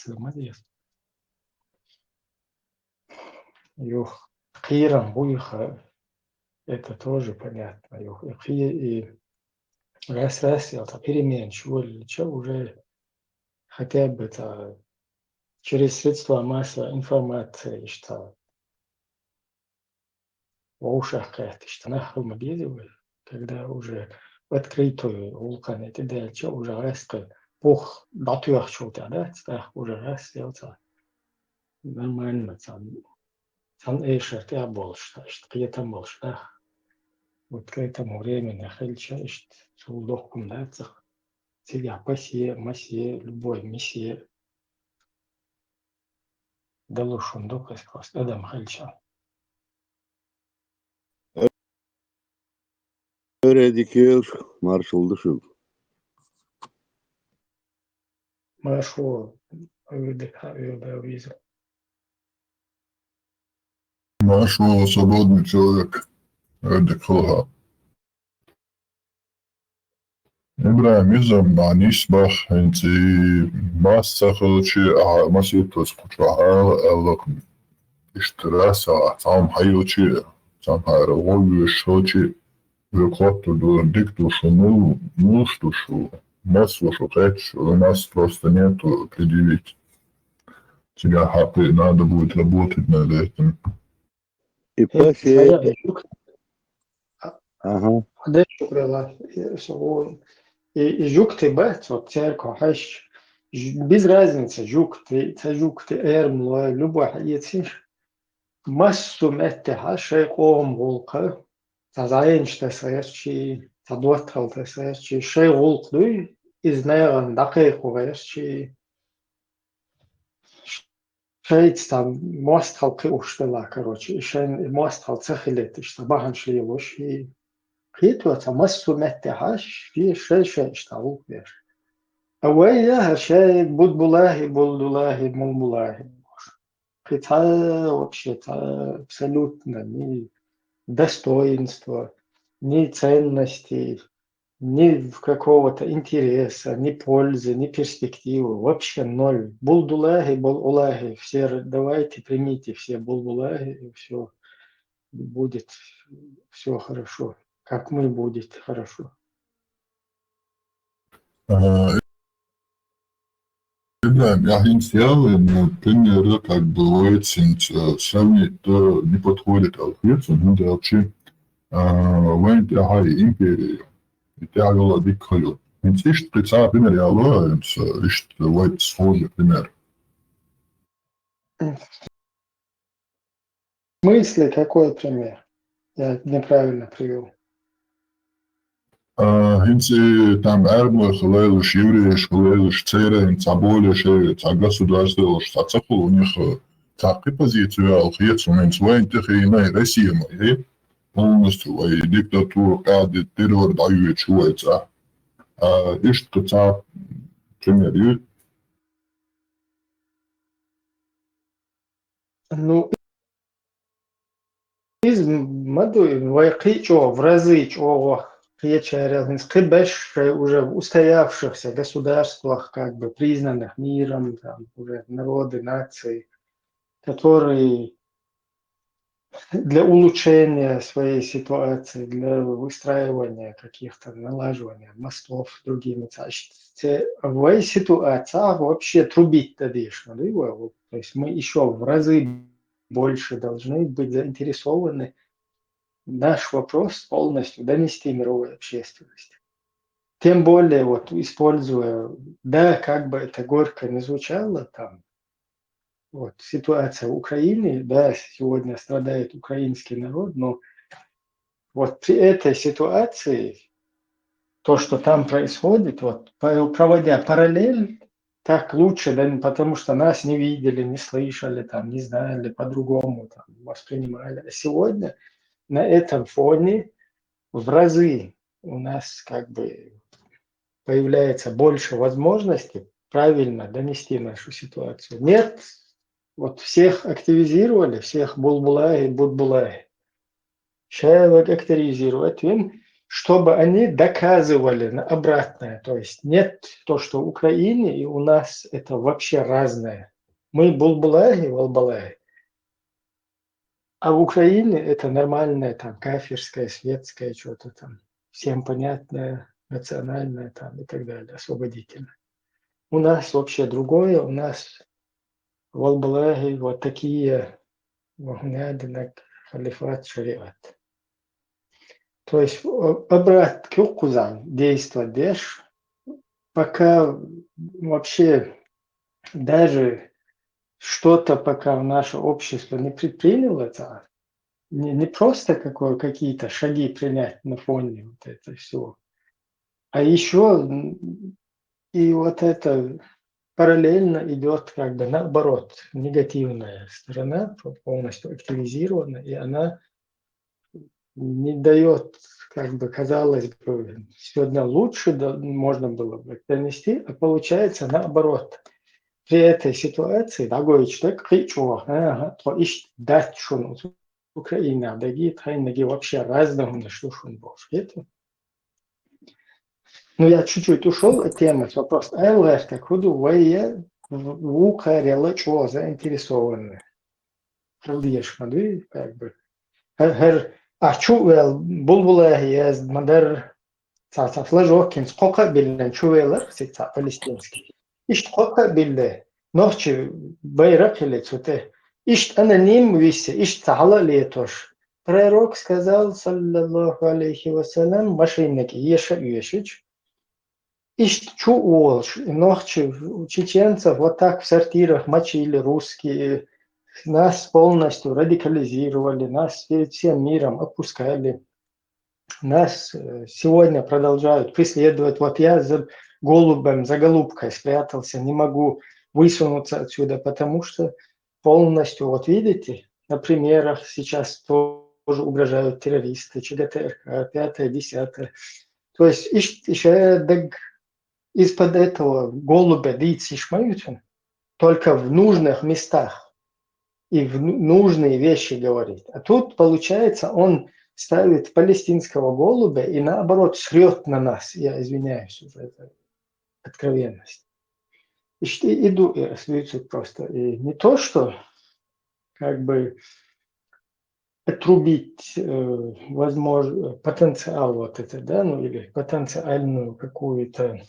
мазес. Юх, Кирам, Буйха, это тоже понятно. Юх, и раз, это перемен, чего уже хотя бы это через средства массовой информации, что в ушах какая-то, что нахрум объедывает, когда уже в открытую вулкан, это дальше уже раз, пух, батуях что-то, да, уже раз, это нормально, там эйшер, я больше, что где-то больше, да. Вот к этому времени хельчаешь, сулдохкум дацах, тебя пасе, масе, любой мессе, далушундук, искос, адам хельча. Öğredikler marşal dışı. Машу, визу. Машу свободный человек. Деколга. Ибраимизм нисбах инти масса хлчи маситос кучаха элок иштраса сам хайочи сам хайрогой шочи выкоту до диктушу муштушу массу шукач у нас просто нету предъявить. Тебя хапы надо будет работать над этим. И пасе. Ага. ده شكرا الله и жук ты бать вот церковь хаш без разницы жук ты эрмла любой хаяциш массу метте хашей قوم волка тазаин что саячи тадватал ты саячи шей волк дуй из неран дакейку ваячи шейц там мост халки уштала короче шей мост хал цахилет что бахан шли лоши Хитвата массу меттехаш في شيء اشتغلوا بيش أويا شيء будбулахи булдулахи мулбулахи это вообще-то абсолютно ни достоинства, ни ценностей, ни какого-то интереса, ни пользы, ни перспективы. Вообще ноль. Булдулахи, булулахи. Все давайте примите все булдулахи, и все будет все хорошо. Как мы будет хорошо. Ибраим, я хотел, но примеры как бы очень сравнить не подходит ответу, но да вообще войн тяхай империи, и тягала дикхалю. Ведь есть специально пример, я ловим, что войн схожий пример. В смысле, какой пример? Я неправильно привел. Инти там эрмы хлейлыш, евреиш хлейлыш, церен, цаболеш, государствовалыш, цацапул у них цапки позицию, алхец, у них войн тихиной Россия моей, полностью и диктатуру, когда террор дают чувается. И что цап, пример, Ну, из мадуи вайкичо в разы чего скребешь уже в устоявшихся государствах, как бы признанных миром, там, уже народы, нации, которые для улучшения своей ситуации, для выстраивания каких-то налаживания мостов с другими царствами. В этой ситуации вообще трубить дадишь, то есть мы еще в разы больше должны быть заинтересованы наш вопрос полностью донести мировой общественности. Тем более, вот используя, да, как бы это горько не звучало, там, вот, ситуация в Украине, да, сегодня страдает украинский народ, но вот при этой ситуации, то, что там происходит, вот, проводя параллель, так лучше, да, потому что нас не видели, не слышали, там, не знали, по-другому там, воспринимали. А сегодня на этом фоне в разы у нас как бы появляется больше возможностей правильно донести нашу ситуацию. Нет, вот всех активизировали, всех булбулаги, будбулаги. Человек активизировать им, чтобы они доказывали на обратное. То есть нет то, что в Украине и у нас это вообще разное. Мы булбулаги, волбалаги. А в Украине это нормальное, там, кафирское, светское, что-то там, всем понятное, национальное там и так далее, освободительное. У нас вообще другое, у нас волбалаги вот такие, вогнядинок, халифат, шариат. То есть обрат кюкузан действовать дешь, пока вообще даже что-то пока в наше общество не предприняло, это не просто какие-то шаги принять на фоне вот это все, а еще и вот это параллельно идет как бы наоборот, негативная сторона полностью активизирована, и она не дает, как бы казалось бы, сегодня лучше можно было бы донести, а получается наоборот. При этой ситуации другой человек кричал, то ищет дать шум. Украина, дорогие тренинги вообще разные, на что шум был. Ну, я чуть-чуть ушел от темы, вопрос. Айлерта, куда вы в Украине чего заинтересованы? Правдешь, как бы. Чувел, булбулахи, я мадер флажокин, сколько билен, чувелер, сица палестинский. Ишт сколько билен, ночи байрак или цуте. Ишт аноним висе, ишт цала летош. Пророк сказал, саллаллаху алейхи вассалям, машинники, еша ешич. Ишт чуолш, ночи чеченцев вот так в сортирах мочили русские, нас полностью радикализировали, нас перед всем миром опускали. Нас сегодня продолжают преследовать. Вот я за голубем, за голубкой спрятался, не могу высунуться отсюда, потому что полностью, вот видите, на примерах сейчас тоже угрожают террористы, ЧГТРК, 5, 10. То есть еще из-под этого голубя дийцы шмаются, только в нужных местах и в нужные вещи говорит. А тут, получается, он ставит палестинского голубя и, наоборот, срет на нас. Я извиняюсь за эту откровенность. И иду и остаются просто. И не то, что как бы отрубить возможно, потенциал вот это, да, ну или потенциальную какую-то,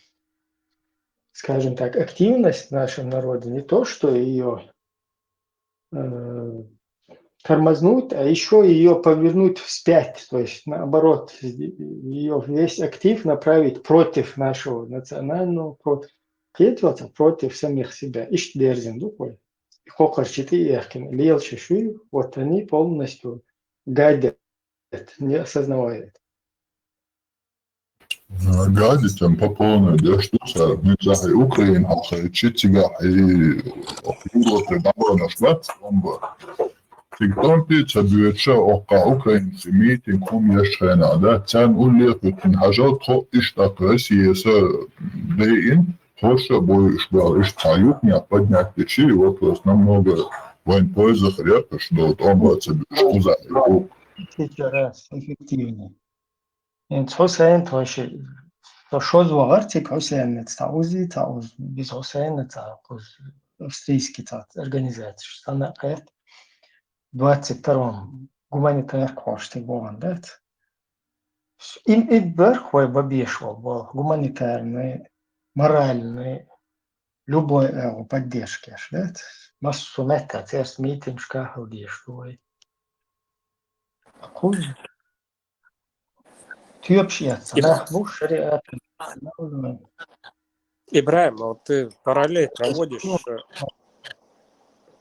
скажем так, активность в нашем народе, не то, что ее тормознуть, а еще ее повернуть вспять, то есть наоборот, ее весь актив направить против нашего национального, против самих себя. Иштдерзин, духой. Хохарчиты и Эхкин, Лел Шиши, вот они полностью гадят, не осознавая это. Гадить там по полной, да, что мы за Украину, читига и Европы, довольно шват, تقدر تبيتش أوقع أوكرين سميتين كم يشخنا ده تان أولي قتن حاجات خو إشتاق سياسة دين خوش بوي إشبال إشتايوك نيابد نيكتشي وطلس نموغ وين بويزة خريقش دوت أمبا تبيتش قزايوك Сейчас эффективнее. Хусейн тоже, то что звугартик Хусейн таузи тауз без Хусейна тауз австрийский организация, что она это в 22-м гуманитарный кошти был, да? Им и верхой бабешвал был гуманитарный, моральный, любой поддержки, да? Массу мета, церс митинг шкахал дештуй. Хуй. Ты общаться, да? Буш шариат. Ибрahim, вот ты параллель проводишь.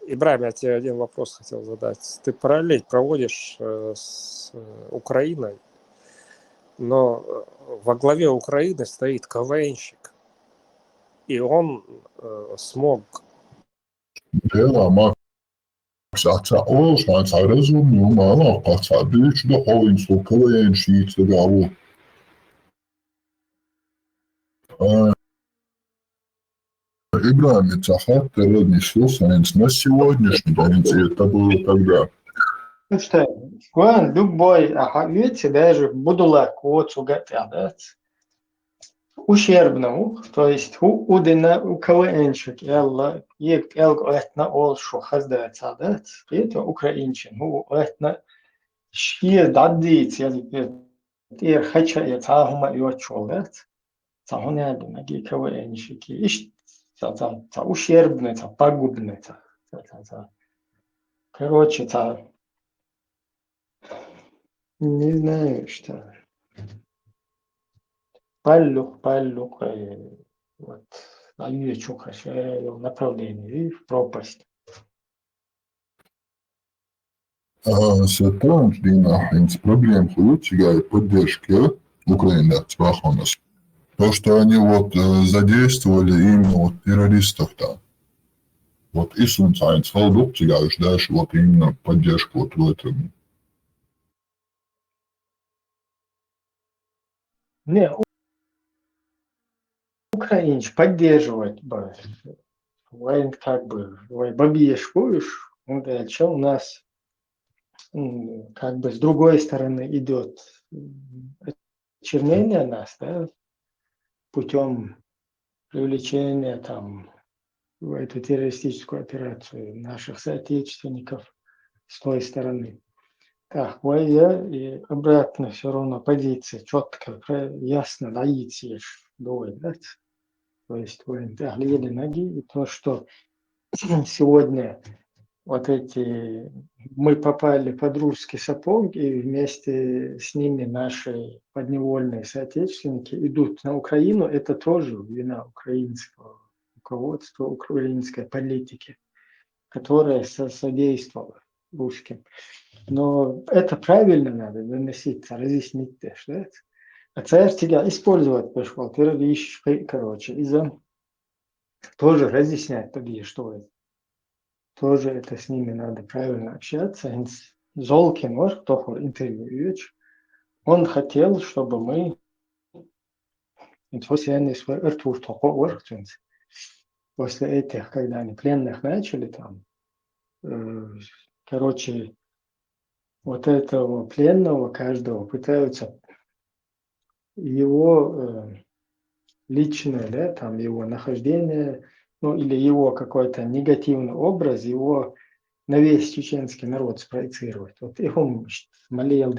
Ибрahim, я тебе один вопрос хотел задать. Ты параллель проводишь с Украиной, но во главе Украины стоит КВНщик, и он смог... Кстати, Олшан разумный, мало, кстати, что он сукален шиит договор. Ибрahim, Цахат, ты родничался на сегодняшний день, это было тогда. Ну что, Куан любой, видите, даже будулак, вот сугатядат. Ущербному, то есть удина у КВНщик, элла, ек элг этна ол шо хаздает садат, это украинчин, этна шие даддит, я хача я цахума йочолдат, цахуняги наги КВНщики, иш ца ущербный, ца пагубный, короче, не знаю, что. Паллук, вот, на чухаше направлении, и в пропасть. Светлана, проблем получили поддержки Украины от Бахманас. То, что они вот задействовали именно вот террористов там. Вот и Сунцайнс получаешь, дальше вот именно поддержку вот в этом. Не, украинец поддерживать бы. Воин как бы, бабьешь будешь, вот дальше у нас как бы с другой стороны идет очернение нас, да, путем привлечения там в эту террористическую операцию наших соотечественников с той стороны. Так, я и обратно все равно позиция четко, ясно, даится, да? То есть вы глядели ноги, и то, что сегодня вот эти, мы попали под русский сапог, и вместе с ними наши подневольные соотечественники идут на Украину, это тоже вина украинского руководства, украинской политики, которая содействовала русским. Но это правильно надо доносить, разъяснить тоже, да? А царь тебя использовать пришел, ты ищешь, короче, из-за тоже разъяснять тогда, что это. Тоже это с ними надо правильно общаться. Золкин, вот кто интервью, он хотел, чтобы мы после этих, когда они пленных начали там, короче, вот этого пленного каждого пытаются его личное, да, там его нахождение, ну или его какой-то негативный образ, его на весь чеченский народ спроецировать. Вот его малел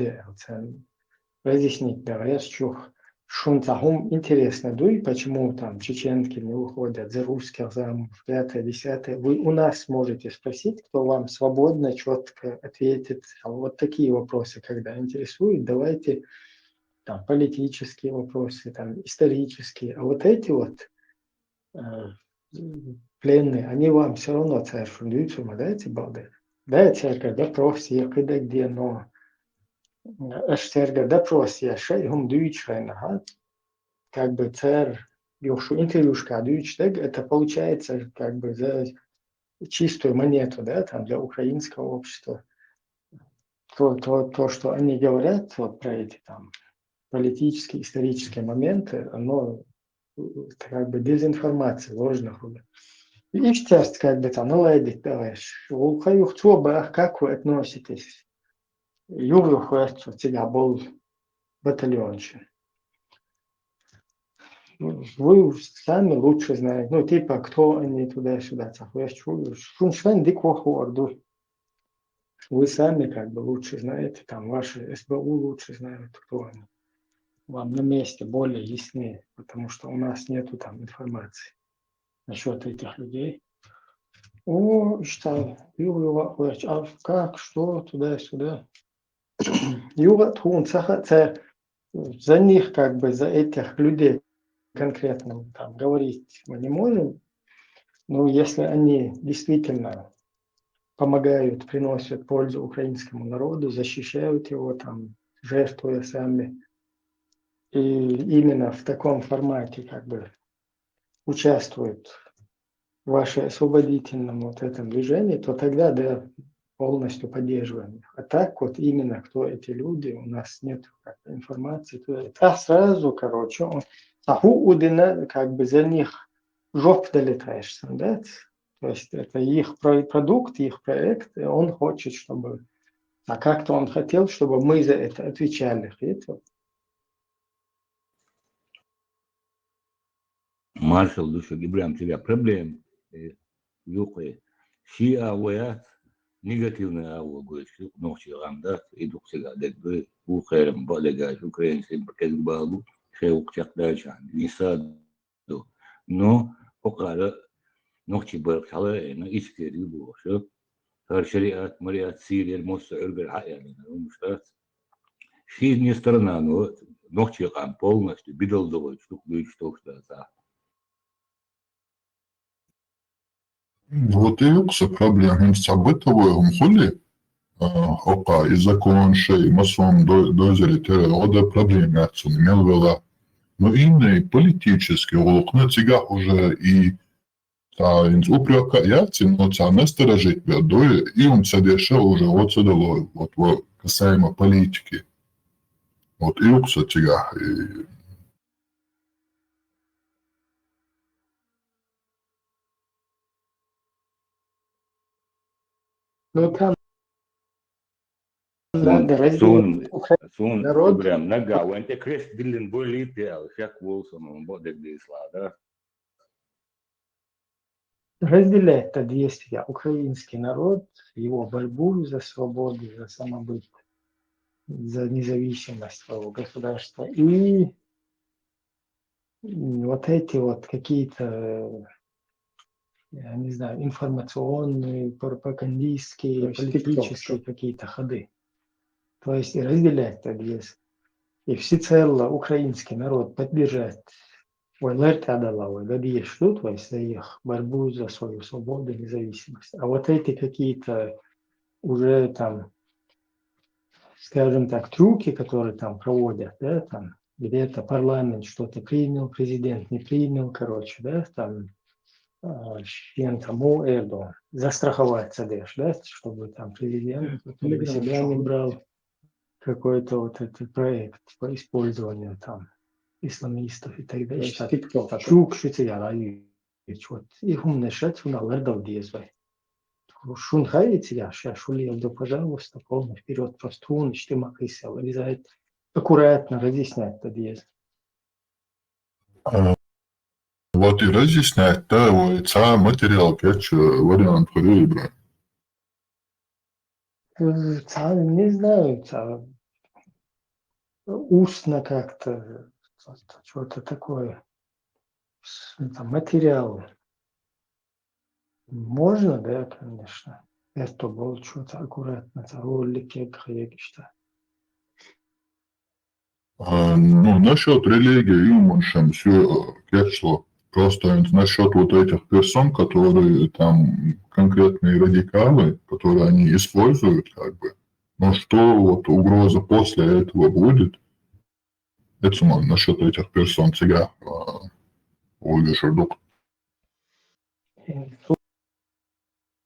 разъяснить, говорят, что шунтахум интересно, дуй, почему там чеченки не уходят за русских замуж, 5-10. Вы у нас можете спросить, кто вам свободно, четко ответит. А вот такие вопросы, когда интересуют, давайте там политические вопросы, там исторические. А вот эти вот пленные, они вам все равно царь фундуют, дайте балды. Да, церковь, да, профессия, когда где, но церковь, да, профессия, шейхум дуичрайна, как бы царь, юшу интервьюшка дуичтег, это получается как бы за чистую монету, да, там для украинского общества. То, что они говорят вот про эти там политические, исторические моменты, оно как бы дезинформация, ложных. И сейчас как бы там наладить, товарищ. Как вы относитесь? Юрий Хуэсту тебя был батальонщик. Вы сами лучше знаете. Ну, типа, кто они туда-сюда. Вы сами как бы лучше знаете, там ваши СБУ лучше знают, кто они. Вам на месте более ясны, потому что у нас нету там информации насчет этих людей. О, что, Юра, а как, что, туда-сюда. Юра Тун, за них, как бы, за этих людей конкретно там говорить мы не можем. Но если они действительно помогают, приносят пользу украинскому народу, защищают его, там, жертвуя сами, и именно в таком формате, как бы, участвуют в вашем освободительном вот этом движении, то тогда, да, полностью поддерживаем их. А так вот именно кто эти люди, у нас нет информации. А сразу, короче, как бы за них жоп долетаешься, да? То есть это их продукт, их проект, и он хочет, чтобы А как-то он хотел, чтобы мы за это отвечали. Это Маршал душу Гибрам тебя проблем юхе. Си авоя негативная аво говорит, ночи анда идут всегда декбы ухерем балегаш украинский бркет балу шеук чакдачан не саду. Но пока ночи бархала на искери было. شريعة مريات سيريا الموسع بالعائلة المشترك شيء не сторона но ногти там полностью бидал довод штук что что Вот и юкса проблема с событовой умхули, ока и закон шей масон дозели те ода проблемы отцу имел вела. Но иные политические волокна тига уже и та инц упрека яци, но ца насторожить бедой, и он садеша уже вот сюда вот касаемо политики. Вот и юкса тига. ну там надо разделить сун народ. прям нога ванте крест дилен болит я как волсом он бодек дисла да Разделять это действие украинский народ, его борьбу за свободу, за самобыт, за независимость своего государства. И вот эти вот какие-то, я не знаю, информационные, пропагандистские, политические какие-то ходы. То есть и разделять это действие. И всецело украинский народ поддержать то есть за их борьбу за свою свободу и независимость. А вот эти какие-то уже там, скажем так, трюки, которые там проводят, да, там где-то парламент что-то принял, президент не принял, короче, да, там тому Эрдоган застраховать Садеш, да, чтобы там президент на себя не брал какой-то вот этот проект по использованию там исламистов и так далее. Çok şütü yarayı. Вот их умножать у налардов дезвай. Шун хаете я, шули, да, пожалуйста, полно вперед, просто он, что макайся, вырезает. Аккуратно разъяснять это дез. Вот и разъяснять, да, вот ца материал, пять вариант выбора. Не знаю, устно как-то, что-то такое, там, материал. Можно, да, конечно. Это было что-то аккуратно, ролики, что. Ну, насчет религии, юморшем, все, что просто насчет вот этих персон, которые там конкретные радикалы, которые они используют, как бы, но что вот угроза после этого будет, это насчет этих персон сега Ольга Шердук.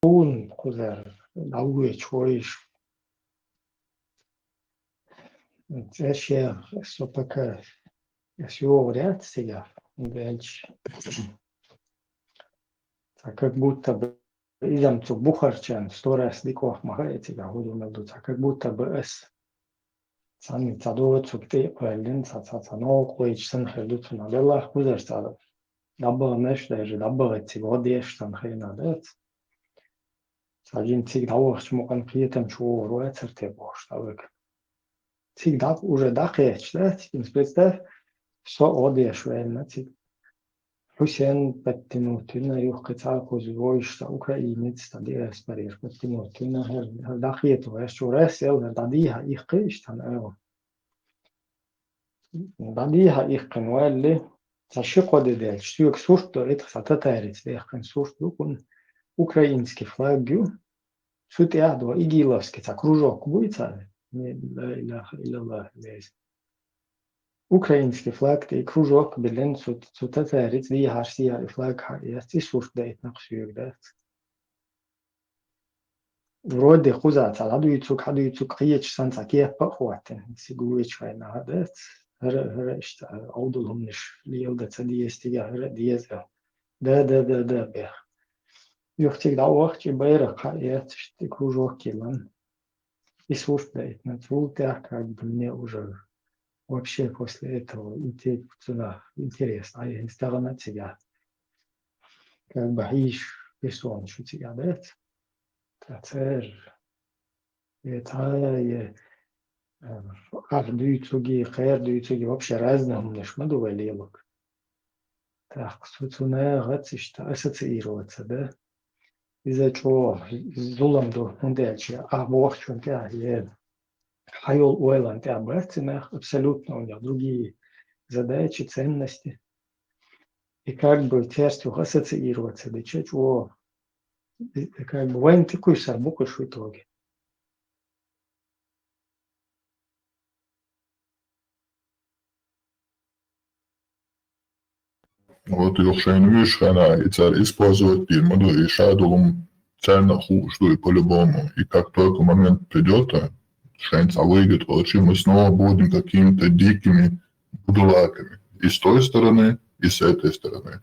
Сун, куда, наугы, чуешь. Вообще, что пока, всего вариант сега, дальше. Так как будто бы идем zu Бухарчан, 100 раз дикох махаете, говорю, между, как будто бы сами цадовы цукты, пэлин, цацано, коич сын хэлют на белах, кузер цадов. Дабба нэш, даже дабба эти воды, штан хэйна, да? Один цик давах, чмо конкретом чего роя церте бош, тавык. Цик дав уже дахеч, да? Представь, что воды швейна, цик. Хусен подтянутина, юхка цалку звойшта, украинец, тади эспарир, подтянутина, дахету, эшу ресел, дадиха их кыштан, эво. Дадиха их кенуэлли, зашико дедель, штюк сурту, это сататарец, дехкан сурту, кун украинский флагю, сут ядва, игиловский, ца кружок будет, не, ла иляха илlallah, лез. Украинский флаг и кружок билен сутатарец ди харсия флаг ясти сурт дает нахсюк да. Вроде хузат хаду ицук хиеч санцакия пахватен сигуич вайна да. Решта аудулум ниш лиелда цадиестига диеза. Да бе. Юхтиг да вахти байра хаят кружок килан. присутствовать на цвултах, как бы мне уже вообще после этого идти сюда интересно. А я сторона тебя, как бы ишь, писон, что тебя, да? Это ардуйцуги, хайрдуйцуги вообще разные у меня шмадувалилок. Так, суцуная гацишта ассоциироваться, да? Из-за чего зуламду ундельчи, а вохчун тя е хайол уэлан тя братцинах, абсолютно у них другие задачи, ценности. И как бы терстью ассоциироваться, да чего, как бы вайн такой сарбукаш в итоге. Вот Юхшайн Вишхана и царь использует пильмаду и шадулум царь на хушту и по-любому. И как только момент придет, Шайнца выйдет, лучше мы снова будем какими-то дикими будулаками. И с той стороны, и с этой стороны.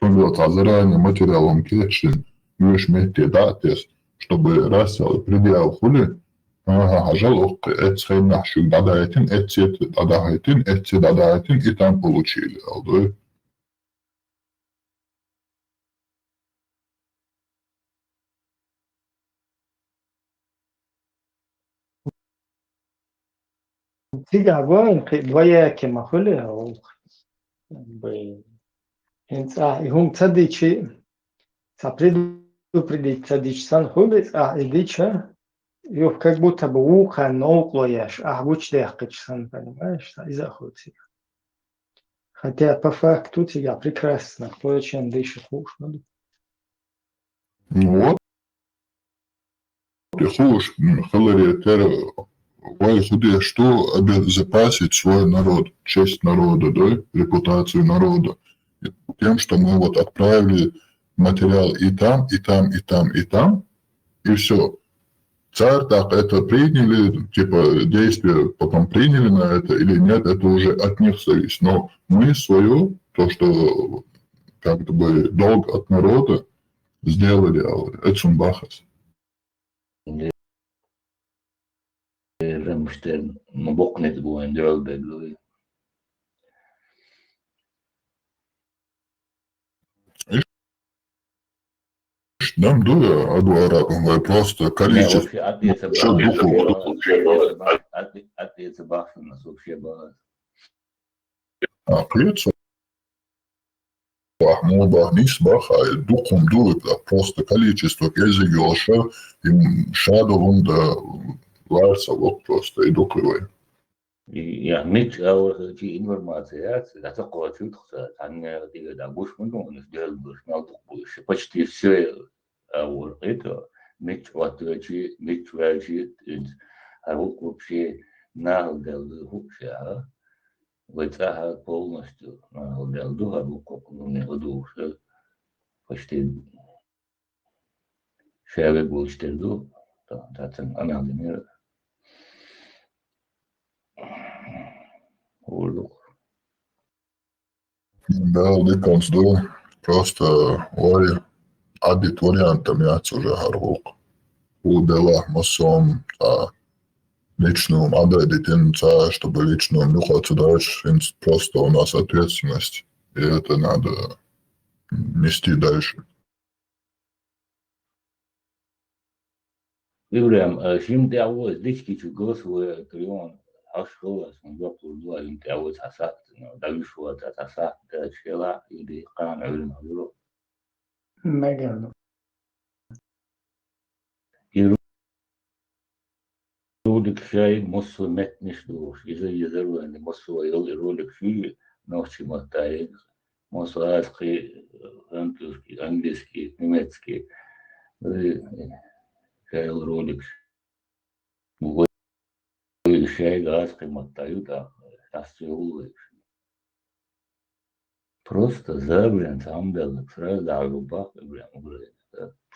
Вот, а заранее материалом кешин, мюш метте датес, чтобы рассел предъяв хули, ага, жалок, эцхен нахшук дадайтин, эцет дадайтин, эцет дадайтин, и там получили. Алдой. Тига вайн двояки махули, как бы, и хум цадичи, а предупредить цадич сан хулит, а идича, ее как будто бы ухо науклояш, а гучдех сан, понимаешь, из-за хуци. Хотя по факту тебя прекрасно, кто чем дышит уж. Ну вот, и хуш, халари, вай худе, что обезопасить свой народ, честь народа, да, репутацию народа. И тем, что мы вот отправили материал и там, и там, и там, и там, и все. Царь так это приняли, типа действия потом приняли на это или нет, это уже от них зависит. Но мы свое, то, что как бы долг от народа сделали, это бахас. Remüşlerin muboknet bu en döl belli. Нам дуя адуара, просто Не, количество. вообще ответы Что ответы бахши нас вообще было. А клецу моба нис баха, духом дует, просто количество кези геоша, им шадовун да ларса вот просто и духовой. Я мит аур чи информация, это такое чувство, там не да буш мы он сделал буш, на буш. Почти все аур это мит вот чи мит вообще а вообще наглдал вообще, вытяга полностью наглдал духа, ну не душа, почти шея гулчтерду, да, анализировал. Урдук. Да, ликанс ду, просто ой, адит вариантом яц уже гарвук. Удела масом, личную отдадим, чтобы личную нюхаться дальше, просто у нас ответственность, и это надо нести дальше. Ибрам, şimdi avuz dişki çugus ve kriyon aşkılas yapıldılar şimdi avuz hasat, davuşu hasat şela idi kan ölüm alıyor. Мега. Ролик шай моссу метниш душ, иза язервани моссу ayol ролик ши ночи мотает, моссу аски французский, английский, немецкий, шай ролик шай аски мотают, асциулы. Просто заблин сам дал, сразу дал бах,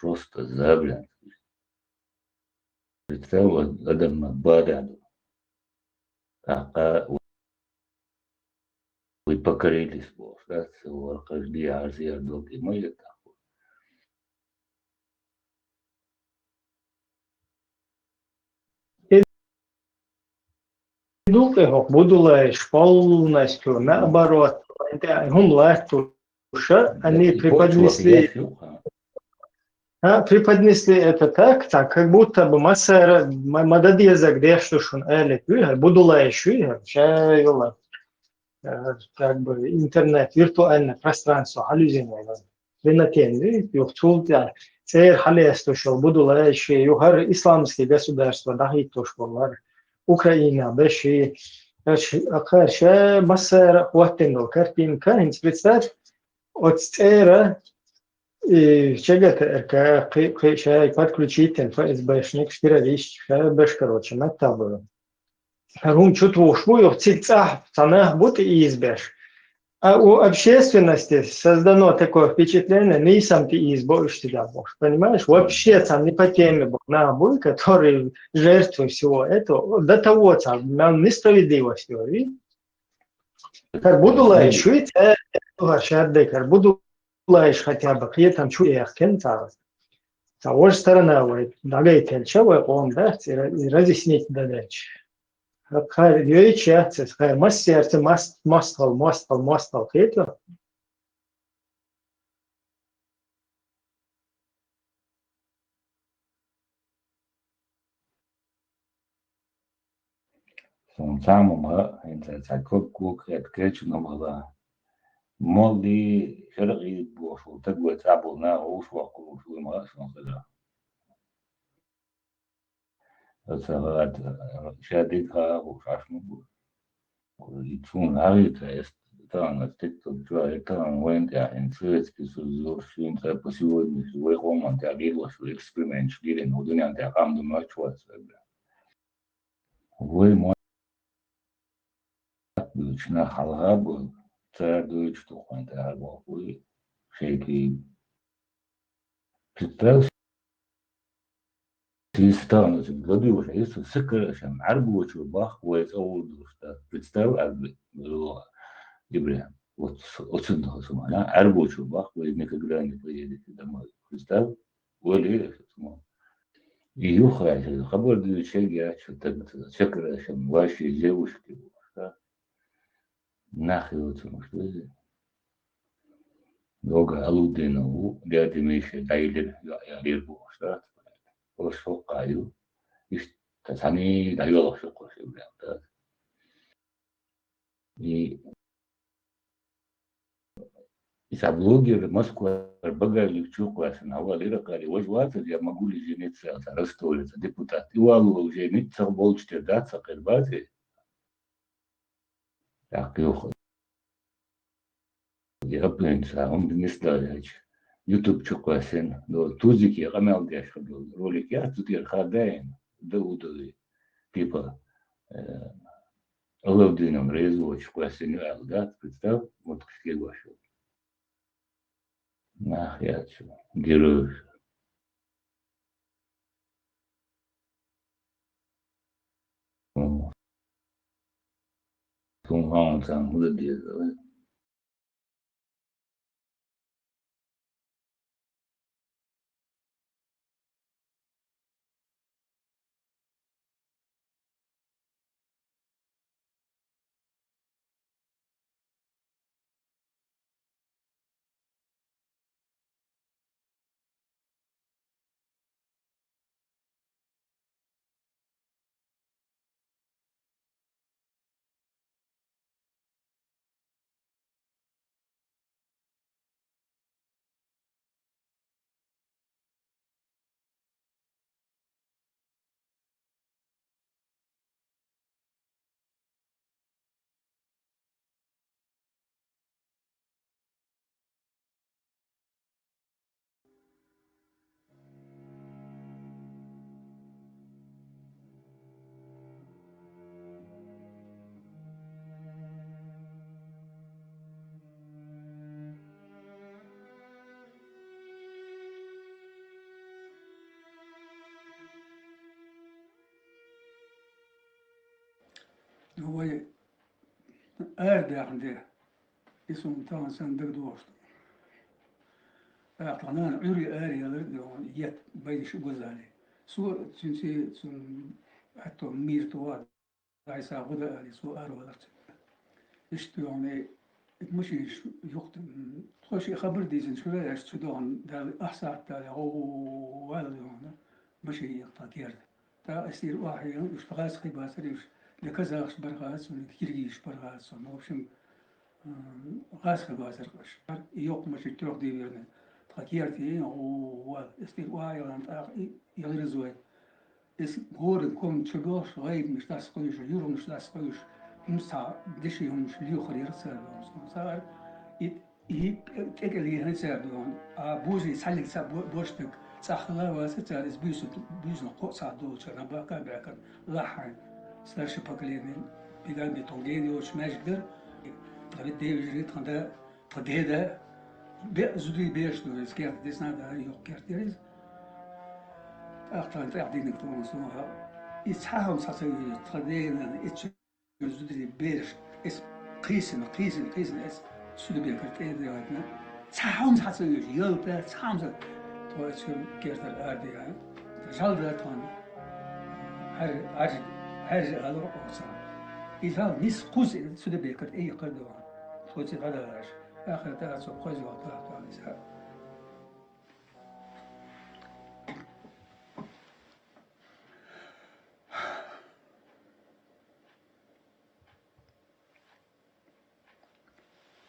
просто заблин. Представил, адам на баряду. Вы покорились, бог, да, целого каждый азия долгий мой это. идут, будулаешь полностью, наоборот. Гум легче, они преподнесли это так, как будто бы масса мададьеза грешушун элек вигар, будулаешь вигар, чайла, как бы интернет, виртуальное пространство, аллюзионное. Винатен, юхтултя, цер халестушил, будулаешь, юхар исламские государства, дахитушвар, Украина, беши, акарша, масса хваттенгл, картинка, представь, от цера и чего-то, как подключить ФСБшник, штиралист, беш, короче, на табору. Рум чутву швую, цицах, цанах, будто и избеж. А у общественности создано такое впечатление, не сам ты избавишь себя, Бог. Понимаешь? Вообще там не по теме Бог, на бой, который жертвой всего этого, до того там, несправедливостью. Как буду лаешь, видите, как буду лаешь хотя бы, при этом чуях кентар. Того же сторона, дагай тельчавый, он, да, и разъяснить дальше. Хай вечер, хай мастер, мастал, это. Sometimes it's a cook at kitchen of moldy sherry bush will take with apple now also with my son. That's a shadika or shashmu. It's soon hurried test. Turn a stick to dry turn went there and first is your shin type of you way home and their little experiment didn't know the name there come the much was way more. Дучна халгабу, царь что хванта вы шейки. Представь, система годы уже есть сыкашем, арбучу бах, войс олдушта. Представь, арби, ибря. Вот отсюда сумана, арбучу бах, вы никогда не поедете домой. Представь, вы сумана. И юхай, хабар дучеги, а что-то сыкашем, ваши девушки. Нахуй, что это? Долго алудину, дяди Миша, дайлер, я лирбу, что шокаю, и сами даёло шоку, да. И из блогер Москва, багали в чуквасен, а вали ракали, возьматься, я могу ли жениться, растолиться, депутат. И валу уже не царбол четырдаться, кальбази. Так, я пенса, он не ставит. YouTube чуквасен, но тузики, рамел дешко был, ролик я тут я хадаем, да удали, типа, лавдином резу чуквасен, да, представь, вот как я вошел. Нах, я чё, герой. Туман там, вот это, هو آدع عنده اسمه طبعا صندوق دوست أعطانا عري آري يت بيد شو جزالي سو سنسي سن حتى مير تواد عيسى غدا لسوء أرولت اشتواني مش يخت خوشي خبر ديزن شو لا اشتوان دال أحسن دال أو والدونا مش يقطع كيرد تا أسير واحد يشتغل خيبات ريش لكذا أخش برغاس ونكيرجيش برغاس ونوشم غاس خيبات رقش يوق مش تروح دي بيرنا تغيرتي أو أسير واحد يغير زوين is horen kom tjegos reib mis das khoish yuro mis das khoish imsa dishi hum shliu kharir salom sar it tekeli han sardon a buzi salik sa boshtek sakhla wa sar is bisu qo sa do chana ba ka ba kan lahan sar shpaklin bigal betongeni o shmajder tabi devjrit khanda tadeda be zudi besh do is kert desnada yok kerteriz أختار تعدين كتبون سموها إسحاهم ساسوي تخدينا إتش يزودي بيرش إس قيسن إس سود بيكرت إيه ديواتنا إسحاهم ساسوي يلبا إسحاهم ساسوي تو إتش كيرت الأردي يعني رجال داتون هر هذا رقصا إذا نيس قوس سود بيكرت إيه قدوان تو إتش غداش آخر تاسو قوس وطاقة إسحاهم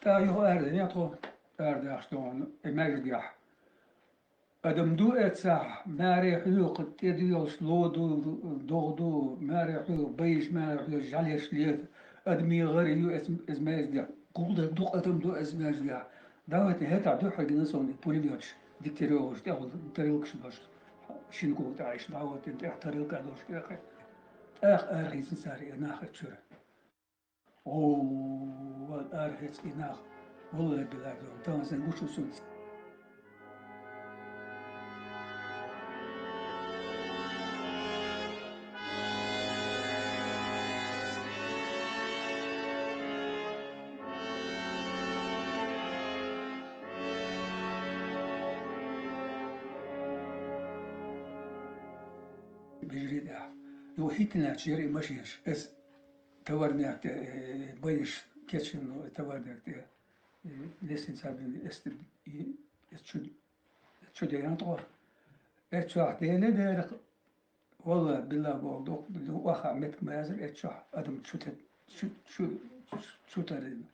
تا يهو أردن يطو أردن أشتون المرجح أدم دو إتساح ماري حلو قد تديوش لودو دودو ماري حلو بيش ماري حلو جاليش ليت أدمي غير يو إزمازجح قولد دو أدم دو إزمازجح دعوت هتا دو حق نسون بوليفيوش ديكتيروش تاخد تريلكش باش شنكو تعيش دعوت انت احتريلك أدوش كاخي أرغي سنساري ناخد شورا أوه أرهت إناخ والله بلادهم تانسن وشو سنس بجريد يو هيتنا تشيري ماشيش اس تورنيك بيش كيتشن تورنيك لسن سابين شو ديان طور اتشوح دينا ديرك والله بالله بوضوك واخا متك مازل اتشوح ادم شو ترين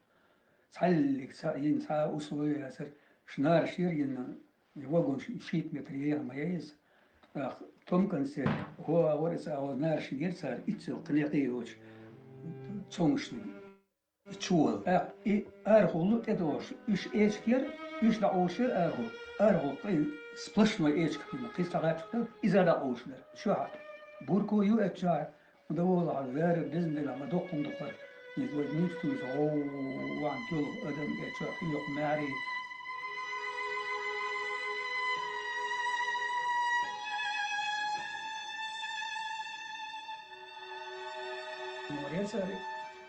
سحلك ساين سا أسوي ياسر شنار شير ينا يوقون شيت متريا ما يز توم كان سير هو ورث أو نار شير صار إتسو قلقي وش تسومشني تشول أرهولو تدوش إيش إيش كير إيش دا أوشر أرهول قين سبلش ما إيش كفينا قيس تغات إذا دا أوشر شو هاد بوركو يو أتشار ودول على غير بإذن الله ما دوقهم دخل يقول نيفتوز وعن كل أدم أتشار يوق ماري موريساري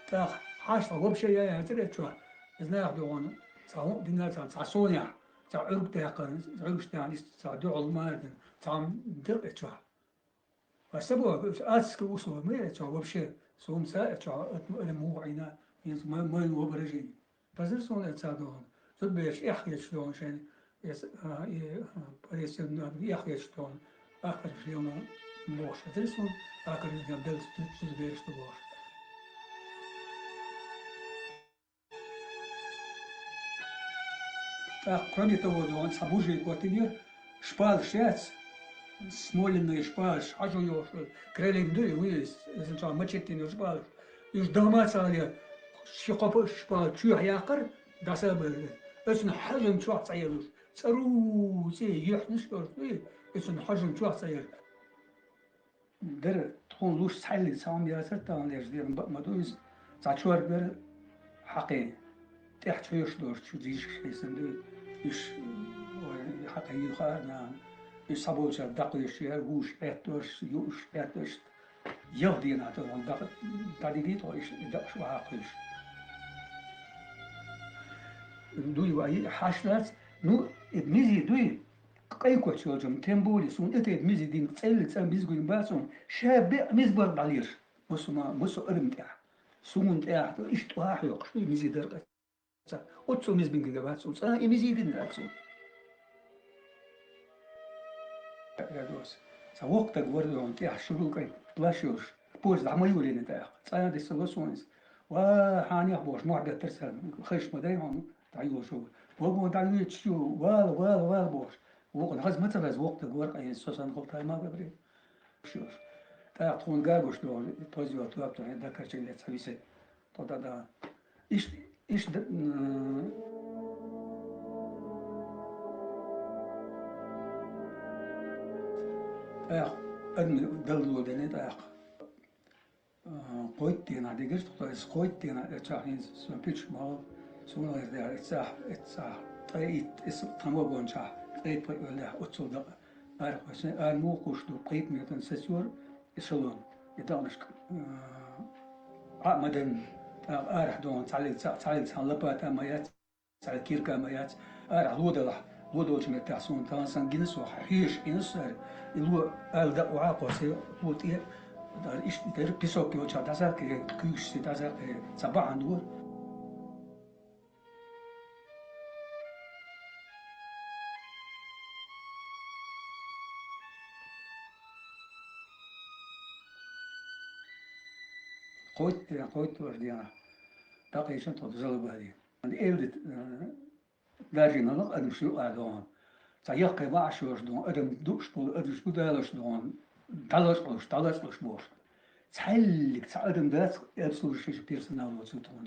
تاخ حاشا وبشي يا ترى شو إذا ياخذون صاون دينا صاصونيا تعرق تاقن تعرق تاني صادو علمان تام دق شو فسبوا أسك وصل ما شو وبشي سوم ساعة شو مو عينا ما هو برجي بس صون تصادون تبيش يحكي شلون شان يس بريس يحكي شلون آخر شلون موش ترسون آخر يقدر تبيش تبوش Кроме того, он собужий квартир шпал шец, смоленный шпал, шажу крелем дуй, вы сначала мачете шпал, и дома цали шикоп шпал чух якор, да сабы, это хажим чух цаир, цару зе юхниш корты, это хажим чух цаир. در تكون لوش سهل سام ياسر تان يجدير مدوز زاتشور بر حقي تحت شويش دور شو زيش يسندو يش حقي يخارنا يصابوش دقو يشير وش اتوش يوش اتوش يهدينا تون دق تديبيت ويش دقش وعاقش دوي واي حاشلات نو ابنزي دوي قايكو تشوجم تمبولي سون اتي ميزي دين تسال ميزغو يمباسون شاب ميزبر بالير مسو أرمتع سمون تاع إيش واحد يقش مزيد درجة أتصل مز بين جبات سوس أنا مزيد الناس يا دوس سوقت جورد عن تاع شروع كي بلاشوش بوز عمل يولين تاع أنا دي سلوسونس وحاني أخبوش معدة ترسل خش مداي هون تعيو شو وقوم تعيو شو وال بوش وقت هذا مثلا وقت جورد أي سوسن قلت ما ببري شوف تكون جابوش دو توزيع تواب تو هذا كشيء اللي تسوي سه تودا دا إيش أدم دلو دنيا تاخ قويت تينا ديجرت تويس قويت تينا تشاهين سو بيتش مال سو نو ده اتساح طيب اس تمو بونشا طيب ولا اتسو دا أعرف بس أنا مو كوش دو قيد ميتن سسور يسلون يدانش مدن أعرف دون تعلق لبات مايات تعلق كيركا مايات أعرف لودش متعسون تانسان جنس وحيش إنسر اللو ألدا وعاقوسي لوتيه دار إيش دار بيسوك يوشا دازا كيوش دازا صباح عندور قوت ورديانا تاقيشن تضزل بهذه عند إيلد دارجين الله أدم شو أدوان تيقي بعشوش دون أدم دوش بول أدم شو دالش دون دالش بوش تعلق تعلم ذات أبصر شيء بيرسونال وتسوتون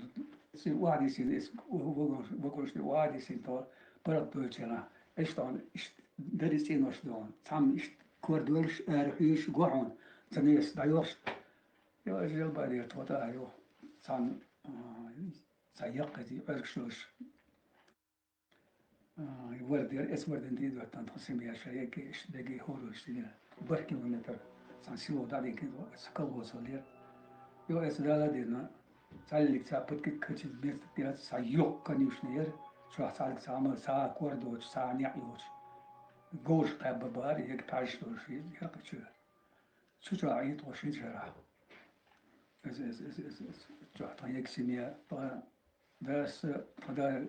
سي واحد يصير اسم وقولش واحد يصير تو برد بيرتنا إيش دون إيش درسين وش دون تعم إيش كوردولش أرحيش قوعون تنيس دايوش يا أجل بعدي توتا أيوه تعم سيقتي أركشوش ورد اسم ورد نديد وقتان تقسم يا شيء إيش دقي هوروش دي بركي ونتر سانسيلو دادي كده سكالو صلير يو اس دالا دينا تعلق تعبت كتشي بيت ديال سايوك كنيوش نير شو تعلق تعمل ساعة كوردوش ساعة نيعيوش جوش قاب بار يك تعيش دوش يرقى شو عيط وشي جرا اس جو طيق سيميا بس فدا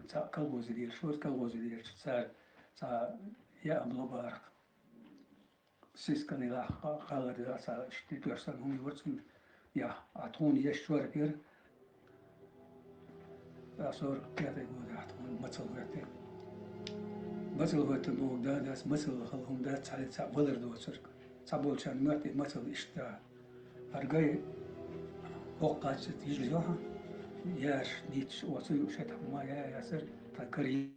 تا كالوز ديال شو كالوز ديال صار يا أملو بارك سيسكني لا خالد راسا شتي بيرسون هم يورسن يا أعطوني يشور بير أصور كذا يقول أعطوني مثل وقت نو داس مثل خلهم داس على ولر دو سرك صابول شان مرتي مثل إشتا أرجع وقعت تيجي جوها ياش نيتش وصيو شتى ما يا سر تكري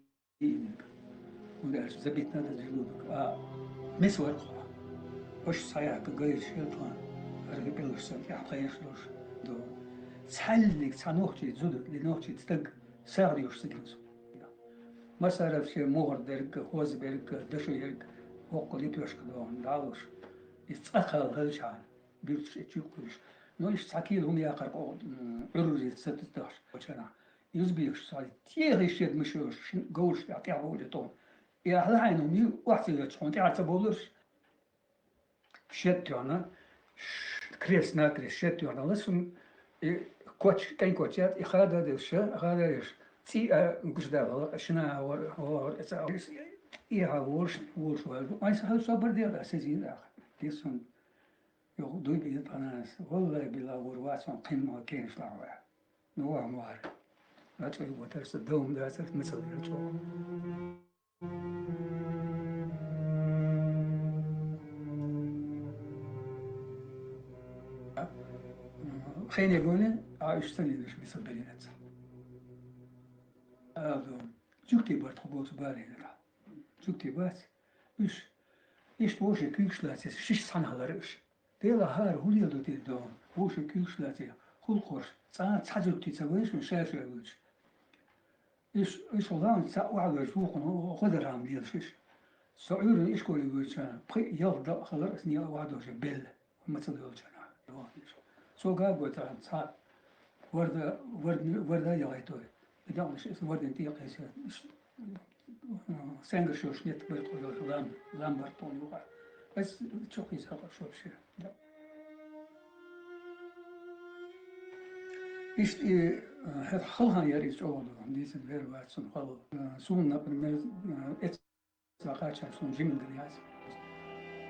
وده زبيتنا تجلودك مسور وش صحيح كجاي شيطان أرجع بيلوسن يا خيش لوش دو تحلق تنوختي زود لنوختي تتق ساريوش سكنسو ما صار في مهر درك هوز برك دشو يرك وقولي بيوش كدون دالوش يتأخر هالشان بيوش تشوكوش نوش تحكيلهم يا قرب عروضي ستتاش وشنا يزبيش صار تيغي شيد مشوش جوش يعطيه عودي طون يا هلاينهم يو واحد يتشون تعتبولش شتيانا كريسنا كريس شتيانا لسون كوتش كاين كوتشات إخادة دش هذا دش تي مش ده شنا هو إيه ورش والو ما يسهل صبر ديال أساسين آخر لسون يغدو بيد أناس والله بلا ورواسون قمة كينش لعوة نوع موار لا تقول وترس الدوم ده مثل يرجو خين يقولي عايشتني ليش بيصبرين أنت هذا جوكتي بات خبوط بالي لا جوكتي بات إيش توش كيش لاتي شش سنة هلرش ديلا هار هو يدو تدون وش كيش لاتي خل خوش سنة تحجبتي تسويش من شاف يقولش إيش والله وعلى جوقنا خذ رام ديال شش سعور إيش كل يقولش بقي يفضل خلص نيا واحد وش بيل ما تدولش أنا سو قاعد صار ورد يغيتوي بدون شيء ورد انتي قيس سانغ شوش نيت بيقولوا لام برتون يوقع بس شو قيس هذا شو بشي Ist het halhan yer is oldu. Diesen ver var son halı. Sunna primer et sakaça son jingle yaz.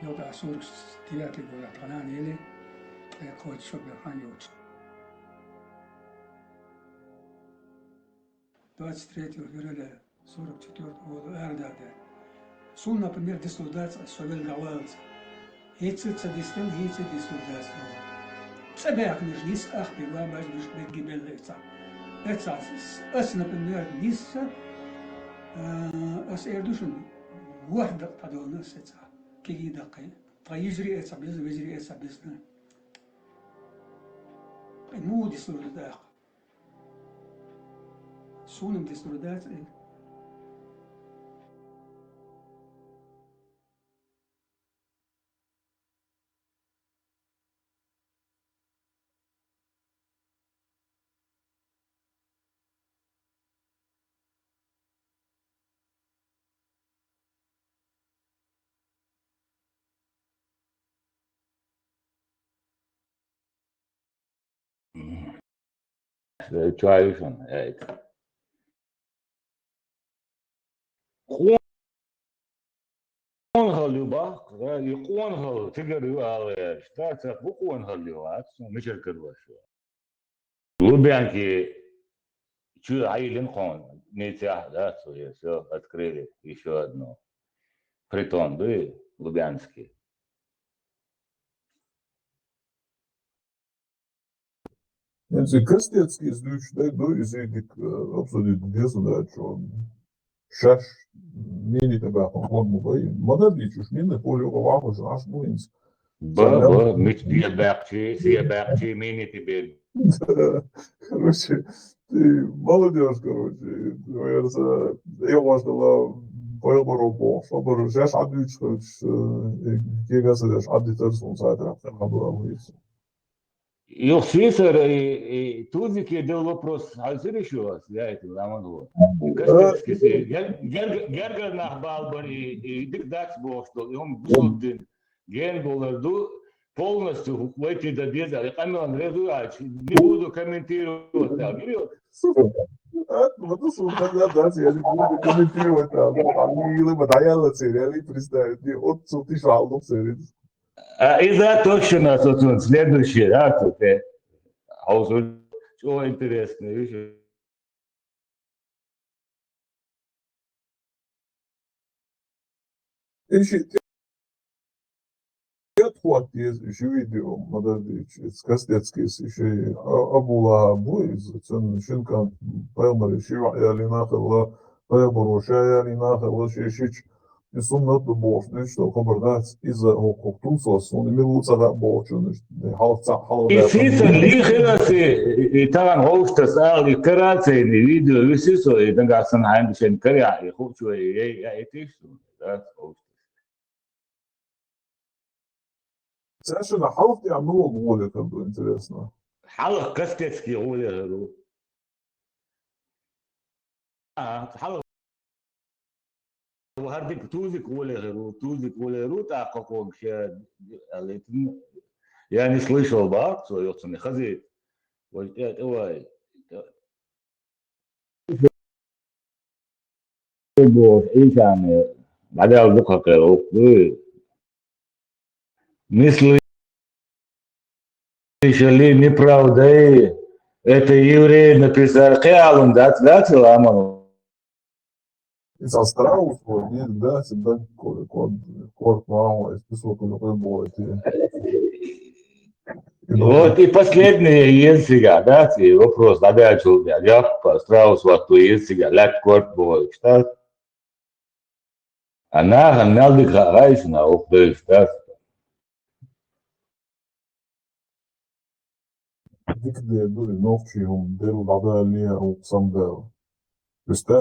Yok da soruk tiyatro goya tanan ele koç çok han yok. 23 февраля 44 года Эрдада. Сун, например, дислокация Солен-Гавалс. Хейцится дистем, хейцится дислокация. Себех нижнис, ах, пила, баш, лишь бет гибель лица. Это, например, ниса, эрдушен, вахда подолнас, это, киги дакай. Фаижри, это, без, визри, это, без, му дислокация. Sunum distrodācija. Čajušan, ejt. قونها لباق يقونها تقروا على شتات بقونها اللوات مش الكروش وبيانكي شو عيلين قون نيتيا لا سو شو открыли еще одно притон бы лубянский. Znači, krstietski izduši, dojuzi dik apsolutno djesudačo šaš minite bēpam hodmu vai. Madadīčuš minne poļu vahoš aš buins. Ба, мич диабакчи, мините бед. Короче, ты молодежь, короче. Я важно поелбару бо, шабару шаш адыч, кегасы даш адытарс он сайтрах, хабура выйти. Yok Свисер, тут делал вопрос, а еще я это ламану. Кастецкий, Гергер нахбалбар и дикдакс был, что он бзуддин, ген был полностью выйти до беза, я камен резуач, не буду комментировать там, Вот я не буду комментировать там, или материалы сериали представить, от сути шалдов сериалов. И за точно, собственно, следующий раз, это что интересно, видишь? Отхватить еще видео, Madadīč, Kastieckis, еще Abula Buiz, Шинкан, Пэлмари, Шиваяли Нахала, Пэлбару, Шаяли Нахала, Шишич, и сумнату бош, что хабардать из-за Хоктусос, он имел лучше бош, И сиса лихиласи, и там хостас, али карацей, видео, висисо, и дангасан хайндишен каря, и хочу, и тишу, да, хостас. Совершенно халф يعملوا غولة كده интересно. حلق كاستيتسكي غولة هذو. حلق وهردك توزك غولة هذو تاقوك شيء يعني слышал بعض سو يوصلني خزي وجدت واي إنسان بعدها البقرة كيروك Мысли шли неправда, и это евреи написали, киалум, да, ламану. Из Австралии, нет, да, всегда корт мама, из песок на прибой. Вот и последний есть сега, да, вопрос, опять же, я по Страусу, вот есть сега, лак корт бой, что? Она гнал дыхайся на ухты, что? Dikde duri novčijum delu labēlija un samdēlu. Pēc te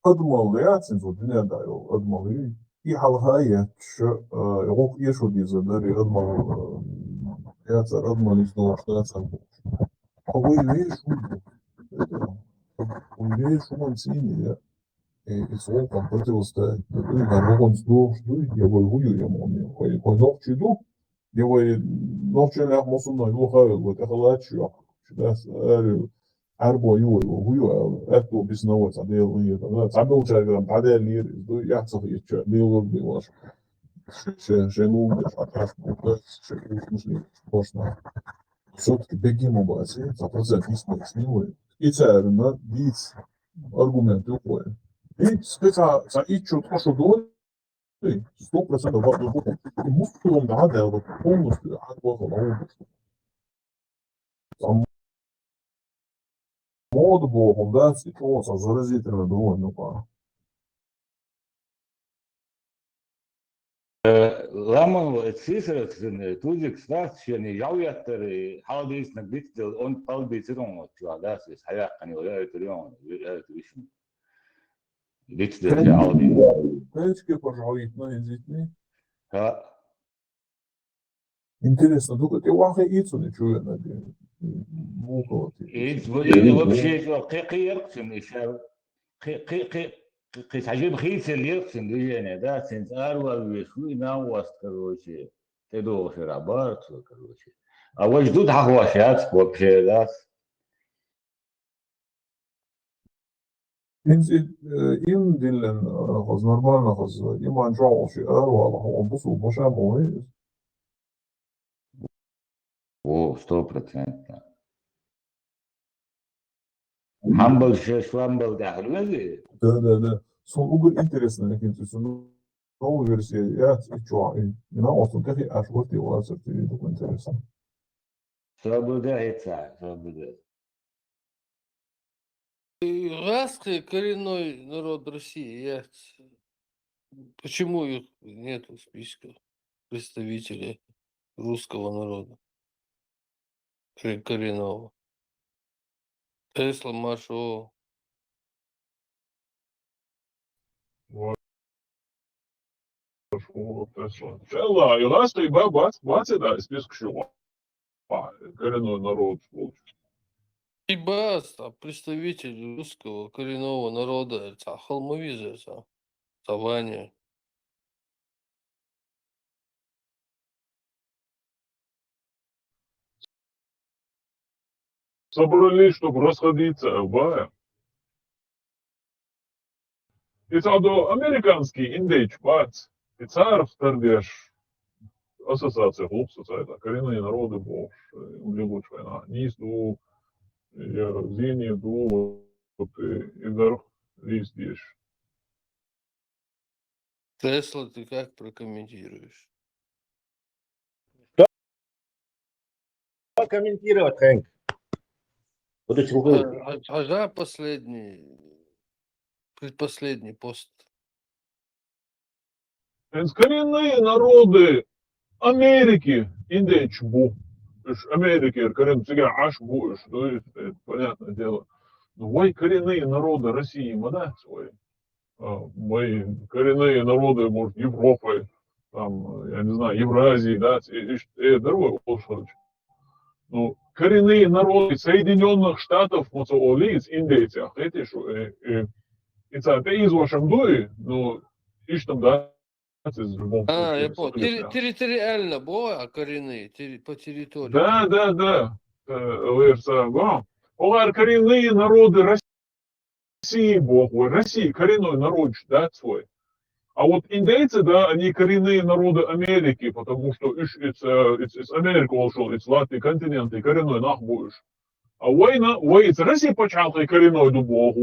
admalı jācins un dinēdā jau admalı ihalhāja, jau iešodīza dari admalı jācar admalı izdošana jācar būs. Havai viešu, un viešu man cīnīja, es volkam противостоять. Gan он сдохну, я воюю ему, vai novči du, ja vai novčēnāk mūsu no juhāju, vai tā halāču, das arbo ju huju etto bis no ta del li da tabu ta gram padel li do ja so ich del bi was se ну можно все-таки бегимо базе за процент не и царно диц аргумент укой и спеца за и чутка что до 100% вообще и мускулом да да вот полностью отбор там мод богом да ситуация заразительно довольно па Lama Cicero tuzik stas yani yavyatlar halbisnak bitti on halbisiron otla das ist hayakani wala etriyon etriyon bitti ya albi Печки пожалуйста извини ha интересно только ты вахе ицу не чуя на муко إيش вообще قيرقسم إيشاب قيس عجيب خيس اللي يقسم ديجينا ده سنسار ويشوي ناوست كروشي تدو في رابارت كروشي أول جدود حقواشات вообще ده им дилен хос нормально хос иман жаоши арвала он бусу боша мой о 100%. Humble швамбл да хлвези да сон угол интересно лакин сон новая версия я чё и на остров таки аж вот и у вас это такое интересно свобода это свобода. Русский коренной народ России. Почему их нет в списке представителей русского народа коренного? Тесла, Маршо. Чела, и раз ты бац да список чего коренной народ И баста, представитель русского коренного народа, это Холмовиза, это Ваня. собрались, чтобы расходиться, бая. Это до американский индейч, бац. И царь стардеш ассоциация хлопцев, это коренные народы, бог, улегуч война. Низ ду, зини ду, вот и вверх лист дешь. Тесла ты как прокомментируешь? Комментировать, Хэнк. Вот эти руководители. Ага, предпоследний пост. Коренные народы Америки, индейч бу. Америки, корен всегда аж будешь, то есть, это понятное дело. Но мои коренные народы России, да, свои. Мои коренные народы, может, Европы, там, я не знаю, Евразии, да, дорогой лошадь. Ну, коренные народы Соединенных Штатов, лиц, индейцев, эти что, и это изложим дуи, ну, и что там, да, Я понял. Территориально, коренные, по территории. Да. Коренные народы России, России, коренной народ, да, свой. А вот индейцы, да, они коренные народы Америки, потому что it's Америка ушел, it's Латвия континент, и коренной нах будешь. А война, из России почал и коренной дубов, и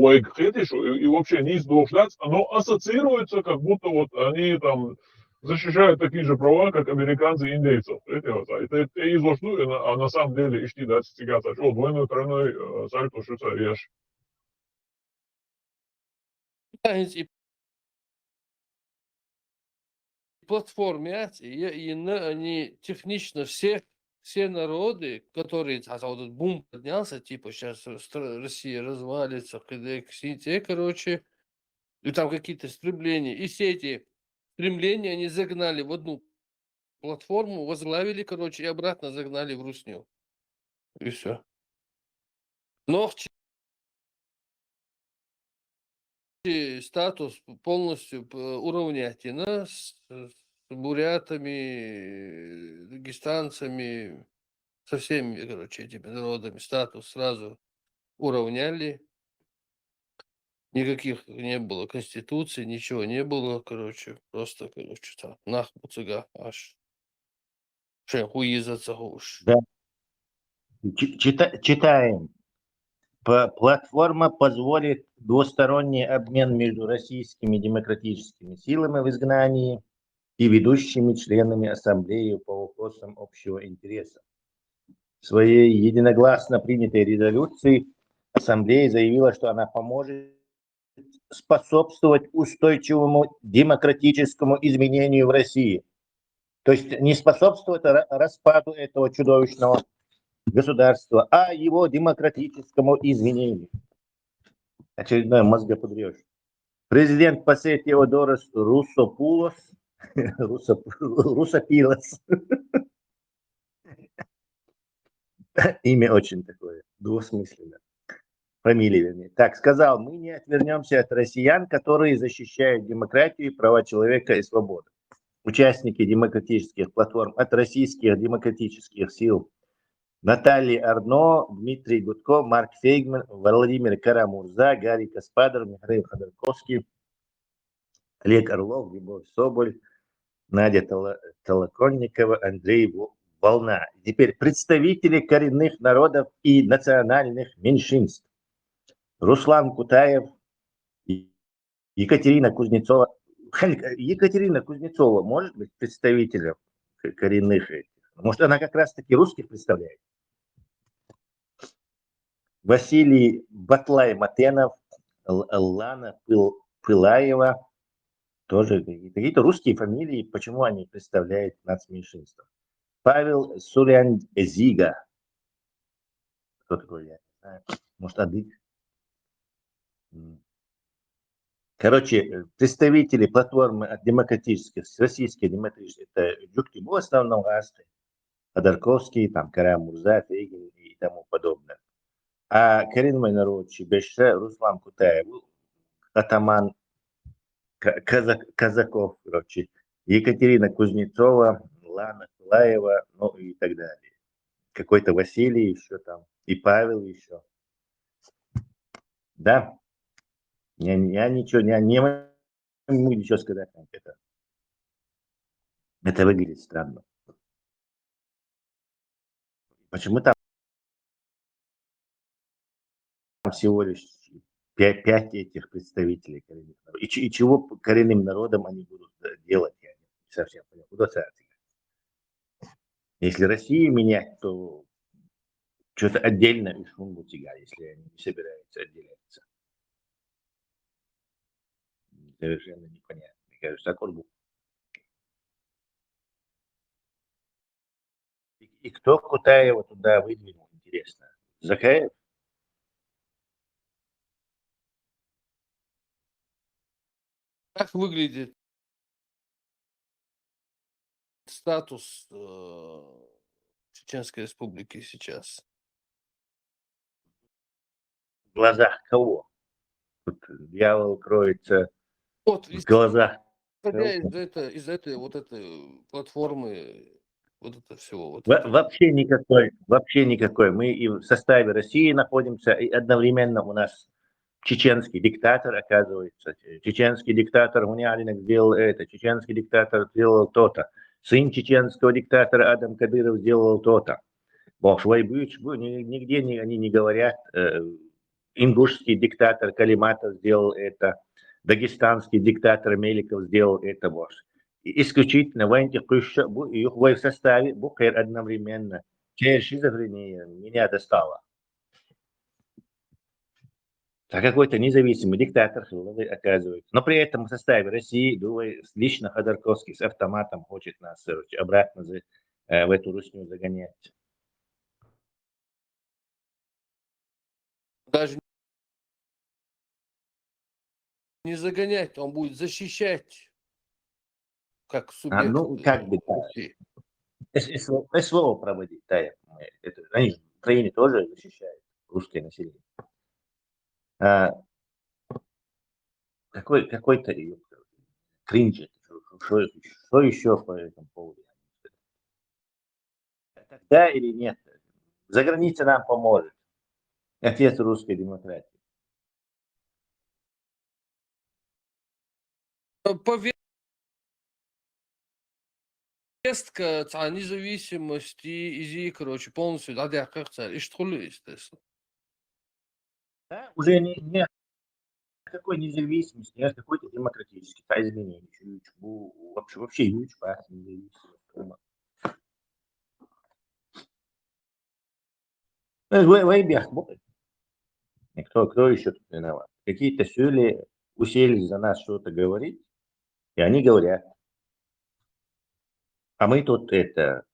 вообще не из двух штат, оно ассоциируется, как будто вот они там защищают такие же права, как американцы и индейцев. Это изложено, а на самом деле ишти дать стигаться, что двойной коренной сальто швейцарияш. И платформе, и они технично все народы, которые, вот этот бум поднялся, типа сейчас Россия развалится, короче, и там какие-то стремления, и все эти стремления они загнали в одну платформу, возглавили, короче, и обратно загнали в русню. И все. Но статус полностью уравнять и нас с бурятами, дагестанцами, со всеми, короче, этими народами статус сразу уравняли. Никаких не было конституции, ничего не было, короче, просто, короче, так, нахмуцыга аж. Шехуиза цагуш. Да. Читаем. Платформа позволит двусторонний обмен между российскими демократическими силами в изгнании и ведущими членами Ассамблеи по вопросам общего интереса. В своей единогласно принятой резолюции Ассамблея заявила, что она поможет способствовать устойчивому демократическому изменению в России. То есть не способствовать распаду этого чудовищного государства, а его демократическому изменению. Очередной мозгопудрёж. Президент ПАСЕ Теодорос Русопулос, Русопилос, имя очень такое двусмысленное, фамилия вернее, так сказал: мы не отвернемся от россиян, которые защищают демократию и права человека и свободу. Участники демократических платформ от российских демократических сил Наталья Арно, Дмитрий Гудков, Марк Фейгман, Владимир Карамурза, Гарри Каспаров, Михаил Ходорковский, Олег Орлов, Любовь Соболь, Надя Толоконникова, Андрей Волна. Теперь представители коренных народов и национальных меньшинств. Руслан Кутаев, Екатерина Кузнецова. Екатерина Кузнецова может быть представителем коренных этих? Может, она как раз-таки русских представляет? Василий Батлай-Матенов, Лана Пылаева, тоже какие-то русские фамилии, почему они представляют нацменьшинство. Павел Суляндзига. Кто такой, я не знаю. Может, адык. Короче, представители платформы от демократических, российские демократические, это Джуктибу в основном, Ходорковский, там, Карамурза, Фейгин и тому подобное. А коренной народ Чебеше, Руслан Кутаев, атаман казаков, короче, Екатерина Кузнецова, Лана Пылаева, ну и так далее. Какой-то Василий еще там, и Павел еще. Да? Я ничего, не могу ничего сказать. Это выглядит странно. Почему там всего лишь 5 этих представителей коренных народов? И чего коренным народам они будут делать? Я не совсем понял. Куда царь? Если Россию менять, то что-то отдельно и шум бутига, если они не собираются отделяться. Совершенно непонятно. Мне кажется, аккорд. И кто Кутаева туда выдвинул, интересно? Закаев? Как выглядит статус Чеченской Республики сейчас? В глазах кого? Тут дьявол кроется Вот, в глазах. исходя из этой вот этой платформы, вот это всего. Вот Вообще никакой. Мы и в составе России находимся, и одновременно у нас чеченский диктатор, оказывается. Чеченский диктатор Гунялинок сделал это, чеченский диктатор сделал то-то. Сын чеченского диктатора Адам Кадыров сделал то-то. Нигде они не говорят. Ингушский диктатор Калиматов сделал это. Дагестанский диктатор Меликов сделал это. Исключительно в составе Бухер одновременно. Шизофрения меня достала. А какой-то независимый диктатор оказывается. Но при этом в составе России, лично Ходорковский с автоматом хочет нас обратно в эту русню загонять. даже не загонять, он будет защищать как субъект. Ну, как бы так. СВО проводить, да. Они же в Украине тоже защищают русское население. Какой-то кринж. Что еще по этому поводу? Да или нет? За границей нам поможет. Отец русской демократии. Повестка о независимости изи, короче, полностью, да, да, как цель, и что ли, естественно. Да? Уже нет какой независимости, нет какой-то демократической изменений. Вообще юч, независимость. Кто еще тут виноват? Какие-то сюли уселись за нас что-то говорить, и они говорят. А мы тут это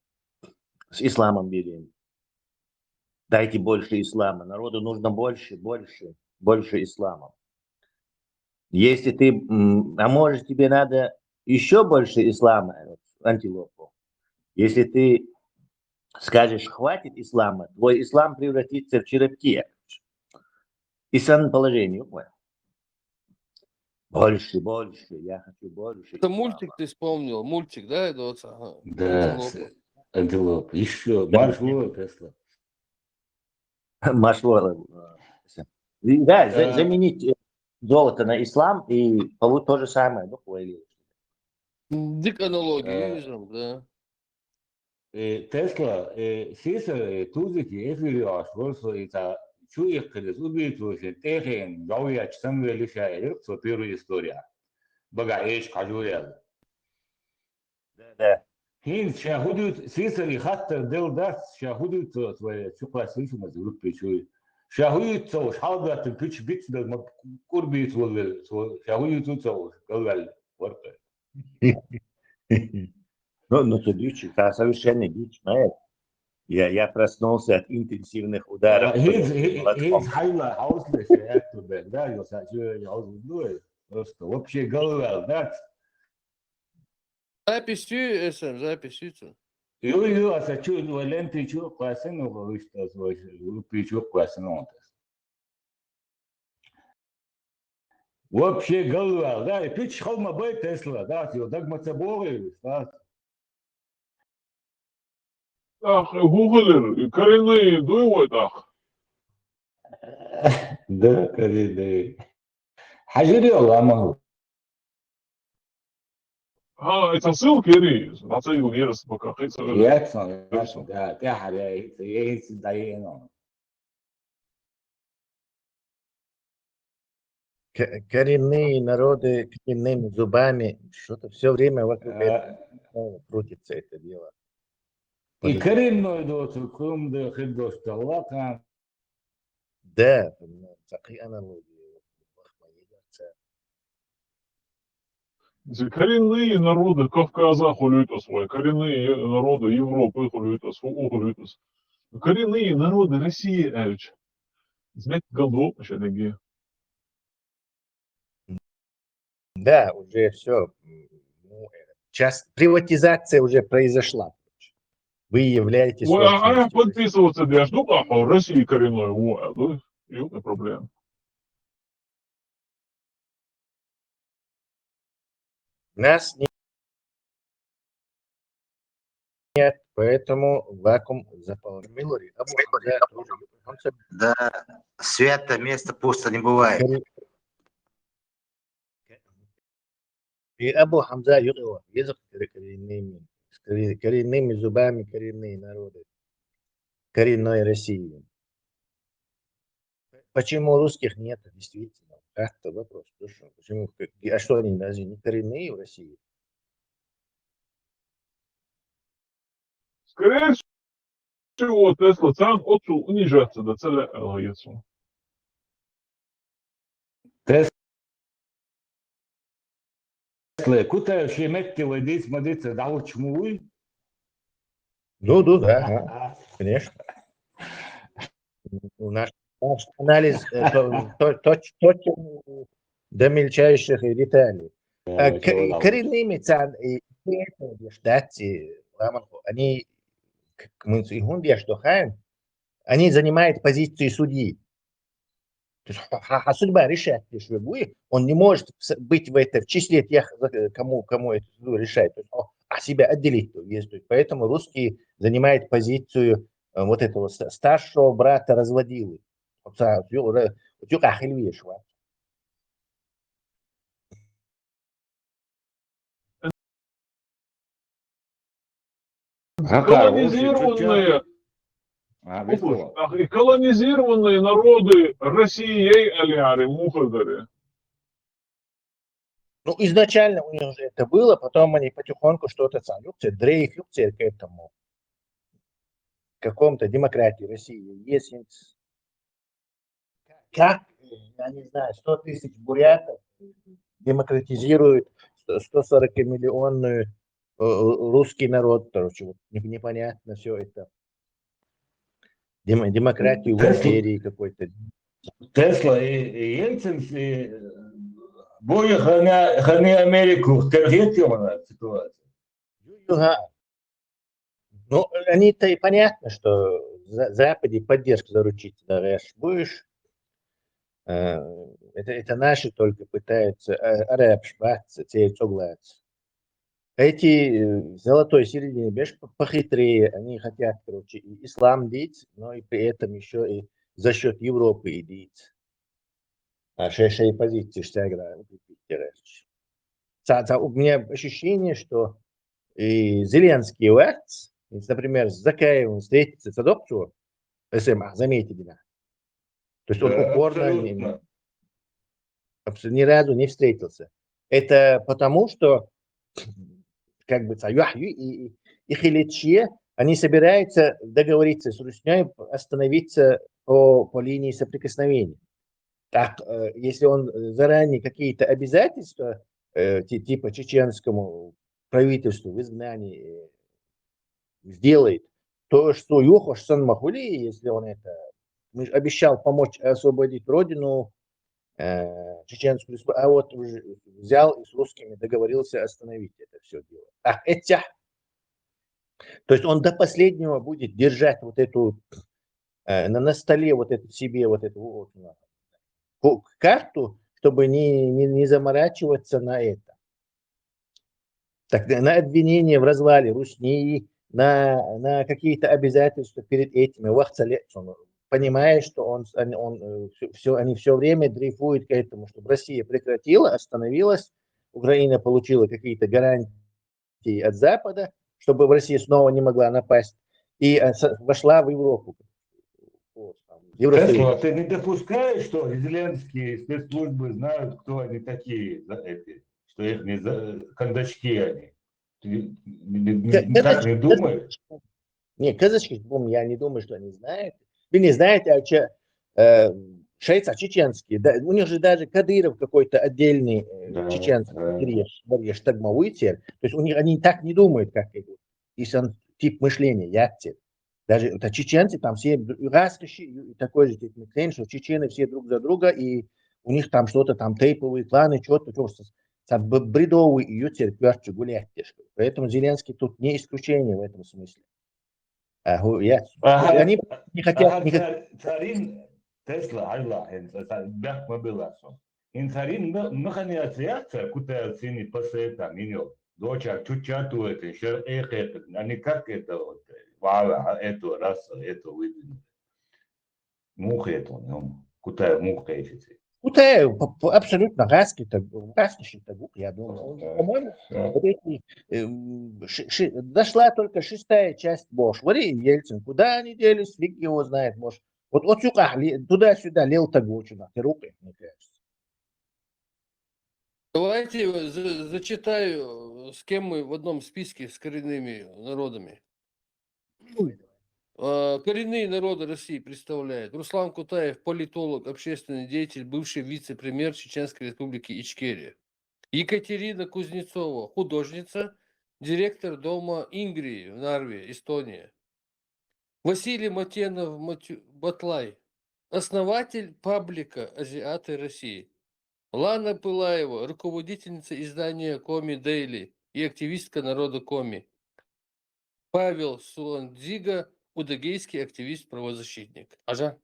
с исламом берем. Дайте больше ислама. Народу нужно больше ислама. Если ты, а может тебе надо еще больше ислама, антилопу. Если ты скажешь, хватит ислама, твой ислам превратится в черепки. И положение. Больше, я хочу больше. Это мультик ты вспомнил, мультик, да, это вот, ага, Да, антилопа. антилоп. Еще маршрут Тесла. Машло. Да, заменить золото на ислам и получить то же самое. Дик аналогизм, да. Тесла, сisa тузики, если ашварсо это чуек через убийцу, техен, гауя, чтам велишая, это первая история. Багаеш кажурял. Да. Хин шахудут сиса и хаттер дел дат шахудут свои чукласишь на группе чуй. Шахудут то шалгат пич бит да курбит вол шахудут то галвал ворта. Ну, ты дичь, это совершенно дичь, знаешь. Я проснулся от интенсивных ударов. Хин хайла хаусле шаяту бек, да, я сачу хаус просто вообще галвал, да. Записью, записью. Ю, а сачу ленты чу классен, ну, что свой группе чу классен. Вообще галвал, да, и пич холма бой Тесла, да, его дагмацаборы, да. Ах, Гуглер, коренные дуют, ах. Да, коренные. Хажири Аллаху. Это ссылки рейс. На целью ерс пока. Ясно, да, тяхаря, есть даено. Коренные народы, коренными зубами, что-то все время вокруг этого крутится это дело. И коренной доцу, кум да хидошта лака. Да, такие аналогии. Коренные народы Кавказа хулюются свой, коренные народы Европы хулюются свой. Коренные народы России, Эльч. Знаете, голдоп еще такие. Да, уже все. Сейчас приватизация уже произошла. Вы являетесь... А подписываться для жду, в России коренной, да? Ёлка проблема. Нас нет, поэтому вакуум заполнен. Да, свято место пусто не бывает. И Абу Хамза его язык коренными зубами, коренные народы, коренной России. Почему русских нет, действительно? Как-то вопрос. Почему? А что они разве не коренные в России? Скорее всего, Тесла сам отцу унижаться до целя яйцу. Тесла, куда шеметки водить, смотрите, да вот чмуй. Ну, да, конечно. Наш анализ точен до мельчайших деталей. Коренными они занимают позиции судьи. То есть, судьба решает, он не может быть в числе тех, кому это суду решает, то есть, себя отделить. Поэтому русские занимают позицию вот этого старшего брата разводил. Колонизированные, колонизированные народы Россией аляри, мухадари. Ну, изначально у них уже это было, потом они потихоньку что-то сам дрейф к этому, какому-то демократии России. Если как, я не знаю, 100 тысяч бурятов демократизируют 140-миллионный русский народ, короче, вот непонятно все это. Демократию в империи какой-то. Тесла и Ельцин, Боже, храни Америку, таргетирована ситуация. Ну, они-то и понятно, что в Западе поддержку заручить, да, будешь. Это наши только пытаются арабшбаться, согласиться. Эти золотой середине, бежь похитрее, они хотят, короче, и ислам бить, но и при этом еще и за счет Европы и бить. А шея позиции, что играют. У меня ощущение, что и Зеленский власть, например, с Закаевым встретится с адопцией, заметьте меня. То есть он упорно ни разу не встретился. Это потому, что как бы и Хиличе, они собираются договориться с Русней, остановиться по линии соприкосновения. Так, если он заранее какие-то обязательства, типа чеченскому правительству в изгнании сделает, то что Юхош Сан-Махули, если он это обещал помочь освободить родину, чеченскую республику, а вот взял и с русскими договорился остановить это все дело. То есть он до последнего будет держать вот эту на столе вот эту себе вот эту карту, чтобы не заморачиваться на это. Так, на обвинение в развале Русни, на какие-то обязательства перед этими, понимая, что они все время дрейфуют к этому, чтобы Россия прекратила, остановилась, Украина получила какие-то гарантии от Запада, чтобы Россия снова не могла напасть, и вошла в Европу. Тесла, ты не допускаешь, что зеленские спецслужбы знают, кто они такие, что их не кондачки они? Ты так не думаешь? Не, казачки, я не думаю, что они знают. Вы не знаете, шейца чеченские, да, у них же даже Кадыров какой-то отдельный чеченский штагмовый тер. То есть у них они так не думают, как это. Если тип мышления, ятер. Даже это чеченцы, там все раскоши, такой же тип мышления, что чечены все друг за друга, и у них там что-то, там тейповые кланы, что-то, бредовый и ютер пьёрче гулять. Поэтому Зеленский тут не исключение в этом смысле. Они не хотят... Царин Тесла, бях мобиласом. Царин механизация, куда цени посета, минё. Доча чучату это, шер эхет, они как это вот, эту расу, эту выдвинули. Муха это, куда муха эти. Абсолютно раскрыто, я думаю. По-моему, дошла только 6-я часть Бош. Вари Ельцин, куда они делись, фиг его знает, может. Вот сюда, туда-сюда лил Тагучина, руки, мне кажется. Давайте зачитаю, с кем мы в одном списке с коренными народами. Коренные народы России представляют Руслан Кутаев, политолог, общественный деятель, бывший вице-премьер Чеченской республики Ичкерия. Екатерина Кузнецова, художница, директор дома Ингрии в Нарве, Эстония. Василий Матенов Батлай, основатель паблика «Азиаты России». Лана Пылаева, руководительница издания Коми Дейли и активистка народа Коми. Павел Суландзига, удыгейский активист-правозащитник. Ажа?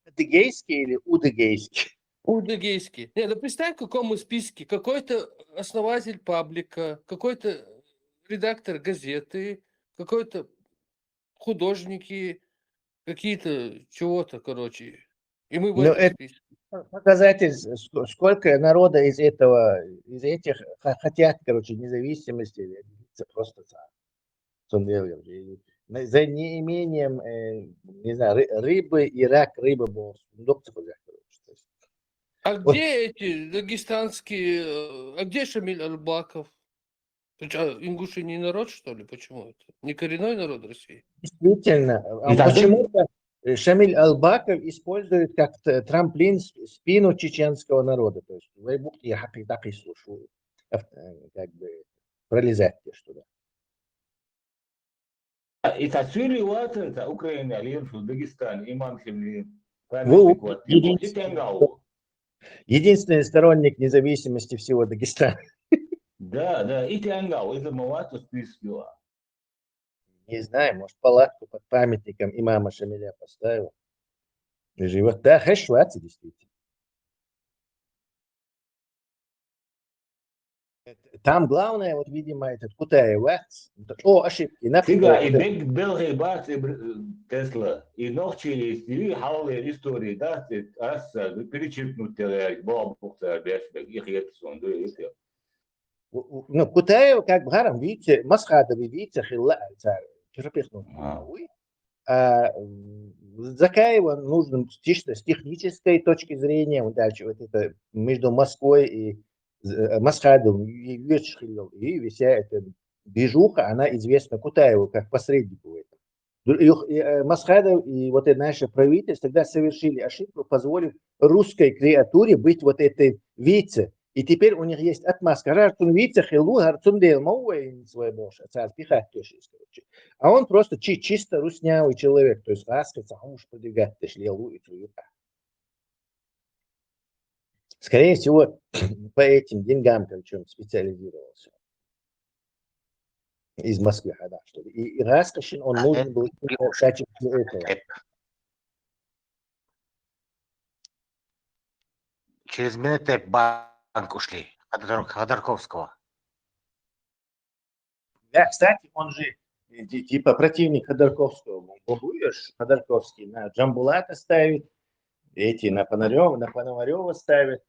Адыгейский или удыгейский? Удыгейский. Нет, ну представь, в каком мы списке. Какой-то основатель паблика, какой-то редактор газеты, какой-то художники, какие-то чего-то, короче. И мы в Но этом это списке. показатель, сколько народа из этого, из этих хотят, короче, независимости, или это просто так. За неимением, не знаю, рыбы и рак рыбы был. А Вот где эти дагестанские, а где Шамиль Арбаков? Ингуши не народ, что ли? Почему это? Не коренной народ России? действительно, И тогда почему-то Шамиль Албаков использует как трамплин спину чеченского народа. То есть вы будете, я так и слушаю, как бы пролезать туда. и тасвили ватента Украина, Алиершу, Дагестан, имам Шемли, Вы памятник вот его. Ситенгау. единственный сторонник независимости всего Дагестана. Да, и Тенгау, это Мавату спискила. Не знаю, может, палатку под памятником имама Шамиля поставил. И живет. Да, хэшваться действительно. Там главное, вот, видимо, этот Кутаевац. О, ошибки. Сега, и бег белгай бац Тесла, и ночи стили хавали истории, да, раз перечеркнуть теряет, бог бухта, бешбек, их епсон, да, и все. Ну, Кутаев, как бы, гарам, видите, Масхадовый, видите, хилла, терапевтом. А Закаева нужно чисто с технической точки зрения, вот дальше, вот это между Москвой и Масхадовым, и вся эта движуха, она известна Кутаеву как посреднику в этом. Масхадов и вот это наше правительство тогда совершили ошибку, позволив русской креатуре быть вот этой вице. И теперь у них есть отмазка. А он просто чисто руснявый человек. То есть раскаться, а уж продвигать скорее всего, по этим деньгам, причем специализировался. Из Москвы, да, что ли. И Раскошин, он нужен был в качестве этого. Через минуту банк ушли. Ходорковского. Да, кстати, он же типа противник Ходорковского. Будешь Ходорковский на Джамбулата ставит, эти на Пономарева ставит.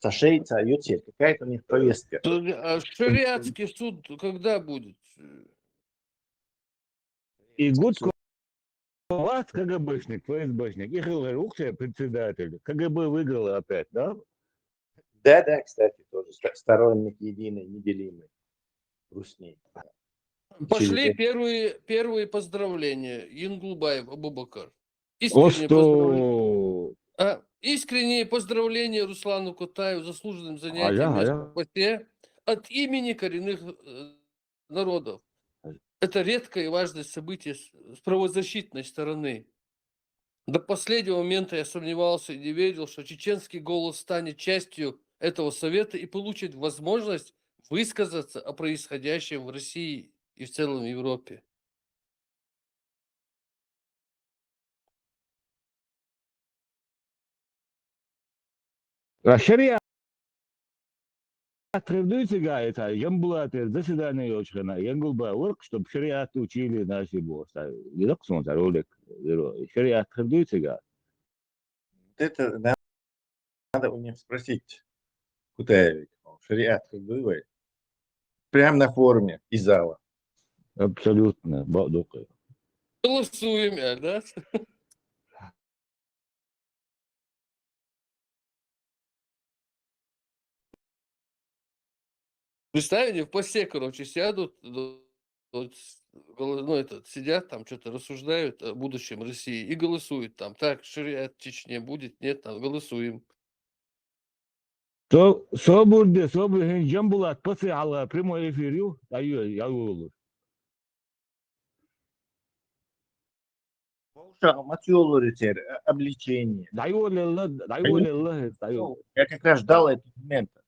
Сашейца, Ютель. Какая-то у них повестка. А шариатский суд когда будет? И Гудко вас КГБшник, ФСБшник, их Рухте председатель, КГБ выиграла опять, да? Да, кстати, тоже сторонник единой, неделимой. Русней. Пошли первые поздравления. Ингулбаев Абубакар. Искренние поздравления Руслану Кутаеву, заслуженным занятием места в посте от имени коренных народов. Это редкое и важное событие с правозащитной стороны. До последнего момента я сомневался и не верил, что чеченский голос станет частью этого совета и получит возможность высказаться о происходящем в России и в целом Европе. Шариат требуется, это Ямбулатер, заседание Йочхана, Янгулба, work, чтобы шариат учили наши боссы. Не так смотрят ролик. Шариат требуется, Это надо у них спросить, Кутаевич, шариат как бывает. Прямо на форуме из зала. Абсолютно, бадука. Голосуем, да? Представили, в посте, короче, сядут, сидят там, что-то рассуждают о будущем России и голосуют там. Так, шариат в Чечне будет, нет, там, голосуем. То собурде, Ямбулат, после Алла, прямой эфир, я улу. Обличение. Даю. Я как раз ждал этого момента.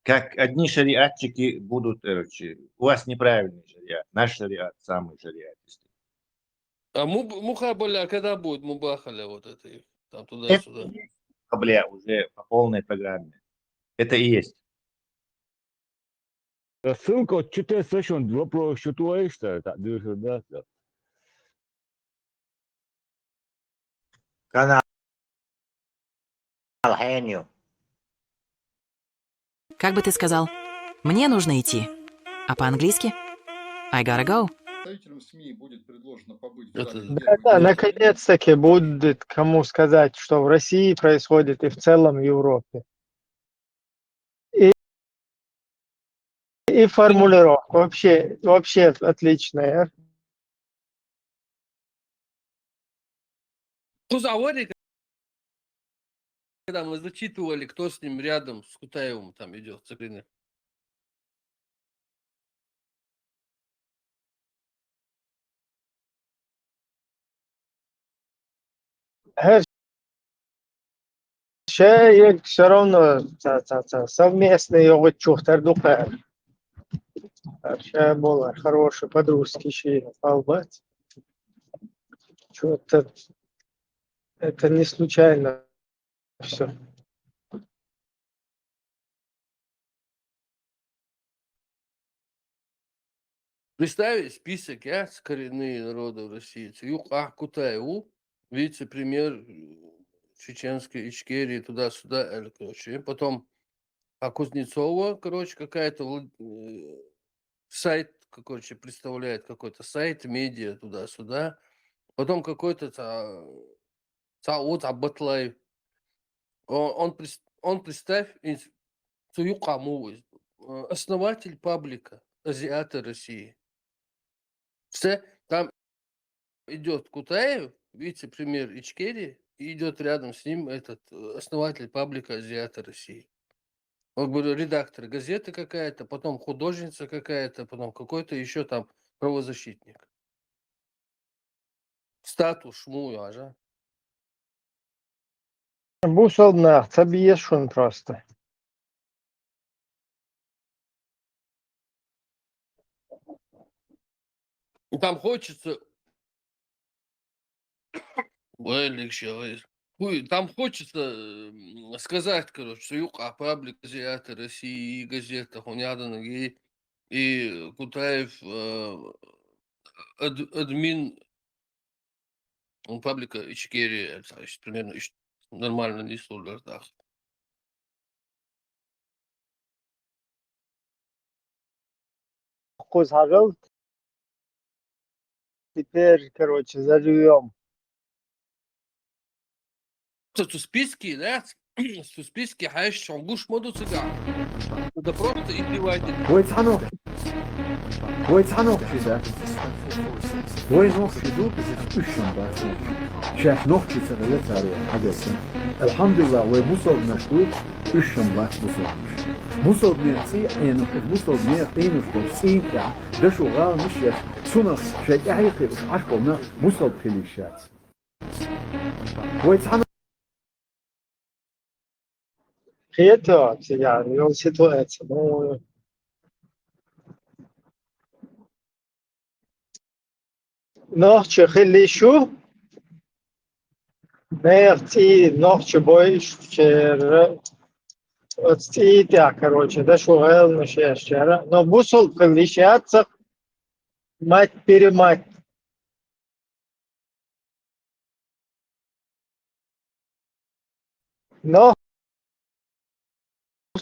Как одни шариатчики будут, у вас неправильный шариат, наш шариат самый шариатистый. А Мухабаля когда будет Мубахаля вот это их там туда-сюда? Бля, уже по полной программе. Это и есть. Ссылка читай сешн вопрос что твои что так держи да. Канал Хеню. Как бы ты сказал? Мне нужно идти. А по-английски? I gotta go. Представителям СМИ будет предложено побыть в Это зале Да, первой да, встречи. наконец-таки будет кому сказать, что в России происходит и в целом Европе. И формулировка вообще отличная. Ну, заводе, когда мы зачитывали, кто с ним рядом, с Кутаевым там идет, с Украины. Her şey все равно совместный вот чухтар духар. Вообще было хороший по-дружески еще полбать. Что-то это не случайно все. Представить список, коренные народы в России. Цююк Кутаеву, вице-премьер чеченской Ичкерии, туда-сюда, короче. И потом Кузнецова, короче, какая-то сайт, короче, представляет какой-то сайт, медиа, туда-сюда. Потом какой-то Цауд Аббатлаев. Он представь, Цююк Амуй, основатель паблика «Азиаты России». Все, там идет Кутаев, вице-премьер Ичкерии, и идет рядом с ним этот основатель паблика «Азиаты России». Он, говорю, редактор газеты какая-то, потом художница какая-то, потом какой-то еще там правозащитник. Статус шмую, ажа. Bu solna tabii şun просто. И там хочется... Там хочется сказать, короче, что юка паблик «Азиаты России» и газета «Хуняда и Кутаев админ паблика Ичкерия, примерно нормально не слушал, да. Кузарыл. Теперь, короче, заживем. Тут списки, да? Списки, хаешь, он гуш моду цыган. Это просто издевательство. ويتحنوك كذا وينوك شدوك إيشان باسون شاف نوك كذا لا تاريخ حدث الحمد لله ومصاب مشدود إيشان باس مصاب نعطي إنه مصاب نعطي نفسين كا ده شغال مش يش سنة شيء يحيي مش عشقنا مصاب كليشات ويتحنوك Это yani yol ситуация. Ну, ночью хили шо? Мерти ночью боишь вчера. Вот и так, короче, да шугал на вчера. Но бусол колищаться мать-перемать. Но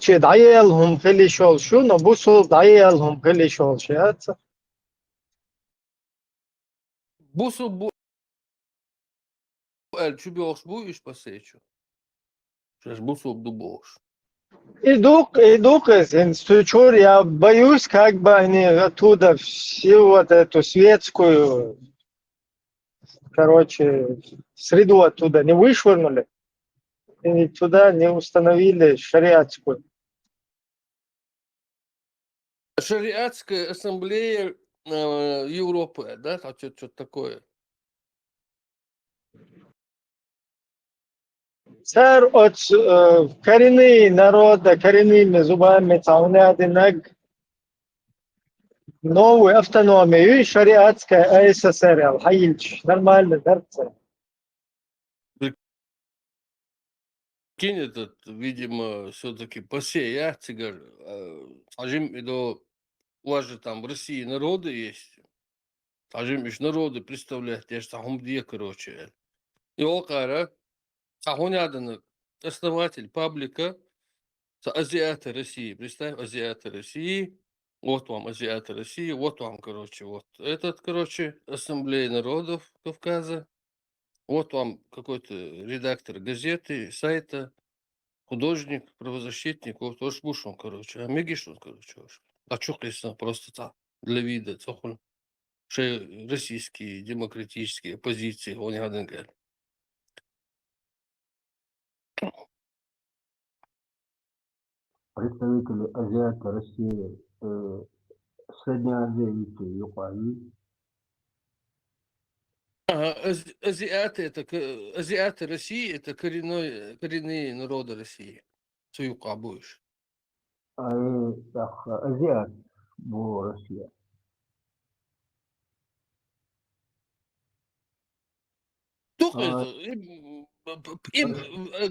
دعيالهم خلي شغل شو نبوسوا دعيالهم خلي شغل شات Бусу чубёш будешь посечу. Сейчас бусу обдубош. идут из институт, я боюсь, как бы они оттуда всю вот эту светскую, короче, среду оттуда не вышвырнули и туда не установили шариатскую. Шариатская ассамблея Европы, да, там что-то такое. Сэр, от коренные народа, коренными зубами таунядинаг новую автономию и шариатская СССР. Хаильч, нормально, да? Кинь этот, видимо, все-таки посея цигар. Ажим и до у вас же там в России народы есть, даже международные представляют, я же там где, короче. И окара, основатель паблика, азиаты России, представь, азиаты России, вот вам азиаты России, вот вам, короче, вот этот, короче, Ассамблея народов Кавказа, вот вам какой-то редактор газеты, сайта, художник, правозащитник, вот уж бушон, короче, а мегишон, короче, уж. А чё, конечно, просто так, для вида, цохун, что российские демократические оппозиции, он не говорит. Представители азиата России, Средняя Азия и Юпаи. Азиаты, азиаты России, это коренные народы России. Суюка будешь. Азиат в России. Только это, им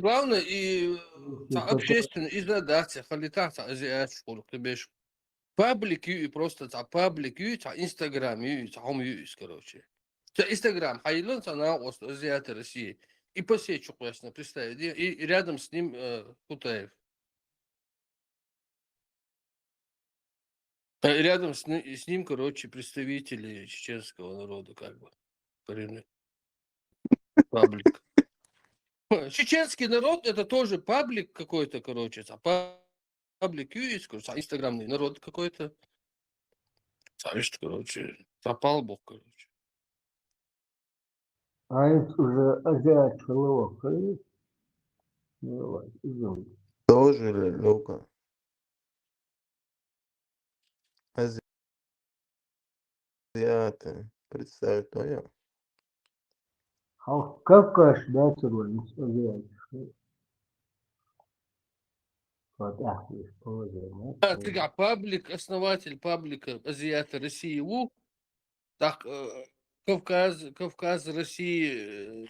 главное и общественно, и задаться, халитаться азиат школу, ты бишь. Паблик и просто паблик и Инстаграм и короче. Инстаграм, хайлон на азиаты России. И посечу, ясно, представь, и рядом с ним Кутаев. Рядом с ним, короче, представители чеченского народа, как бы, коренных. Паблик. Чеченский народ это тоже паблик какой-то, короче, паблик есть, короче, инстаграмный народ какой-то. Знаешь, короче, пропал бог, короче. А это уже азиат шеловок. Извините. Тоже Люка. Азиаты. Представь, то я. Как да, сегодня азиат? Ты паблик, основатель паблика азиаты России ЛУ, так Кавказ России,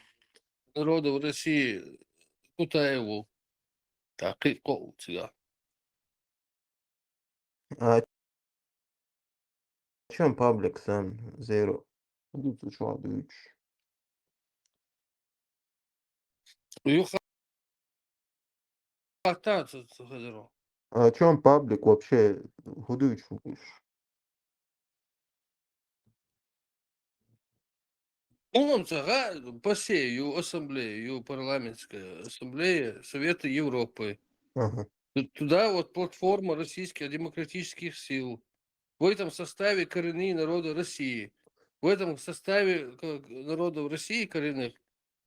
народов России Кутаеву. Так, и кол тебя. А о чем паблик сам? Zero. А о чем паблик вообще? Худуич. Он посею ассамблею, парламентская ассамблея Совета Европы. Ага. Туда вот платформа российских демократических сил. В этом составе коренные народы России. В этом составе народов России коренных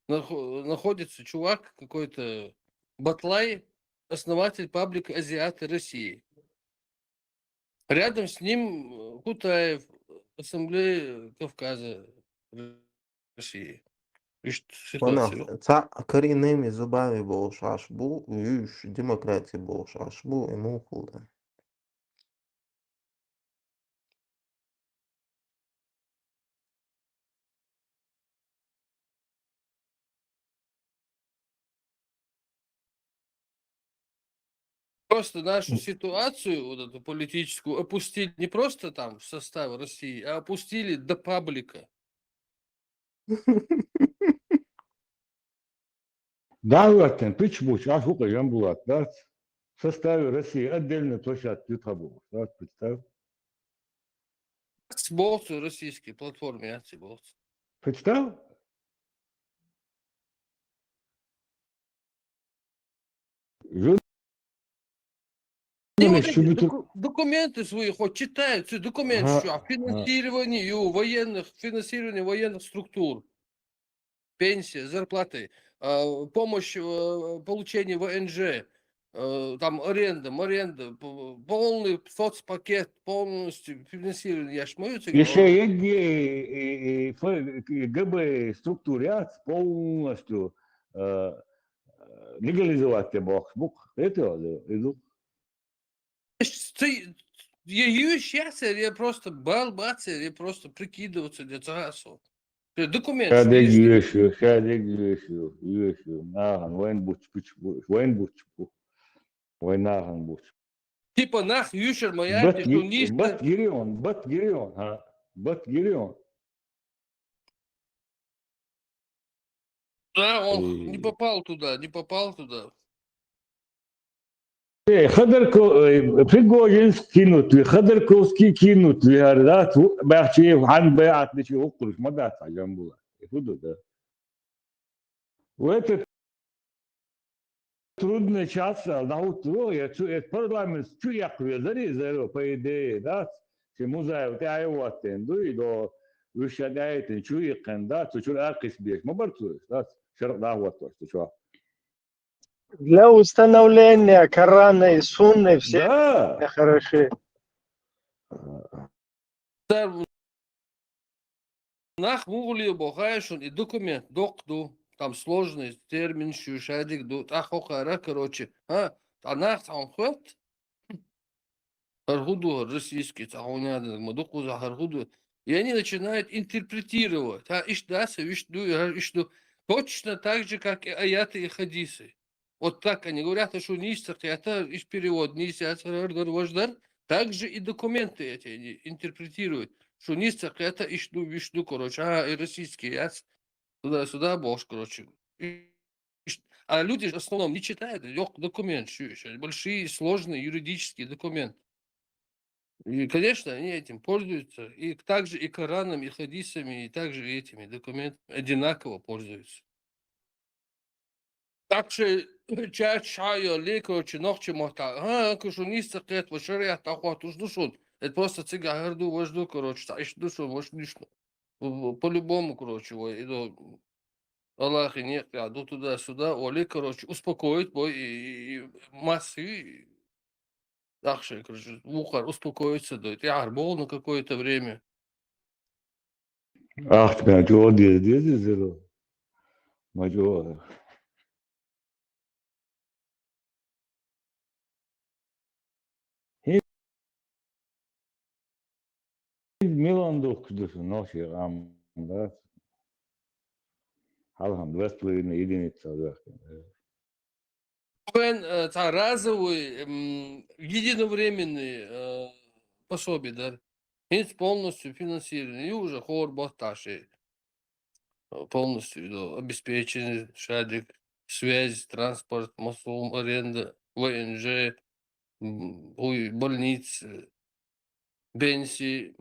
находится чувак какой-то Батлай, основатель паблика азиаты России. Рядом с ним Кутаев, Ассамблея Кавказа России. Коренными зубами был шашбу, демократия был шашбу, ему худо. Просто нашу ситуацию, вот эту политическую, опустили не просто там в состав России, а опустили до паблика. Давлаттан почему аж укаyan булатlar в составе России отдельно площадь Ютабу. Представь. Болту российские платформы, акции болту. Представь? Документы свои хоть читают, документы о финансировании военных структур, пенсия, зарплаты, помощь получения ВНЖ, там аренда, полный соцпакет, полностью финансирование. Я ж мою Еще ГБ структурят полностью легализовать бог. Это иду. Я сейчас я просто балбаться, я просто прикидываться для царасов. Документ. Война Tипа nах yuşur mayarti, что ништа. Батгирион, Батгирион. Да, он не попал туда, не попал туда. Пригожин кинут, Ходорковский кинут, да, бахчи хан баат ничи окруж, мадат аджамбула. Да. В этот трудный час, на утро, парламент чуяк везали, по идее, да, музей, ты айват, и до вышадаете, чуяк, да, чуяк аркис беж, мабартуешь, да, шарк да, вот то, что. Для установления Корана и Сунны все Да. хороши. Нах мугли бохаешун и документ, докду, там сложный термин, шадик, ахохара, короче, а нах там хват, аргуду российский, тахуняды, мадуку за аргуду, и они начинают интерпретировать, ишдасы, ишду, точно так же, как и аяты и хадисы. Вот так они говорят, что нистах, это из перевод, нистах, также и документы эти они интерпретируют. Что нистах, это ишду, короче, и российский яц, туда-сюда, бож, короче. А люди в основном не читают документ, большие, сложные юридические документы. И, конечно, они этим пользуются. И также и Кораном, и хадисами, и также этими документами одинаково пользуются. Так что чай, короче, ночи мота. Кушунистах, это шариат, ахуат, уж душун. Это просто цыга, горду, вожду, короче, иш душу, может, лишнего. По-любому, короче, иду. Аллах и нет, иду туда-сюда, Оли, короче, успокоить бой и массы. Дальше, короче, ухар успокоиться, да, я арбол на какое-то время. Ах, ты что, здесь зеро. Мажор. Милан дух, ночи, да. Алхам, 2,5 единицы. Разовый, единовременный пособие, да. Есть полностью финансирование, и уже хор бахташи. Полностью обеспечены шадрик, связь, транспорт, массовым аренда, ВНЖ, больницы, пенсии.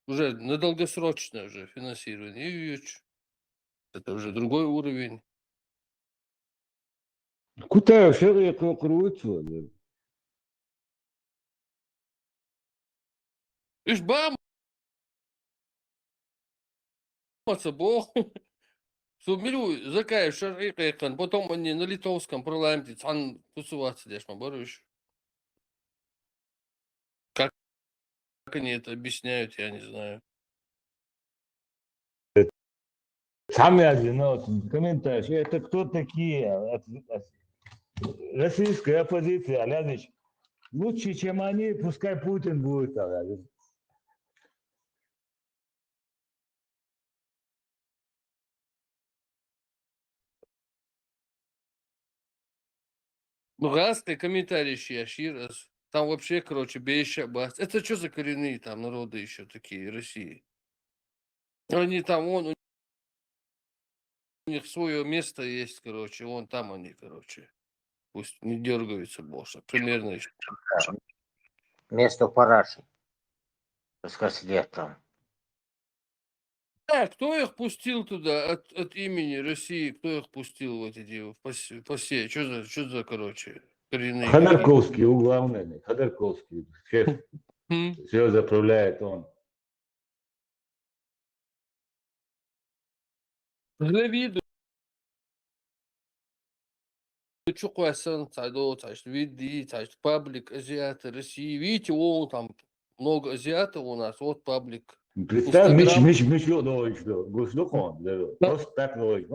Уже на долгосрочное уже финансирование. И это уже другой уровень. Куда все крутится? Ишь, бам! Бог. Суммирую, закай шарикайкан, потом они на литовском парламенте цан тусуваться дешь, боруешь. Как они это объясняют, я не знаю. Сами один, комментарий. Это кто такие? Российская оппозиция, Лядыч. Лучше, чем они, пускай Путин будет. Ну, раз ты комментарий еще раз. Там вообще, короче, бейша бас. Это что за коренные там народы еще такие, России? Они там, у них свое место есть, короче, вон там они, короче. Пусть не дергаются больше. Примерно еще. Место параши. Пускай сидят там. Кто их пустил туда от имени России? Кто их пустил вот эти в посе? Что за, короче, коренные? Ходорковский, главный, Ходорковский, шеф. Все заправляет он. Главиду. Чукуасан, види, паблик, азиаты, России. Видите, он там много азиатов у нас, вот паблик. Представь, просто так ловить.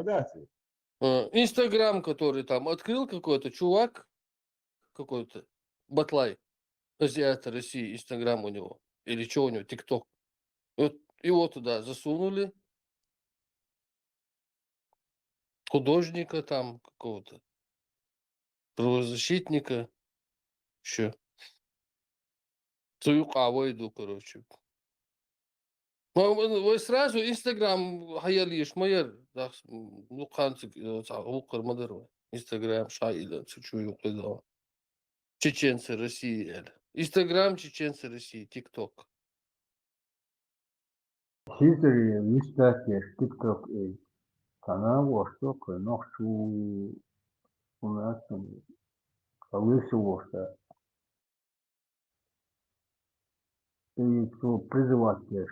Инстаграм, который там открыл какой-то чувак, какой-то Батлай, азиата России, Инстаграм у него, или что у него, ТикТок. Вот его туда засунули, художника там какого-то, правозащитника, еще. Твою каву иду, короче. Вы сразу Инстаграм хаялиш майер, ну канцик, укр мадерва. Инстаграм шайда, чую куда. Чеченцы России. Инстаграм чеченцы России, ТикТок. History research TikTok is kanal Vostok nog zo уместен. Повысился. И кто призывать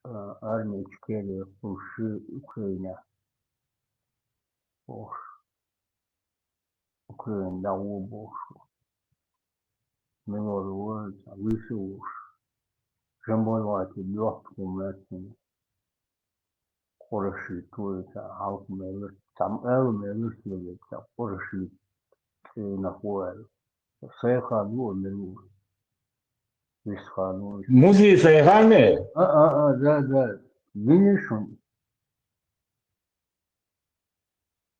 армию Чкели в Украине. Украина дал больше. Миллион words, вышел. Жамболвати легкий уместен. Хороший, то есть half миллион. Сам миллион следуется. Хороший находит. Сейхану миллион. Висхану. Музей Сайгане? Да. Винишун.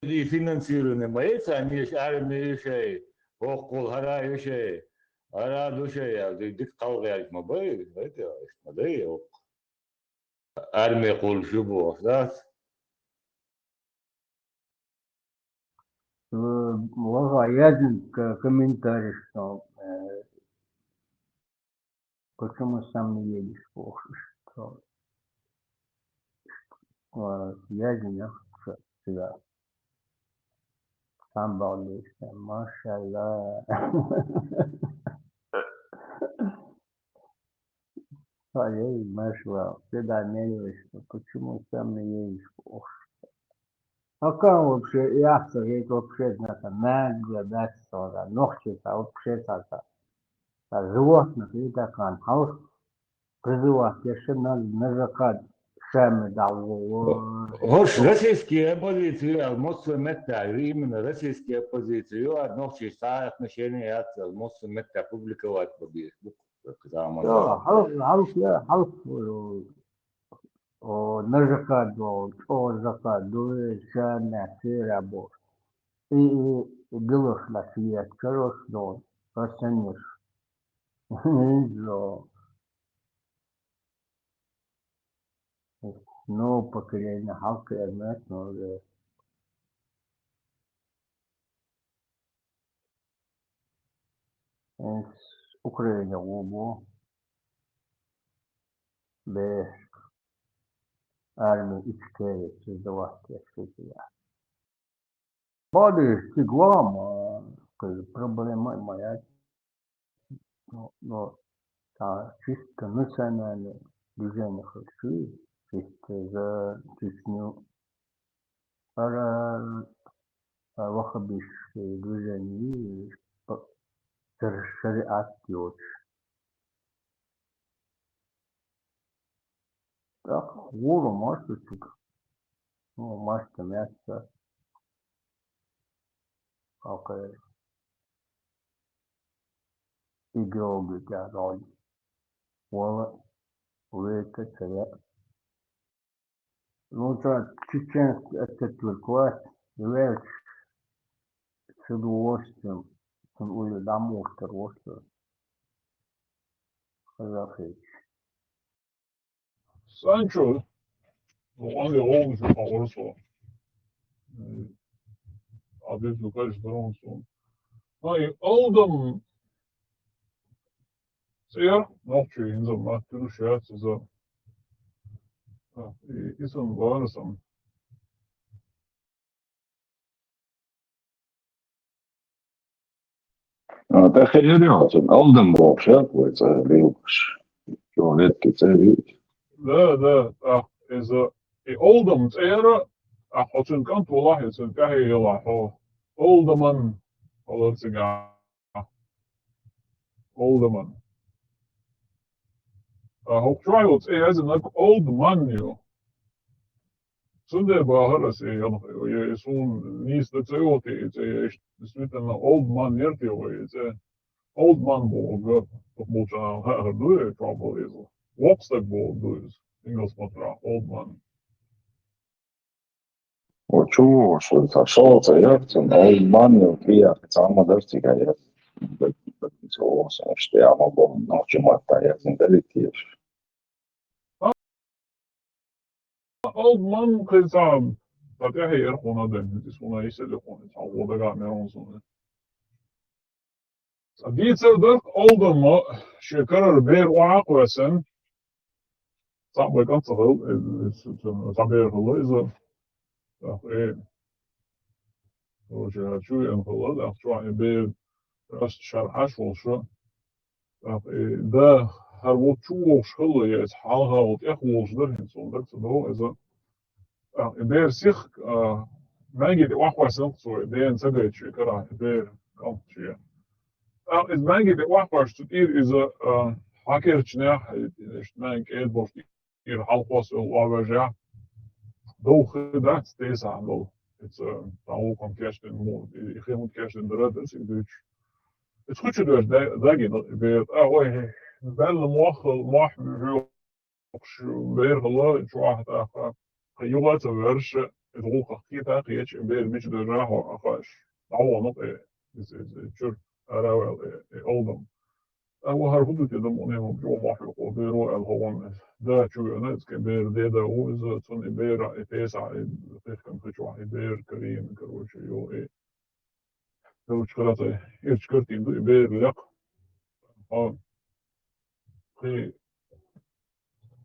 И финансирование боится, они армии шеи, окол хара шеи, хара душе, дик калгаяк мабай, это мадей, армия кол шубо, да? Лагаядин комментарий, что почему сам не едешь плохо, что Ядин я сюда. Сам балдеешься, машалла. Ей, машалла, сюда меряешься, почему сам не едешь плохо. А как вообще, я это вообще, это нагло, да, что, ногти-то вообще так. Животных и так он хаус призывать, еще на закат шами дал. Российские оппозиции, Москва Метта, именно российские оппозиции, одно в чистых отношениях от Москвы Метта публиковать побег. Хаус на закат, о закат, дует шами, сирабо. И белых на свет, хорошо, расценишь. No поколение халка эрмет, но с Украины обо без армии Ичкерии создавать себя. Бады стеглом, проблема моя, но чисто национальное движение хочу, чисто за Чечню, ваххабистское движение, шариат делать. Так, волю масточек, ну, маста мясо, как идеология для роли. Вола, выйти, царя. Ну, это чеченский, это только является с удовольствием, или домой, с удовольствием. Казахич. Sancho, он je ovdje povrstvo. A bi tu kažeš bronsu. Oldham zeer nog in zijn maat scherts zo. Is een waarzaam. Так и делается. Oldham был шапывается, любишь. Туалетки царить. Да. Is Oldham zeer. Хотин кant والله يصير كهي يلا هو Oldman olur siga Oldman hope trials as an old man you Sunday bahar se ya sun nis de tsote it's действительно old man yerti it's old man bol получа do trouble is what's the bol do single смотра old man Вот чего, что зашел, заехал, Old Man, приехал, сам модерстика, Что я могу научить я зингалитив. Old man gezien dat jeg her hun den det såna i telefonen så och det går med hon såna. Så det så där old man شكرر بير وعقوسن صعب كان صغير صعبير الله إذا إيه وجه شو ينقل ده شو بير راس شرحش وشو ده هر شو شغله يتحالها وتأخذ درهم صندوق صندوق إذا بير سيخ ما يجي واحد سنقصه بين سجل شيء كره بير كم شيء إذا ما يجي واحد شتير إذا حكير جناح إجتماعي كيد بوش ير حلقوس وواجع دو خدات تيسا عمل het nou kan kerst in morgen ik ga moet kerst in de red dus ik dus het goed je dus daar je weer oh wel morgen weer geloof je wacht af je te werken het hoog gaat hier je weer een beetje de raar afwas nou nog is het wel oldem وهر هدوء كده مؤمنهم جو واحد وبيرو الهوام ده شو ناس كبير ده هو إذا صن بير إتسع إتسع كم خشوا بير كريم كروش يو إيه لو شكرته يشكرتين ده بير لق في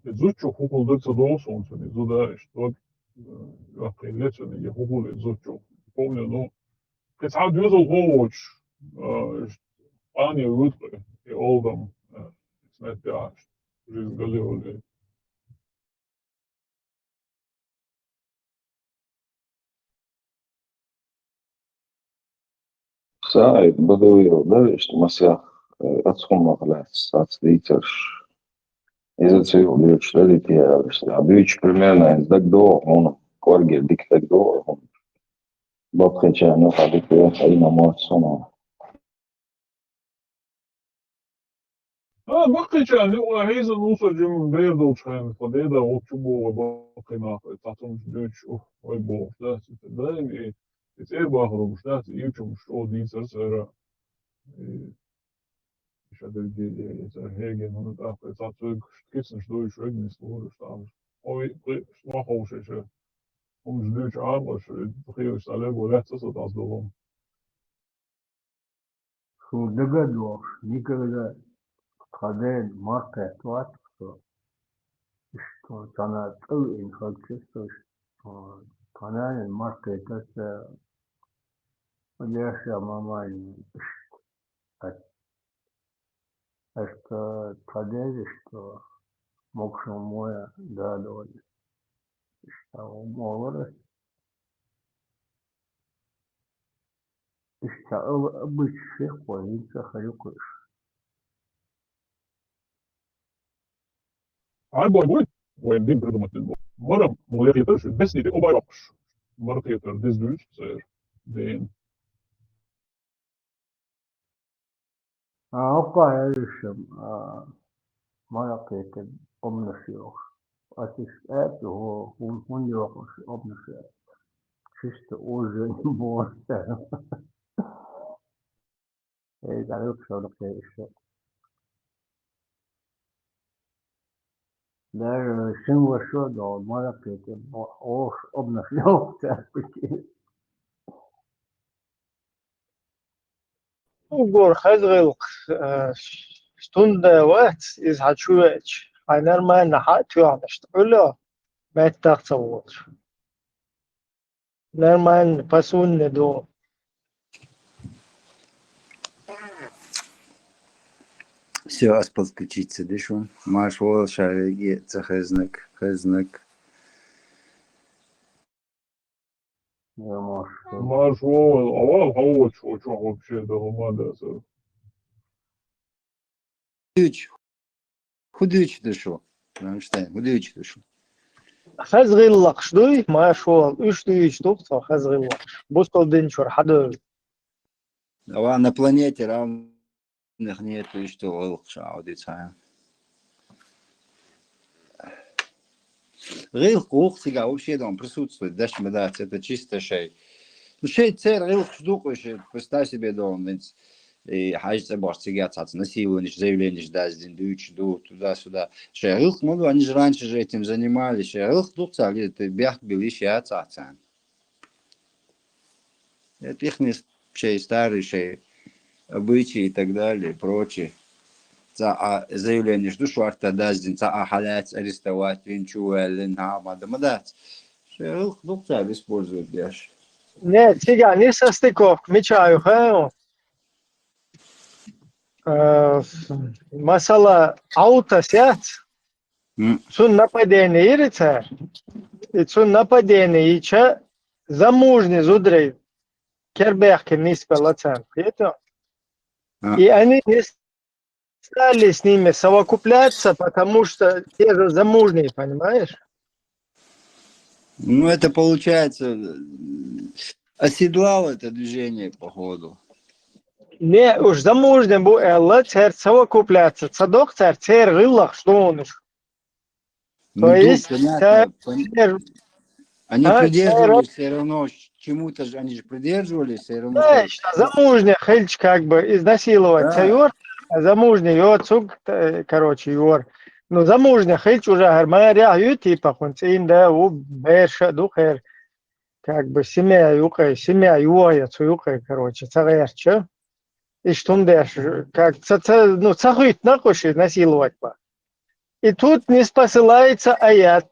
زوجته حقوق ده تدوسون سني زودا إشتوك أقلت سني يحقوق زوجته قوم إنه كتعود يوزو هوش أنا يود يقولهم سمعت عاش قال لي ولا ساعد بدوي ولا إشتماسيا أتصوم مغلات أتصديتش إذا تسوي ليش لديتي بس عبيش примерно из так до он корги дик так до он بطخن شانو قاعد أي نمط صنع باقي كان هو هيزا نوصل جم بيردو شان فديدا وتشبو باقي ما تعطون دوتش وي بو ده دايم ايه ايه باخرو مش ده يوتيوب مش او دي سر مش هذا دي هيجي من ده تعطوك كيسن شدوي شوي من سلور شتام او ما هو شيء هم دوتش عارف تخيل اشتغل ولا تصل تصدقهم Что догадывался, никогда хозяин марка платит, что она целый инфекция, что она марка это подляшая мама, а что хозяин, что мокшего моя дадоли, что молодость, что обычный ходится харюкаешь. عالبوي وين دين برضمت البوي مرة مغيرتش بس دي أوبا يوقش مرة يتر ديز دوش سير دين أوقع يرشم ما لقيت أمن الشيوخ أتسأل هو يوقش أمن الشيوخ شفت أوزن بوسته إذا يوقش لقيت الشيوخ Даже сын вошел, да, маленький, ох, обнашлёвся, почти. Ugur خزغلق stunde وقت is هتشوش einer mal نحات يعني ولا ما تتصور نرمال بسون دو Все, аз подключиться дышу. Маш вол шареги цехезнак, хезнак. Маш вол, а вот что вообще долмада. Худыч дышу. Рамштайн, худыч дышу. خزغلق شدوي ما شو إيش دوي شدوق خزغلق بوصل دينشور حدا. А на планете равных нету, и что лучше аудиция. Рилк ухтига вообще там присутствует, дашь мне дать, это чисто шей. Ну шей цель рилк штуку еще, представь себе дом, ведь и хажится бортигаться, насилование, заявление, ждать, туда-сюда. Шерих, ну, они же раньше же этим занимались. Шерих, тут, это бях был еще отцан. Это их старые обычаи и так далее, прочее. За заявление, что шварта даздин, за халять, арестовать, винчуэлен, мадамадать. Шерих, тут, используют бяш. Не, цыган, не состыковка, мечаю, Masala auta sēts, sun napadēni ir cer, и sun napadēni iča замужний зудрей кербехки не спелацен, это. И они не стали с ними совокупляться, потому что те же замужние, понимаешь? Ну, это получается, оседлал это движение, походу. Не, уж замужним был Элла, цер совокупляться. Цадок цер рылах, что он уж. То есть, они придерживались все равно чему-то же, они же придерживались все равно. Да, замужний хельч как бы изнасиловать цаюр, а замужний йоцуг, короче, юр. Ну, замужний хельч уже гармаря типа хунцин, да, у беша духер, как бы семья юая цуюкай, короче, царерча. И что он дальше, как, ну, цахует нахуши насиловать. И тут не спосылается аят.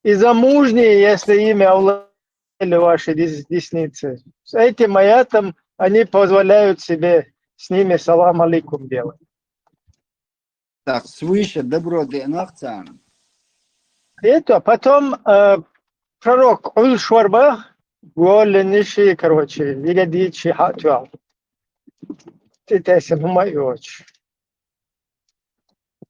И замужние, если имя уловили ваши десницы, с этим аятом они позволяют себе с ними салам алейкум делать. Так, свыше добро денахцан. Это потом пророк Уль-Шварбах, Гуолениши, короче, Вигадичи Хатуал.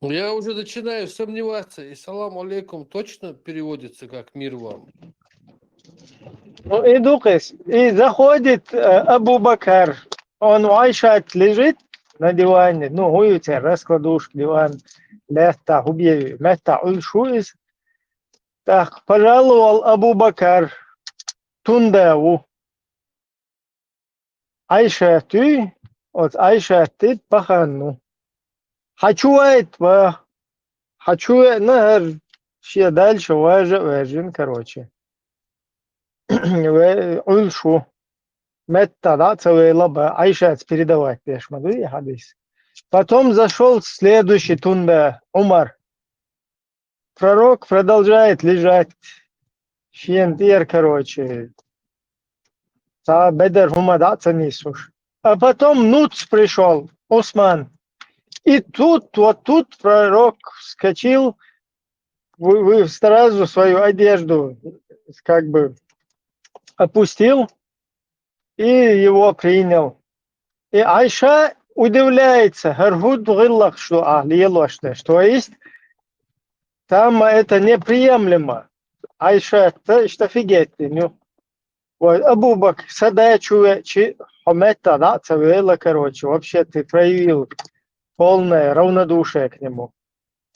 Я уже начинаю сомневаться, и салам алейкум точно переводится как мир вам. Ну, и заходит Абу Бакр, он у Айша лежит на диване, ну, гуется, раскладушка, диван, места, убей, места, ульшуис. Так, пожаловал Абу Бакр, тундаву. Айша, ты, от Айша, ты пахану. Хочу этого, все дальше, важен, короче. Ульшу. Метта, да, целая лаба. Айша, передавать, пешмаду, хадис. Потом зашел следующий тунда, Умар. Пророк продолжает лежать. Шиентир, короче. Та бедер хумадаться несуш. А потом Нуц пришел, Осман. И тут, вот тут пророк вскочил, сразу свою одежду как бы опустил и его принял. И Айша удивляется, что есть, там это неприемлемо. Айша, что офигеть, Абу Бакр, задачу, хомета, да, цавела, короче, вообще ты проявил полное равнодушие к нему.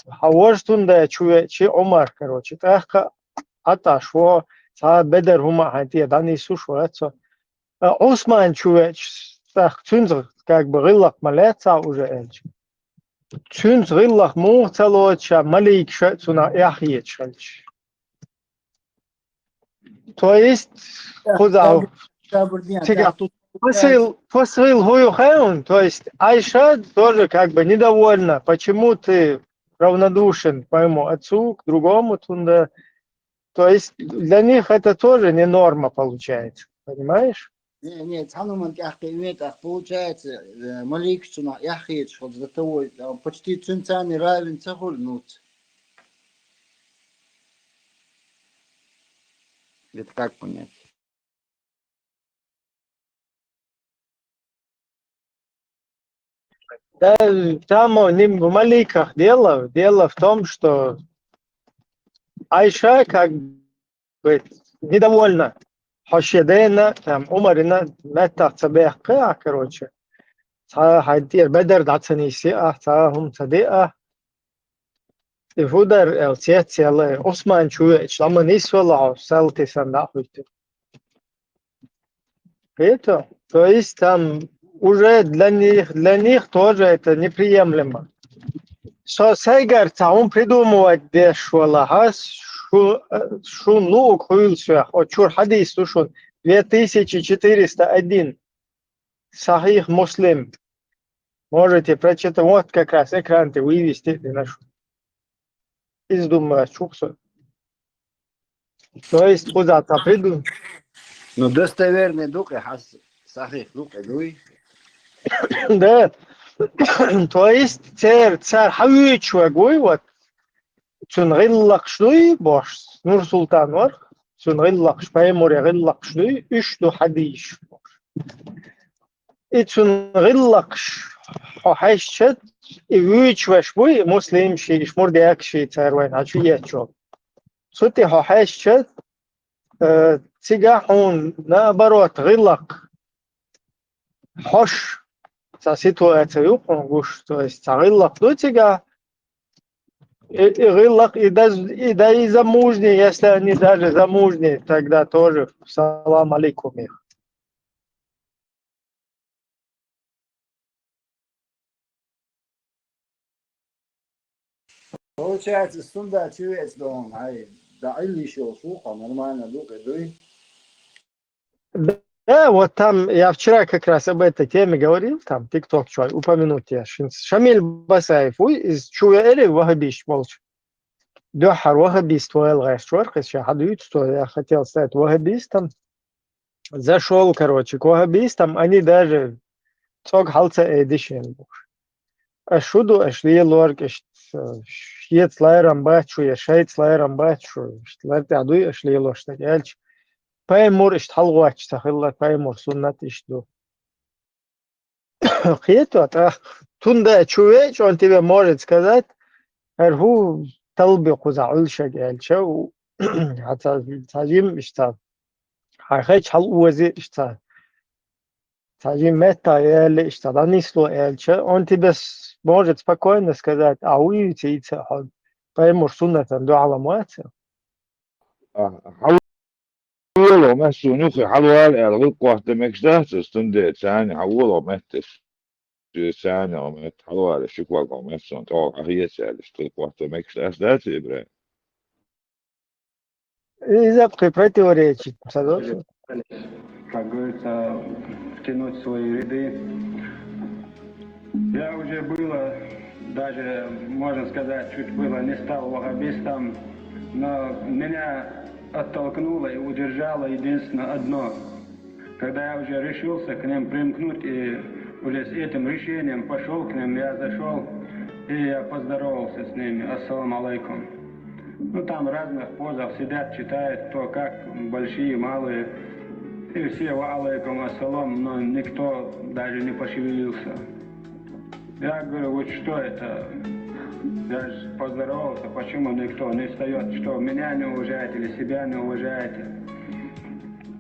А вот тунда чуе, Омар, короче, так отошло, бедер хума хантия, да не сушуется. Осман чуе, так цунзр, как бы рылах малеца уже эльч. Цунз рылах мурцалоча, малик шецуна яхьеч эльч. То есть, куда? Посыл Гуюхаун, то есть Айша тоже как бы недовольна, почему ты равнодушен к моему отцу, к другому тунда. То есть для них это тоже не норма получается, понимаешь? Нет, получается, Маликшина, Яхидж, вот за того, почти цинцами равен цахульнуть. Это как понять? Да, там не в Маликах дело в том, что Айша как бы недовольна. Хошедена, там, Умарина, Мета Цабеха, короче. Хайдир, Бедер, Дацанисиа, Цахум Цадиа. И Вудар, Цецеле, Осман Чуе, Чламанисвала, Селти Сандахуйте. Это, то есть там уже для них тоже это неприемлемо. Что Сейгар он придумывать дешвала, шу ну хуилшах, от чур хадис тушун 2401 Сахих Муслим. Можете прочитать, вот как раз экран ты вывести нашу. Из думаю, чуксу. То есть куда-то приду. Ну, достоверный дух, сахих дух, говори. Да. То есть царь хавичу гой вот. Цунгиллак шдуй бош. Нур Султан вар. Цунгиллак шпаймор ягиллак шдуй. Ишду хадиш. И цунгиллак хашчат. И вичваш бой муслим ши шмур деяк ши царь вайн. Ачу ячо. Сути хашчат. Цигахун наоборот гиллак. Хош. Ситуацию гуш. То есть гиллак до тебя. Гиллак и замужние, если они даже замужние, тогда тоже салам алейкум их. Получается, сунда чуец дом, да или еще сухо, нормально, дух, дуй. Да, вот там, я вчера как раз об этой теме говорил, там, ТикТок, упомянуть я. Шамиль Басаев, из Чуэли, вахабиш, молча. Дёхар вахабист, твоел гайшчуэр, что я хотел стать вахабистом. Зашел, короче, к вахабистам, они даже цок халца эдишен. Ашуду, ашли лорг, шьет слайрам бачу, я шейт слайрам бачу, ларти адуй, ашли лоштак, эльч. Паймур иштхалгуач, сахилла, паймур суннат ишду. Хиету, тунда чувеч, он тебе может сказать, арху талбику заулшак, эльча, тажим иштал. Хайч хал уази иштал. Тажим мета эль иштал, анисло эльча, он тебе может спокойно сказать, ауити ица хал. Паймур суннатан дуала муатса. حولوا مسوا نوخي حلوال الغلق مكشدات استندت ثاني حولوا متش ثاني ومت حلوال الشكوى قومسون توقع هي سال اشترك وقت مكشدات ذات إبراهيم إذا بقي противоречит, согласен? Как говорится, втянуть в свои ряды. Я уже было, даже, можно сказать, чуть было не стал ваххабистом, но меня оттолкнуло и удержало единственно одно. Когда я уже решился к ним примкнуть и уже с этим решением пошел к ним, я зашел и я поздоровался с ними. Ассаламу алейкум. Ну там разных позах сидят, читают, кто как, большие, малые. И все ва алейкум ассалам, но никто даже не пошевелился. Я говорю, вот что это? Я же поздоровался, почему никто не встает, что меня не уважаете или себя не уважаете.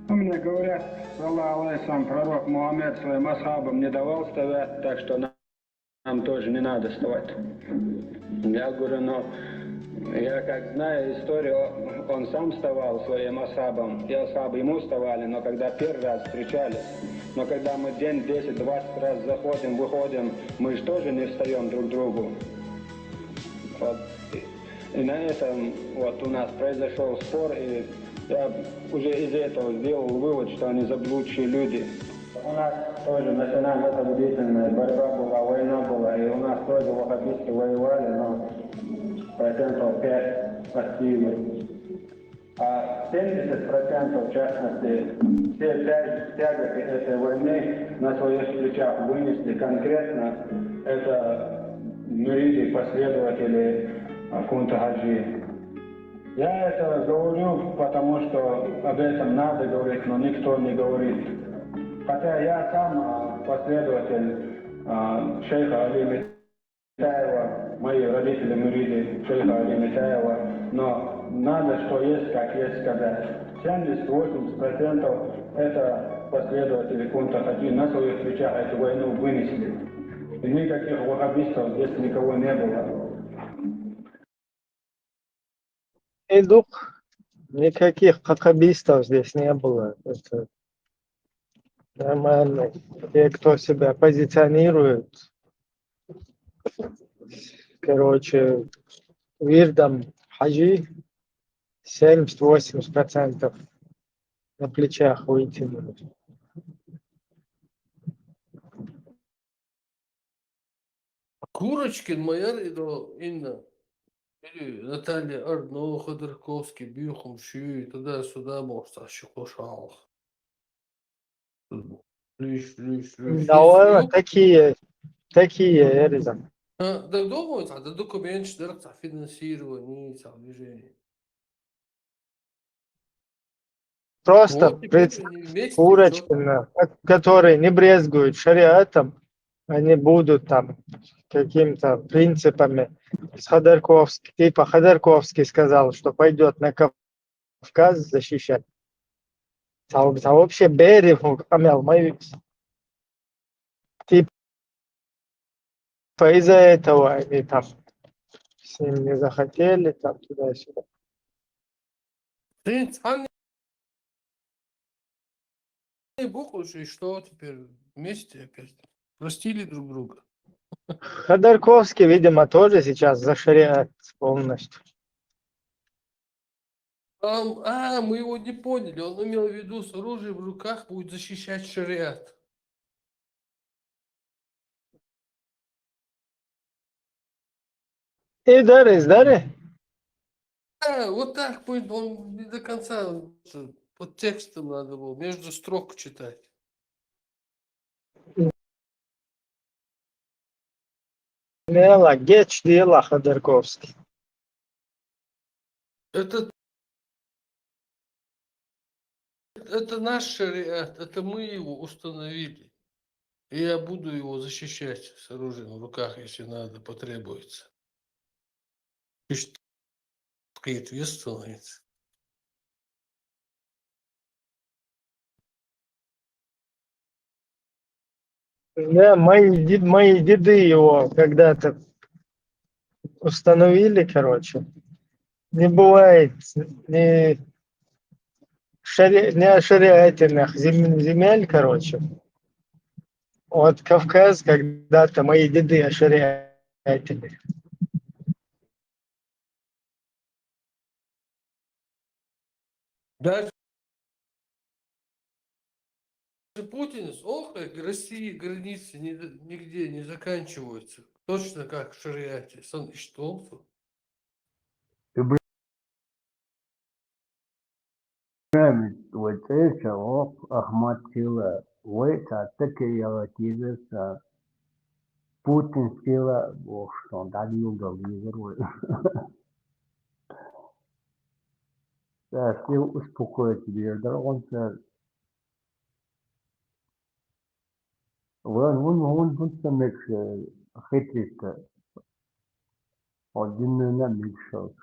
Ну, мне говорят, саллаху алейсам, пророк Мухаммед своим асхабам не давал вставать, так что нам тоже не надо вставать. Я говорю, но я как знаю историю, он сам вставал своим асхабам, и асхабы ему вставали, но когда первый раз встречались, но когда мы день 10-20 раз заходим, выходим, мы же тоже не встаем друг другу. Вот. И на этом вот у нас произошел спор, и я уже из этого сделал вывод, что они заблудшие люди. У нас тоже национально-освободительная борьба была, война была, и у нас тоже ваххабисты воевали, но 5% погибли. А 70%, в частности, все тяготы этой войны на своих плечах вынесли конкретно, это муриды, последователи Кунта Хаджи. Я это говорю, потому что об этом надо говорить, но никто не говорит. Хотя я сам последователь шейха Али Митаева, мои родители муриды шейха Али Митаева, но надо, что есть, как есть сказать. 70-80% это последователи Кунта Хаджи на своих плечах эту войну вынесли. И никаких ваххабистов здесь никого не было. И дух, никаких ваххабистов здесь не было. Нормально. Те, кто себя позиционирует, короче, вирдом хаджи 70-80% на плечах вытянули. Курочкин, моя Инна, или Наталья Арно, Ходорковский, Бюхом, Ши, туда-сюда, может, еще кушал. Лишь, Да, такие, Эризан. Да думают, да документ, что финансирование, движение. Просто Вот теперь они вместе, Курочкина, которые не брезгуют шариатом, они будут там какими-то принципами. Ходорковский сказал, что пойдет на Кавказ защищать. А вообще Берев, типа из-за этого они там с ним не захотели, там туда-сюда. Бухаешь, и что теперь? Вместе опять? Простили друг друга? Ходорковский, видимо, тоже сейчас за шариат полностью. Мы его не поняли. Он имел в виду, с оружием в руках будет защищать шариат. И Дарья. Вот так будет, он не до конца под текстом надо было, между строк читать. Нела, геч дела Ходорковский. Это наш шариат, это мы его установили. И я буду его защищать с оружием в руках, если надо, потребуется. И что ответственность. Да, мои деды его когда-то установили, короче. Не бывает не шариательных земель, короче. Вот Кавказ когда-то мои деды ошариатили. Даже Путин, России границы нигде не заканчиваются. Точно как в шариате. И что? Ahmad Tila, wait, I think you are Putin Tila, что дали уголовный. Да, все успокоить тебе, да, он самих хитрит, один на микшот,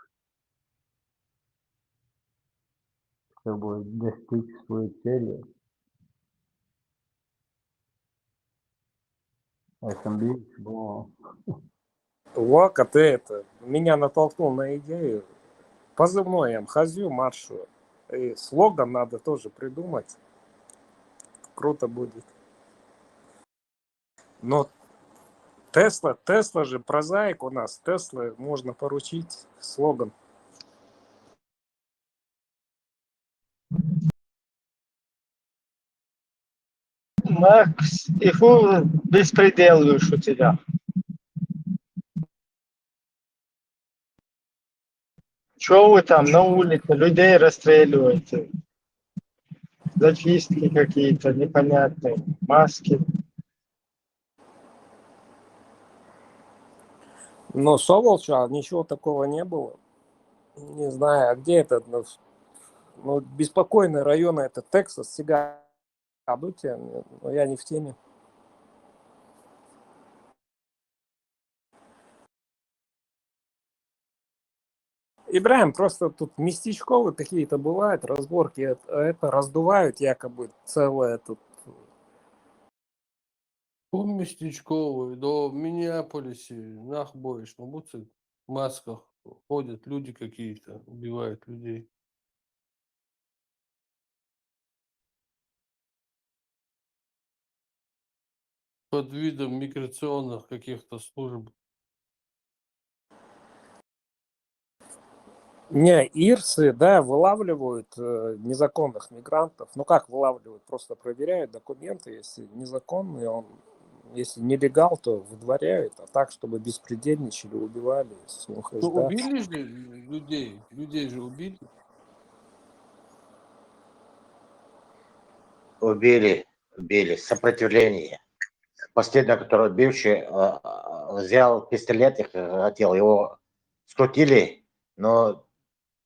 чтобы достичь своей цели. Вака, ты меня натолкнул на идею. Позывной Амхазю маршу. И слоган надо тоже придумать. Круто будет. Но Тесла же прозаик у нас. Тесла можно поручить слоган. Макс, и фу беспределываешь у тебя. Что вы там на улице людей расстреливаете? Зачистки какие-то непонятные, маски. Но Соволча ничего такого не было. Не знаю, а где это? Ну, беспокойный район это Тексас, Сига. Но я не в теме. Ибраим, просто тут местечковые какие-то бывают разборки, это раздувают якобы целое тут. У местечковый, да, в Миннеаполисе, нахбоишь, ну будто в масках ходят люди какие-то, убивают людей. под видом миграционных каких-то служб. Не, ирсы, да, вылавливают незаконных мигрантов. Ну как вылавливают? Просто проверяют документы. Если незаконный, если нелегал, то выдворяют. А так, чтобы беспредельничали, убивали. Ну, Да. убили же людей. Людей же убили. Убили. Сопротивление. Последний, который убивший, взял пистолет и хотел. Его скрутили, но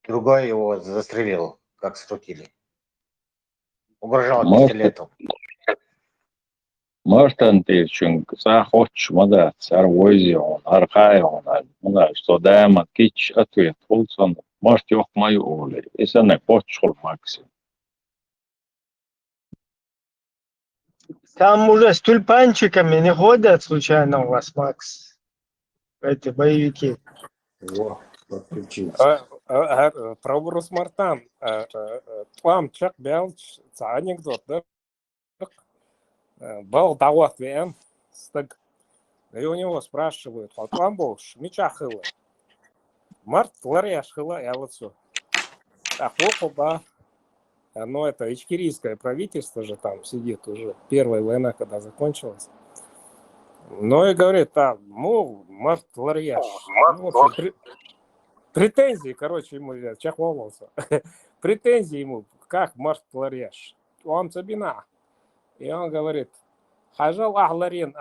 другой его застрелил, как скрутили. Угрожал пистолетом. Мартин çünkü sen hoşmada servozion, arkaion, bunlar что дайма кич ответ olsun. Может yok мою оли. И sen hoşul максим. Там уже с тюльпанчиками не ходят случайно у вас, Макс? Эти боевики. Во, подключился. Про Урус-Мартан. Там чак белч, анекдот, да? Был дават вен, стык. И у него спрашивают, а там был меча хыла. Март ларяш хыла, я вот все. А хлопа, да. Но это ичкерийское правительство же там сидит уже. Первая война, когда закончилась. Ну и говорит, там, Март ларяш. Претензии, короче, ему чахволился. Претензии ему, как Март ларяш. Он цабина. И он говорит, хажал ахларин,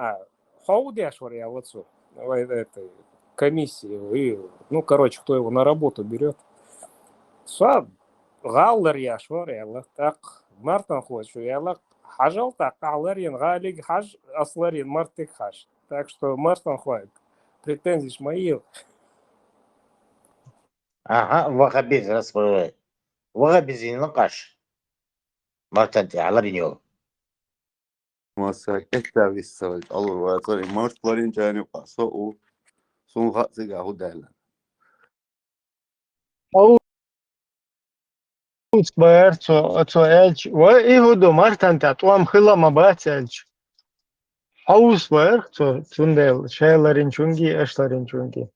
хаудяш я вот все, этой комиссии, и, ну, короче, кто его на работу берет. Сад, галларяш варяла, так, Мартан хочет, я хажал так, ахларин, галиг хаж, асларин, мартик хаж. Так что Мартан хватит, претензии мои. Ага, вахабиз распоряжает. Вахабиз нақаш. Мартан алариньо. Masa ektavisal alur watsari mars plarin jani qaso u sun ghatsiga hudala. Сбер, эльч. Игуду Мартан татуам хыла мабат эльч. Хаус бер, цундел, шейларин чунги, эшларин чунги.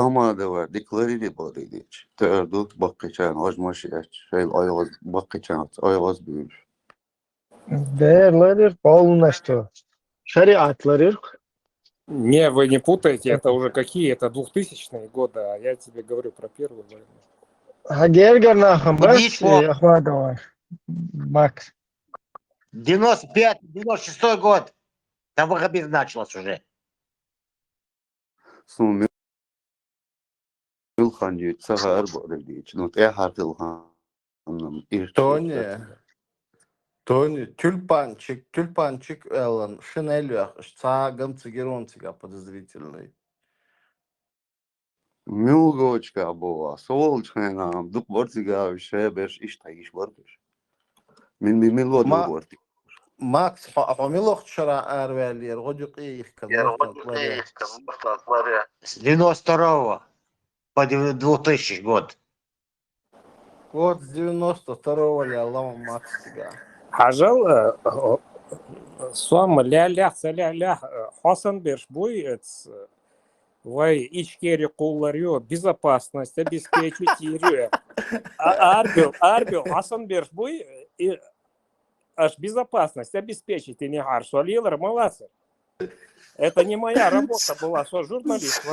Ama da var deklarili bağlıydı. Terdu bakıçan ajmaşiyaç şey ayaz bakıçan ayaz büyür. Değerleri полностью. Шариатлары. Не, вы не путаете, это уже какие? Это 2000-е годы, а я тебе говорю про Первую войну. Гергер нахам, бас, Ахмадова. Макс. 95-96 год. Там вахабиз началось уже. Sun Ilhancı sahar bağlıydı. Çünkü tehar Ilhan'ın Тони, тюльпанчик, Эллен, шинель, цагом, цигеронцига подозрительный. Milgoçka bu. Solçena duk bortiga şey beş iş tayiş vardır. Min bir milgo duk bortig. Макс, помилох вчера Арвель, Родюк и их, как С 92 по 2000 год. Вот с 92-го ли Аллах Макс тебя. Хажал, суам ля-ля, Хасан Бершбуй, вай ичкери куларю, безопасность обеспечить ирю. Арбил, Хасан Бершбуй, и аж безопасность обеспечить, и не гаршу. Алилар, молодцы. Это не моя работа была, что журналист.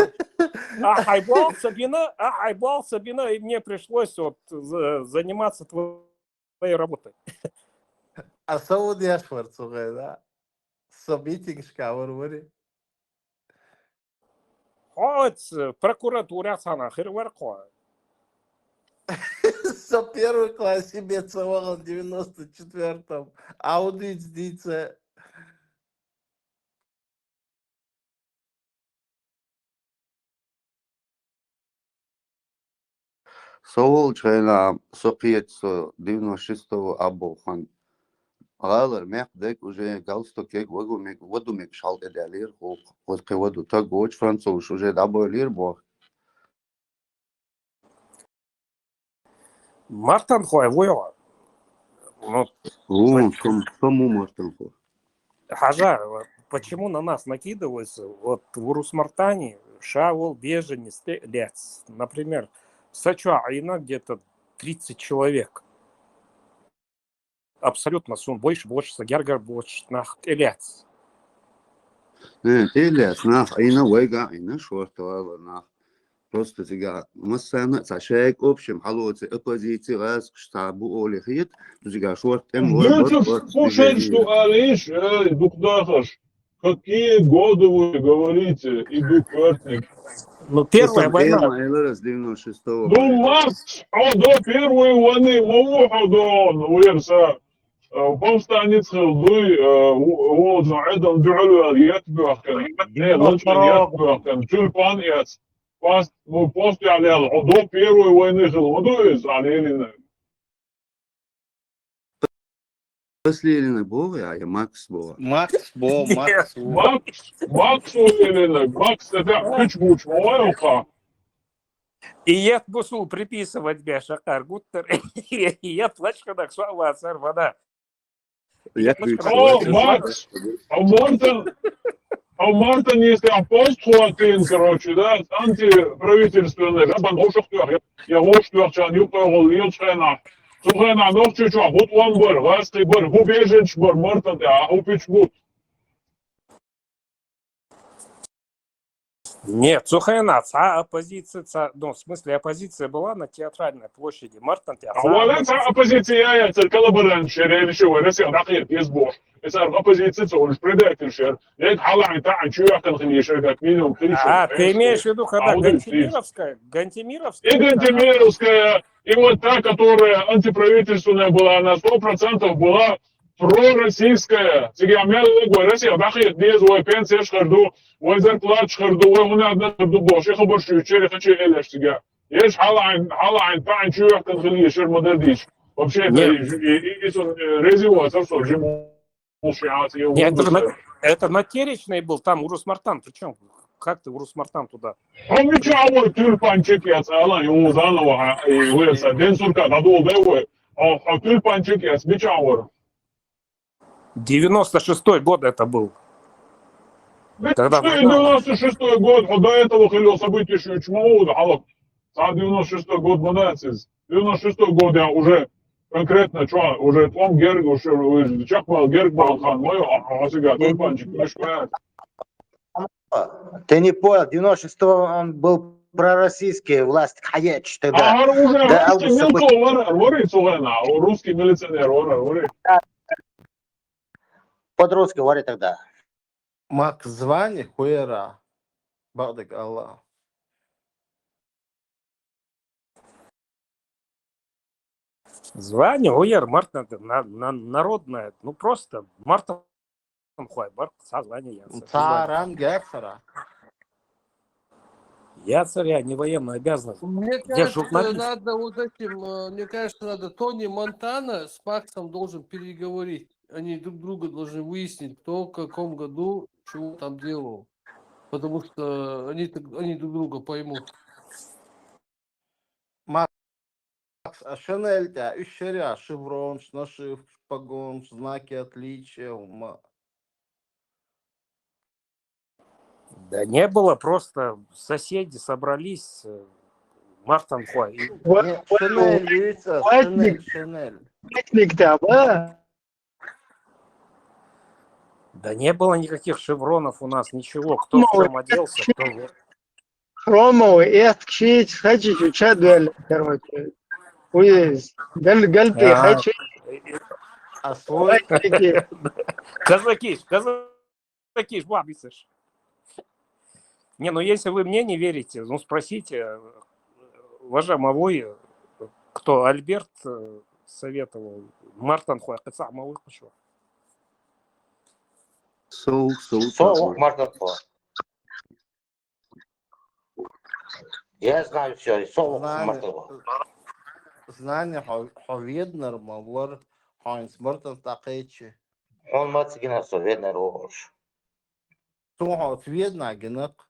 Айбал Сабина, и мне пришлось вот заниматься твоей работой. А Саудия Шварцугай, да? Собитиншка, варвари. Хоть прокуратура санахир варко. Со первый класс себе целовал в 94-м. Аудит сдится. Солçena Sokiyet so 96-го абохан. Алар мехдек уже галстокек водумек шалделер ход кеводу так гоч француз уже даболер бо. Мартан хой воева. Ну, Кому Мартин Хо? Хажар, вот почему на нас накидываются? Вот в Урус-Мартане шавол беженец лец. Например, в Сачуайна где-то 30 человек. Абсолютно сон больше сагергар больше нах лец. Элиас, айна вайга, айна шортова, нах. Просто тига масана цашек общем халоцы оппозиции раз штабу олихит, тига шорт Слушай, что Алиш, Духдахаш, какие годы вы говорите, иду квартник? Ну, первая война. С 96-го. Ну, Макс, до первой войны, Мавухадон, Уерса, повстанец Хилдуй, вот, Айдан Дюралю, Ятбюахкен, Ятбюахкен, Тюльпан Яц. После Алял, до первой войны Хилдуй, Алилина. После Елена Бога, а я Макс Бога. Макс Бо. Макс Елена, Макс, это Кучбуч, Мавайоха. И я бусул приписывать бе шакар гуттер, и я плачу, когда ксуала сарвана. О, Макс, а Мартин, если апостол, короче, да, антиправительственный, да, бандошухтер, я гоштер, чан, юпер, льёчхена, сухена, нохчуча, вот он был, ласты был, губежич был, Мартин, а упич был. Нет, Сухайнац, а оппозиция, ну, в смысле, оппозиция была на Театральной площади. Мартин А вот эта оппозиция, это коллабораншер, или чего, Россия, нахер, пизбош. Это оппозиция, он предательшер. Я халай, та, чуя, конхнишер, как минимум, ты имеешь в виду, когда Гантемировская? И Гантемировская, и вот та, которая антиправительственная была, на 100% была пророссийская. Сега мелкая Россия, нахер, без ой, пенсия шхарду, ой, зарплат шхарду, ой, у нас одна шхарду бош, я хабаршу, черри хочу элеш сега. Есть халайн, тань, чуя, конхнишер, модердич. Вообще, это резиво, совсем, жему. Нет, это на Теречной был, там Урус-Мартан, причем, как ты Урус-Мартан туда? А мечавор тюльпанчик я цела, ему заново, и вырца, день сурка, надул девы, а тюльпанчик я с мечавор. 96-й год это был. Когда 96-й год, до этого хотел события еще чмоуда, а 96-й год монацис, 96-й год я уже конкретно, что, уже Том Герг, уже Чакмал Герг Балхан, мой, а сега тюльпанчик, Ты не понял, 96-го он был пророссийский власть Хаеч тогда. А уже русский мелко воры цугана, русский милиционер воры. Под-русски говори тогда. Макс звани хуера. Бардак Аллах. Звание Уер Мартин народное, ну просто Мартин Хуай, сознание Яцер. Царам Герфера. Яцер, я не военная обязанность. Мне кажется, надо вот этим, мне кажется, надо Тони Монтана с Максом должен переговорить. Они друг друга должны выяснить, кто в каком году чего там делал. Потому что они друг друга поймут. Макс, а Шанель тебя ищеря, шеврон, нашив, погон, знаки отличия. Да не было, просто соседи собрались, Мартин Хуай. Шанель, видите, Шанель. Да не было никаких шевронов у нас, ничего. Кто в чем оделся, кто... Хромовый, эскчить, хачить, учадуэль, короче. Уез, гальпи, хачить. А свой... Казаки, бабисыш. Не, ну если вы мне не верите, ну спросите, уважаемый, кто Альберт советовал, Мартин Хуай, это самое выпущу. Мартин Хуай. Я знаю все, знание Ховеднер, Мавар, Хайнс Мартин Такечи. Он мацкина Соведнер Ош. Что ответно, генок?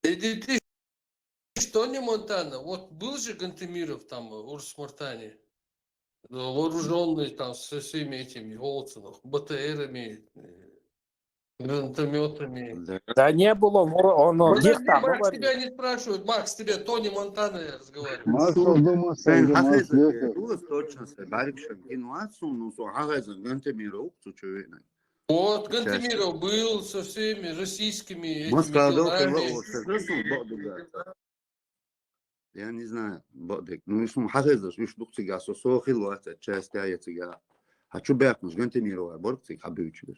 Иди ты Тони Монтана, вот был же Гантемиров там, Урс-Мартане, вооруженный там со всеми этими БТРами, гранатометами. Да не было, он Подожди, Гехта Макс, говорил. тебя не спрашивают. Макс, тебе Тони Монтана я разговариваю. Sen hakikaten bu точно se barikşan innovasyonu no so hakikaten Gantemiro uçuyor. Вот, Гантемиров был со всеми российскими этими Москва делами. Я не знаю, бодек. Ну, если hakikaten üç duktiga so so hilvat часть ayetiga. Хочу бякнуш Gantemiro борцик хабючür.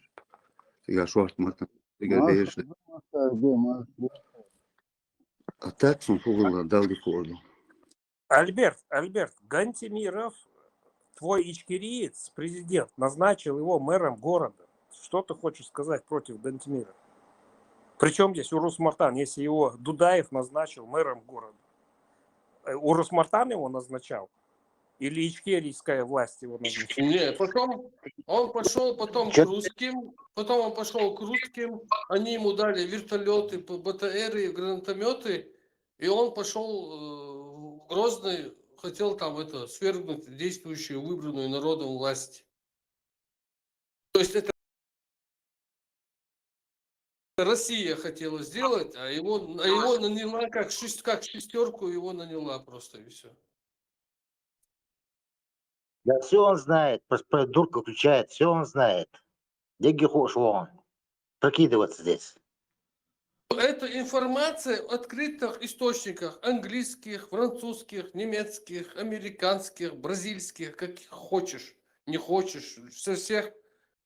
Tiga short matan. Tiga değişti. Так сон фугла далди корду. Альберт, Гантемиров, твой ичкериец, президент, назначил его мэром города. Что ты хочешь сказать против Гантемирова? Причем здесь Урус-Мартан, если его Дудаев назначил мэром города? Урус-Мартан его назначал? Или ичкерийская власть его назначила? Нет, потом он пошел потом к русским, они ему дали вертолеты, БТРы, гранатометы, и он пошел в Грозный, хотел там свергнуть действующую, выбранную народом власть. То есть это Россия хотела сделать, а его наняла как шестерку, его наняла просто и все. Да все он знает, просто дурка включает, все он знает. Деньги хочешь вон. Прокидываться здесь. Это информация в открытых источниках английских, французских, немецких, американских, бразильских, каких хочешь, не хочешь.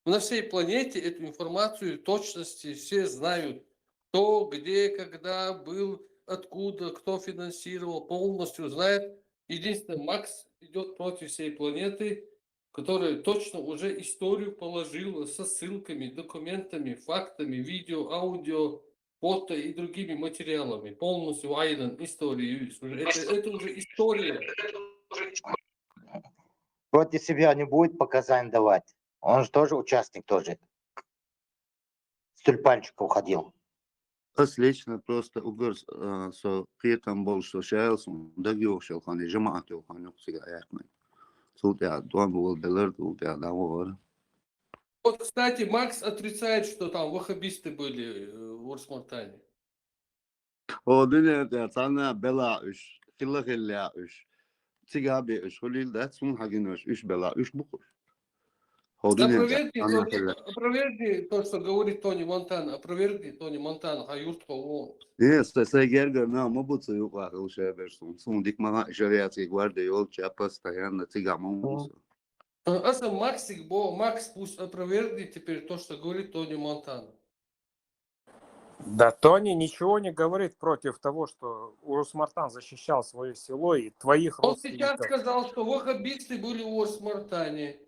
На всей планете эту информацию точности все знают. Кто, где, когда был, откуда, кто финансировал, полностью знает. Единственное, Макс идет против всей планеты, которая точно уже историю положила со ссылками, документами, фактами, видео, аудио, фото и другими материалами. Полностью айден историю. Это уже история. Против себя не будет показаний давать. Он же тоже участник тоже. С тюльпанчика уходил. Лично просто угорс со приятом был, что шелсон, дагиошел, хани жаматил, хани уksiga ayakmay. Тут я дом был белер, тут я договор. Вот, кстати, Макс отрицает, что там ваххабисты были в Урс-Мартане. O dünyada sana bela üç, killa killa üç. Tigabi üç, hulil da sun hagin üç bela üç bukur. O dünyada sana killa. Опровергни то, что говорит Тони Монтана. Опровергни Тони Монтана, Хаюртко ООН. Yes, se gerger na mabucu yok akıl şey versin. Sun dikmana şeriatı guarda yol çapas tayan tigamon. Аса Макс пусть опровергнет теперь то, что говорит Тони Монтана. Да, Тони ничего не говорит против того, что Урус-Мартан защищал свое село и твоих Он сейчас родственников. сказал, что ваххабисты были в Урс-Мартане.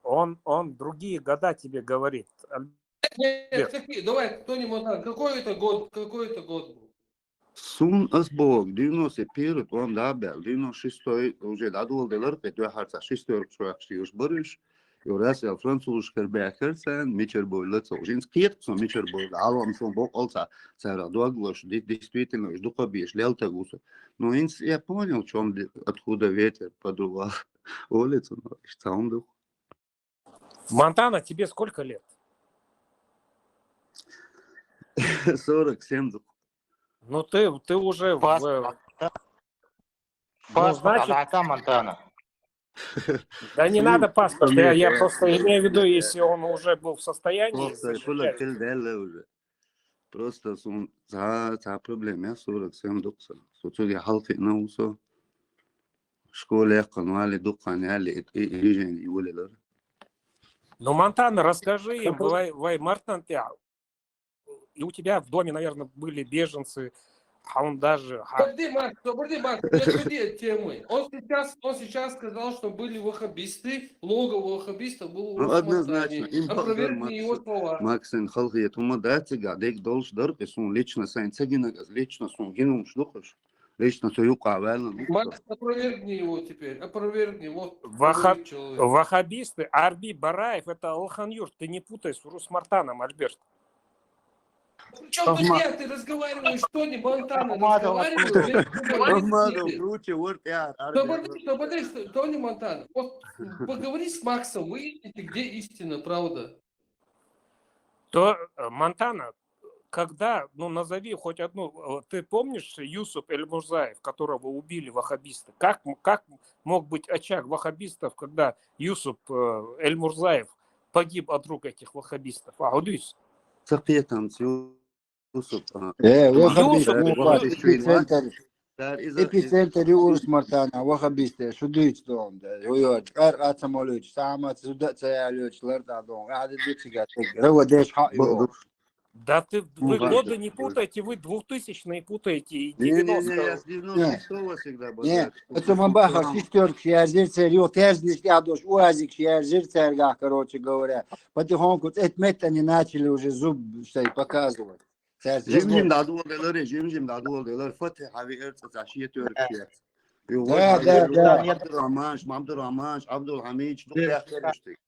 Он другие года тебе говорит. Нет, давай, Тони Монтана, какой это год был? Sun asbog, 91, on da bel, 96, уже дадулдылар, петwe harta 64 çuakçı już barış. Yoras ya Fransuz kerbekersen, miçer boyla çojins kiet, so miçer boyla alam son bok olsa, сара дуаглош, действительно, жду побеж, лелта гуса. Но я понял, откуда ветер подувал улицу, но саундух. Монтана, тебе сколько лет? 47. Ну ты уже Значит, Монтана. Да не надо паспорт, я просто имею в виду, если он уже был в состоянии защищать. Просто за проблем, я 47-90. Соцуги халфи наусо. Школе канали дуканяли и улилар. Ну, Монтана, расскажи им, Мартан, и у тебя в доме, наверное, были беженцы, а он даже... Подожди, Макс, не отходи от темы. Он сейчас сказал, что были ваххабисты, логово ваххабистов было в Однозначно. Опровергни его слова. Максин халхиет умадатига, дек долж дорки сун лично сайнцегинагаз, лично сун гинум шлухаш, лично суюка авелна. Макс, опровергни его теперь, опровергни. Вот ваххабисты, Арби Бараев, это Алхан-Юрт, ты не путай с Урус-Мартаном, Альберт. Причем тут я, ты разговариваешь, Тони Монтана разговаривает, Ахмадов, круче, вот я. подожди, Тони Монтана, вот поговори с Максом, выясните, где истина, правда. То, Монтана, когда, ну, назови хоть одну, ты помнишь Юсуп Эль-Мурзаев, которого убили ваххабисты? Как мог быть очаг ваххабистов, когда Юсуп Эль-Мурзаев погиб от рук этих ваххабистов? Аудюсь. Юсуп, эпицентр Юрус Мартана, ваххабисты, шудыч дом, ар ацамолыч, самат сюда цаялыч, лардадон, адыдычига, равадеш ха его. Да вы годы не путаете, вы 2000-е путаете и 90-е. Не, это мамбаха, шестерки, я зерцерил, тезлиш, я дош, уазик, я зерцерга, короче говоря. Потихоньку, это они начали уже зуб показывать. Jimjim dadular, Fatih abi Ertaş'ı Türkiye. Abdurrahman, Abdülhamid, çok yaklaştık.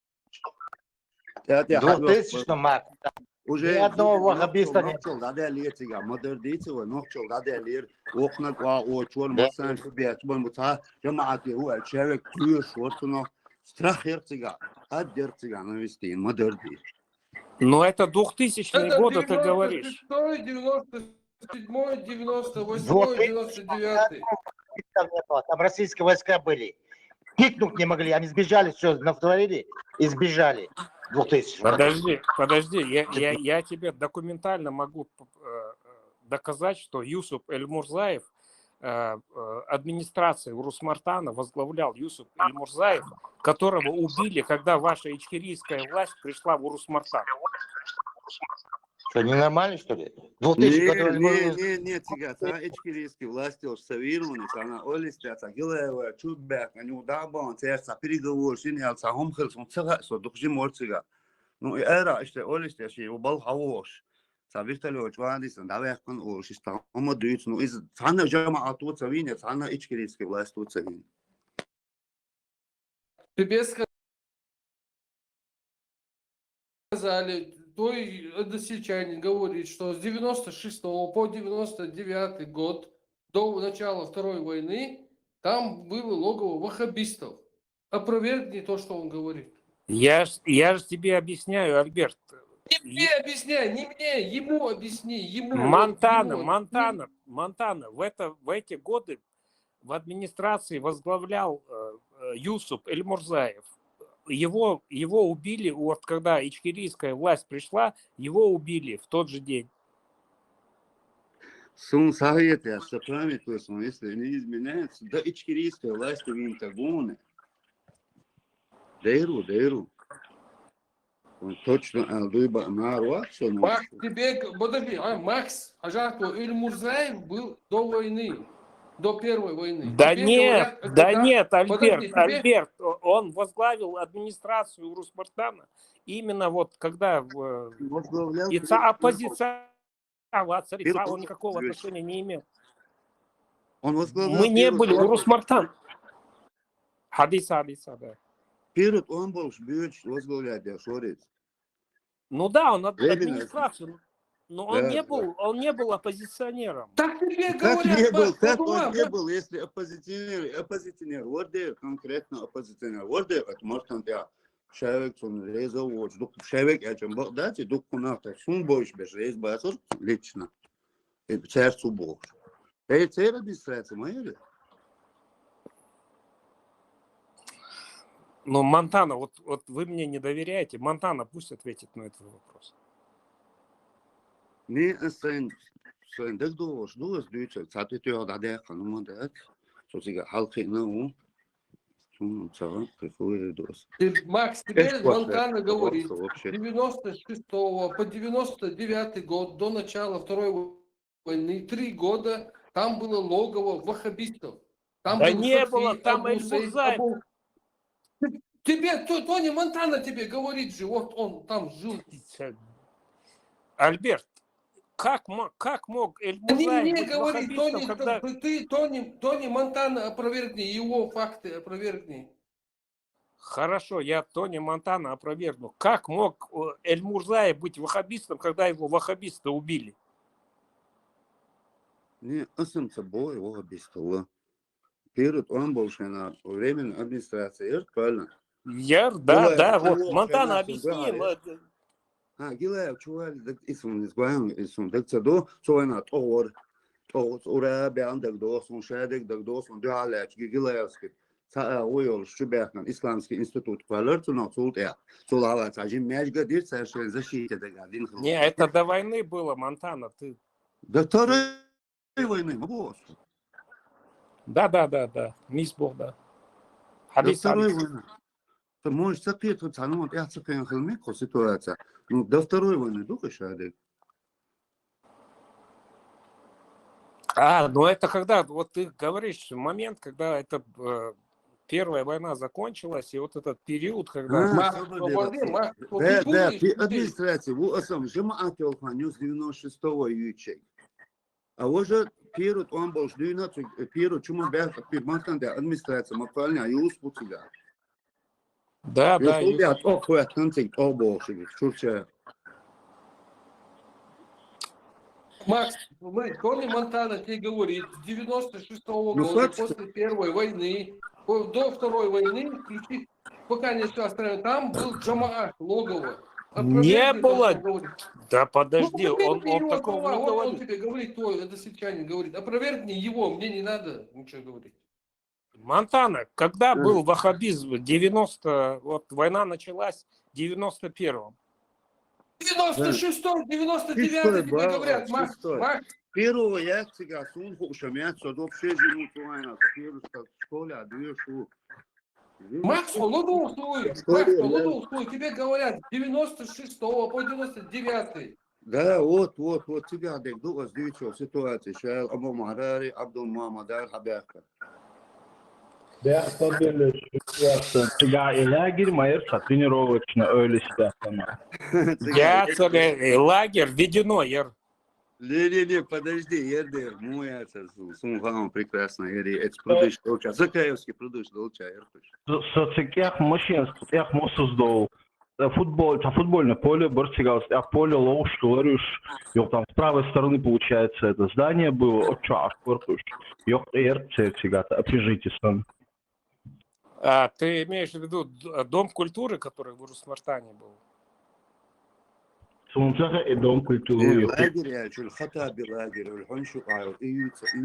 2000 марта. Уже Ни одного ваххабиста не было. Да, летига, модердитива, ночью, да, лир, окна, очон, масан, шубет, мута, жамаати, человек, плюс, вот оно, страх ерцига, аддерцига, навести, модерди. Но это 2000-е годы, ты говоришь. 97-й, 98-й, 99-й. Там российские войска были. Пикнуть не могли, они сбежали, все натворили и сбежали. 2000. Подожди, я тебе документально могу доказать, что Юсуп Эль-Мурзаев, администрация Урус-Мартана возглавлял Юсуп Эль-Мурзаев, которого убили, когда ваша ичкерийская власть пришла в Урус-Мартан. Что, ненормально, что ли? Нет, ичкерийские власти установлены, она олистятся, гилева, чудбек, они удабан, церца, переговор, синялся, хомхелсон, цегасо, духжим орцига. Ну, эра, что олистящий, убал хавош. Сабирталёч, вадисан, давайкан ош, истама дүйц, ну, из цана жамаат тут цавинет, цана ичкерийские власти тут цавинет. Тебе сказали, твой односельчанин говорит, что с 96 по 99 год, до начала Второй войны, там было логово ваххабистов. Опровергни то, что он говорит. Я же тебе объясняю, Альберт. Не мне объясняй, не мне, ему объясни, ему. Монтана. В эти годы в администрации возглавлял Юсуп Эль-Мурзаев. Его убили, вот когда ичкерийская власть пришла, его убили в тот же день. Сон совет, я что память, если не изменяется, да ичкерийская власть в Винтагоне. Дейру. Он точно Алдыба Наруаксо. Макс, подожди, Макс Ажату Эль-Мурзаев был до войны. До Первой войны. Да нет, Альберт, он возглавил администрацию Урус-Мартана именно вот когда оппозиция он никакого отношения не имел. Мы не были Урус-Мартан. Хадиса, да. Перед он был возглавлять, я шорец. Ну да, он администрацию. Но он не был оппозиционером. Так тебе как он не был, если оппозиционер, вот конкретно оппозиционер, вот это может он человек, он резал, вот человек, я чем был, да, ты документ, сум больше без рез, басор лично, и сердцу больше. Это администрация моя. Но Монтана, вот вы мне не доверяете, Монтана пусть ответит на этот вопрос. Не, sen degdoos, duas duitsel, zat het jou dat echt genoemd dat, zoals ik half geen nou, zo'n zo, какое dos. Макс, теперь Монтана говорит, 96 по 99 год, до начала Второй войны, 3 года, там было логово ваххабистов. Там да не было, там Эль-Мурзаев. Тебе, Тони Монтана тебе говорит же, вот он там жил. Альберт, как мог Эль-Мурзаев не быть говори, ваххабистом, когда... Тони Монтана опровергни, его факты опровергни. Хорошо, я Тони Монтана опровергну. Как мог Эль-Мурзаев быть ваххабистом, когда его ваххабисты убили? Не, асымца бой, ваххабистова. Перед он больше на временной администрации, правильно? Да, вот, Монтана, объясни. Гилаев, чувак, исун, исун, так цедо, цойна, тор, ура, бян, так доsun, шедек, так доsun, дюаляч, Гилаевский. Oyol Şübehnan İslamski İnstitut kvalar цуна цултя. Цулава цажим мяжга дир совершенно защите дагадин. Не, это до войны было, Монтана, ты. До второй войны, босс. Да. Мисс Бог, да. До второй войны. Ты можешь соответствовать, ну вот я цепляю хлмику ситуация. Ну до второй войны духа шадек. Ну это когда, вот ты говоришь, момент, когда это Первая война закончилась, и вот этот период, когда... Да, администрация, в основном, жемаат Елханю с 96-го ючей. А уже период, он был 12, период, чему бях, пирмантанда администрация, маквальня, юз путига. Да. Я охуя, танцик, оболши, чурча. Макс, Тони Монтана тебе говорит, с 96-го года, после Первой войны, до Второй войны, пока не все остальное, там был Джамаа, логово. Не было. Да подожди, он такого не говорит. Он тебе говорит, это сельчанин говорит, опровергни его, мне не надо ничего говорить. Монтана, когда был ваххабизм? 90, вот война началась в 91-м. 96-й, 99-й тебе говорят, Макс. Первого я всегда сунул, что меня сюда все живут война, первый в школе, а две шу. Макс, лудул свой, тебе говорят, 96-го по 99-й. Да, вот тебя дегду воздействие ситуации, Шайл Абу Марари, Абдул Мамадар, Хабяка. Да, стабильная ситуация. Сега и лагерь, Майерса, тренировочно, öyle ситуация. Лагерь введено, Не, подожди, ерде, мой отец, сумхам прекрасно, ерде, это продаж долча, Закаевский продаж долча, Соцсетях машин, соцсетях создал футбольное поле, борцигал, поле лоуш, говоришь, там с правой стороны получается это здание было, от чаш, корпус, церцигата, общежитие. Ты имеешь в виду Дом культуры, который в Урус-Мартане был? Дом культуры.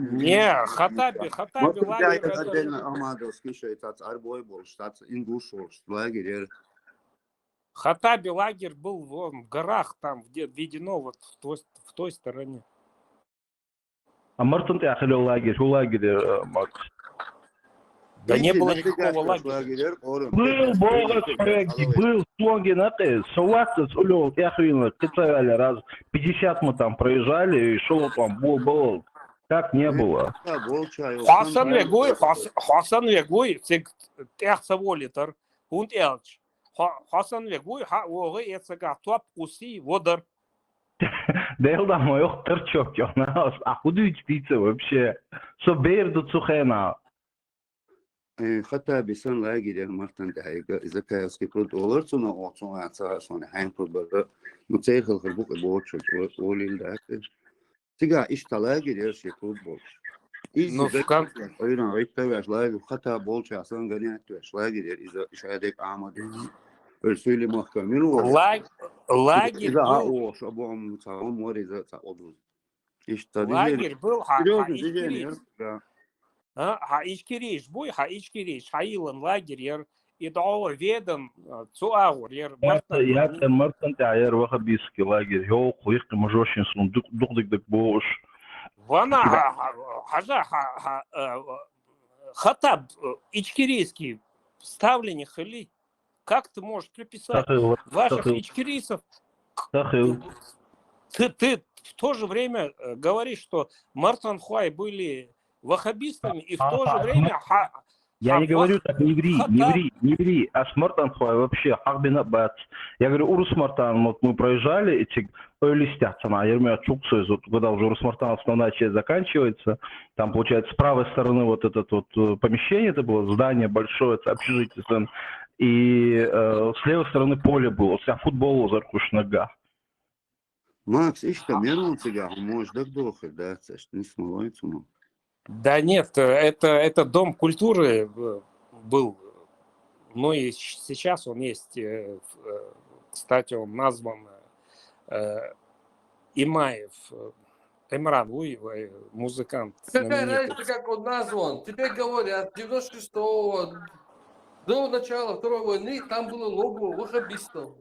Не, Хатаби лагерь. Отдельно Амадовский шейтац, Арбой был, штат Ингушов, лагерь. Хатаби лагерь был в горах, там, где введено вот в той стороне. А Мартон ты охилел лагерь, Макс? Да не было никакого лагеря. Был слоги, Салатец, улёл, Яхвина, Кицавали, раз 50 мы там проезжали, и шел там, был, как не было. Хасан Вегуй, Техсаволитер, und Elch. Хасан Вегуй, Оғы Эцега, Туап Уси, Водор. Да я там моих торчок, а куда идти вообще? Собер до Цухена. Hatta bir sen gider Martin de Zakayevski prodü olursun o sonra sonra hangi prodü muteyhil bu borçlu olildi. Siga iştala gider şey futbol. Ну, Oyuna ayıptaş live hatta bolça asan ganiyatmış gider işaret amadı. Öyle mahkemenin o. Лагерь был. О, bu mutsağın moре za oldu. İşte лагерь был, да. Хаичкириш, буй, Хаичкириш, Хаилан лагерь, и дало ведом Цуаур, Я Мартин Тайер, ваххабистский лагерь, я хуих, ты можешь очень сундук, дuk бош. Вана, Хатаб, Ичкирийский, ставленник Хали, как ты можешь приписать ваших ичкирийцев? Ты в то же время говоришь, что Мартанхуай были ваххабистами, и в то же время... Я не говорю так, не ври, а с Мартанхуай вообще, Харбин Аббац. Я говорю, Урус-Мартан, вот мы проезжали, эти листят, я чук, когда уже Урус-Мартан основная часть заканчивается, там, получается, с правой стороны вот это вот помещение, это было здание большое, это общежитие, и с левой стороны поля было, вся футбол заркуш нога. Макс, işte Миронцега, может, так дохер, да, это не смолоется, ну. Да нет, это дом культуры был. Ну и сейчас он есть. Кстати, он назван Имаев, Эмран Уев, музыкант Какая знаменитый. разница, как он назван? Тебе говорят, 96-го до начала Второй войны там было логово ваххабистов.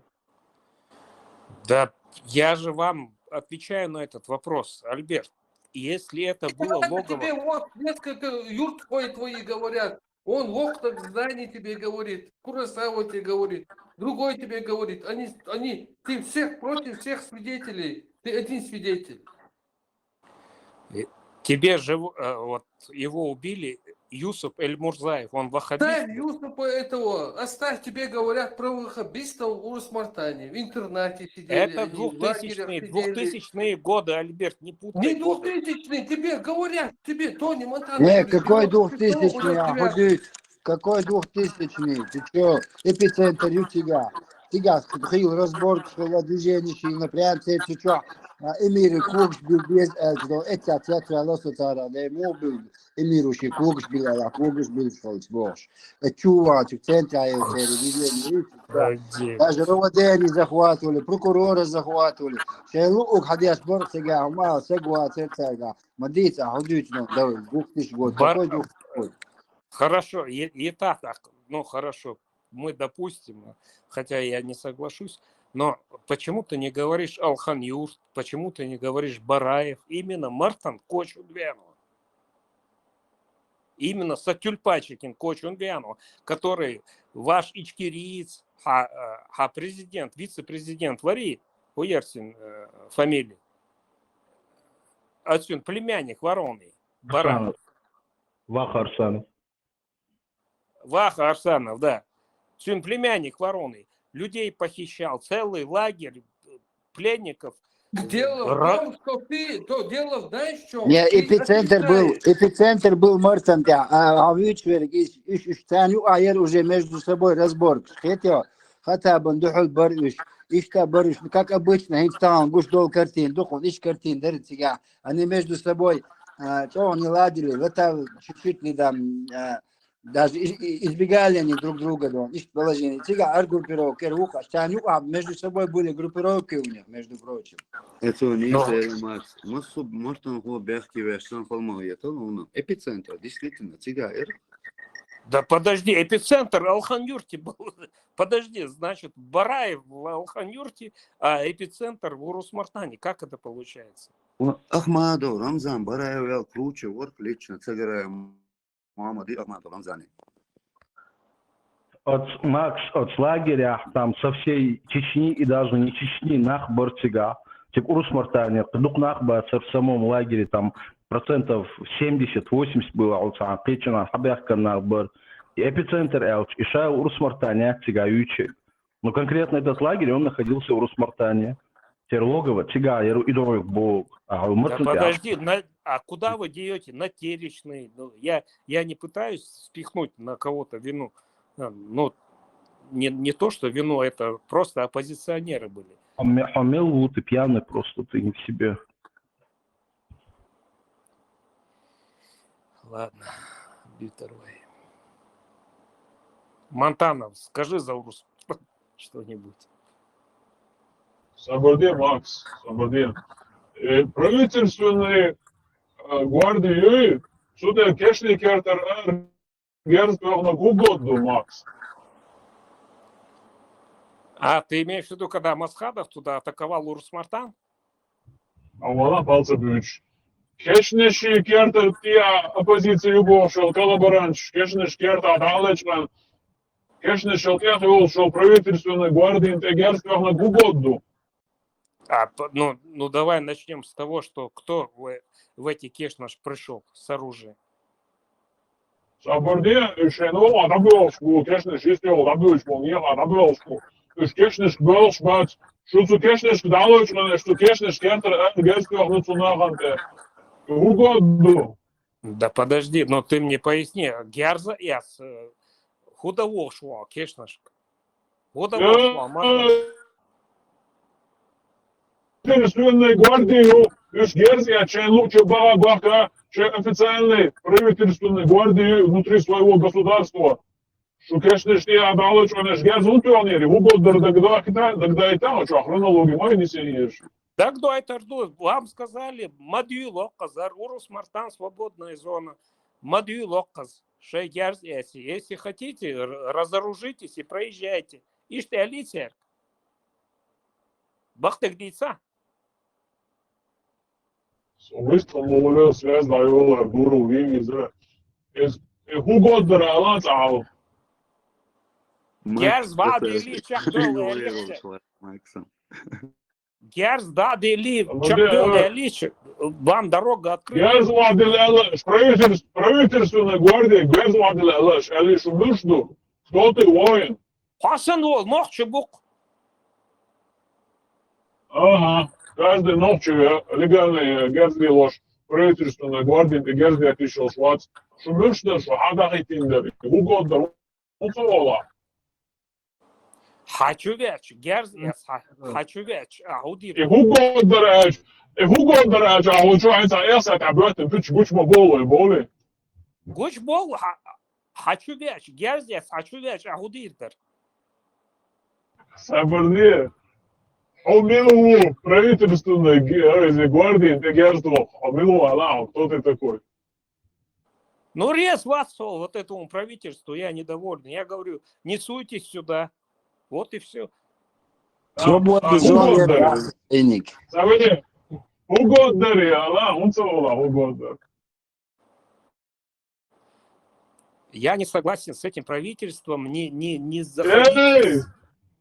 Да, я же вам отвечаю на этот вопрос, Альберт. Если это было Ладно, логово... тебе вот несколько юрт твои говорят. Он Лохтак Здание тебе говорит, Курасава тебе говорит, другой тебе говорит. Ты всех против всех свидетелей. Ты один свидетель. Тебе же вот его убили, Юсуп Эль-Мурзаев, он ваххабист. Оставь Юсупа этого, оставь, тебе говорят про ваххабистов в Урус-Мартане. В интернате сидели, Это они, в лагерях сидели. 2000-е годы, Альберт, не путай. Не 2000-е, тебе говорят, тебе Тони Монтана. Не, говорит, какой 96-го 2000-й, Ахмадыч? Какой 2000-й? Ты что? Эпицентр у тебя. Тебя сходил разбор, что движение на прянце, ты что? Эмир Кукш был без этого. Это театр Лосотара, да ему был. Эмир уши Кукш был, а Кукш был Шольцбош. Чувак, в центре видели. Даже Ровадени захватывали, прокурора захватывали. Шейлук Хадяш Борцега, Мал, Сегуа, Церцега. Мадица, Худючно, давай, 2000 год. Какой 2000? Хорошо, и так, ну хорошо, мы допустим, хотя я не соглашусь, но почему ты не говоришь Алхан-Юрт, почему ты не говоришь Бараев, именно Мартан Кочундвяну, именно Сатюльпачикин Кочундвяну, который ваш ичкириец, президент, вице-президент Вари, Уерсин фамилия, отсюда племянник Вороны, Бараев. Ваха Арсанов. Ваха Арсанов, да. Сын племянник Вороны. Людей похищал, целый лагерь пленников. Дело в том, что ты, то дело, знаешь, в чем? Не, эпицентр был Мартан, а Вичверг иш тяню аер уже между собой разбор. Хотя бы духол барыш, ишта барыш, как обычно, инстан, гуш дол картин, духол, иш картин, дарится, они между собой, что они ладили, это чуть-чуть не там, даже избегали они друг друга, да, иш положение. Сега группировки, руха, между собой были группировки у них, между прочим. Это не Макс. Мартан Хлобяхки Вешсан Холмовьета, ну, эпицентр, действительно, Цигайр. Да подожди, эпицентр Алхан-Юрти был. Подожди, значит, Бараев в Алхан-Юрти, а эпицентр в Урус-Мартане. Как это получается? Ахмадов, Рамзан, Бараев, Ял, Круче, Ворк, лично, Цагараем, Мухаммад и Ахмадов, Рамзане. Макс, от лагеря, там, со всей Чечни и даже не Чечни, нах Борцега, типа Урус-Мартане, дух нахба в самом лагере, там, процентов 70-80 было, вот Печена, Хабяхка, Нахбар, и эпицентр Элч, и Шайл Урус-Мартане, Цигаючи. Но конкретно этот лагерь, он находился в Урус-Мартане. Терлогово, Цига, Идоров, Бог. Да подожди, а куда вы деете? На Теречный? Ну, я не пытаюсь спихнуть на кого-то вину. Ну, не то, что вину, это просто оппозиционеры были. Хамел, ты пьяный просто, ты не в себе. Ладно, Битервей. Монтанов, скажи за Урус что-нибудь. Сабардин, Макс, Сабардин. Правительственные гвардии, сюда кешли кертер герцог на угодно, Макс. А ты имеешь в виду, когда Масхадов туда атаковал Урус-Мартан? А вона палца бюч. Кешнеши кертер тия оппозицию бошел, коллаборант, кешнеш кертер адалечман. Кешнеш тия шел правительственные гвардии герцог на угодно. Ну давай начнем с того, что кто в эти кешнаш пришел с оружием. Сабардин, шену, адабелшку, кешнеш истел, адабелшку, не адабелшку. Кешнеш белшбац, что кешнеш далочман, что кешнеш кертер герцог на цунаганте. Угодно. Да подожди, но ты мне поясни, Герза Яс худого шла, конечно же. Худого шла, Марта. Правительственной гвардии Герзия, чей лучше Бака, чей официальной правительственной гвардии внутри своего государства. Что, конечно, что я дал, что наш Герз унтуанери, угодно тогда и там, что хронологию мой не сидишь. Так, да, это вам сказали, Мадью Локказ, Урус Мартан, свободная зона. Мадью Локказ, Шей Герзия. Если хотите, разоружитесь и проезжайте. Иште алицер. Бахтагдийца. Собственно, молю связь даю дуру вимиза. Угодно алацал. Герз вадили чакдол эличе. Герз дадили чакдол эличе. Вам дорога открыта. Герз вадили элиш. Правительственная гвардия Герз вадили элиш. Элиш умышду. Кто ты воин? Хасан ол, мохчебук. Ага. Каждый ночью легальный Герзли ложь. Правительственная гвардия Герзли отвечал швац. Шумышду, что хадахи тиндер. Угодно. Уцола. Хочу веч, Герз, хочу веч. Аудир. Угодно, а вот что это я об этом гуч боли. Гуч бол, хочу веч, Герз, хочу веч, аудир. Сабарни. Умилу правительственной гвардии Герзло. Умилу Аллах, кто ты такой? Ну, рез вас, вот этому правительству, я недоволен. Я говорю, не суйтесь сюда. Вот и все. Свободный зонник. Угодно, Аллах, он целовал, угодно. Я не согласен с этим правительством, не заходить.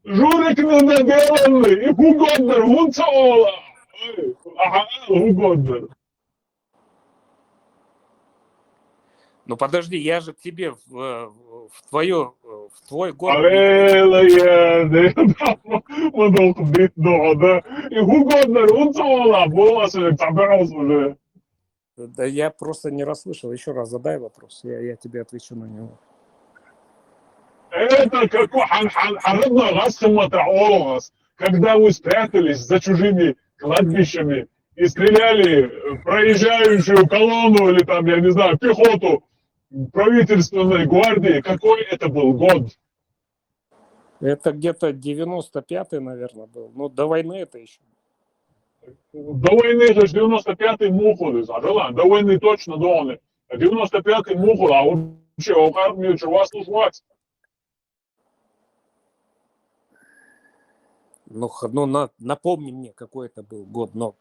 Журик наделанный, и угодно, он целовал. Ага, угодно. Ну подожди, я же к тебе в твой город. Да я просто не расслышал. Еще раз задай вопрос, я тебе отвечу на него. Это какой когда вы спрятались за чужими кладбищами и стреляли в проезжающую колонну или там, я не знаю, пехоту правительственной гвардии, какой это был год? Это где-то 95-й, наверное, был. Ну, до войны это еще. До войны это 95-й муху, до войны точно до войны. 95-й муху, а вообще в армию что вас служить? Ну, напомни мне, какой это был год, но...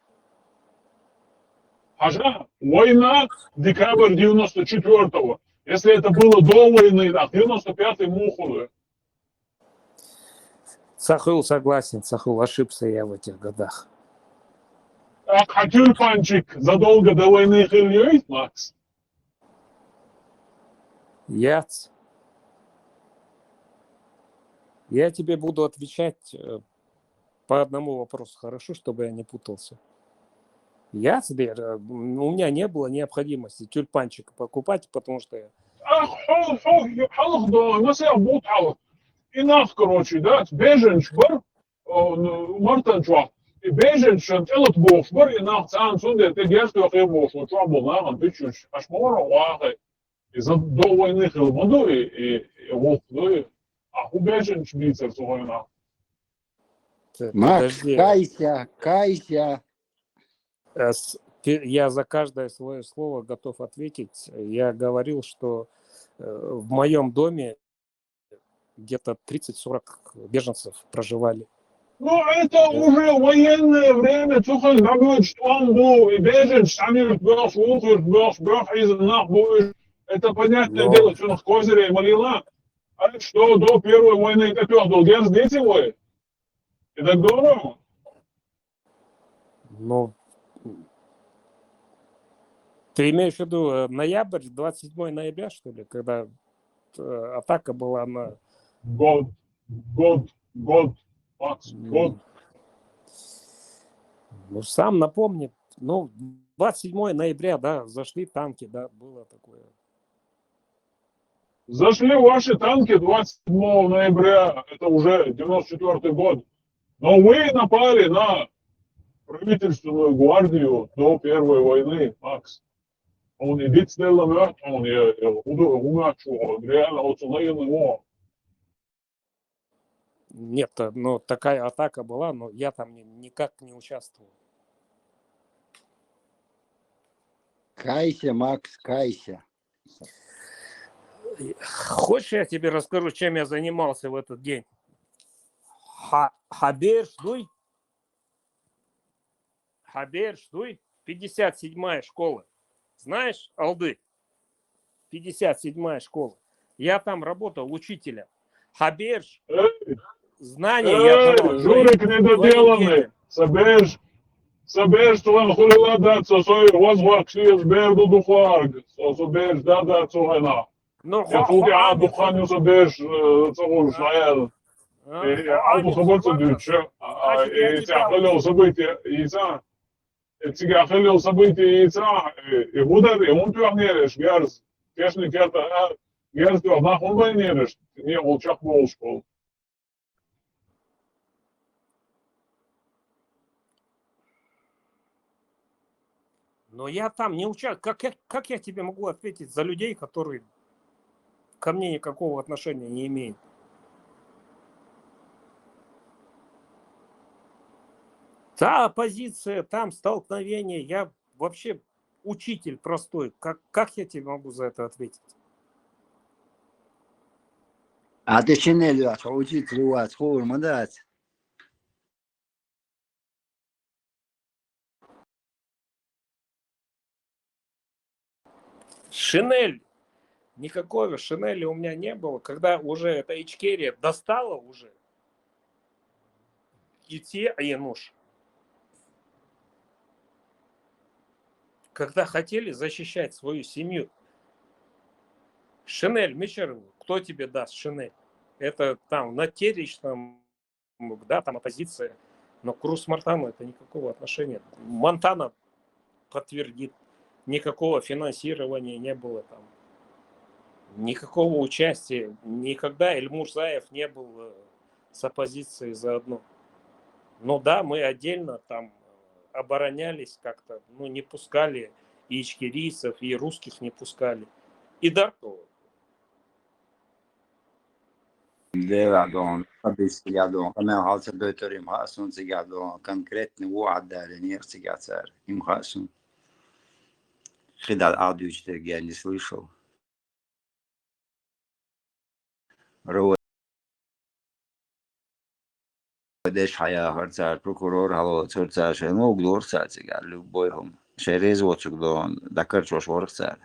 Ага, война, декабрь 94-го. Если это было до войны, да, 95-й муху. Сахул, согласен, Сахул, ошибся я в этих годах. А тюльпанчик задолго до войны хильёй, Макс? Я тебе буду отвечать по одному вопросу, хорошо, чтобы я не путался. У меня не было необходимости тюльпанчик покупать, потому что... Инах, короче, да, беженч бар, мартанчуа, и беженч, телот бог, бар, инах, цан, сунде, ты герсту, ахе бог, вот что был, нахан, ты чуть, аж мора, вахай, и за до войны хилмаду, и вох, а у беженч бицер, сугойна. Макс, кайся. Я за каждое свое слово готов ответить. Я говорил, что в моем доме где-то 30-40 беженцев проживали. Ну, это уже военное время, цухай, набьет, что он был, и беженч, сами бёрш, из нах будешь. Это понятное дело, что на козыре молила. А что до Первой войны, это кто был, Герз Детевой? И так здорово. Ну, ты имеешь в виду ноябрь, 27 ноября, что ли, когда атака была на... Год, Макс, год. Ну, сам напомни, ну, 27 ноября, да, зашли танки, да, было такое. Зашли ваши танки 27 ноября, это уже 94 год. Но вы напали на правительственную гвардию до Первой войны, Макс. Он идет с делом, он реально его. Нет, ну такая атака была, но я там никак не участвовал. Кайся, Макс, кайся. Хочешь, я тебе расскажу, чем я занимался в этот день? Хабер Шдуй, 57-я школа. Знаешь, Алды? 57-я школа. Я там работал учителем. Хаберш, знания я давал. Журик недоделанный. Соберж, что он хули дать, сосой возвращение сберду духарг. Соберж, да, цугана. Я тут я духаню соберж, цугу шнаел. Алду хабарца дюче. И тяхлил события, и тяхлил события, и гудар, и он тюрнериш, герз. Техник это, герз, нахуй байнериш. Не волчак волшкол. Но я там не участвовал. Как я тебе могу ответить за людей, которые ко мне никакого отношения не имеют? Та оппозиция, там столкновение. Я вообще учитель простой. Как я тебе могу за это ответить? А ты шинелью учитель у вас, хурма дать. Шинель. Никакого шинели у меня не было. Когда уже эта Ичкерия достала уже идти, когда хотели защищать свою семью. Шинель, Мичер, кто тебе даст шинель? Это там на теречном, да, там оппозиция. Но к Урус-Мартану это никакого отношения. Монтана подтвердит. Никакого финансирования не было там. Никакого участия. Никогда Эльмурзаев не был с оппозицией заодно. Но да, мы отдельно там оборонялись как-то. Ну, не пускали и ичкерийцев, и русских не пускали. И Даркова. Левадон, объяснядон, камелхалца дойтер им хасун цигадон, конкретный уаддали нер цигацар им хасун. Хидал аудиочек я не слышал. Дэш хая харцар прокурор хало цурцар шено углор цацигар любойхом. Шерез воцугдон дакар чош ворцар.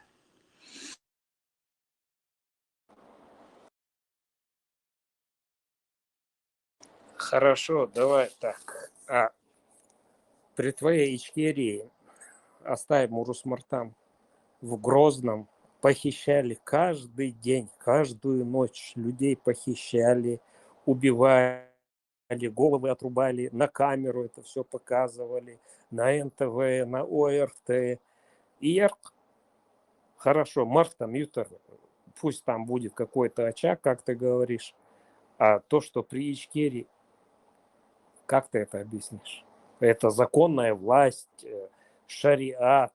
Хорошо, давай так. При твоей Ичкерии оставим Урус-Мартан в Грозном похищали каждый день, каждую ночь. Людей похищали, убивали, головы отрубали, на камеру это все показывали, на НТВ, на ОРТ. И хорошо, Марк там, Ютер, пусть там будет какой-то очаг, как ты говоришь. А то, что при Ичкерии, как ты это объяснишь? Это законная власть, шариат,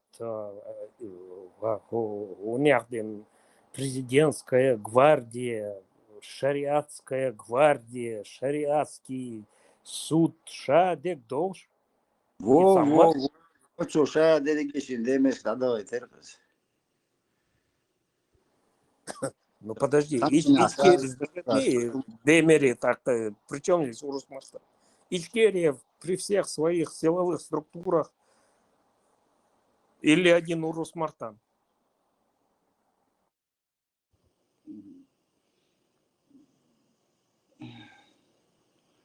президентская гвардия, шариатская гвардия, шариатский суд, шадек долж. Во, что ша делегейшн демеш надо терпеть. Ну подожди, Ичкерия, Демери, так-то, при чем здесь Урус-Мартан? Ичкерия при всех своих силовых структурах или один Урус-Мартан?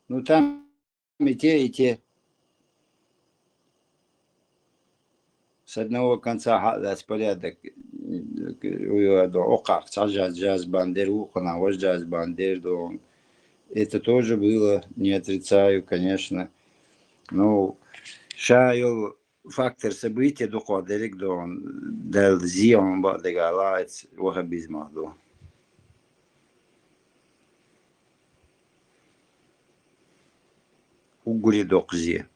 Ну там и те. С одного конца порядок. Джаз бандер, ухана, джаз бандер, это тоже было, не отрицаю, конечно. Но шаю фактор события доходили до зион бадегалайц вахабизма до. угуридокзи.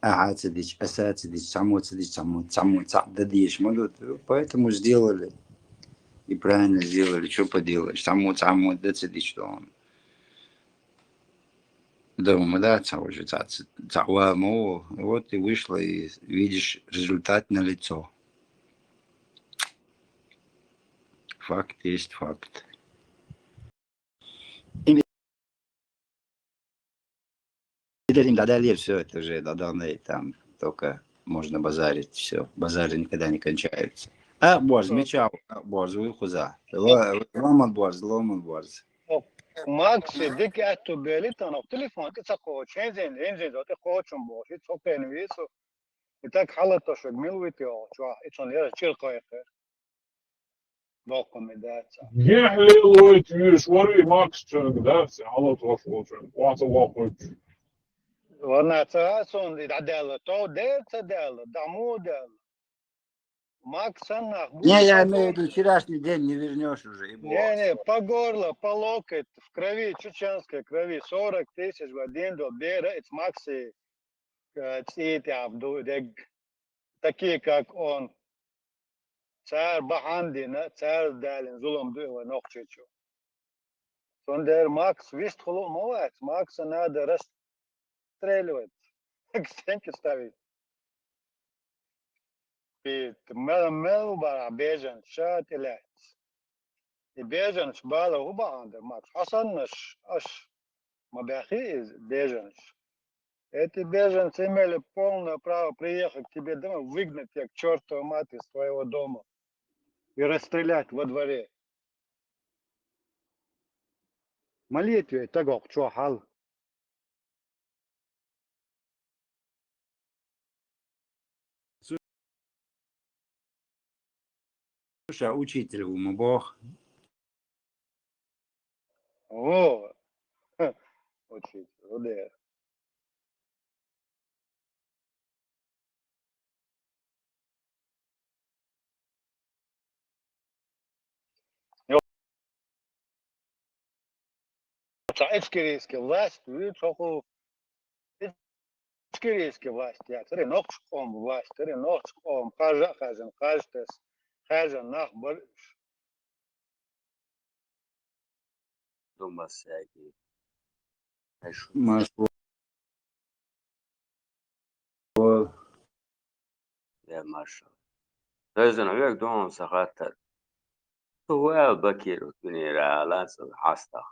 Ацидич, асацидич, самоцидич, самоцададиш. Поэтому сделали. И правильно сделали. Что поделаешь? Самоцидич, что он. Дома, да, вот и вышло, и видишь результат на лицо. Факт есть факт. И им додали все, это же додали, там только можно базарить, все. Базары никогда не кончаются. Борз, мечал, борз, выхуза. Ломан борз. Max, dik atto belita no telefon ti sako chenzen enzen do te khochum bo it sopen viso itak halato shog milwiti o chwa itson yara chilko yakher dokum idatsa يحلل ويشوري ماكس تشنك دارسي على طرفوشن وعطى واقع wana tsa son idadela to dersa del damu del Max санах Не, я имею в виду, вчерашний день не вернешь уже. Не, по горло, по локоть, в крови, чеченской крови, 40 тысяч в один до бера, это Макси, такие, как он, царь Баханди, царь Далин, Зулам Дуева, Нохчичу. Сондер Макс, вist холомовать, Макса надо расстреливать, к стенке ставить. И мел бара бежан шат илять. И бежан шбала убанда Макс. Хасан наш аш мабахи бежан. Эти беженцы имели полное право приехать к тебе домой, выгнать тебя к чертовой матери из твоего дома и расстрелять во дворе. Молитве того, что хал. Слушай, а учитель ему Бог. О, учитель, да. Эчкерийская власть, эчкерийская власть, я цари нохшком власть, цари нохшком, хажен, хажтес, хажен, нах, бориш. Думасяги. Москва. يا ما شاء الله. لازم أبيك دوم سخاطر. هو بكير وتني رالان حاستا.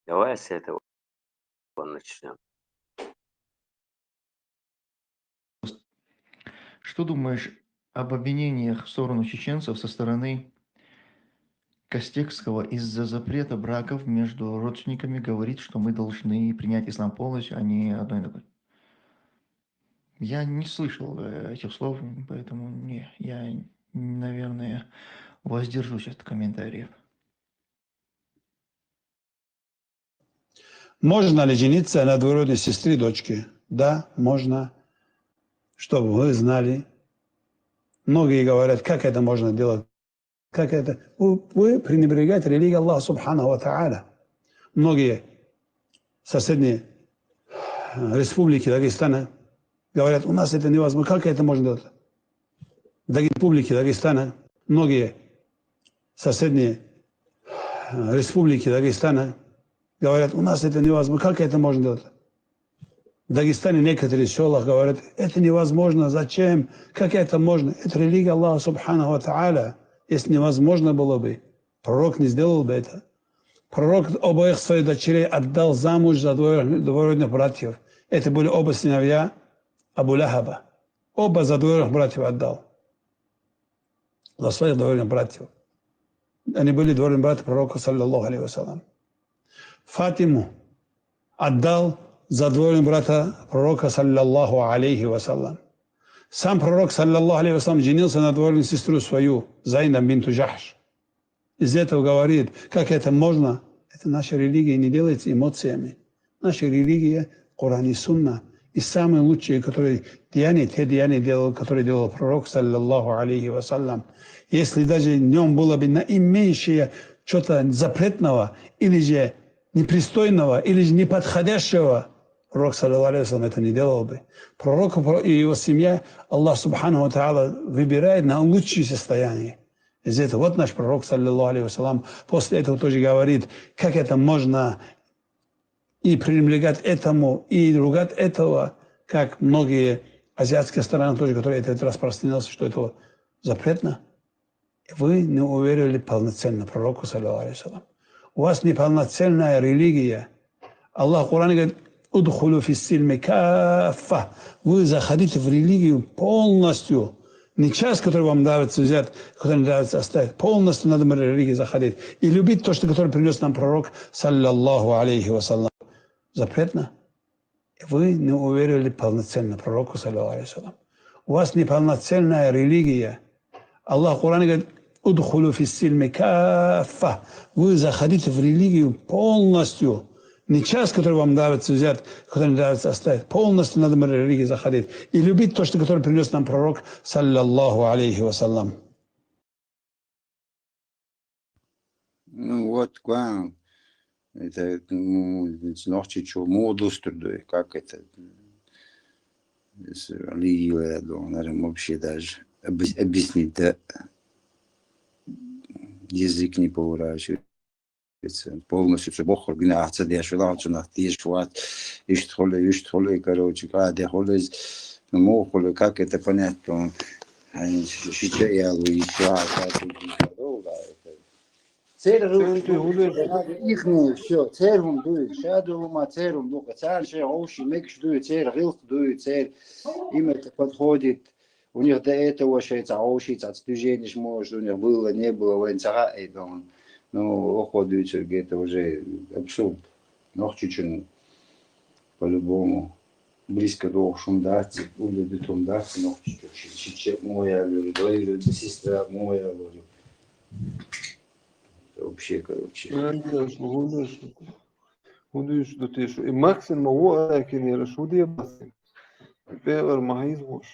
جواسة ونشنا. Что думаешь об обвинениях в сторону чеченцев со стороны Костекского из-за запрета браков между родственниками? Говорит, что мы должны принять ислам полностью, а не одной ногой. Я не слышал этих слов, поэтому я, наверное, воздержусь от комментариев. Можно ли жениться на двоюродной сестре дочки? Да, можно. Чтобы вы знали. Многие говорят, как это можно делать? Как это? Вы пренебрегаете религией Аллаха Субханаху ва Тааля. Многие соседние республики Дагестана говорят, у нас это невозможно. Как это можно делать? В республике Дагестана многие соседние республики Дагестана говорят, у нас это невозможно. Как это можно делать? В Дагестане некоторые села говорят, это невозможно, зачем, как это можно? Это религия Аллаха Субханаху ва Тааля. Если невозможно было бы, пророк не сделал бы это. Пророк обоих своих дочерей отдал замуж за двоюродных братьев. Это были оба сыновья Абу Лахаба. Оба за двоюродных братьев отдал. За своих двоюродных братьев. Они были двоюродные братья пророка, саллаллаху алейхи вассалям. Фатиму отдал за двоюродного брата пророка, саллаллаху алейхи вассалям. Сам пророк, саллаллаху алейхи вассалям, женился на двоюродную сестру свою, Зайнаб бинту Джахш. Из этого говорит, как это можно? Это наша религия не делается эмоциями. Наша религия, Коран и Сунна. И самые лучшие, которые те деяния делал, которые делал пророк, саллаллаху алейхи вассалям. Если даже в нем было бы наименьшее что-то запретного, или же непристойного или же неподходящего, пророк, саллаллаху алейхи вассалям, это не делал бы. Пророк и его семья, Аллах субхану ва тааля выбирает на лучшее состояние. Из этого вот наш пророк, саллаллаху алейхи вассалям, после этого тоже говорит, как это можно и пренебрегать этому, и ругать этого, как многие азиатские страны тоже, которые это распространялся, что это запретно. Вы не уверили полноценно пророку, саллаллаху алейхи вассалям. У вас неполноценная религия. Аллах в Коране говорит, «Удхулу фиссильми каффа». Вы заходите в религию полностью. Не часть, которую вам нравится взять, которую не нравится оставить. Полностью надо в религию заходить. И любить то, что которое принес нам пророк, саллаллаху алейхи вассалям. Запретно. Вы не уверили полноценно пророку, саллаллаху алейхи вассалям. У вас неполноценная религия. Аллах в Коране говорит, «Удхулу фиссильми каффа». Вы заходите в религию полностью. Не часть, которую вам нравится взять, которую не нравится оставить. Полностью надо в религию заходить. И любить то, что которое принес нам пророк, саллаллаху алейхи вассалям. Ну вот, клан. Это noch чуть-чуть модустр, как это религия, наверное, вообще даже объяснить, да, язык не поворачивается. Полностью все бог организация, я шла, что на те шват, ишь-тхоле, короче, когда холе, ну, холе, как это понять, то они считают, Ихний все, цервум дует, шадулума цервум, духа, царь, оши, мекш дует, церь, гилх дует, церь, им это подходит. У них до этого шейца, ошиц, отстужение может, у них было, не было, военцага, и он, ну, уходит, это уже абсурд. Но чуть-чуть, по-любому, близко до шумдати, улюби тумдати, но чуть-чуть, моя, говорю, сестра моя, говорю. Вообще, короче. Конечно, гудеш до тешу. И максимум هو لكن يرشودي بس. بيقر معي زوج.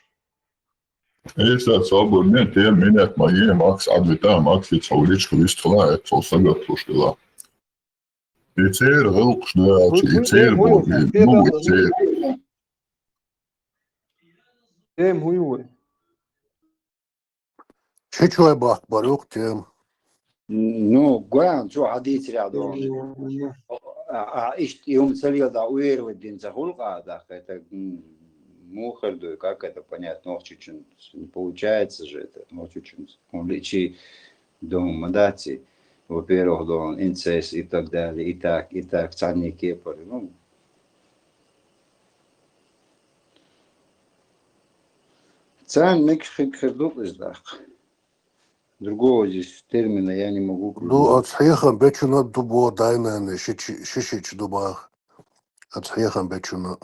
Esa saborne te minēt maie maks advitā maks ir saulička vistlā et so sagatvoškilā. I cēra vilkšņāči, I cēra bogi, nu, I cēra. تام هو. شو بأخبار وقتهم؟ Ну, гуан, что ходить рядом. Им целил да уверовать день за хулка, это мухарду, как это понять, но чуть-чуть не получается же это, но чуть-чуть он лечи дом мадати, во-первых, дом инцест и так далее, и так, царные кепары, ну. Царь мекшик издах. Другого здесь термина я не могу придумать. Ну, отсъехам бечуна дубо дайна, шишич дубах. Отсъехам бечуна.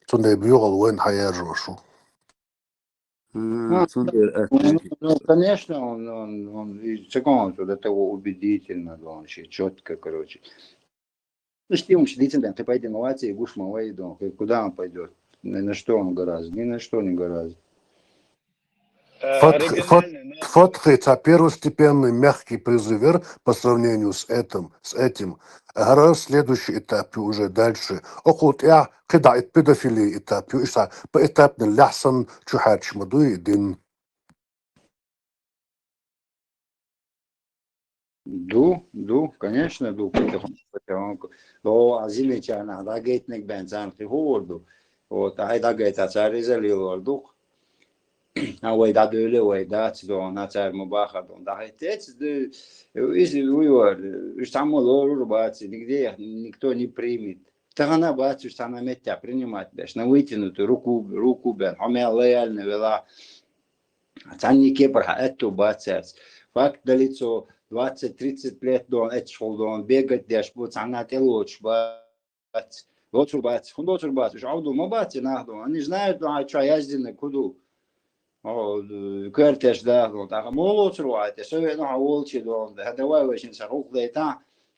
Тунде бьюгал вен хаяжошу. Ну, конечно, он секунду до того убедительно, он четко, короче. Ну, что ему убедительно, ты пойди молодец, и гуш малый, куда он пойдет? На что он гораздо? Ни на что не гораздо. Фатх это первостепенный мягкий призывер по сравнению с этим. Гораздо следующий этап уже дальше. Охот я когда это педофилия этап, это поэтапный лясан чухач мадуи дин. Конечно, но азимичана, да гейтник бензан хиорду. Вот, а это гейта царизалил дух. Ой, да, дөле, ой, да, цдон, на царь мубахадон. Да, отец, если вы само лору бацы, нигде никто не примет. Тагана бацы, что она метя принимать, беш, на вытянутую руку, бен, хомя лояльно вела. Цанни кепра, это бацец. Факт далецо 20-30 лет дон, это шел дон, бегать, деш, вот она телоч, бац. Лоцур бац, хундоцур бац, шауду, мабацы, нахду. Они знают, что я ездил куду. كرتش داخل تاع مولوت روات سوي نوع وولتي دون هذا واش نسخوق ديتا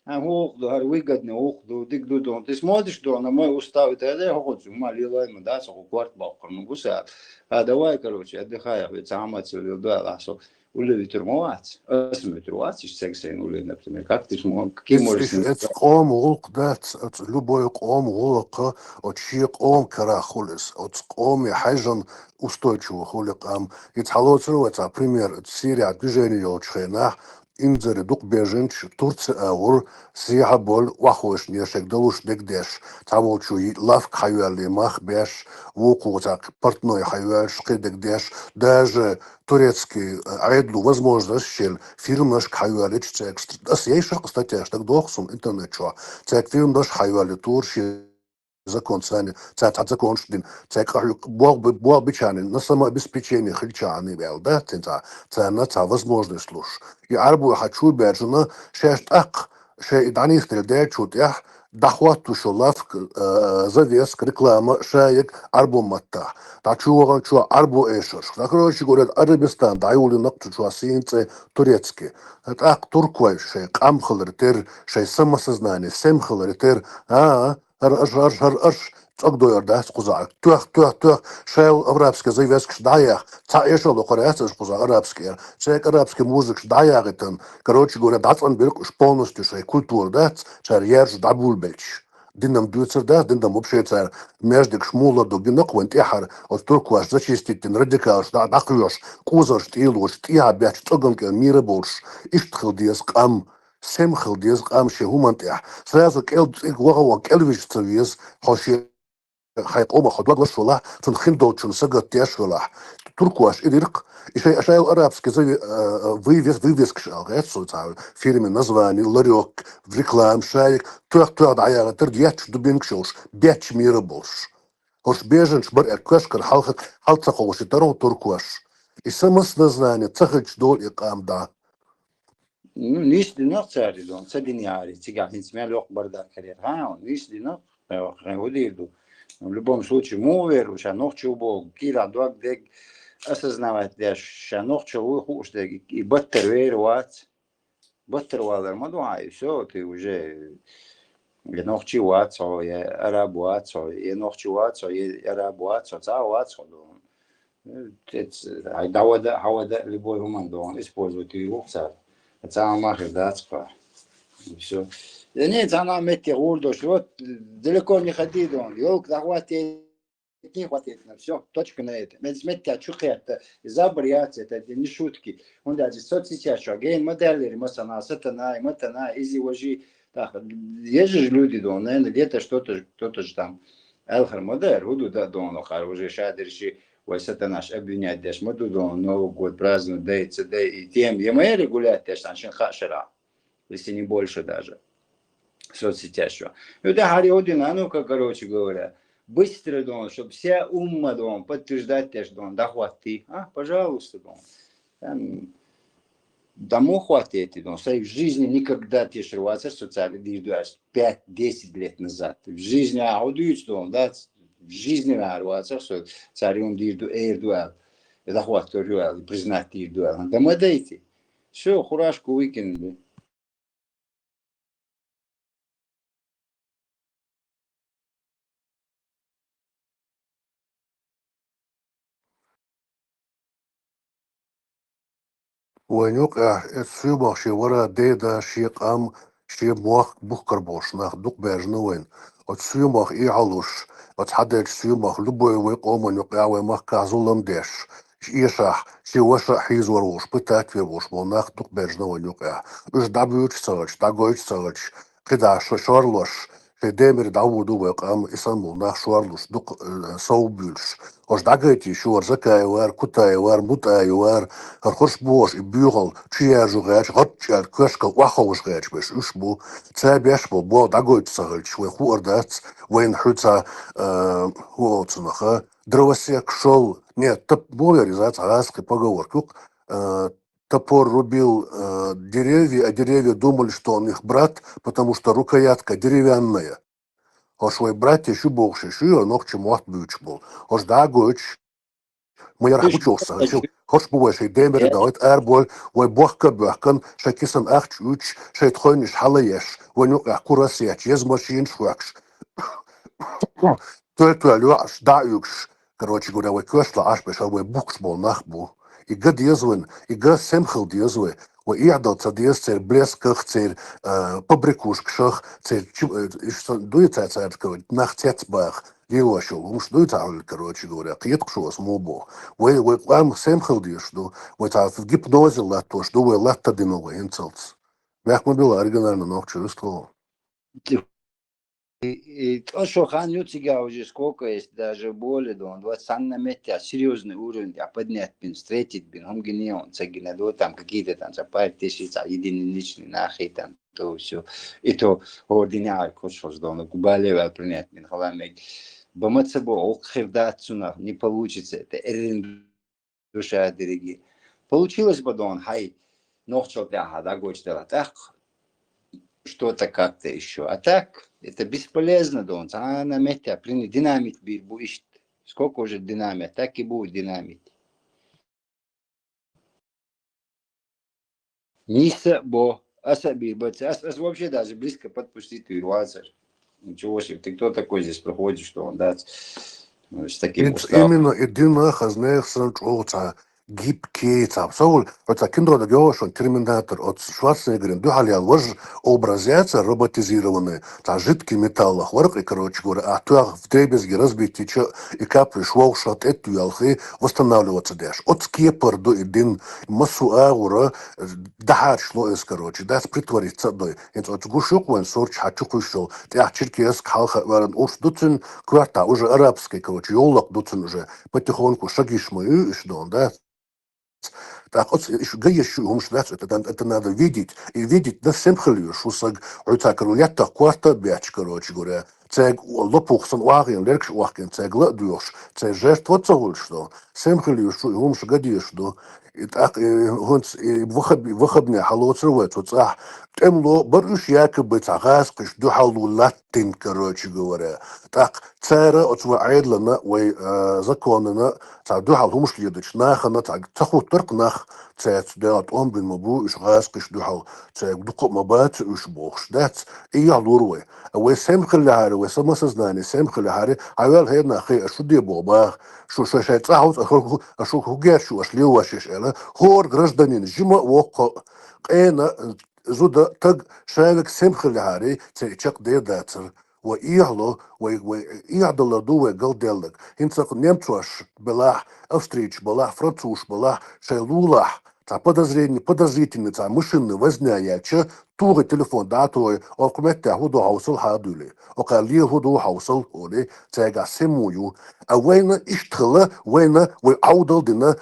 هو ده ويقد نوق دو ديك دو دون تسمودش دون ما وستاوي هذا هو ما لي لا ما داس هو كوارت باقر نقص هذا واي كروش هذا خايف يتعامل سوي ده لاسو улевитермовать, осмотревать, и сексен уле, например, как ты можешь, какие можешь It's قوم غلق that لبوي قوم غلق وتشي قوم كراخولس قوم حاجن устойчиво хулик يتحلوترو это пример Сирия движение елчхена имзери дук беженч Турция аур сиха бол вахош нешек долуш дегдеш тамолчу лав хайвали мах беш вукута портной хайвал шкидегдеш даже турецкий айдлу возможность щель фирм наш хайвали текст das есть кстати так дохсум интернет чо так фирм наш хайвали турши закон сани цат закон штин цак бог бичанин на самообеспечение хильчаны вел да цена возможность слуш и арбу хочу бежна шесть ак ше идани стрелдет чут я дахват тушолав завес реклама шаек арбу матта тачуган чу арбу эшош да короче говорят Арабистан дайули накту чу синце турецкий это ак турквай ше камхлер тер ше самосознание семхлер тер ар تقدر ده قزاق توخ شاو عربسك زي واسك دايخ تا ايش لو قرات قزاق عربسك شاك عربسك موزك دايغتن короче говоря дацан берг полностью шей культур да чар ерж дабул бельч динам дуцер да динам вообще цар между шмула до гиноквент ихар от туркуаш зачистить радикалш да дахлош кузаш тилош тиа бяч цогонка мира больш иштхилдиес кам семхилдиес кам шехумантя сразу келвич цавиес хоши حيقوم خدوات وشولا تنخندو تشنسجا تيشولا تركواش إديرك إشي أرابسكي زي вывеск шалгает социал фирме название ларек в реклам шаек тух даяга тердьяч дубинкшош бяч мира больш хош беженш бар эккашкар халца холши таро туркуаш и самос название цахач дол и камда نيش دينار تاري دون سدين ياري تيجا هنسمع لوق بردا كرير ها نيش دينار وديردو в любом случае мувер уж ночью бог кира дуак дег осознавать деш ночью уж и баттервер баттервалер мадуа и все ты уже ночью ват я араб ват я ночью ват я араб ват за ват это хавада любой гуман дон использует его царь это амахи дацка все. Да нет, она метит урдош, вот далеко не ходи, он, елк захватит, не хватит, все, точка на это. Метит, чухет, забрать, это не шутки. Он даже соцсети, что гейн модели, масана, сатана, матана, изи вожи, так, есть же люди, дон, наверное, где-то кто-то же там, элхар модер, буду да, дон, охар, уже шадерши, ой, сатанаш, обвинять, деш, моду, дон, Новый год празднуют, да, и тем, я мои регулять, деш, аншин хашера. Если не больше даже, в соцсетях. И вот Хариодина, ну-ка, короче говоря, быстро, дон, чтобы вся умма, дон, подтверждать теж, дон, да хватит, пожалуйста, дон. Тому хватит, дон, в жизни никогда те шрваться социальные диждуаш 5-10 лет назад. В жизни, удивится, дон, да, в жизни нарваться, что царем дижду эйрдуал, да хватит, признать диждуал. Да мы дайте. Все, хурашку выкинули. وينوك اتسيبا شي ورا ديدا شي قام شي موخ بوخكر بوش ناخ دوك باجنوين اتسيبا اي علوش اتحدى اتسيبا لبوي ويقوم ونوك اعوي مخ كازولم ديش إيشاح شي وشا حيز وروش بتاك في روش بوناخ دوك باجنوين نوك اش دابيوش سالش داغويش سالش قدا شارلوش شي ديمر داودو ويقام اسمو ناخ شارلوش دوك صوبيلش Os dagati shor zakayvar kutayvar mutayvar harkhorsh bosh bugal chiyajugat hotchal kushka wahowsgat bes usbu tsabeshbo bo dagoit sagalch we khurdat wen hutsa huotsnaha дровосек шел нет реализация арабской поговорки топор рубил деревья, а деревья думали, что он их брат, потому что рукоятка деревянная. Ош вой брат еще больше, еще ног чему отбьюч был. Ош да гоч, мы я рабочился. Хош бывает, демер дает эрбой, вой бохка бохкан, шакисан ахчуч, шейт хойниш халаеш, вой нюк ахкурасиач, ез машин швакш. Туэлю аш да юкш. Короче говоря, вой кёшла аш бешал, вой букш был нахбу. ига диезвен, ига семхл диезве, ويعدل تديس تير بلسكخ تير ببريكوشكشخ تير دويتا تير كروج نخ تيتباخ ديواشو ومش دويتا على الكروج غورا قيتقشو اسموبو وقام سيمخل ديشدو وتعرف تجيب نوزي لا توش دو ولا تدينو وينتلت ماك مبيلا оригинально ногчу. И то, что Ханютига уже сколько есть, даже более, да, он 20 на метре, серьезный уровень, а поднять бин, встретить бин, он гениал, цагинадо, там какие-то там за пару тысяч, единичные нахи, там, то все. И то ординяр, кошо, что он губалева принять бин, халамек. Бамацабо, охрдацуна, не получится, это эрин душа дороги. Получилось бы, да, он, хай, ногчо пяха, да, гочтела, так, что-то как-то еще. А так, это бесполезно, Дон. А на мете, динамит будет. Сколько уже динамит, так и будет динамит. Ниса бо, асаби, ас вообще даже близко подпустить Уазер. Ничего себе, ты кто такой здесь проходит, что он даст с таким уставом? Именно единая хазнех гиб кейтап. Саул, это киндро да геошон терминатор от Шварценеггера, духалиал вож образяется роботизированный, та жидкий металл, хворк и короче говоря, а то в дребезги разбить и капли швол шот эту ялхи восстанавливаться дашь. От скепар до един массу аура дахар шло из короче, да притвориться дой. Это от гушук вон сорч хачу кушел. Тях черкес халха варан уж дуцин кварта уже арабский короче, ёлок дуцин уже потихоньку шагиш мы ишдон, да. Так вот, это надо видеть. И видеть на всем халю, что саг, так рулетта кварта бяч, короче говоря. Цег лопухсан уахин, леркш уахин, цег ладуш, цег жертва цогуль, что. Всем халю, что умш гадишь, что. И так, выходные халоцрывают, вот, темло, барыш якобы цагас, кыш духалу латтин, короче говоря. Так, цера, от айдлана, ой, законна, так, духал умш ледыч, нахана, так, цахутырк нах, цец, делат он бин мабу, иш гас, кыш духал, цег, духоп мабат, иш бохш, дец, и я лурвы. Ой, сем халяри, ой, самосознание, сем халяри, авел хедна, хэ, шу дебоба, шу шэшэц, ашу хугершу, аш левашиш, хор гражданин, жима воко, эна, زودا تج شايلك سمخ العاري تشق دي داتر وإيهلو وإيعدل دو قل ديلك هنسق نيمتوش بلاح أفستريتش بلاح فرنسوش بلاح شايلولاح تا подозрительный та машины возняяча туга телефон датой окмете худу хаусал хадули окали худу хаусал оли тега семую а вейна иштхла вейна вы аудал дина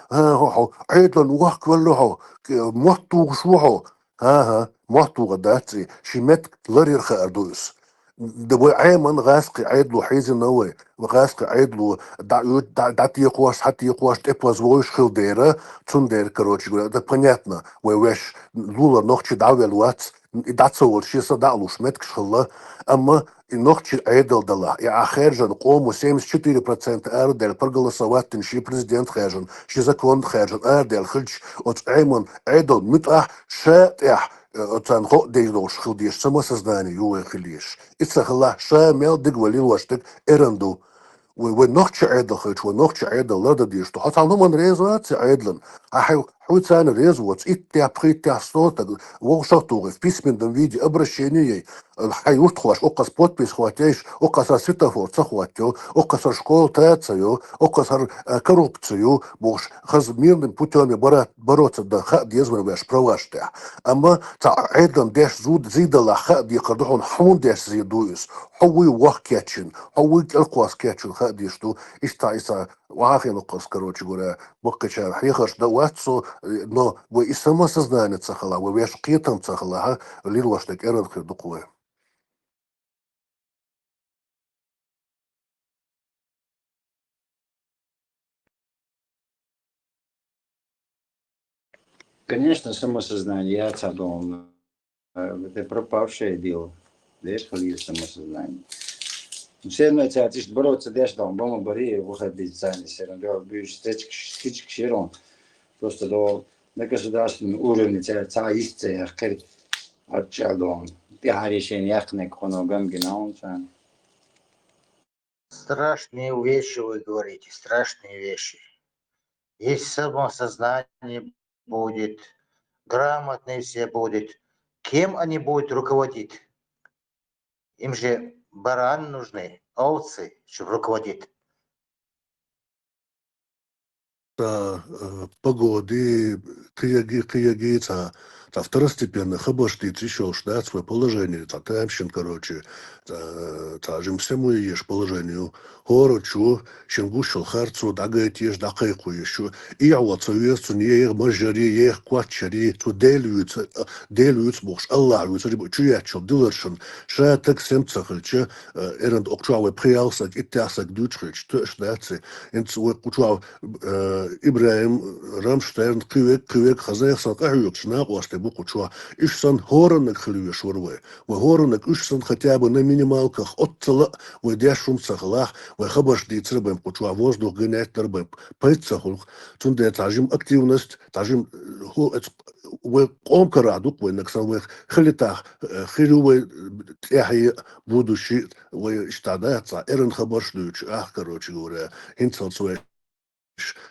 айдлан уахквалло моту шухо ها محتوى داتري شمت لرير خاردوس دبو عيمن غاسق عيدلو حيزي نوي وغاسق عيدلو دات يقواش حتى يقواش تبواز ويش خل ديرا تون دير كروتش ده понятно ويش لولا نوخشي دعوة الوات داتسول شيسا دعلو شمتك شخلا اما نوخشي عيدل دلا يا خارجن قوموا 74% اردل проголосовать شي президент خارجن شي закон خارجن اردل خلج от عيمن عيدل متأح شاتح تان خو ديدوش خلديش самосознание юэ хилиш ицахла шамел дигвали лаштик эренду ونوخش عيدل خلج ونوخش عيدل لدا ديش تو حتى نومن ريزوات عيدلن حوت سان ريزوات اتيا بخيتيا صوت وغشطوغ в письменном виде обращение حيوت خواش اوقس подпись хватяешь اوقس светофор цахватё اوقس школ тацаю اوقس коррупцию бош хаз мирным путем бороться да хад езмервеш праваште اما تا عيدلن داش زود زيدلا خد يقدحون حون داش زيدويس حوي وحكاتشن حوي القواس كاتشن خد يشتو اشتا وعافية نقص короче говоря بقشا حيخش دواتسو но вы и самосознание цахала вы веш қитам цахала лилваштек эренхи дукуэ. Конечно, самосознание, я думал, это пропавшее дело. Лишь халил самосознание. Все равно тебя бороться, дешь там, бома бори, выходить сами, все равно, будешь стычек широм. Просто до на государственном уровне тебя есть, я хкер, отчалом. Я решение, я хнек, хоногам генау, Страшные вещи вы говорите, страшные вещи. Если самосознание будет, грамотные все будут, кем они будут руководить? Им же бараны нужны, овцы, чтобы руководить. Погоды, кияги, второстепенных обошлить еще ждать свое положение, темщин, короче, тажим всему и ешь положению. Хорочу, щенгушил харцу, дагает ешь дакайку еще. И я вот советсу, не ех мажари, ех квачари, то делюются бог, Аллахуются, чуячил, дилершин, ша так семцахальче, эрент окчавы приялсак, и тясак дучхич, то ждаться, инц окчав Ибраим Рамштайн, кывек, хазайсан, кахюк, нахуасты букучва, ишсан хоранок хлюеш урвы, вы хоранок ишсан хотя бы на минималках, отцела, вы дяшум цахлах, вы хабаш дицрбэм, кучва воздух гонять нарбэм, пайцахулх, цунде тажим активность, тажим, вы комкарадук, вы наксан, вы хлитах, хилювы, тяхи будущий, вы штадается, эрен хабаш люч, короче говоря, инцал свой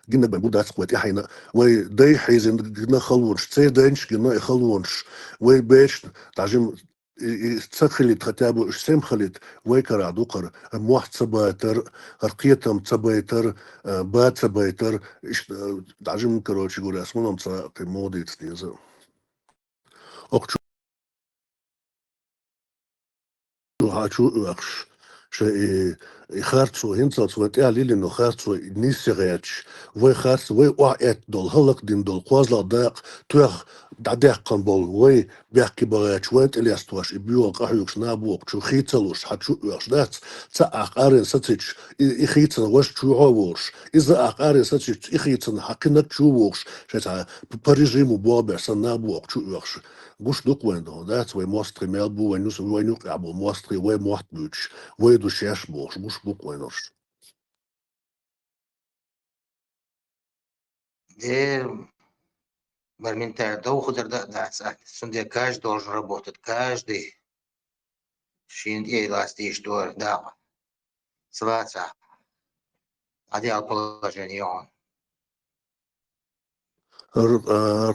جينا بمودات قوات يحينا وي داي حيزن جينا خلونش تسي داينش جينا خلونش وي باش تعجم تسخلت ختابو اش سام خلت وي كرادو قر موحد صبايتر قرقيتم صبايتر بات صبايتر اش تعجم كروتش يقول اسمهم صاقي مودي تسنيزا اقشو هاتشو اخش شيء خارتسو هنسات وانت عليل انه خارتسو نيسيغاتش وي خارتس وي وعيت دول هلق دين دول قوازلا داق توخ دعداق قنبول وي بيحكي بغاتش وانت اللي استواش ابيوك احيوكش نابوك شو خيتلوش حتشو اخش دات تساق ارين ساتش اخيتن واش شو عووش اذا اقارن ساتش اخيتن حقنك شو ووش شتا بريجيمو بوابع سنابوك شو اخش Gush duk wendo, that's why mostly melbu when you abo mostly way mochtbuch, way do shash bosh, gush buk wendos. Барментая, да уходер, да, сунде каждый должен работать, каждый. Шин ей ласти, что, да, сваться. Одел положение он.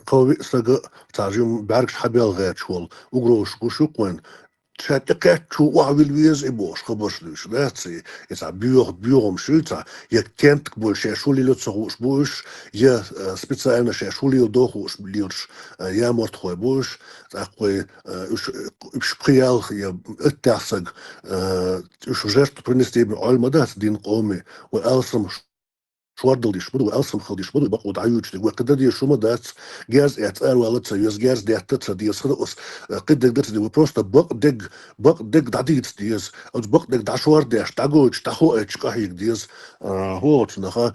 قوي سجى تعجم بعرفش حبيل غير شوال وقروش وشوك وين تشاتكات شو وعويل ويز إبوش خبرش ليش لاتسي إذا بيوغم شويتا يكنت كبول شاشولي لتسغوش بوش يا سبيتساينا شاشولي لدوخوش بليرش يا مرتخوي بوش تاقوي إش بريال يا اتاسق إش جرت برنستي بعلم دات دين قومي وألسم شوردل يشبدو ألسم خل يشبدو بقوا دعيوش دي وقد دي شو مدات جاز اعتقال ولا تسيوز جاز دي اعتقال دي صدقس قد دك دي وبروستا بق دك دعديت ديز او بق دك دعشوار ديش دعوش دعوش كاهيك ديز هو تنخا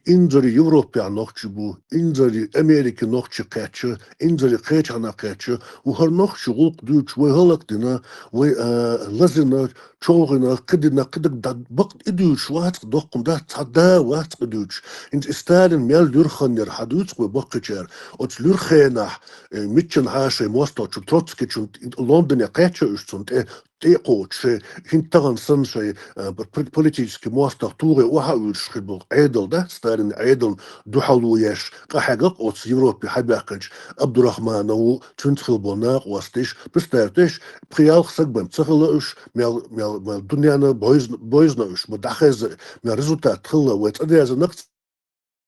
إنزري يوروبيا نوخشبو إنزري أمريكا نوخشكاتش إنزري قيتشانا كاتش وهر نوخشغوق دوش وهلك دينا ولازنا شوغنا قدنا قدك بق إدوش وات دوقم ده تعدا وات قدوش إنت استالن ميال لورخنر حدوش وبقشر أت لورخينا ميتشن عاشي موستوش تروتسكيش لندن قاتش أشتنت تيقوش هنتغن سنشي политически موستر طوري وحاولش خبر عيدل ده ستالن عيدل دوحلويش قحقق أت يوروبي حباقج عبد الرحمن و تنتخل بوناق واستيش بستارتش بريال خسقبن تخلقش مال دنيانا بويزناش مدخز مال ريزولتات تخلق ويتقدر نقص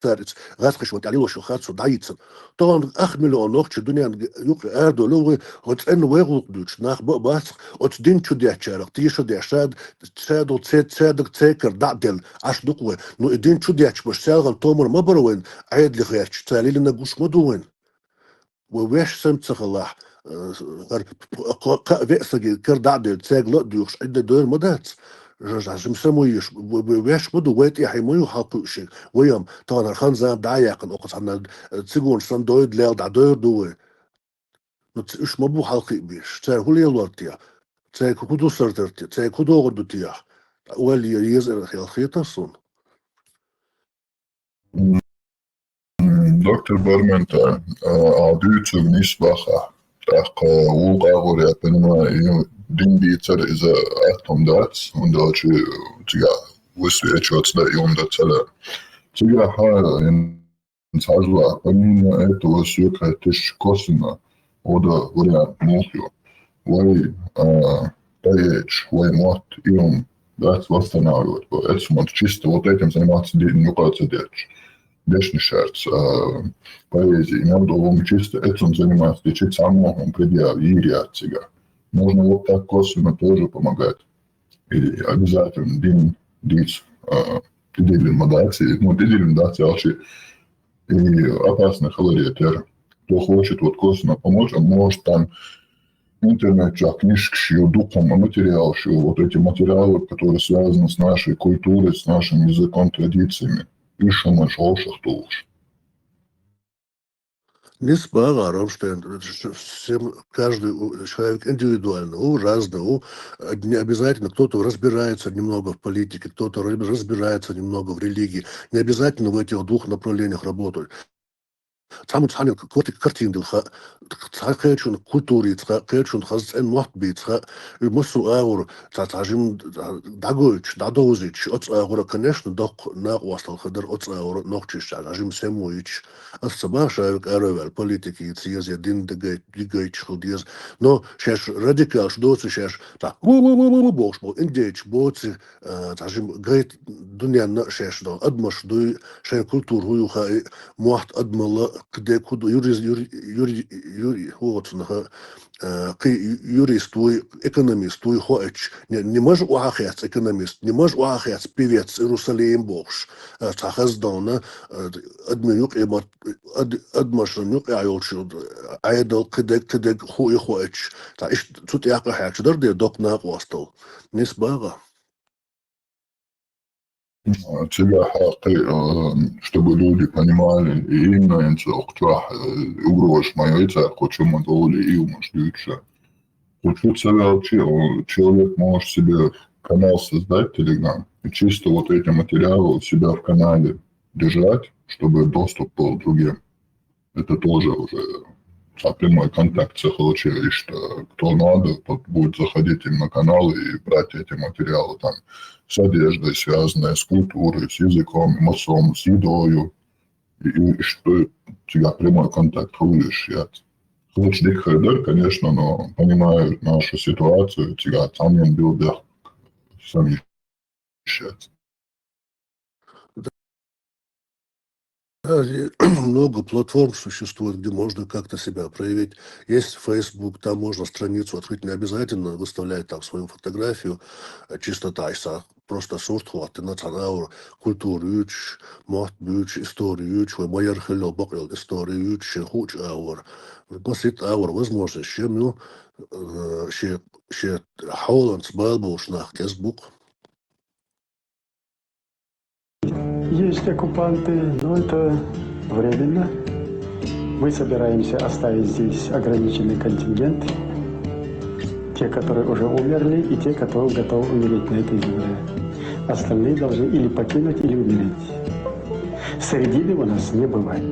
ثالث غاسقش وتعليل وشخات ضعيفا طبعا اخمل انوخش دنيا يوق اردو لو وتن ويغلق دوش ناخ باس وتدين شو دي اشارك تيشو دي اشاد تسادو تسادك تسكر دعدل عش دقوه نو ادين شو دي باش سالغن تومر ما بروين عيد لي غيرش تالي لنا غوش مدوين وويش سمت الله ويسجل كر دعدل تساق لا دوش عده دور مدات عشان مسمويش ويش بدو ويت يحيمو حقوش ويام طبعا خان زاد دعيق نقص عنا تسيقون صندوق لا دعدور دوه نتش مبو حلقي بيش تساق هو الوقتيا تساق كودو سرترتي تساق كودو غدوتيا اول يريز الخيطه صون دكتور برمنتا عدوتو نسبخة تاق وقع غوريات بينما دين بيتر إذا أتم دات وندا تجا وسوي أشوات لا يوم دات سلا تجا حال сажла, помимо этого свекра тысяч косина, ода вариант мухью, вай таеч, вай мот, и он восстанавливать. Это смотрит чисто вот этим заниматься, не кажется, дешнишерц поэзии. Иногда он чисто этим занимается, и чуть самому предъяв, и реакция. Можно вот так косвенно тоже помогать. И обязательно день диц, делим модации, ну, делим дации, и опасный холодетер. Кто хочет вот косвенно помочь, он может там интернет, книжки, духом, материал, вот эти материалы, которые связаны с нашей культурой, с нашим языком, традициями. Пишем мы шоушах тоже. Не спала, Ромштейн, всем, каждый человек индивидуально, разный, не обязательно кто-то разбирается немного в политике, кто-то разбирается немного в религии, не обязательно в этих двух направлениях работать. Там цанил картин дилха, цахачун культури, цахачун хазен махби, мусу аур, цахажим дагоич, дадозич, от аура, конечно, док на уастал хадер от аура нохчиш, цахажим семуич, асцаба шайк аровел политики, циез один дигайч худиез, но шеш радикал шдоци шеш, так, бош, индейч, боци, цахажим гайт дуня на шеш, до адмаш дуй шен культур хуюха махт адмала kde kudu Юрий Хоцнаха юрист, экономист, хоч не мож уахец экономист, не мож уахец певец Иерусалим Богш, цахаздона админюк адмашнюк айолчуд айдал кде хоч, та иш тут яка хач дорде докна костол не сбага. Тебя чтобы люди понимали, и именно кто угрожает мое яйцо, хочу модули и умаждюча. Хочу себя вообще, человек может себе канал создать, Telegram, и чисто вот эти материалы у себя в канале держать, чтобы доступ был другим. Это тоже уже прямой контакт получили, что кто надо, тот будет заходить им на канал и брать эти материалы там с одеждой, связанные с культурой, с языком, эмоцией, с едой. И что у тебя прямой контакт хочешь. Я лучше дик хайдер, конечно, но понимаю нашу ситуацию, тебя там не был, да, сами счастье. Много платформ существует, где можно как-то себя проявить. Есть Facebook, там можно страницу открыть, не обязательно выставлять там свою фотографию, чисто тайса, просто сурт хватит на цанаур, культурюч, махтбюч, исторюч, майер хелел бокрел, исторюч, шехуч аур. Басит аур, возможно, чем, ще Холланд, Балбушнах, Facebook. Есть оккупанты, но это временно. Мы собираемся оставить здесь ограниченный контингент. Те, которые уже умерли, и те, которые готовы умереть на этой земле. Остальные должны или покинуть, или умереть. Середины у нас не бывает.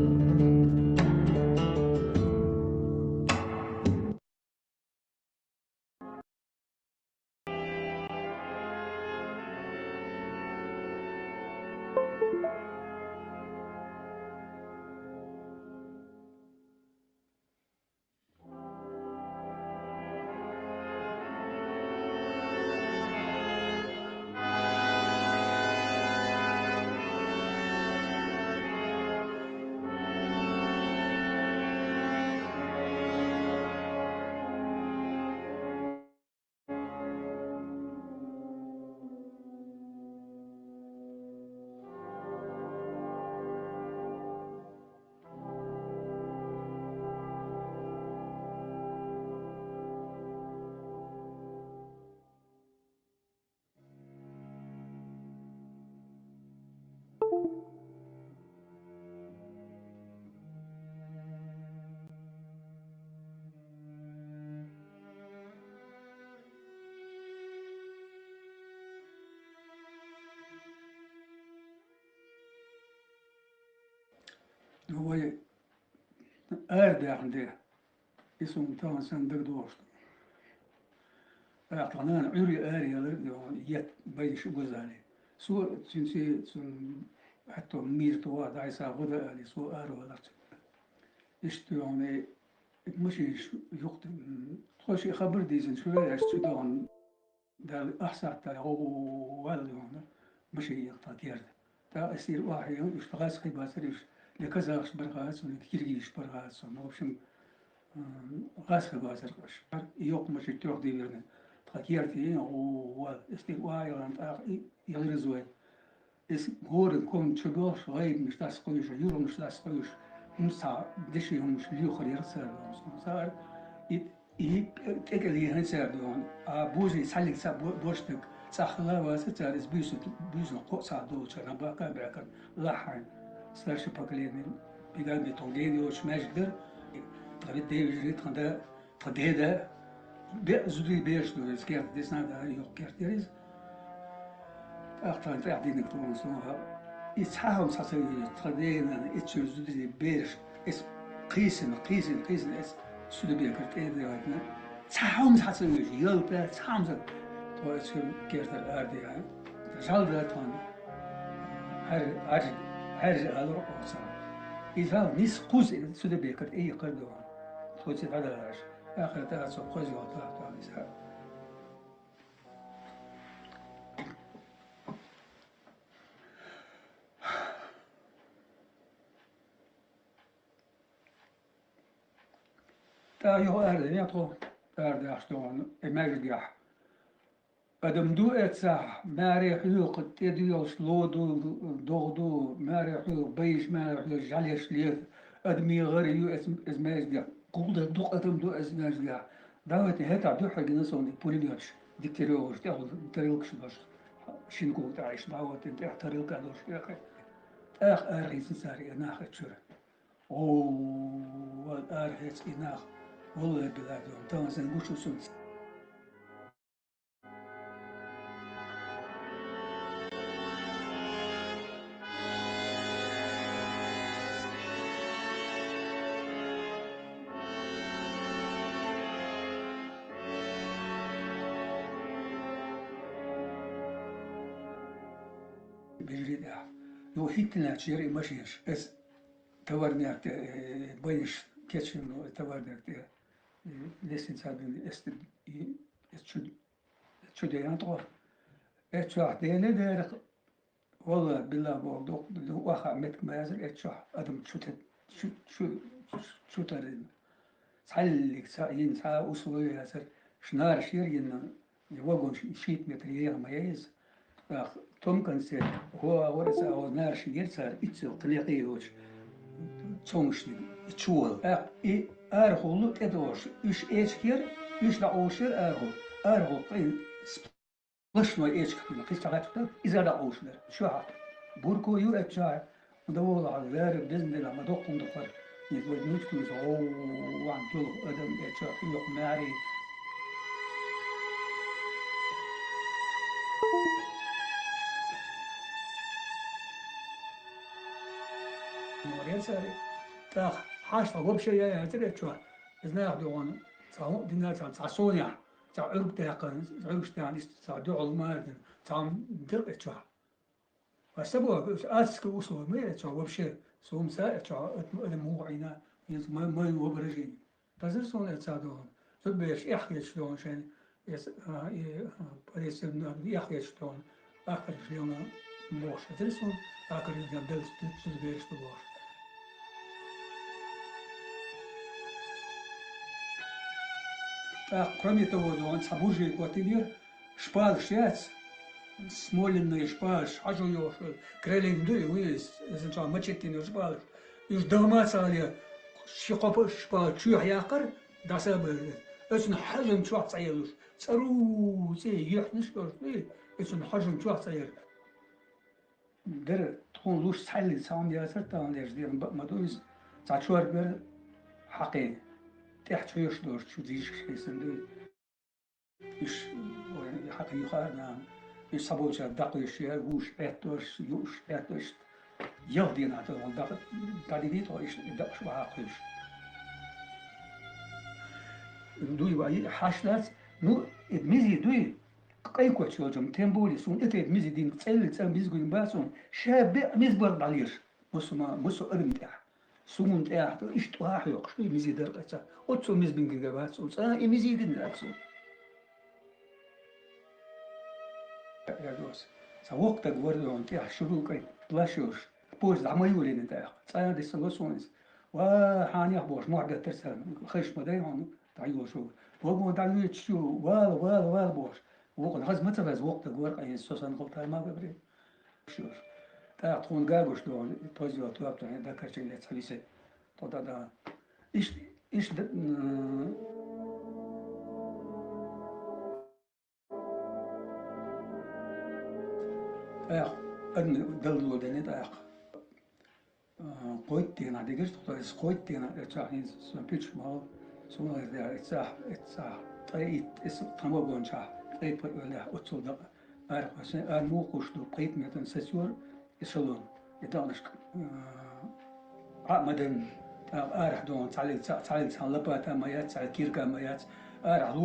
هو أردع ده اسم تان سندق دوست أعطانا عري آري يت بيش جزالي سو سنسي سن حتى مير توا دايسا غدا اللي سو أرو لات اشتوني مش يقط خوش خبر ديزن شو لا اشتدون ده أحسن تا هو والد مش يقطع كيرد تا أسير واحد يشتغل خباسريش لكذا برغاس ولكيرجيش برغاس وموشم غاس خباسرش يوق مش تروح ديرنا تغيرتي هو استواء يرانت يغرزوي es horen kom tjugos rein mis das qoysh yuro mis das qoysh musa deshi hum shliu khrir sar musar i tekeli hanser don a buzi salik sa boshtuk sakhla wasat is büsn qosa do chana baka bekan lahan starshi paklenin bigal betongeni o shmajder tabi devrit khanda fadeda be zudi besh do skert desnada yok kerteriz أختار تعدين كتبون سوها يتحاهم ساسي تخدينا يتشوزودي بيرش إس قيسن إس سودي بيكرت إيه ديواتنا تحاهم ساسي يلبا تحاهم ساسي تو إسكو كيرت الأردي يعني تجال داتون هرج ألو أوسا إذا نيس قوز سودي بيكرت إيه قردوان تو تسيد على العرش آخر تأسو قوزي وطلعتو عن إسحاق تا يو أرد يطو أرد أشتون إمجدح قدم دو إتساح ماري حلوق تديوس لودو دغدو ماري حلوق بيش ماري حلوق جاليش ليث أدمي غري يو إزمجدح قول دو قدم دو إزمجدح دعوتي هتا دو حق نسوني بوليميوش دكتوريوش تاخذ طريقش باش شنكو تعيش دعوتي انت طريقة دوش يا أخي أرهيس نساري أناخ تشور أوه أرهيس إناخ والله بلادهم تنزل قشو سنس بجريدة لو حيتنا تشيري ماشيش اس تورني بينش كيتشن تورني لسن سابين شو ينطق اتشاح دينا ديرك والله بالله بوضوق واخا متك مازل اتشاح ادم شو ترين سحلك ساين سا اسوي ياسر شنار شير ين يوقون شيت متريا ما يز توم كان سير هو ورثة او نار شير صار اتسو تليقيوش تشومشني تشول أرهول تدوش إيش كير إيش لعوشر أرهول قين سبلش ما إيش كنا قيس تعرفت إذا لعوشر شو هاد بوركو يو أتشاع ودول على غير بإذن الله ما دقهم دخل يقول نيجتوا زو وعن طلب أدم أتشاع يوم ماري مورين ساري تاخ حاش فوق شيء يعني ترى شو إذا ياخدون صامو دينا صاصونيا تعرف تاقن تعرف تاني صادو علماء تام درق شو فسبوا أسك وصول ما شو وبشيء سوم ساء شو مو عينا ما هو برجين تزرسون تصادون تبيش يحكي شلون شان بريس يحكي شلون آخر شلون موش تزرسون آخر جبل تزبيش تبوش Кроме того, он собужий квартир шпал шец, смоленный шпал, шажуёш, крелин дуй, вылез, зачем мачетин шпал, и дома цали, шикоп шпал, чух якор, да сабы, это хажим чух цаилуш, цару, цей яхниш кош, это хажим чух цаил. Дер тхон луш цали сам ясар тан леш дер мадуис, цачуар бер حقي تحت يشدور شو ديش كيسندي إيش حقي خارنا إيش سبوجا دقيش يا وش أتوش يوش أتوش يهدينا تقول دق تدري تو إيش دقش وعاقش دوي وعي حاشلات نو إدميزي دوي قايكو تشوجم تيمبولي سون اتيت ميزيدين تسال تسال ميزغين باسون شاب ميزبر بالير بص ارم تاع سون تاع ايش واحد يقش ميزيدر قتا اوتسو ميزبين جيجابات سون اي ميزيدين لاتسو يا دوس سوقت غوردون تاع شروع كاي بلاشوش بوز عمايولين تاع صاير دي سولوسونز وحاني اخبوش معدة ترسل خيش مدايون تعيو شو وقو تعيو تشو وال بوش وقت غاز متى وقت غور اي سوسن قلت ما قبري شوف تا تكون قاعوش دون توزيو توابت دا كاشي اللي تسليسه تو دا ايش ادن دلدو دني دا قويت تينا ديجش تقدر قويت تينا تشاهين سو بيتش مال سو دا اتسا طيب اس تمام بونشا طيب ولا اتسو دا عارف مو قشدو قيت متن سسور يسلون يدانش مدن ارح دون تعليق لبات مايات على كيركا مايات ارح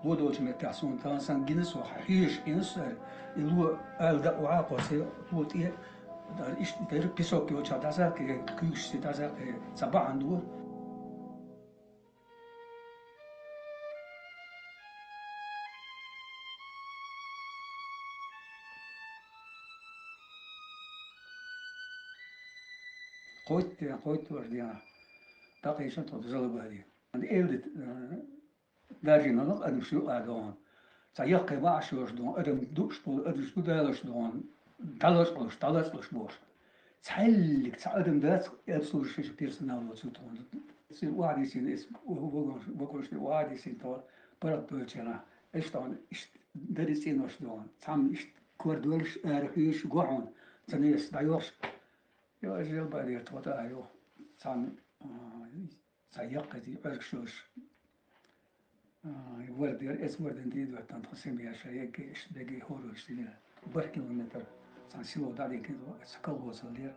لودو تمتعسون تانسان جنس وحيش ينسر اللو الدا وعاقوسي لوتيه دار ايش دير بيسوكي وچا دازا كي كيش سي دازا كي صباح عنده قوت وردينا باقي شنطة تزلب هذه عند إيلد دارجنا لق أدم شو أدون سيقي بعشوش دون أدم دوش بول أدم شو دالش دون دالش بوش تعلق تعدم ذات يبصور شيء بيرسونال وتسوتون يصير واحد يصير اسم وبقولش واحد يصير طول برد بيرجنا إيش دون إيش درسين وش دون تعم إيش كوردولش أرخيش قوعون تنيس دايوش يا أجل بعدين تودا أيو تعم سيقتي أركشوش وردير اس وردن دي دو تنقسم يا شيء إيش دقي هولوش دي بر كيلومتر سانسيلو دادي كيلو سكالو سالير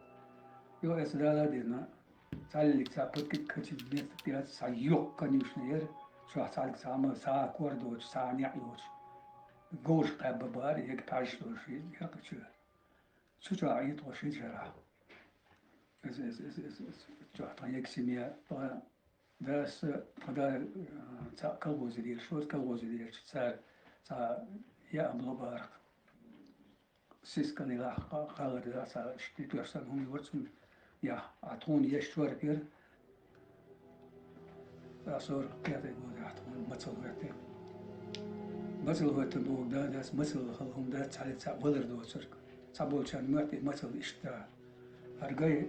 يو اس دالا دينا تعلق سابت كتش بيت بيات سيوق كنيوش نير شو تعلق ساما سا كوردوش سا نيعيوش جوش قاب بار يك تعيش دوش يقتش شو جايت وشي جرا جو طيق سميا بس هذا تا كالوز ديال شو كالوز ديال تا يا أبلو بارك سيسكني لا خالد لا تا شتيت يرسل هم يورسون يا أعطون يشتور كير أصور كذا يقول أعطون مثل وقتي مثل وقت دو داس مثل خلهم داس على تا ولر دو سرك تابول شان مرتي مثل إشتا أرجع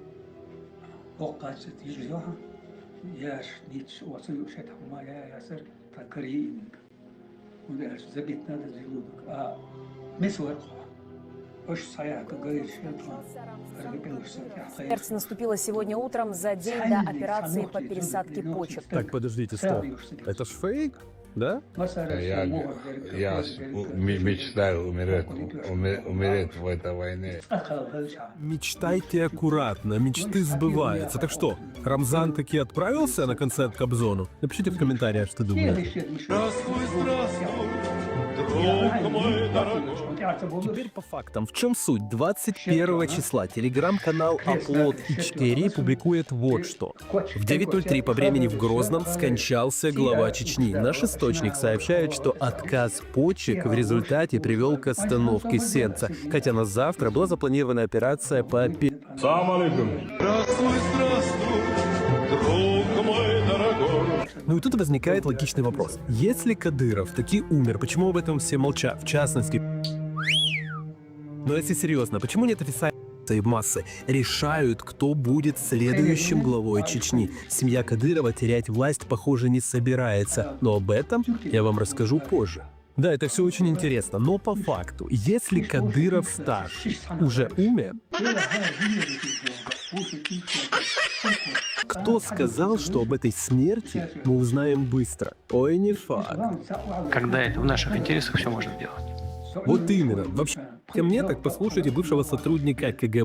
وقت تيجي يوها ياش نيتش وصل وشيت ما يا سر تكريم وده زبيتنا ده زيلودك مسور وش صياح كغير Смерть наступила сегодня утром за день до операции по пересадке почек. Так, подождите, стоп. Это ж фейк? Да? Я мечтаю умереть в этой войне. Мечтайте аккуратно, мечты сбываются. Так что, Рамзан таки отправился на концерт к Кобзону? Напишите в комментариях, что думаете. Теперь по фактам. В чем суть? 21 числа телеграм-канал Upload Ичкерии публикует вот что. В 9:03 по времени в Грозном скончался глава Чечни. Наш источник сообщает, что отказ почек в результате привел к остановке сердца, хотя на завтра была запланирована операция по... Салам алейкум. Здравствуй, друг мой дорогой. Ну и тут возникает логичный вопрос. Если Кадыров таки умер, почему об этом все молчат? В частности... Но если серьезно, почему нет официальной массы? Решают, кто будет следующим главой Чечни. Семья Кадырова терять власть, похоже, не собирается. Но об этом я вам расскажу позже. Да, это все очень интересно, но по факту, если Кадыров-старший уже умер, кто сказал, что об этой смерти мы узнаем быстро? Ой, не факт. Когда это в наших интересах все можно делать. Вот именно. Вообще, мне так послушайте бывшего сотрудника КГБ.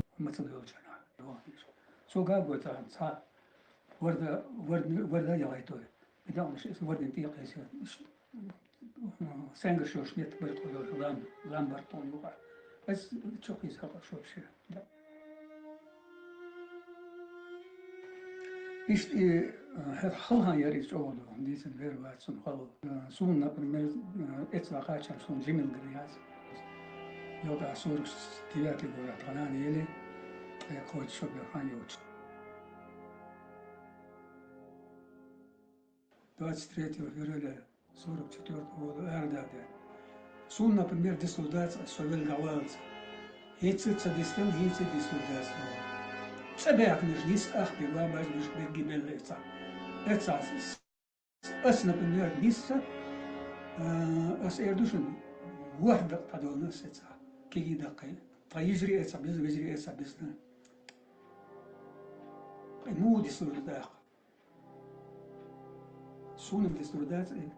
sen şu net bir koyuyor Lamberton yok. Biz çok iyi sabah şu şey. İşte her halhan yeri hiç oldu. Dizin ver varsın hal. Sonuna primer etrafa açan son cimil griyaz. Yok da soru tiyatro böyle falan yeli. Koç çok yapan yok. 23-го февраля 44 года Эрдаде. Сун, например, дислудация Совельгавалца. Хейцится дистем, хейцится дислудация. Шабех нижнис ахпи, лабаж ниж бегибеллица. Это ас, например, мисса, ас эрдушин, вахда подолна сеца. Киги дакай. Фаижри эца без, вижри эца без. Му дислудация. Сунем дислудация.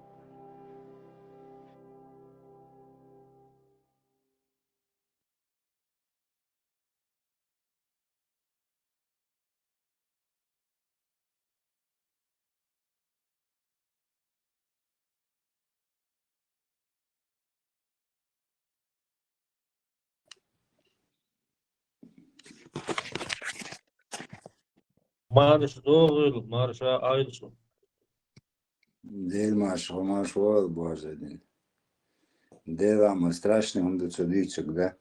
Marş doğru, marşa ayrılsın. Дель марш вол, боже день. Дела мы страшный, он до чудичек, да?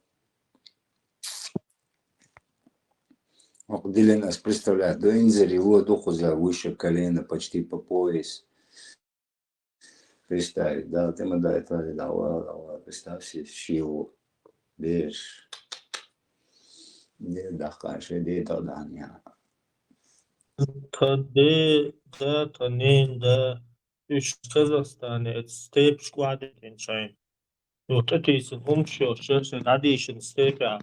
Дели нас представляют, до инзери, вот духу за выше колено, почти по пояс. Представить, да, ты мы до этого давай, представь себе силу, бежь. Де дахкаши, де тодания. Tadı da tanın da üç Kazakhstan'ı step squad'ın çayın. Yoksa teyze homşo şersen adişin step ya.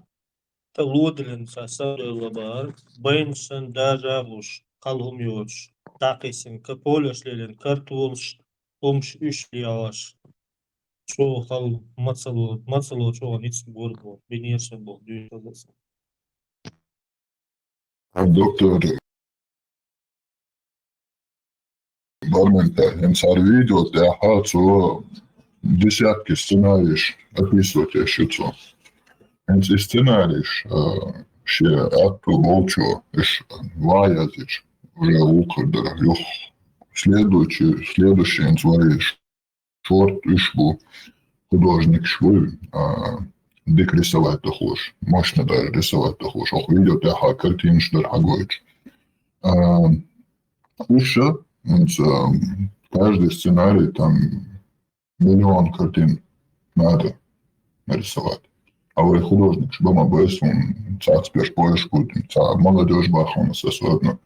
Ta ludilin sasarı var. Baynsan da javuş kalhum yoç. Taqisin kapoloslerin kartvolş homş üçli yavaş. Çoğu hal matsalo çoğu niç borbo. Benirsen bu dünyası. Доктор Барменте, МСР видео, я хочу десятки сценариев описывать еще. Эти сценарии, что это волчо, ваязич, уже укрдер, следующий инсвариш, шорт, ишбу, художник швы, дик рисовать тохож, мощно даже рисовать тохож, ох, видео, я картин, что дорогоич. Еще, каждый сценарий, там, миллион картин надо нарисовать. А вы художник, что дома без, он цац пешпоешку, молодежь бахана особенно.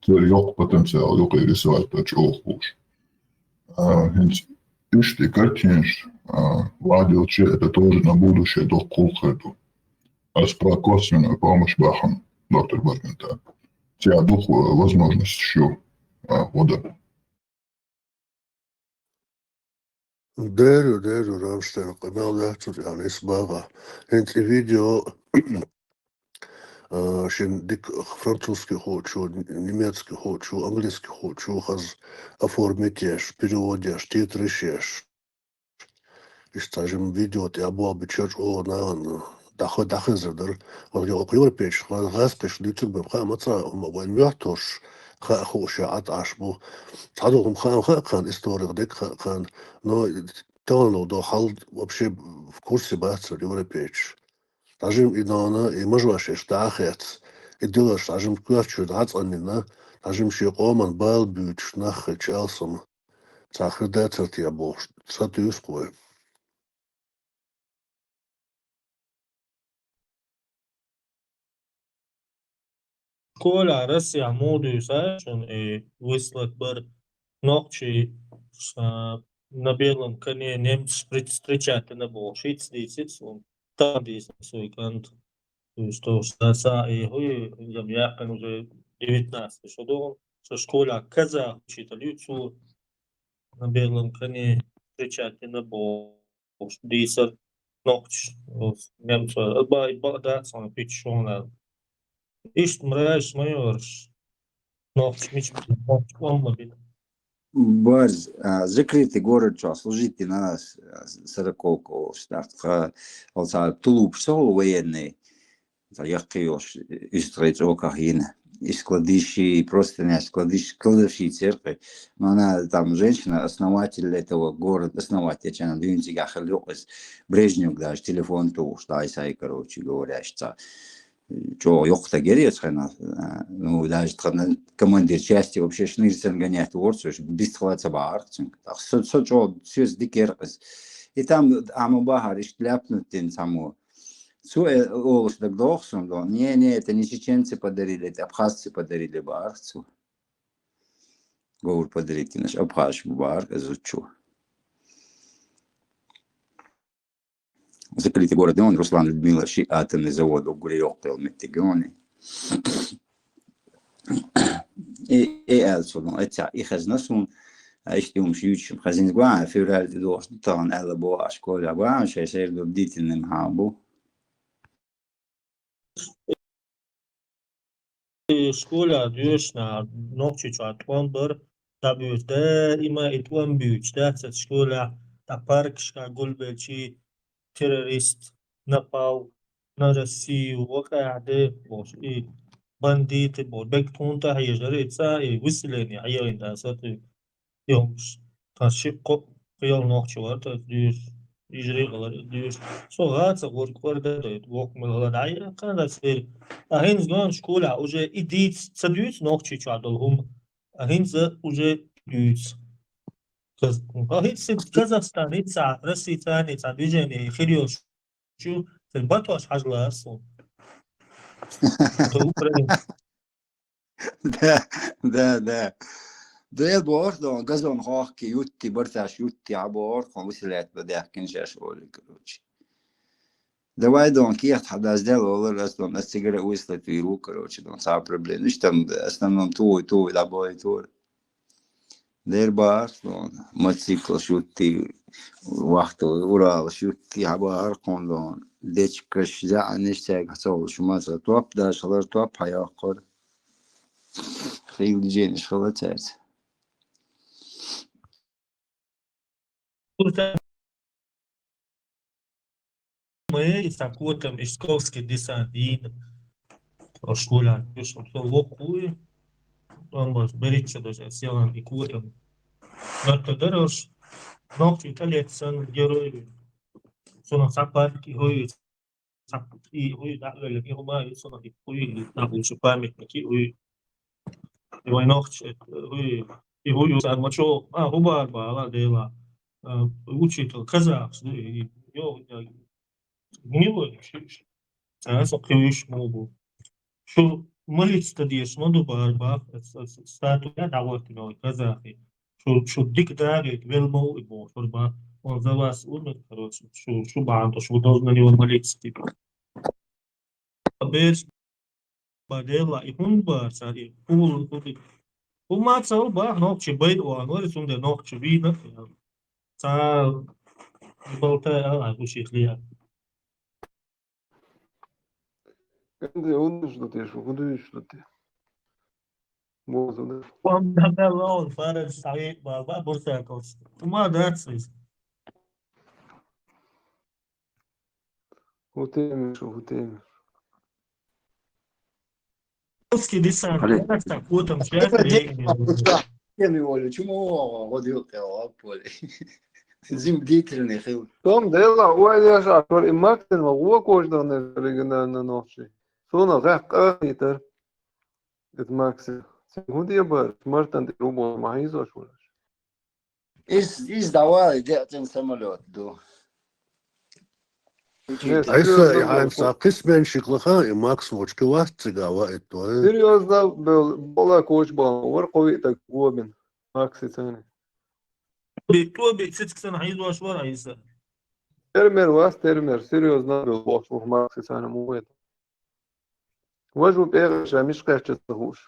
Yok потенциал, yok и рисовать то, чего хочешь. Ишь ты, картинишь, владелчи, это тоже на будущее до кулхету. А про косвенную помощь бахам, доктор Бармента. Тебя дух возможность еще вода. دارو رامشتين قناة لاتو يعني اسمها انت فيديو شن ديك فرنسوسكي хочу, немецкий хочу, английский хочу, хаз оформитешь, переводишь, титришешь. И скажем, видео ты обо обычаешь, о, на дахызырдыр. Он я окуyor пеш, хан хаспеш, лютюб бем хан матра, он мёхтош, ха хоша ат ашбу. تعالوا хан историк дек хан, но тонно до хал вообще в курсе бахтер европеч. Скажем, и на и можешь штахец. И делаешь, скажем, курчу дацанина, скажем, что оман бал бюч нах Челсом. Сахрдецер я бог, сатюскую. Коля Россия модуса, он выслать бар ночи на белом коне немцы встречать на бол. Швейцарец, он там здесь свой кант. То есть то, что и я уже 19 что со школа казах учит лицу на белом коне встречать на бол. Десять ночь немцы, да, сон печёна. İşte mraj mayor. Nokç olmadı. Барз, закрытый город, что служите на нас, сороковку, старт, тулуп, сол военный, яхкиош, истроить окахина, и складищи, и просто не складывщие церкви. Но она там женщина, основатель этого города, основатель, она двинется гахалёкас, Брежнев даже, телефон то, что айсай, короче говоря, что что ёхта герец хана, ну даже командир части вообще шнырсен гонять ворцу, быстро бар, так что съез дикерс. И там амубахар ишляпнутин саму. Все олш так дохсун, да. Не, это не чеченцы подарили, это абхазцы подарили барцу. Говор подарите наш абхаз бар, изучу. Закрытый город, он Руслан Людмила, атомный завод в Гурьёхтел, Метегоне. И отсюда, это их износун, اشتيهم شيوتشم خزين زقوا فيورال دوس طبعا على بو اشكول ابغى شيء يصير بديت النمهابو школа дюшна ночью чатван бар табюс дائما итван бюч да школа та паркшка гулбелчи террорист напал на Россию وقاعدة бош и бандиты бо бектунта хижарица и выселение хаяин да саты يومش تشقق قيال نوخش وارتا ديوش يجري غلط ديوش سو غاتس غور كوردا ووك من غلط عيا كان سير أهين زمان شكولا وجه إديت تديوس نوخش تعدلهم أهين ز وجه ديوس أهين سيد كازاخستان يتسع روسيا ثاني يتسع بيجاني خيريوش شو تلبطوش حاجة أصلا ده ده برضه جزون هاك يوتي برتاش يوتي عبار كان وصلت بدأ كنجاش أقول كروتشي ده وايدون كيف حداش ده والله أصلا السيجارة وصلت في رو كروتشي ده صعب بروبلم مش تم أصلا تو ده باي تو ده بار موتوسيكل شوتي وقت ورا شوتي عبار كان دون ديش كش زعنش تاج حصل شو ما توب ده شغل توب حياقر خيل جينش خلتات Мы сакотом Ишковский десантин, школа, пишем, что локуй, он was берется даже силам и кутом. Но тогда уж ночью талецан герой, что на сапарки ой, и ой, да, или хумай, что на ой, там лучше памятники ой, и вой ночь, ой, и ой, сам мачо, хуба, бала, дела, учитель казах, и не ой, سأقيش موضوع شو مليت ستديش مدو باربا ستاتو يا دعوت نوي كذا أخي شو ديك داري بالمو إبو شربا وزواس أمك كروش شو بعده شو должно него молиться типа بيش بدلا يكون بارسا يقول وما تصل بقى نوكش بيد وانور سوند نوكش بينا تا بلتا أنا وشي خليها عندي ونشلتي شو كده يشلتي موزة وام دبلا الفارج سعيد بابا بورساكوس وما داتسيس هو تامر شو هو تامر Русский десант, Олег. я так вот он сейчас времени. Я не волю, чему водил поле. Зимдительный хил. توم ديلا وايد يشعر كل إماكن وهو كوش ده نرجعنا نناقش صونا غاق آخيتر إتماكسي هو دي بار مرتن تروبو معيزة شو Издавали, делать самолет, да. Айса Янса قسمنشик лаха и Макс Вочки вас цигава это. серьезно была коч был ورقوي تكوبن ماكسي ثاني بيكتب ست سنة عايز واشوار عايز ترمر واس ترمر سيريوزنا بالبوش ماكسي ثاني مويت وجو بيغش مش قاش تسهوش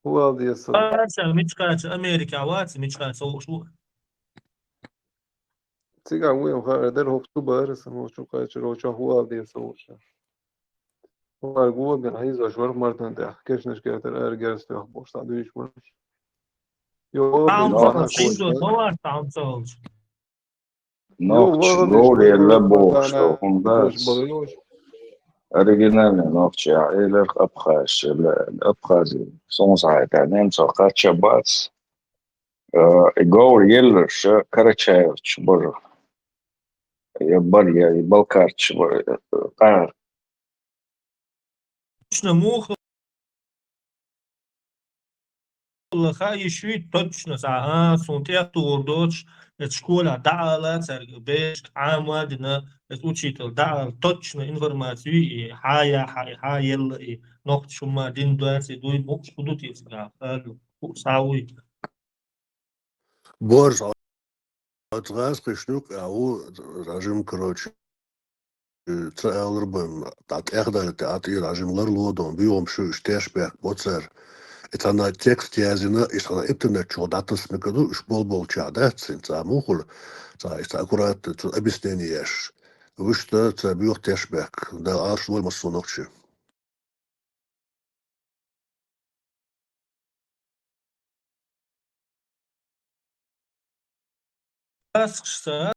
هو هذا يسوي عشان متشكات أمريكا وات متشكات شو تيجا وين خاطر هو اكتوبر سمو شو قاش روشا هو هذا يسوي هو الجو بين عايز واشوار مرتين ده كيش نشكي ترى ارجع استوى بوش تعديش مرش Yo, Tamamsız, koş. şimdi ne var tamamsız? Yo, Ногчи valla говорили что бошто, она хундас. багаёж. Оригинальный ногчи, элер абхаз, абхази. Сонсайта, немцо качабац. Говор елер, карачаевич, боже. Я барья, и балкарч, Точно муха, хай швид точно сага, сунтех турдоч, школа дала, беш, амадина, учитель дал точно информацию, и хая, и ногт шума, дин дуэси, дуй букс, будут изга, сауи. Борж, отгазка штук, а у режим, короче, تعالربن تاعت اخدر تاعت راجم غير لودون بيوم شو اشتاشبك بوتسر اتانا تكست يازنا اتانا ابتنا شو داتس مكدو اش بول تشادات سنتا موخل تا استاكورات تو ابستانياش وش تا بيوخ تاشبك دا ارش دول مصونوكشي Askışsa,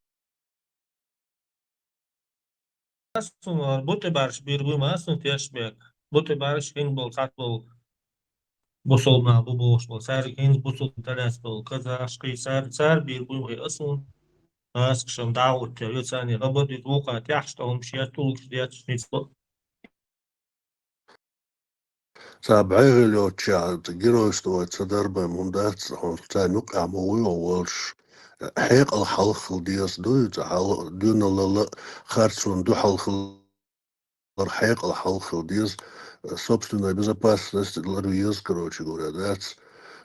aslında bu tebarış bir bu masum teşbek. Bu tebarış en bol kat bol bosolma bu boş bol. Sar en bosol talas bol. Kaza aşkı sar bir bu aslında askışım davut ya sani rabot yuqa tahta umşiyat tulk diyat nitsbo. سابعي لو تشاد جيروستو تدرب مندات تانوك عموي وولش حيق الحلخ دياس دو دون الله خارجون دو حلخ حيق الحلخ دياس собственная безопасность ларвиез, короче говоря, да,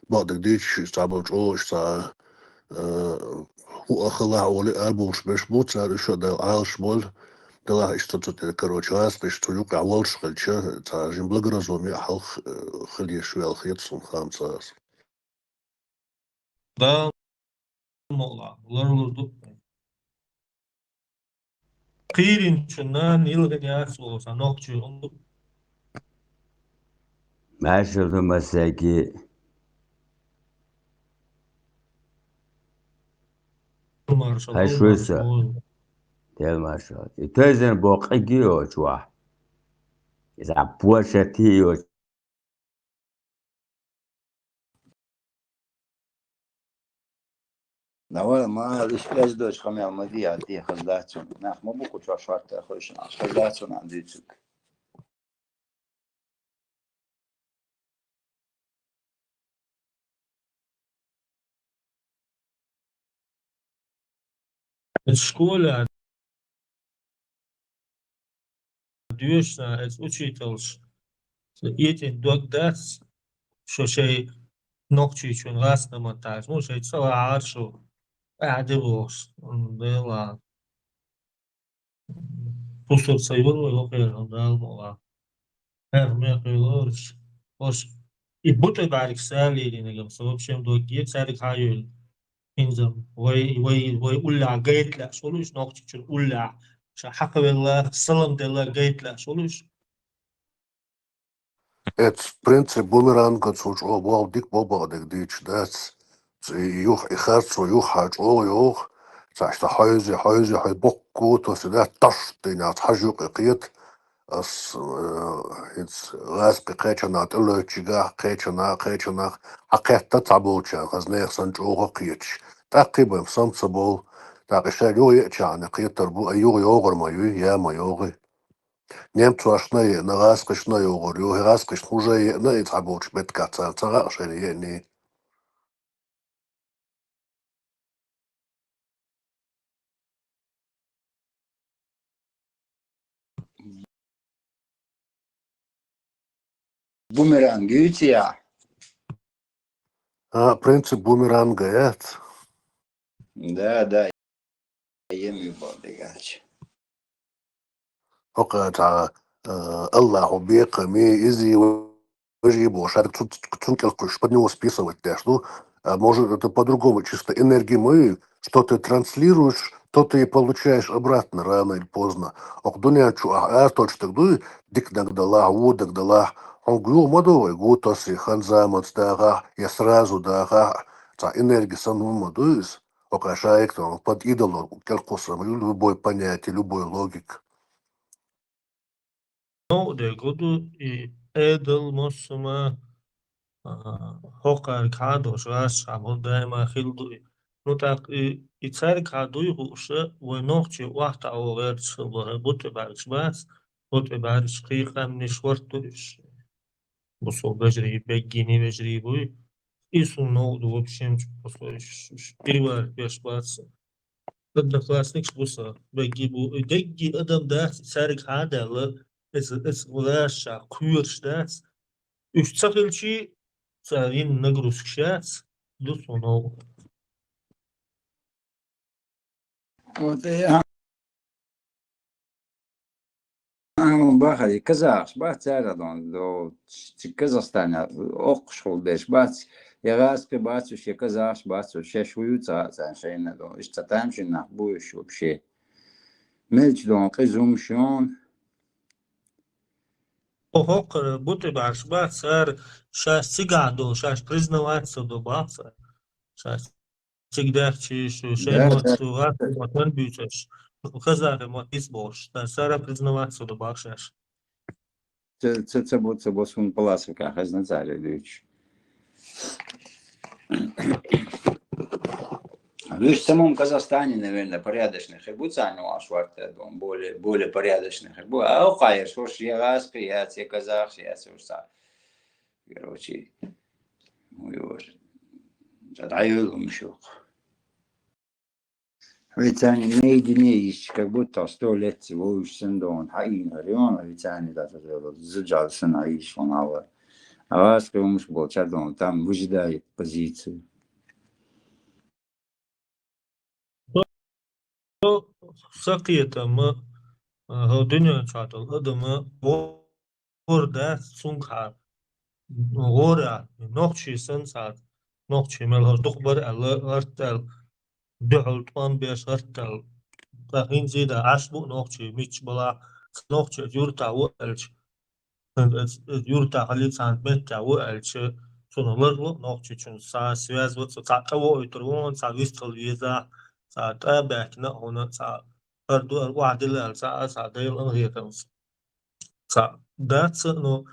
بعد ديش تعبوا جوش تاع وأخلا ولي أربوش بش بوت صار شو ده عاش بول دلا اشتوت короче عاس بش تلوك عوالش خلشة تاع جنب لقرزومي حلخ خليه شوية الخيط صن خامسة Da mola. Laruldu. Qirin şundan ilgin yas olsa nokçu onu معاشرة المساكين marşal هاي al شو marşal. يصير تيل ما شاء الله تزن بوقعي وشوا إذا بوشتي نوال ما الإشكال دوش خمي عمدي عدي خزداتون ناخ ما بوكو شواشوات خوش ناخ خزداتون عندي تسوك Школа дюшна es учителш. Etin dogdas شو شيء نقطي شون غاس نمطاش مو شيء سوا عارشو قاعد بوش بيلا بوصل سيبر ويغير دال مولا ما يقولش وش يبطل بعد سالي نجم سبب شيء دوكيت سالي هايل إنزم وي ولا قيت لا شلوش نقطي شون ولا حق بالله سلام دلا قيت لا شلوش Это принцип бумеранга цуч обал дик боба дик дич дац юх ихарцу юх хач о юх цашта хайзи хай бокку то сюда таш ты на хажук قيت as it's غاز قيتشنا تلو تشيغا قيتشنا حقيقة تعبوچا غزنيخ سنجوغا قيتش تقريبا سمسبول تاقشا يو يأتشان قيت تربو أيوغ يوغر ما يا ما يوغي Немцу ашнай на раскаш на йогорю, раскаш уже на ицабоч беткаца, царашери не. бумеранг ютия А принцип бумеранга это. да يم يبالغاش وقع الله بيق مي изи выжибу, шарик цункел куш под него списывать да, что может это по-другому, чисто энергии мы, что ты транслируешь, то ты и получаешь обратно рано или поздно. Ох, дуня чу, точно так, дик дагдала, он говорю, мадовый, гутоси, ханзамац, дага, я сразу, дага, та энергия самому дуис, окажает он под идолом, келкосом, любое понятие, любой логик. No, de godu edel mosma hokar kado shas amol daima khildu. No tak itsar kado yusha wenochi waqta awgher shubha but barch bas but barch qiqam nishwartush. Busol bajri begini bajri bu isu no do вообще перевар пеш бац. Одноклассник буса беги бу деги адам да сарик hada la es вlasha kuyrshdas. Üç çakılçı sarin nagruskşats do sono. Вот я бахали казах, бах царадон до Казахстана оқшул деш бац ягаспе бацу ще казах бацу ще шуюца цаншейна до истатамшин нахбуш вообще мельч дон qizumshon Охокр буты баш бацар шаш цигадо шаш признаваться до баца. Шаш всегда что шеймот ватан бючаш. Казахи мотис бош. Сара признаваться до башаш. це босун паласика хазнацаревич. В самом Казахстане, наверное, порядочных и будет шварта, более порядочных. А ухайр, что ж я раз я те казах, я все. Короче, задаю мшук. Ведь они наедине есть, как будто 100 лет всего уж сендон. Хаин, район, ведь они даже заджался на иш, он ава. А вас, как муж был, чадон, там выжидает позицию. Sakiyata mı dünya çatıl adımı orada sunka ora nokçi sen saat nokçi mel horduk bar Allah artal duhul tuan beş artal tahin zida aşbu nokçi miç bala nokçi yurta o elç yurta halit sant betta o elç sonularlı nokçi için sağ svez ve sağ o oturun sağ vistal viza sağ tabakna ona sağ Ardu وعدل ساعة غيرهم ده no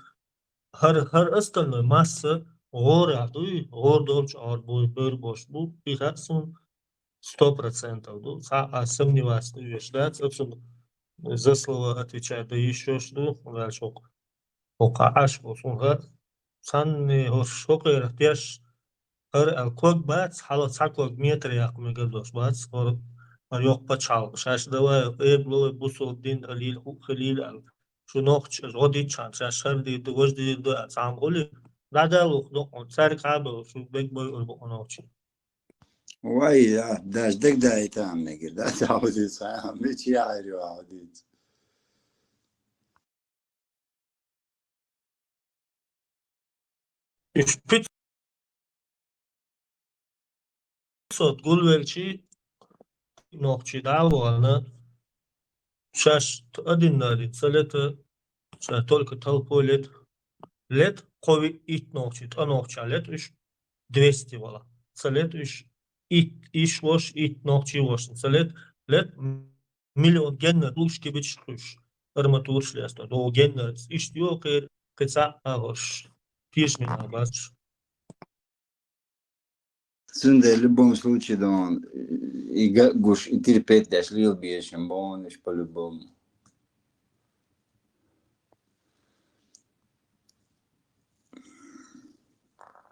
her أصلا massa غور عدوي غور دولش عربوي بير boş bu بيخاتسون 100% do са'a сомневаться ده собственно за слово отвечает да еще что дальше ока аш босунга сан хошокер тяж her alkog bats halat sakog метр як мегадош bats yok paçal şaş dava eblo busul din halil al şu nokç rodi çan şaşar di dogoj di do samgoli radal do on sar kabel şu bek boy o nokç Vay ya, daşdık da itam ne girdi. Davudi sayam, hiç yarıyor avdi. Üç sot gulvelçi nokçi davana şaş adinleri salata şaş только толпой лет кови ит нокчи а нокча лет уж 200 вала салет уж ит иш вош ит нокчи вош салет лет миллион геннер уж кибич уж арматур шляста до геннер иш yok kısa hoş пишмина бач Сунда, в любом случае, да он и гуш и терпеть дашь лил бешем, бон иш по-любому.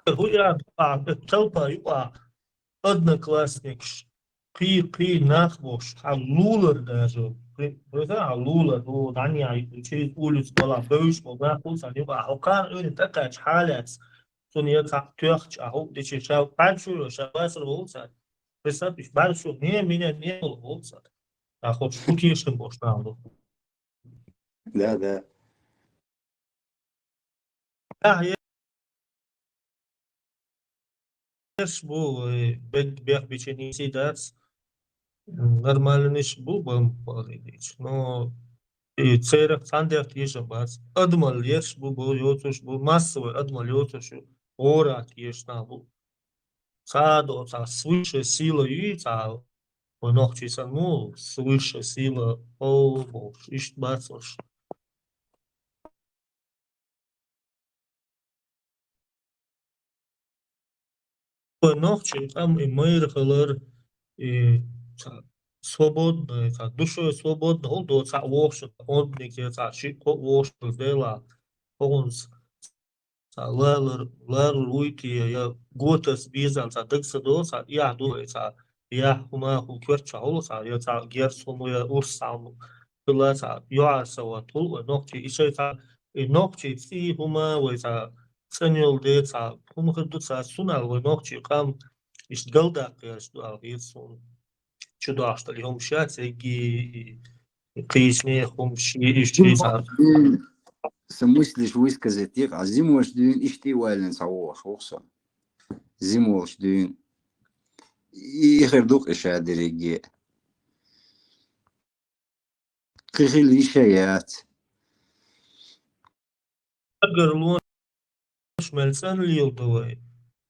Хуя толпа юа одноклассник пи нахвош а лулер даже а лулер ну дания через улицу была бывш была куса не была окан он такая халец сон я тёхч а хоп дичи шау панчу шабас волца представь большой не меня не было волца а хоп шутишь бош там Да. bu bek biçenisi ders нормальный bu bağlıydı. No çeyrek standart yaşamaz. Admal yaş bu yotuş bu masası admal yotuş orat yaşna bu. Саду, свыше сила и ногти саму, свыше сила, о, боже, ищ бацош. Ногти там и мир халар, и свободно, душа свободно, он до вошь, он не где-то, вошь, дела, он лалр уйти, я готас бизан, декса до, я до, я хума хукерча, я герсому, я урсаму, была юасава, тул, ногти, еще ногти, си хума, ценил де, хума ходуца, сунал, ногти, кам, иш галда, что алгирсун, чудо, что ли, хумшать, и кишне, хумши, ишчи, Смыслишь высказать их, а зимуешь дюн ишти уайлен сауаш, окса. Зимуешь дюн. И хердук иша дереге. Кихил ишаят. гарлон, шмельцен лил, давай.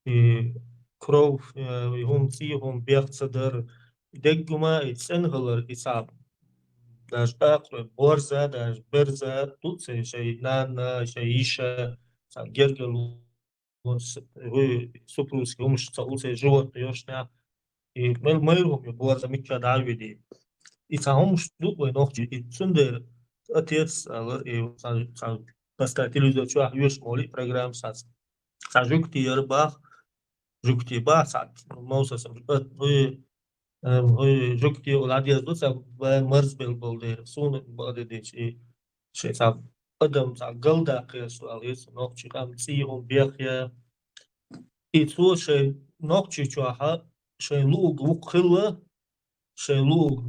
И кровь, и хумцы, хум бехцадер, дегума, и ценгалер, и сам. Даже акры, борза, даже берза, тут се шей нана, шей иша, гергел, вы супружеский умыш, уце животное, ёшня, и мэлгум, и борза, митча давиди. И сам штук, вы ногти, и цундер, отец, и поставь телевизор, чуах, юш моли, программ, жукти ярбах, жукти ба, маусасам, вы жукти оладьяс, мърз бел болдер, сун болдер, și adam gălda că su ales nocci am ții un biakhia и цо și nocci choha și lug ukhla și lug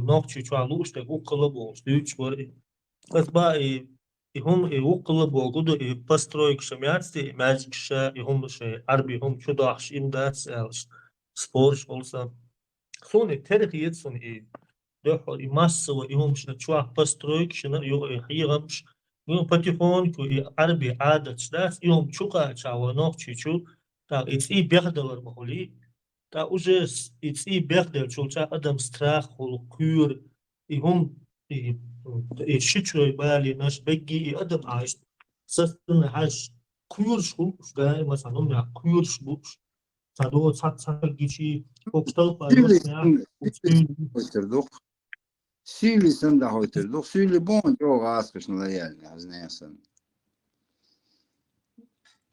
nocci choha lugște ukhla bo stuch vor asba и hum ukhla bo gudu постройк шамятсти magic ша и hum și arbi hum chudach imdats sport olsa sone terhiyet son دحر يمس ويهم شنشوا بسترويك شنا يو يغمش يوم بتيفون كو عربي عادة شداس يوم شوكا شاو نوك تشيشو تا إتسي بيخدلر مهولي تا أوجس إتسي بيخدل شو تا أدم ستراخ والكير يهم شتشو بالي ناش بيجي أدم عايش سستن هاش كير شو شدا مثلا هم يا كير شو تا دو سات جيشي وقتل بالي Сили съм да хойтер, дох сили бон, jo raskаш на реални, аз не съм.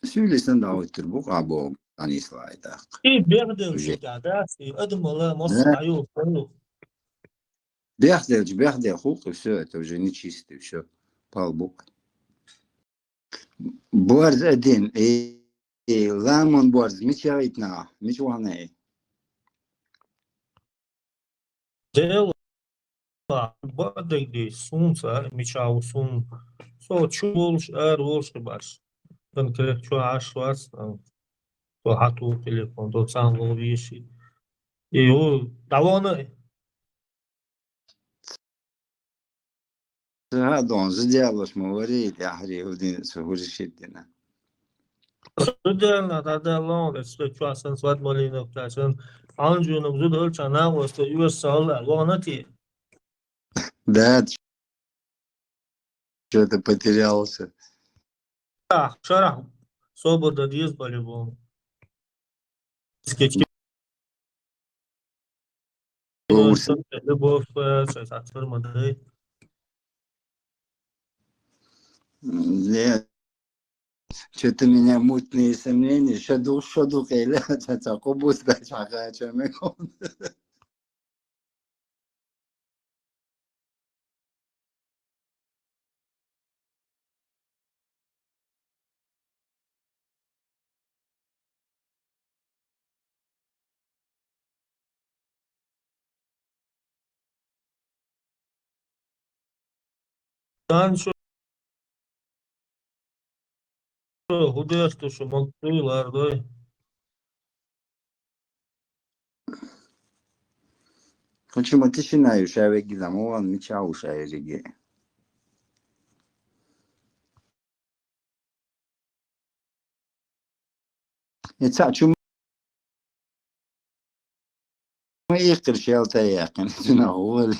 Сили съм да хойтер, бук або ани слайдах. И бехдел шикадас, и адмала мосаю, Бехдел, хук, и все, это уже не чистый, все, пал бук. Борз один, и ламон борз, мечавитна, мечваней. дело бадайди сунца мечау сун со чулш волш баш конкрет чу ашвас то хату телефон то сам виши и о давона Радон, сделаешь, говорит, я говорю, один сухуришитина. судерна тадалон это чу асан сват малина пташен анжуном зудол чана воста юсал алонати Да, что-то потерялся. шарах свобода диз по-любому скетчи любовь трансформация Нет, что-то меня мутные сомнения. Шаду кейля, это кубус да чака чамекон. Таншо худешто şu moktular Почему ты начинаешь, я веки замован, мечауша я реге. Это يقر شالتا يقن تناول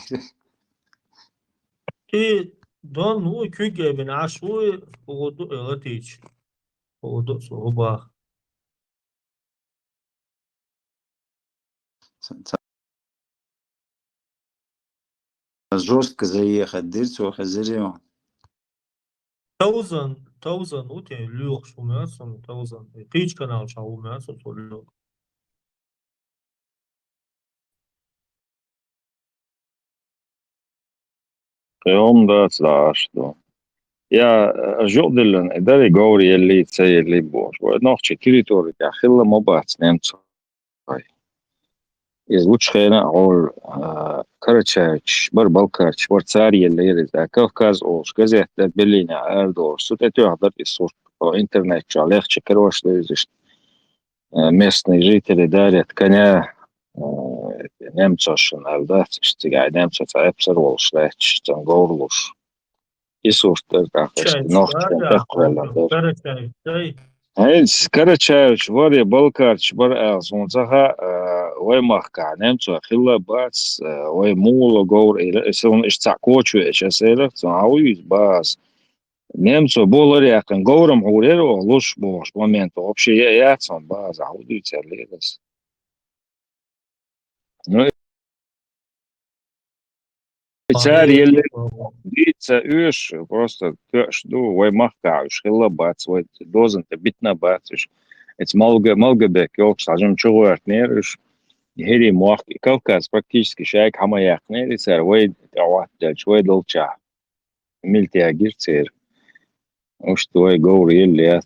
كي دون هو كي جايبين عشوي وغدو إغتيج وغدو صعوبة жестко заехать дырцу хазырем. توزن وتي لوخ شو ماسن توزن قيج كانال شو ماسن لوخ يوم ده 19 يا جودلن داري غوري اللي تسي اللي بوش ونوخشي تريتوري يا خلا مبات نمت يزوج خينا عول كرتشاش بر بالكرتش بر تساري اللي يرز كوكاز اوش غزيت بلينا اردور سوت تحضر الصور او انترنت عليك شكروش ليزش местные жители дарят коня немцошен алдат штига немцоц эпсерволш леч там горлуш исуртер кахешти нохчен теквеландер Hens Karachayevich var ya Balkarch var sonsaha way mahka nemco khilla bas way mulo gor son ishtakochu esela so awi bas nemco bolar yakın gorum hurer oluş boş momento вообще я son bas audi çerledes no царь еле Лица üş просто du way mahka üş khilla bas way dozen bitna bas это Малгобек, Йоксажим Чугуартнер, Хири Мох, Кавказ практически шайк Хамаякнер, и сэр, Уэйд Аваттель, Уэйд Олча, Мильтия Гирцер, уж твой говори лет.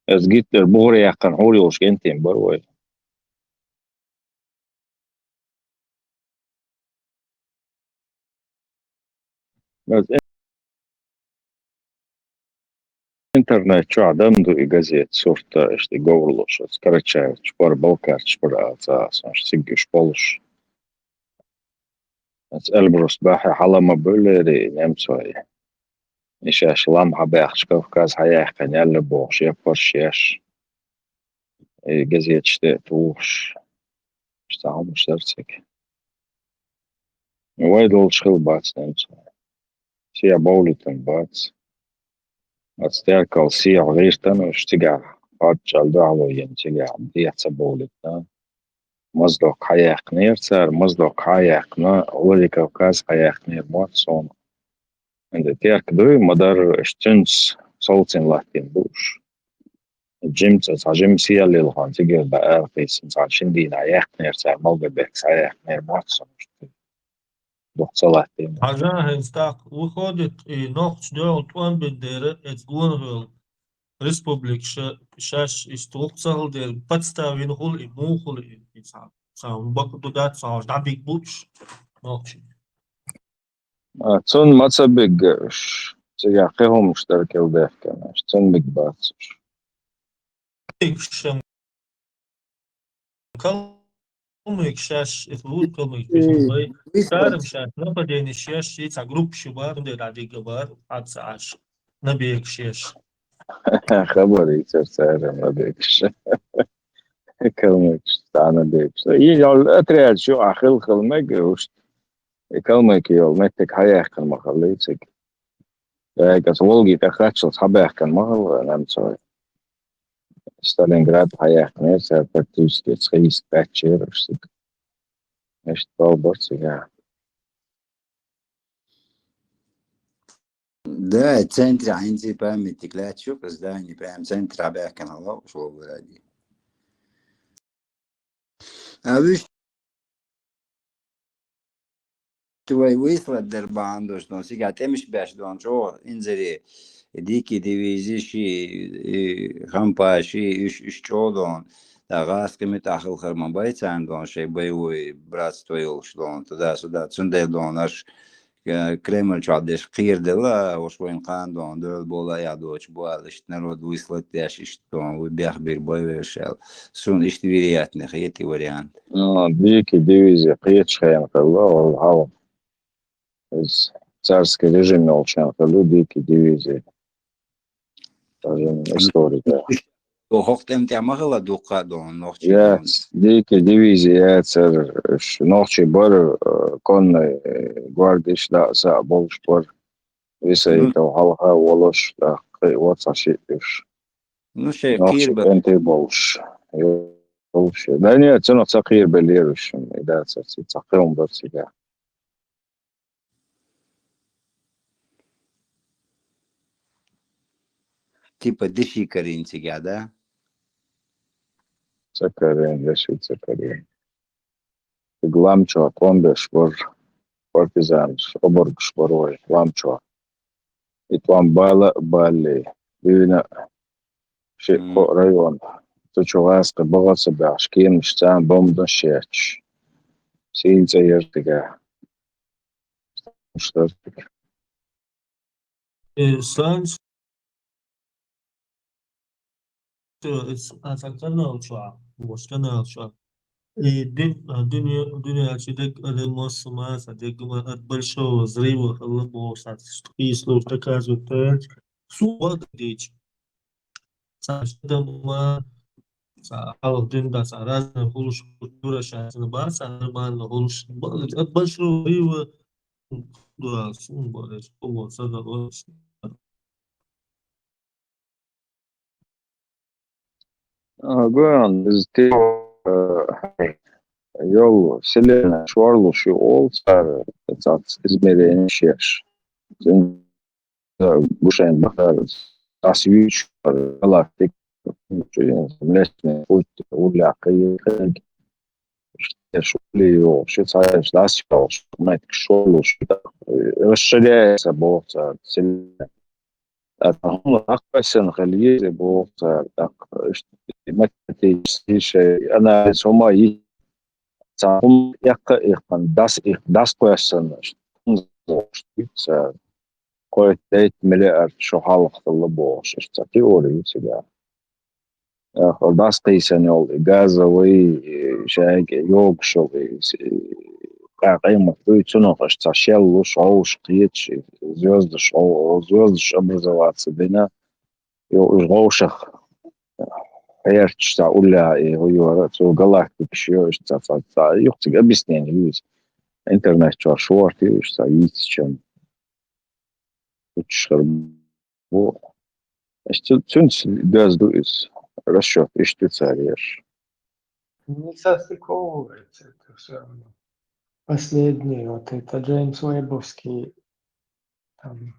Эс Гитлер Бори Якан Хури уж гентим Барвой. Интернет что адамду и газет сорта что говорлош Карачаевич пар Балкарч пар ацаш сигиш полш ats Elbrus باحي حلما بولري نمسوي إيش لام حباخش كوكاز حياة كان يلا بوش يبرشيش جزيت شتات وش اشتاهم مشترسك وايد اول شغل باتس نمسوي شيا بولتن باتس Atstērkal sievu vīrstanu, štigā pārčal dālojen, štigā dieca būlitna. Mazdok hajāk nircer, mazdok hajāk na, olika kaz hajāk nir motson. Ende tērk dui, madar štuns saucin latin būš. Jimts, jim sielilhan, tigir ba'arqis, šindīn hajāk nircer, Malgabeks hajāk nir motson. عجاهز تاق وخودت نقش دول توان بدير اتقون ريسبوبليك شاش استوقصال دير подставин хул и мухул и сам бакуту дат сам дабик буч نقش Цун мацабиг сега қихум штаркел дефкана, цун биг бацуш. Ikşem kalmık şaş etbul kalmık bizim Старым шат, нападение шеш, яйца групп шуба, где ради габар, отцаш, набег шеш. خبري ترسالة ما بيكش كلمك أنا بيكش يجعل أتريد شو أخل خلمك وش كلمك يول متك حياك ما خليتك كاس والجي تخاتش صباح كان مهل نعم صار ستالينغراد حياك ناس برتوسكي تخيس باتشير وشتك مش طابرت يعني Да, в центре عندي памятник Лячук, здание прям центр Абяканала, что вы ради. А вы твой выслать дербанду, что сега темиш бяш дон, что инзери дики дивизии ши хампаши иш дон, да гасками тахил хармабай цандон, шей боевой братство ил что туда-сюда, цундай дон наш Кремль чадеш қирдела, ошвоин қандон, дөл бола ядоч буал, ишт народ выслать яш, ишт он, выбях бир бой вешел. Сун ишт вероятных, эти вариант. Дикий дивизия, приечхаем, халла, из царский режим молчал, халу дикий дивизия. Тоже история, да. وقتم تعمل دوقة دون نوختي يا دون ديك ديفيزي سر نوخشي بر كون جوارديش لا سا بولش بر ويسا تو هالها ولش لا واتسا شيش نو شيء نوخشي قير بنتي بولش بولش دانيا تنو تقير بليرش إذا تقيرهم برسيجا تيبا دشي كرين تقعدا سكرين لشي سكرين Glamčo, Kondeš, Partizāns, Oborgs, Baroja, Glamčo. I tam Bali, Vīna, šī rajona. Taču vēska bagāca bēškiem, šķēn bomba šēč. Sīdze ir tikai. Štar tikai. Sāns, kanāl šā, būs kanāl šā. Dünya чидек мосса маса, дегма от большого взрыва хлопоса, если доказывают, суббота дичь. Дома, день да, разные хулш культура сейчас на баса, нормально хулш. От большого взрыва, да, сумма, сумма, согласен. Гуан, из тех yol Selena Şuarluşu olsa izmediğin şeş. Guşen bakar asviç galaktik nesne ulla kıyık шулио, что царишь, да, спал, что мать шолу, что расширяется болта, сильно. Это акпасен хализе болта, так, математический анализ ума и царум яққан дас қоясың, что қойт 8 миллиард шохалықтылы болшы, что теория тебя. Дас қисан ол газовый, шайки, йогшовый, قيمة цунох, что шеллу, шоуш, қиетши, звездыш образоваться, бина, и жгоушах, Эрчта уля и говорится галактик еще что юхтик объяснение есть интернет что шорт и что есть чем учишь вот что цунс газду из расчет и что царишь Не состыковывается это все равно. Последний, вот это Джеймс Уэббовский там,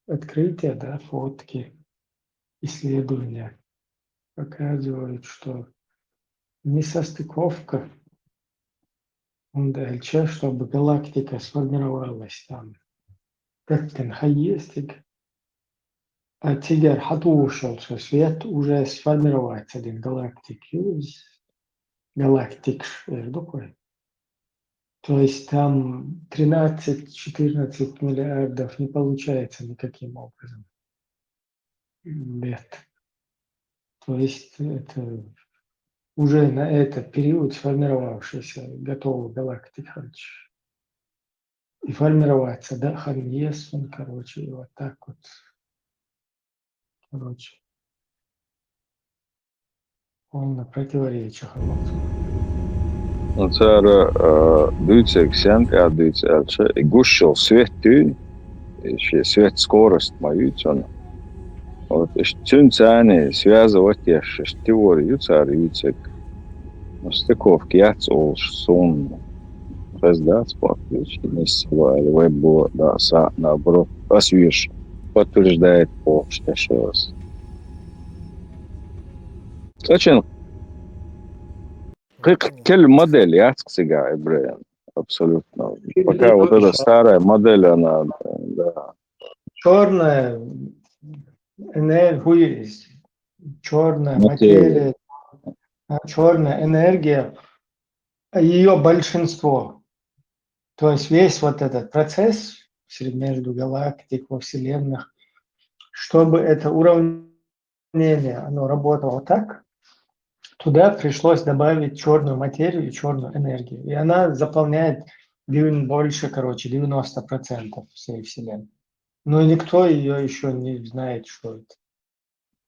открытия, да, фотки, исследования показывают, что несостыковка, он дальше, чтобы галактика сформировалась там, как там хаестик, а теперь хатушил, что свет уже сформировался один галактик, галактик, такой. То есть там 13-14 миллиардов не получается никаким образом. Нет. То есть это уже на этот период сформировавшийся готовый галактик, и формироваться, да, Ханьес, он, короче, и вот так вот, короче, он на противоречиях. цара дույцек сянк а дույцельше и гушил свет ты еще свет скорость мою цон вот что цаны связывать я теорию царицек стыковки яцол сон раздать подключить несла веб да са наоборот освежь подтверждает по что сейчас очень كل модель яцксига Ибраим абсолютно пока вот эта старая модель она да Черная энергия есть, черная материя, черная энергия, ее большинство. То есть весь вот этот процесс между галактик во вселенных, чтобы это уравнение оно работало так, туда пришлось добавить черную материю и черную энергию. И она заполняет больше, 90% всей вселенной. Но никто ее еще не знает, что это.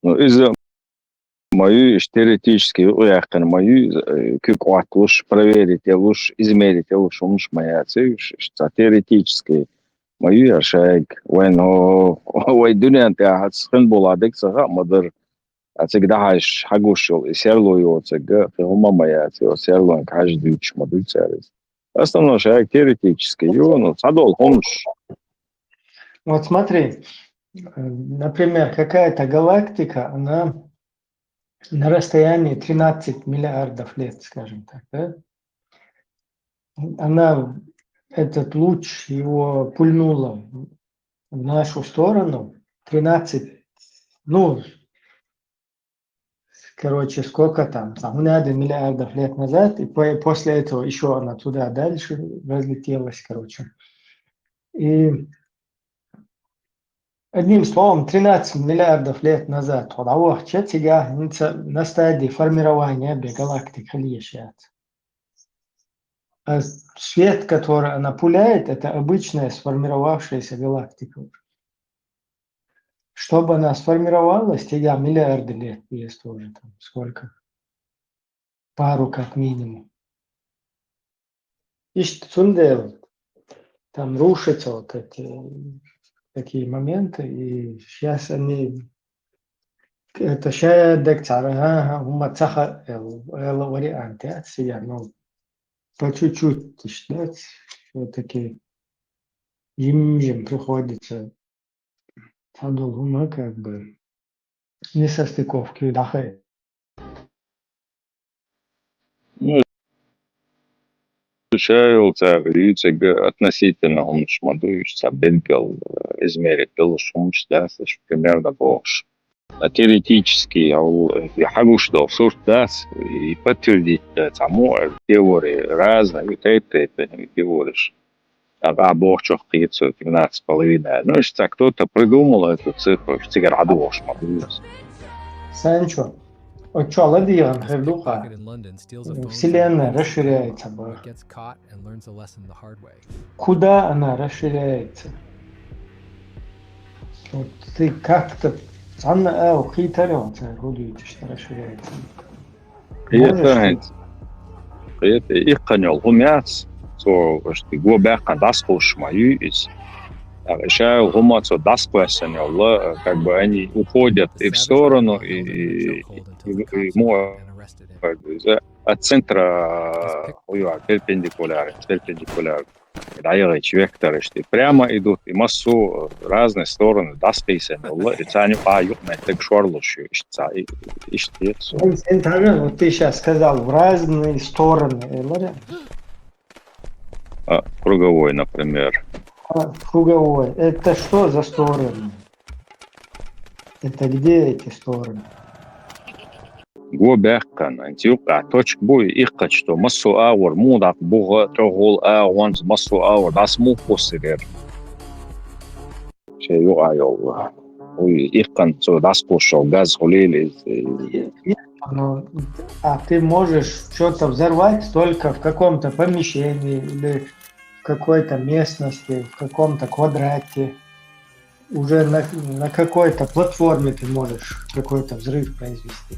ну из-за мою теоретически уяхкан мою как лучше проверить, лучше измерить, лучше умш моя цель, что теоретически мою ашайк وين هو الدنيا انت هتسخن بولادك صغا مدر هتقدعش حقوش يسيرلو يوتسق هما моя يسيرلو حاجة ديوتش مدل سارس основной шаг теоретически ну садол хомш. Вот смотри, например, какая-то галактика, она на расстоянии 13 миллиардов лет, скажем так, да? Она, этот луч его пульнула в нашу сторону 13, ну, короче, сколько там, 1 миллиардов лет назад, и после этого еще она туда дальше разлетелась, короче. И одним словом, 13 миллиардов лет назад, на стадии формирования галактик. А свет, который она пуляет, это обычная сформировавшаяся галактика. Чтобы она сформировалась, миллиарды лет есть тоже там сколько? Пару как минимум. И что там рушатся вот эти такие моменты, и сейчас они это шаядек цара умацаха варианты от себя, ну по чуть-чуть считать, все-таки им приходится подолгу, как бы несостыковки дахэ. Ну, изучаю относительно умш модуешь сабелькал измерить умш да примерно больше. А теоретически я хагуш до сорт дас и подтвердить само теории разные это теории. А бог что хтится 13,5. Ну, если кто-то придумал эту цифру, что тебе радуешь, модуешь. Санчо, Очаладиан Хердуха, Вселенная расширяется. Куда она расширяется? Вот ты как-то Анна хитарёнца гудуешь, что расширяется. Это их канал умяц, что глубоко дасхуш мою из Сейчас гумацо дасквесен, как бы они уходят и в сторону, и от центра перпендикуляр. Векторы, что прямо идут, и массу разные стороны дасквесен, и цани так шорлушу, вот ты сейчас сказал в разные стороны, круговой, например. Круговой. Это что за стороны? Это где эти стороны? Глубокан, антиука, точка бой, их что массу аур, мудак, буга, трогол, ауанс, массу аур, дас мухусигер. Шей юайол. Ой, их кан, so дас пошел, газ гулили. А ты можешь что-то взорвать только в каком-то помещении или в какой-то местности, в каком-то квадрате, уже на какой-то платформе ты можешь какой-то взрыв произвести.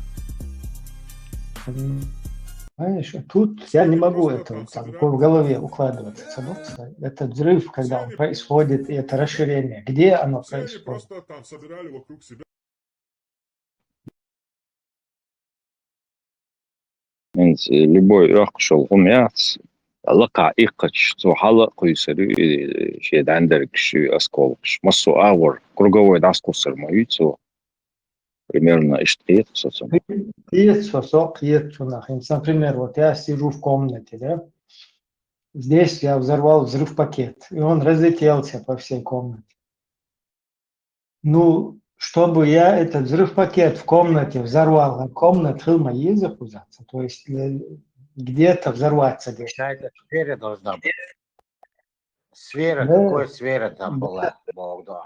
Понимаешь, тут я не могу этого в голове укладываться. Этот взрыв, когда он происходит, и это расширение, где оно происходит? Любой шел умяц. لقى إيقاش تو حلق يسري شيء عندك شيء أسكولش مصو أور كرجوي داسكو سرمايتو примерно ишт собственно. Например, вот я сижу в комнате, да? Здесь я взорвал взрыв-пакет, и он разлетелся по всей комнате. Ну, чтобы я этот взрыв-пакет в комнате взорвал, а комната моей запузаться, то есть где-то взорваться. Это сфера должна быть. Сфера, да. Какой сфера там была? Бог, да.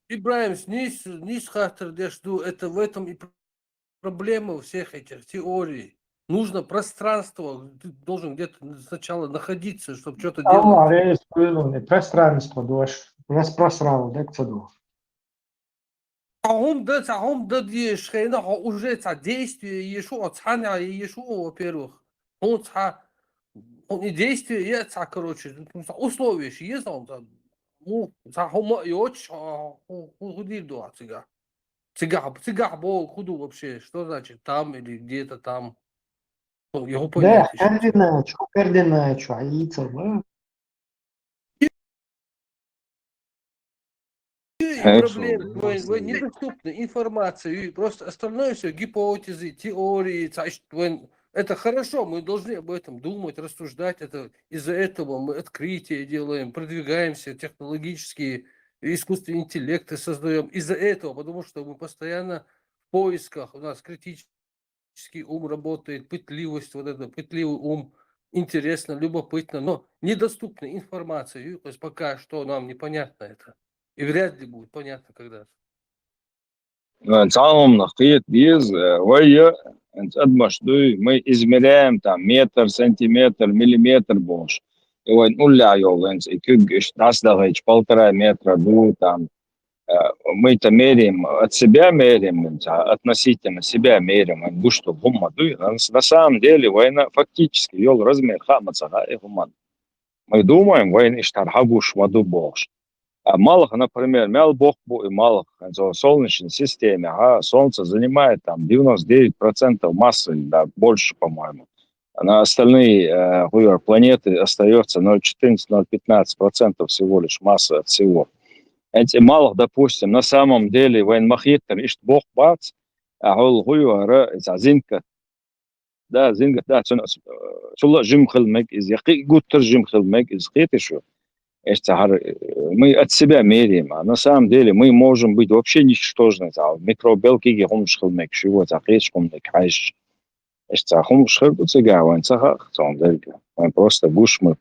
Ибраим, снизь хатер дешду, это в этом и проблема у всех этих теорий. Нужно пространство, ты должен где-то сначала находиться, чтобы что-то делать. Пространство, распространил, да, к уже действие Иешуа, цаня Иешуа, во-первых. Он и действие, короче, условия есть, он и очень худил, цигах был худу вообще, что значит там или где-то там. Его Да, понятие. координацию, яйцо, Проблемы, недоступна информация, и просто остальное все гипотезы, теории. Это хорошо, мы должны об этом думать, рассуждать. Из-за этого мы открытия делаем, продвигаемся технологически, искусственные интеллекты создаем. Из-за этого, потому что мы постоянно в поисках, у нас критический ум работает, пытливость, пытливый ум, интересно, любопытно, но недоступна информация. То есть пока что нам непонятно это. И вряд ли будет понятно когда-то. نتعاون نخيط بيز ويا قد مشدوي ما измеряем там метр, сантиметр, миллиметр больше. И вот ноль айолens, и кюгиш, нас давайте 1,5 метра, там. Мы это меряем, от себя меряем, относительно себя меряем, что гумма дует. На самом деле война фактически йол размер хамацага и гумма. Мы думаем, война штархагуш воду больше. Малых, например, мял бог и малых в Солнечной системе, Солнце занимает там 99% массы, да, больше, по-моему. А на остальные планеты остается 0,14-0,15% всего лишь массы от всего. Эти малых, допустим, на самом деле военмахиттер ишт бог бац, а гол гуйора зинка, да, сула жимхилмек из яки гуттер жимхилмек из хитишу. Мы от себя меряем, а на самом деле мы можем быть вообще ничтожны. Микробелки гумшхилмек, чего захечхумек хайш. Он просто гушмы,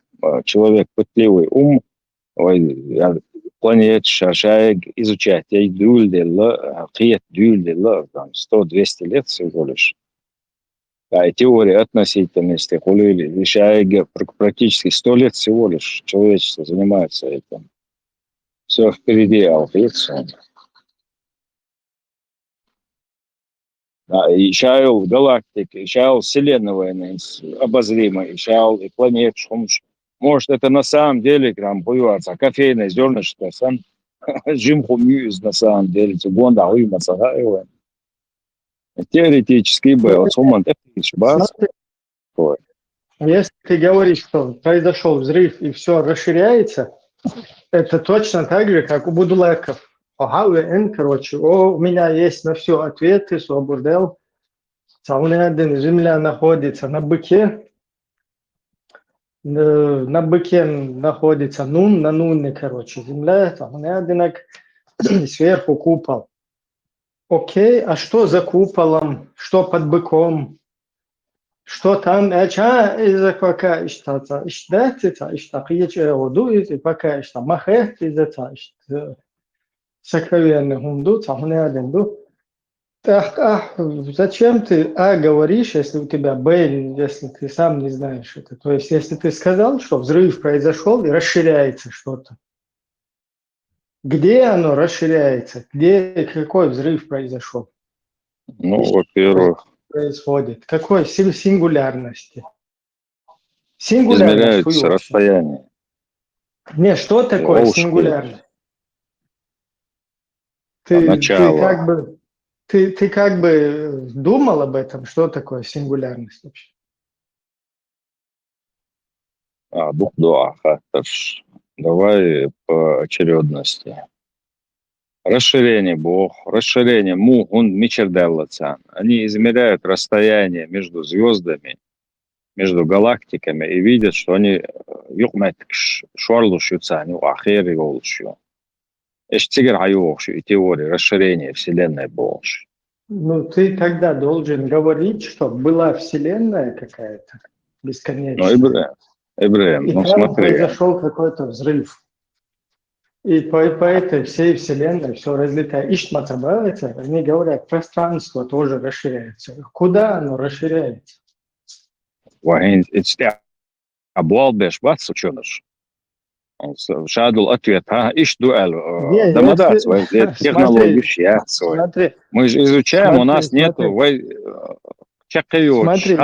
человек пытливый ум, планет шашаек изучать. Я дюльделла, хиет дюльделла, 100-200 лет всего лишь. А теория относительности, практически 100 лет всего лишь человечество занимается этим. Все впереди алфавитом. И шайл галактики, и шайл вселенной обозримой, и шайл и планет. Может, это на самом деле прям появится кофейное зернышко, сам жимхумюз на самом деле, цугонда уйма сагаева. Теоретически было. Если ты говоришь, что произошел взрыв и все расширяется, это точно так же, как у Будулаков. Короче, у меня есть на все ответы, свободел. Земля находится на быке. На быке находится Нун, на Нуне, короче, земля, сверху купол. Окей, а что за куполом, что под быком, что там, из-за пока, и пока, махет, из-за сокровенный гумду, зачем ты говоришь, если у тебя если ты сам не знаешь это? То есть, если ты сказал, что взрыв произошел и расширяется что-то, где оно расширяется? Какой взрыв произошел? Ну, во-первых, происходит? Какой сингулярности? Измеряется расстояние. Не, что такое сингулярность? Ты как бы думал об этом, что такое сингулярность вообще? Давай по очередности. Расширение Бог, расширение Мичерделлацан. Они измеряют расстояние между звездами, между галактиками и видят, что они шуарлушются, они ахери волшью. Теория расширения Вселенной больше. Ну, ты тогда должен говорить, что была Вселенная какая-то бесконечная. Ну, Ибраим, и там смотри. произошел какой-то взрыв. И по этой всей Вселенной все разлетает. Иштматабавится, они говорят, пространство тоже расширяется. Куда оно расширяется? Абуал беш бац ученыш. Шадул ответ, иш дуэль. Не, Да мадас, технологию сейчас. смотри, Мы же изучаем, у нас смотри. нету чакиёч, Смотри,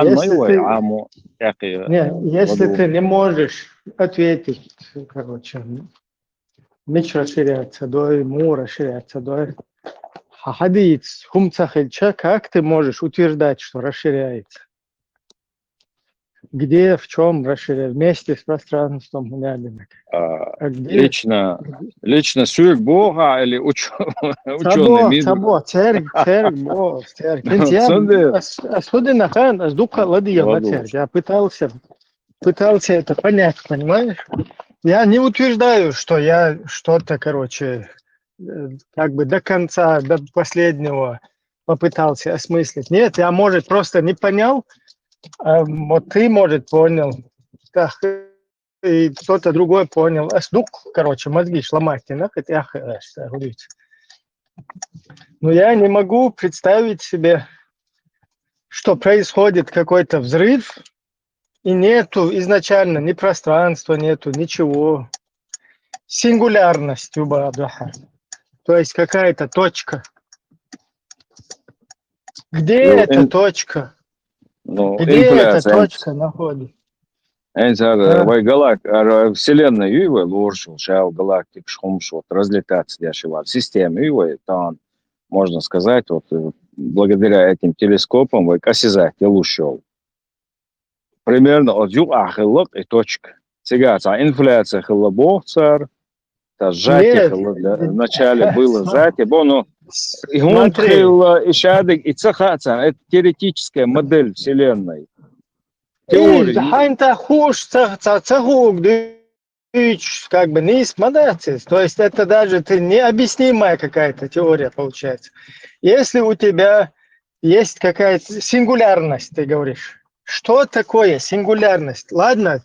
если ты не можешь ответить, короче, меч расширяется, дой, му расширяется, дой. Хадиц, хумцахельча, как ты можешь утверждать, что расширяется? Где, в чем расширяется? Вместе с пространством. Лично сюрк Бога или ученый мир. Особенно я пытался это понять, понимаешь? Я не утверждаю, что я что-то, короче, как бы до конца, до последнего попытался осмыслить. Нет, я, может, просто не понял, а вот ты, может, понял, и кто-то другой понял. Короче, мозги шломать, но я не могу представить себе, что происходит какой-то взрыв, и нету изначально ни пространства, нету ничего. Сингулярность, то есть какая-то точка. Где эта точка? Где эта точка находится? Вселенная юве лоршил, шел галактик шумшот, разлетаться дешево. Система юве, там, можно сказать, вот благодаря этим телескопам вы осязаете лучше. Примерно от юга и точка. Сейчас инфляция хлебов цар, сжатие вначале было сжатие, но и шадик и цахаться. Это теоретическая модель Вселенной. Как бы не смотрите. То есть это даже необъяснимая какая-то теория получается. Если у тебя есть какая-то сингулярность, ты говоришь. Что такое сингулярность? Ладно,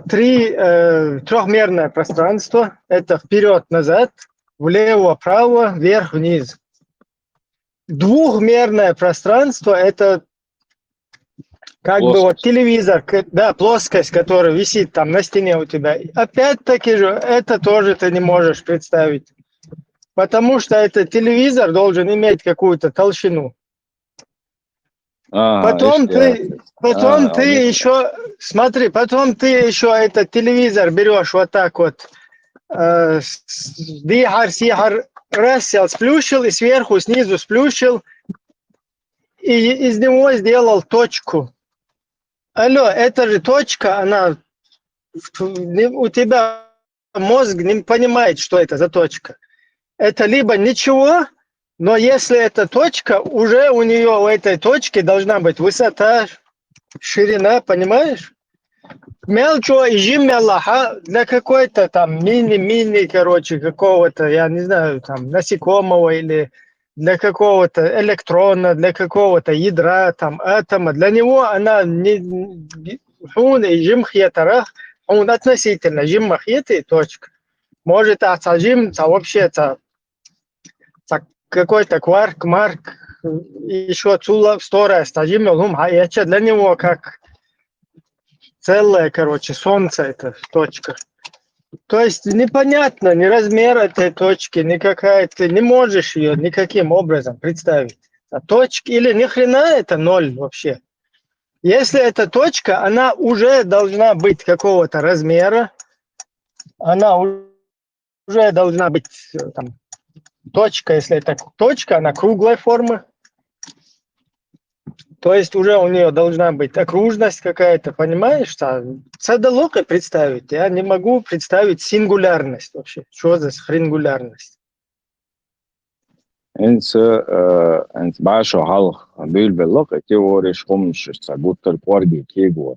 трехмерное пространство – это вперед-назад, влево-право, вверх-вниз. Двухмерное пространство – это как бы вот телевизор, да, плоскость, которая висит там на стене у тебя. Опять-таки же, это тоже ты не можешь представить. Потому что этот телевизор должен иметь какую-то толщину. Потом ты еще, смотри, потом ты еще этот телевизор берешь вот так вот, дихар-сихар, рассел, сплющил, и сверху, снизу сплющил, и из него сделал точку. Алло, это же точка, она, у тебя мозг не понимает, что это за точка. Это либо ничего, но если это точка, уже у нее, у этой точки должна быть высота, ширина, понимаешь? Мелчо и жим Аллаха для какой-то там мини, короче, какого-то, я не знаю, там, насекомого или для какого-то электрона, для какого-то ядра, там, атома. Для него она не... Он и жим хьетарах, он относительно жим махьеты, точка. Может, жим, вообще, какой-то кварк, марк, еще цула, вторая стажим, для него как целое, короче, солнце, это точка. То есть непонятно ни размер этой точки, ни какая, ты не можешь ее никаким образом представить. А точка или ни хрена это ноль вообще. Если это точка, она уже должна быть какого-то размера, она уже должна быть там, точка, если это точка, она круглой формы. То есть уже у нее должна быть окружность какая-то, понимаешь? Садолока представить, я не могу представить сингулярность вообще. Что за сингулярность? انت بعشو حلق بالبلق теориш хомшится будто القوارجي كيجوا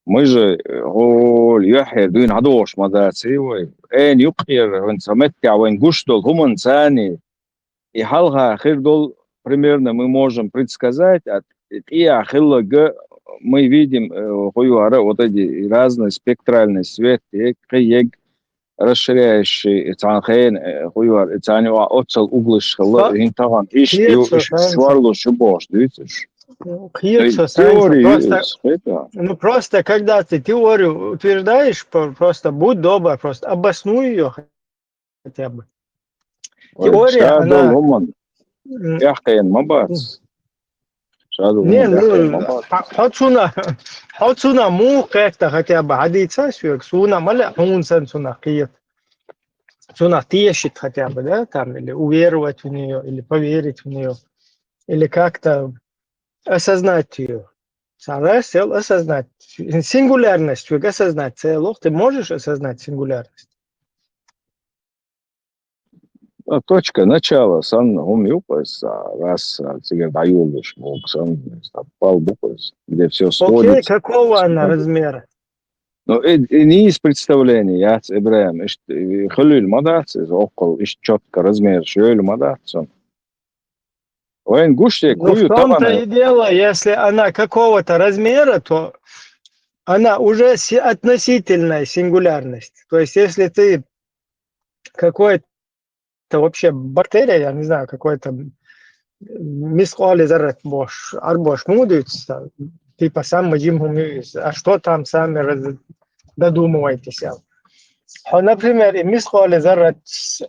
мы же هول يحيى دين عدوش مداتي وين يقير وين سمتع وين гуштол هم ثاني и حلقة خير дол примерно мы можем предсказать от и хилга мы видим вот эти разные спектральные свет и расширяющий цанхен хуйвар цанева отцел углыш хилла интаган иш сварло шубош видишь Киев все Теории, просто, ну просто когда ты теорию утверждаешь, просто будь добр, просто обоснуй ее хотя бы. Теория, شادول она... هم يحكين ما بس شادول Не, هم يحكين ما ну, بس حط سنة مو как-то хотя бы годится, суна мало хунсан суна Киев. Суна тешит хотя бы, да, там, или уверовать в нее, или поверить в нее, или как-то осознать ее. Самое сел осознать. Сингулярность, осознать целых. Ты можешь осознать сингулярность? точка начала сан هم يوقس раз теперь даюлыш мог сан пал буквас где все Окей, сходится. какого она размера? Но не из представления я с Ибраем خلي المدات около четко размер шею المدات وين гуще Ну, в кую том-то табана и дело, если она какого-то размера, то она уже относительная сингулярность. То есть, если ты какой-то вообще бактерия, я не знаю, какой-то мисхоли зарат бош, арбош мудится, типа сам мадимхум, а что там сами додумываетесь? Например, мисхоли зарат,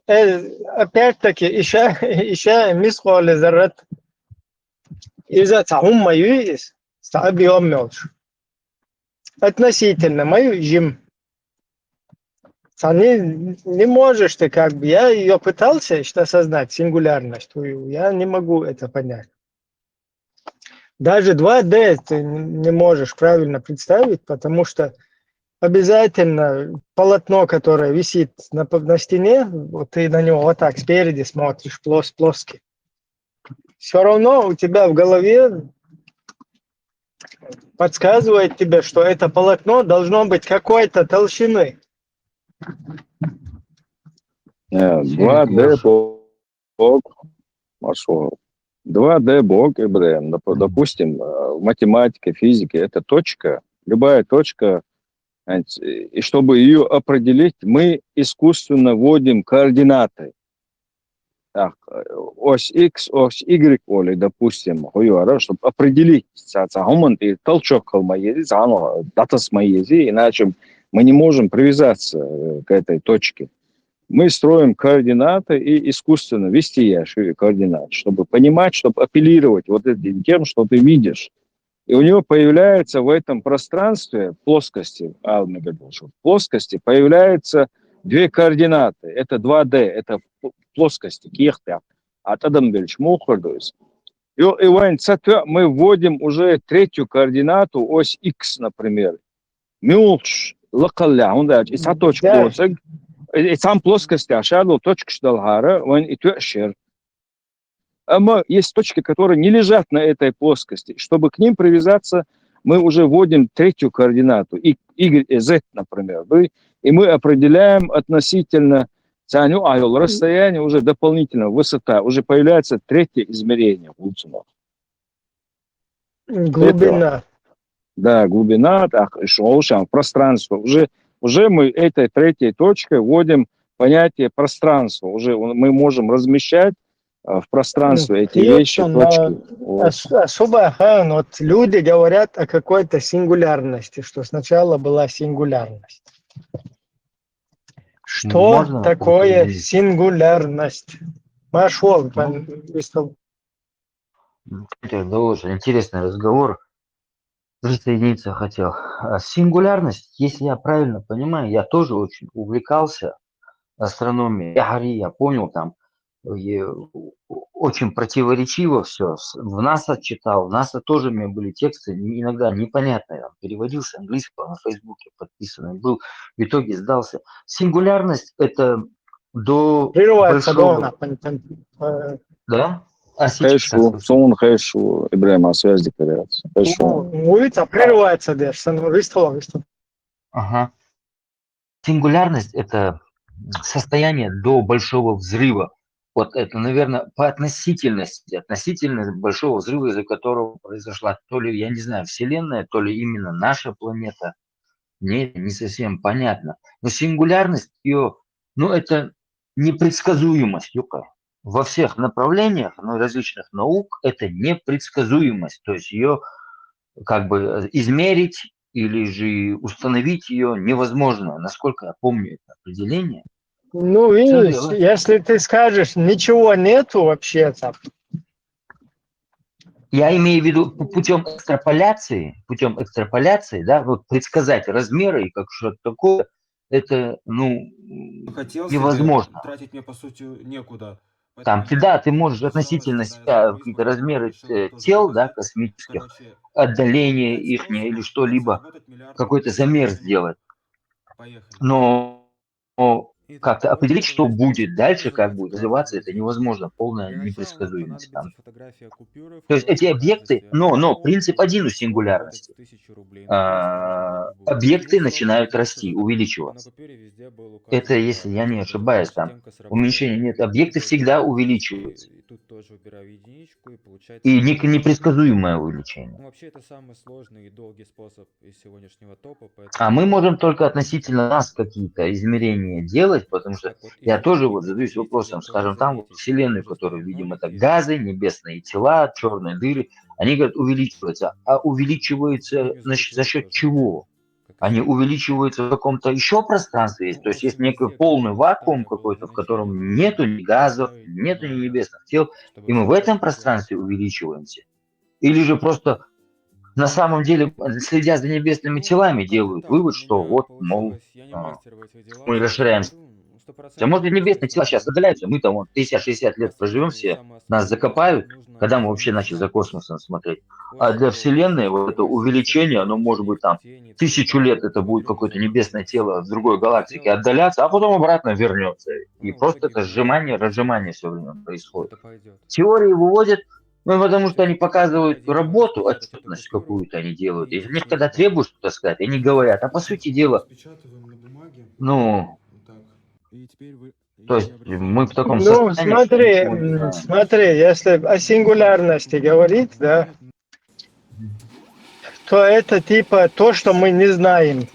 опять-таки, еще мисхоли зарат, إذا تعهم يئس تعب يوم ملش относительно мою жим. Не можешь ты как бы, я ее пытался осознать, сингулярность твою, я не могу это понять. Даже 2D ты не можешь правильно представить, потому что обязательно полотно, которое висит на стене, вот ты на него вот так спереди смотришь, плоский. Все равно у тебя в голове подсказывает тебе, что это полотно должно быть какой-то толщины. 2D бог, Маршал. 2D бог, Ибраим, допустим, в математике, физике это точка, любая точка, и чтобы ее определить, мы искусственно вводим координаты. Так, ось X, ось Y, или, допустим, чтобы определить, толчок датас иначе мы не можем привязаться к этой точке. Мы строим координаты и искусственно вести координаты, чтобы понимать, чтобы апеллировать вот этим тем, что ты видишь. И у него появляется в этом пространстве плоскости, в плоскости появляются две координаты. Это 2D, это плоскости, кихтя. А тадам бельч мухардуис. И мы вводим уже третью координату, ось X, например. Мюлч, лакалля, он дальше, и точка, сам плоскости, а шаду точка шталгара, он и тюшер. Есть точки, которые не лежат на этой плоскости. Чтобы к ним привязаться, мы уже вводим третью координату, Y, Z, например. И мы определяем относительно расстояние, уже дополнительно высота, уже появляется третье измерение. Глубина. Да, глубина, пространство. Уже мы этой третьей точкой вводим понятие пространства. Уже мы можем размещать в пространстве эти вещи, точки. Особо, вот люди говорят о какой-то сингулярности, что сначала была сингулярность. Что Можно такое сингулярность? Машол, это очень интересный разговор. Присоединиться хотел. Сингулярность, если я правильно понимаю, я тоже очень увлекался астрономией. Я понял там, очень противоречиво все. В НАСА читал, в НАСА тоже у меня были тексты, иногда непонятные. Там, переводил с английского, на Фейсбуке подписанный был. В итоге сдался. Сингулярность – это до большого... Да? А Хэшу, сон хэшу, Ибраим, связь декларация. Хэшу. Улица прерывается, Ага. Сингулярность – это состояние до большого взрыва. Вот это, наверное, по относительности, относительно большого взрыва, из-за которого произошла то ли, я не знаю, Вселенная, то ли именно наша планета. Мне не совсем понятно. Но сингулярность ее, это непредсказуемость, Юка. во всех направлениях, ну, различных наук, это непредсказуемость. То есть ее как бы измерить или же установить ее невозможно. Насколько я помню это определение. Ну, видишь, если ты скажешь, ничего нету вообще-то. Я имею в виду путем экстраполяции, да, вот предсказать размеры и как что-то такое, это, ну, Хотел невозможно. себе, тратить мне, по сути, некуда. Там ты, да, ты можешь относительно себя какие-то размеры тел, да, космических, отдаление их или что-либо, какой-то замер сделать. Но как-то определить, что будет дальше, как будет развиваться, это невозможно, полная непредсказуемость там. То есть эти объекты, но принцип один у сингулярности. Объекты начинают расти, увеличиваться. Это, если я не ошибаюсь, там уменьшения нет. Объекты всегда увеличиваются. И непредсказуемое увеличение. Вообще это самый сложный и долгий способ из сегодняшнего топа. А мы можем только относительно нас какие-то измерения делать, потому что я тоже вот задаюсь вопросом, скажем, там вот Вселенную, которую видим, это газы, небесные тела, черные дыры, они, говорят, увеличиваются. А увеличиваются за счет чего? Они увеличиваются в каком-то еще пространстве, то есть есть некий полный вакуум какой-то, в котором нету ни газов, нету ни небесных тел, и мы в этом пространстве увеличиваемся. Или же просто на самом деле, следя за небесными телами, делают вывод, что вот, мол, мы расширяемся. А может быть, небесные тела сейчас отдаляются, мы там 50-60 лет проживем все, нас закопают, когда мы вообще начали за космосом смотреть. А для Вселенной вот это увеличение, оно может быть там 1000 лет, это будет какое-то небесное тело в другой галактике отдаляться, а потом обратно вернется. И просто это сжимание, разжимание все время происходит. Теории выводят, ну, потому что они показывают работу, отчетность какую-то они делают. И они когда требуют что-то сказать, они говорят, а по сути дела, ну, то есть мы в таком Ну, состоянии. смотри, если о сингулярности говорить, да, то это типа то, что мы не знаем.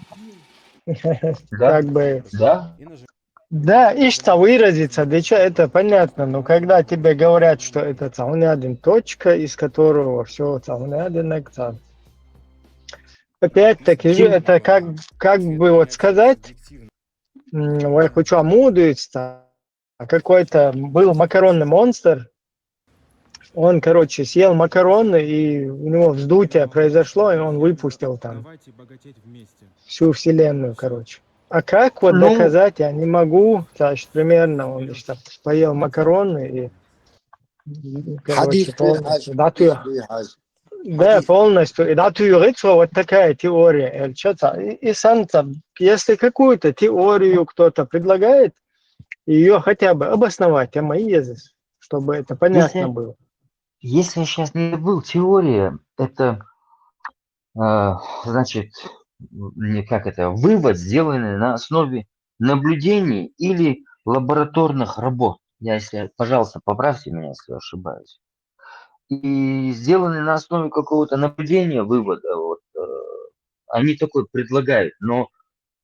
Как бы. Да? Да, и что выразиться, да что, это понятно, но когда тебе говорят, что это один точка, из которого все одинаково, опять-таки же это как бы вот сказать, я хочу омудуиться, какой-то был макаронный монстр, он, короче, съел макароны, и у него вздутие произошло, и он выпустил там всю вселенную, короче. А как вот доказать, я не могу, значит, примерно он поел макароны и, короче, полностью, да, полностью, и дату юрицу вот такая теория, и сам-то, если какую-то теорию кто-то предлагает, ее хотя бы обосновать, а мои язык, чтобы это понятно было. Если я сейчас не забыл, теория, это, значит, как это, вывод, сделанный на основе наблюдений или лабораторных работ. Если, пожалуйста, поправьте меня, если ошибаюсь. И сделанный на основе какого-то наблюдения вывода, вот, они такой предлагают, но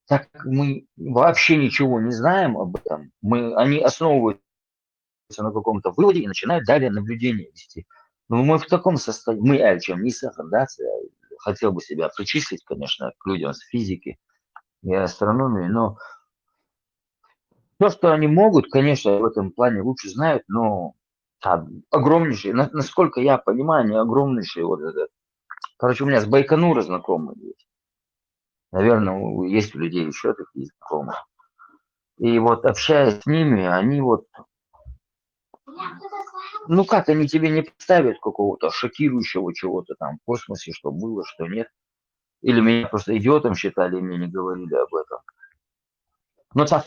так как мы вообще ничего не знаем об этом, они основываются на каком-то выводе и начинают далее наблюдение вести. Но мы в таком состоянии, чем не Сахан, да, хотел бы себя причислить, конечно, к людям с физики и астрономии, но то, что они могут, конечно, в этом плане лучше знают, но огромнейший, насколько я понимаю, они огромнейшие вот это. Короче, у меня с Байконура знакомые есть. Наверное, есть у людей еще такие знакомые. И вот общаясь с ними, они вот, ну как, они тебе не представят какого-то шокирующего чего-то там в космосе, что было, что нет. Или меня просто идиотом считали, и мне не говорили об этом. Но так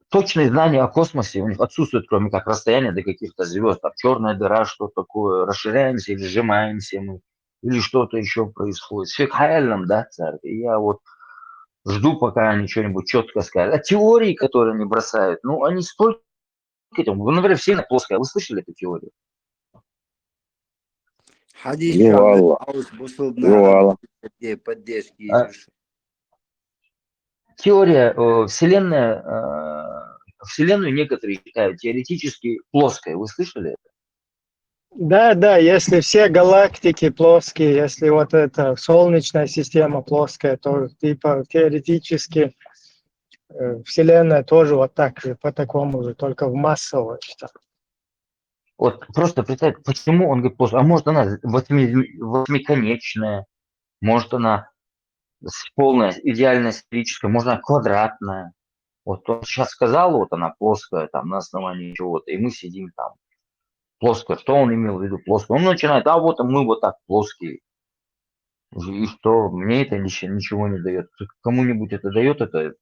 точные знания о космосе у них отсутствуют, кроме как расстояния до каких-то звезд. Там черная дыра, что такое, расширяемся или сжимаемся мы, или что-то еще происходит. Все в реальном, да, царь. И я вот жду, пока они что-нибудь четко скажут. А теории, которые они бросают, ну, они столько... Например, Вселенная плоская. Вы слышали эту теорию? Теория Вселенная Вселенную некоторые считают теоретически плоской. Вы слышали это? Да, если все галактики плоские, если вот эта солнечная система плоская, то типа теоретически Вселенная тоже вот так же, по такому же, только в массовой. Вот просто представь, почему он говорит плоская. А может она восьмиконечная, может она полная, идеально сферическая, может она квадратная. Вот он сейчас сказал, вот она плоская там на основании чего-то, и мы сидим там. Плоская. Что он имел в виду плоская? Он начинает, а вот мы вот так плоские. И что? Мне это ничего не дает. Кому-нибудь это дает, это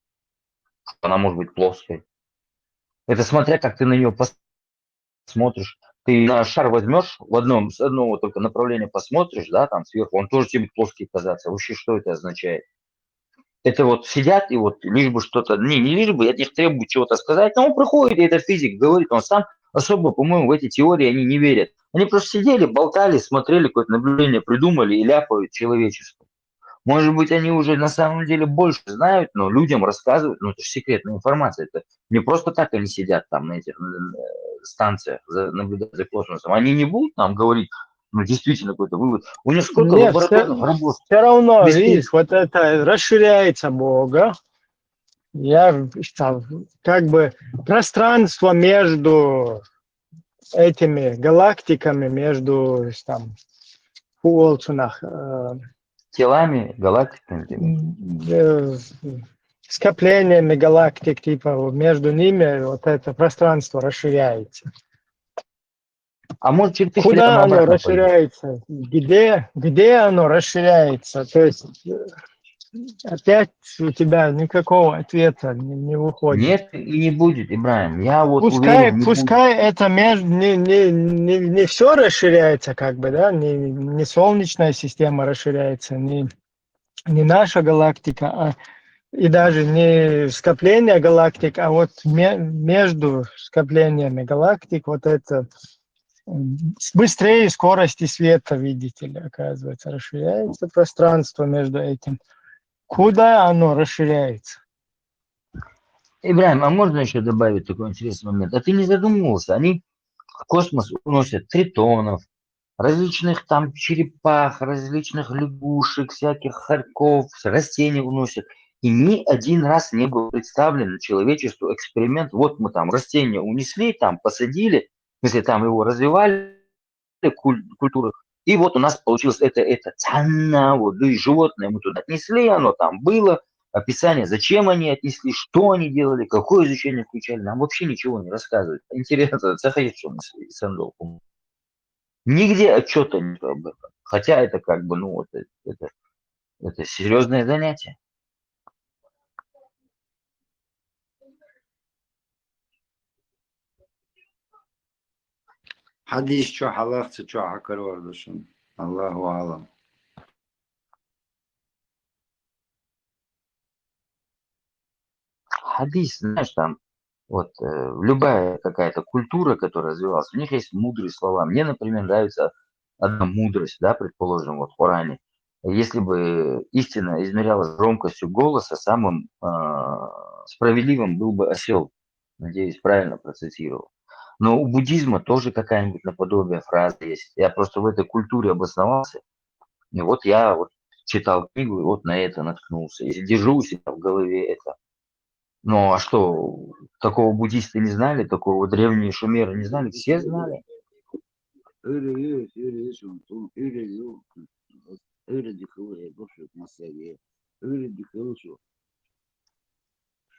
она может быть плоской. Это смотря как ты на нее посмотришь. Ты на шар возьмешь, с одного только направления посмотришь, да, там сверху, он тоже тебе будет плоский казаться. Вообще, что это означает? Это вот сидят и вот лишь бы что-то, не лишь бы, от них требуют чего-то сказать, но он приходит, и это физик говорит, он сам особо, по-моему, в эти теории они не верят. Они просто сидели, болтали, смотрели, какое-то наблюдение придумали и ляпают человечеству. Может быть, они уже на самом деле больше знают, но людям рассказывают, ну это же секретная информация, это не просто так они сидят там на этих станциях, наблюдать за космосом. Они не будут нам говорить, ну действительно какой-то вывод. У них сколько Нет, лабораторных работ. все равно, видишь, вот это расширяется Бога. Я там, как бы пространство между этими галактиками, между там полцунах, телами, галактиками. Скоплениями галактик, типа между ними вот это пространство расширяется. А может, через тысячу лет Куда оно обратно расширяется? Где оно расширяется? То есть опять у тебя никакого ответа не выходит. Нет и не будет, Ибраим. Я вот Пускай, уверен, не пускай это не все расширяется, как бы, да, не солнечная система расширяется, не наша галактика, и даже не скопление галактик, а вот между скоплениями галактик вот это быстрее скорости света, видите ли, оказывается, расширяется пространство между этим. Куда оно расширяется? Ибраим, а можно еще добавить такой интересный момент? А ты не задумывался? Они в космос уносят тритонов, различных там черепах, различных лягушек, всяких хорьков, растений уносят. И ни один раз не был представлен человечеству эксперимент. Вот мы там растение унесли, там посадили, если там его развивали, культуры. И вот у нас получилось это цанна, вот, да и животное мы туда отнесли, оно там было, описание, зачем они отнесли, что они делали, какое изучение включали, нам вообще ничего не рассказывают. Интересно, заходите, что у нас Сандол. Нигде отчета нет об этом. Хотя это как бы, ну, вот это серьезное занятие. حديث شو حلقت شو حكر وردشن الله أعلم. Хадис, знаешь, там, вот любая какая-то культура, которая развивалась, у них есть мудрые слова. Мне, например, нравится одна мудрость, да, предположим, вот в Коране. Если бы истина измерялась громкостью голоса, самым справедливым был бы осел. Надеюсь, правильно процитировал. Но у буддизма тоже какая-нибудь наподобие фразы есть. Я просто в этой культуре обосновался. И вот я вот читал книгу, и вот на это наткнулся. И держу у себя в голове это. Ну а что, такого буддисты не знали, такого древние шумеры не знали? Все знали.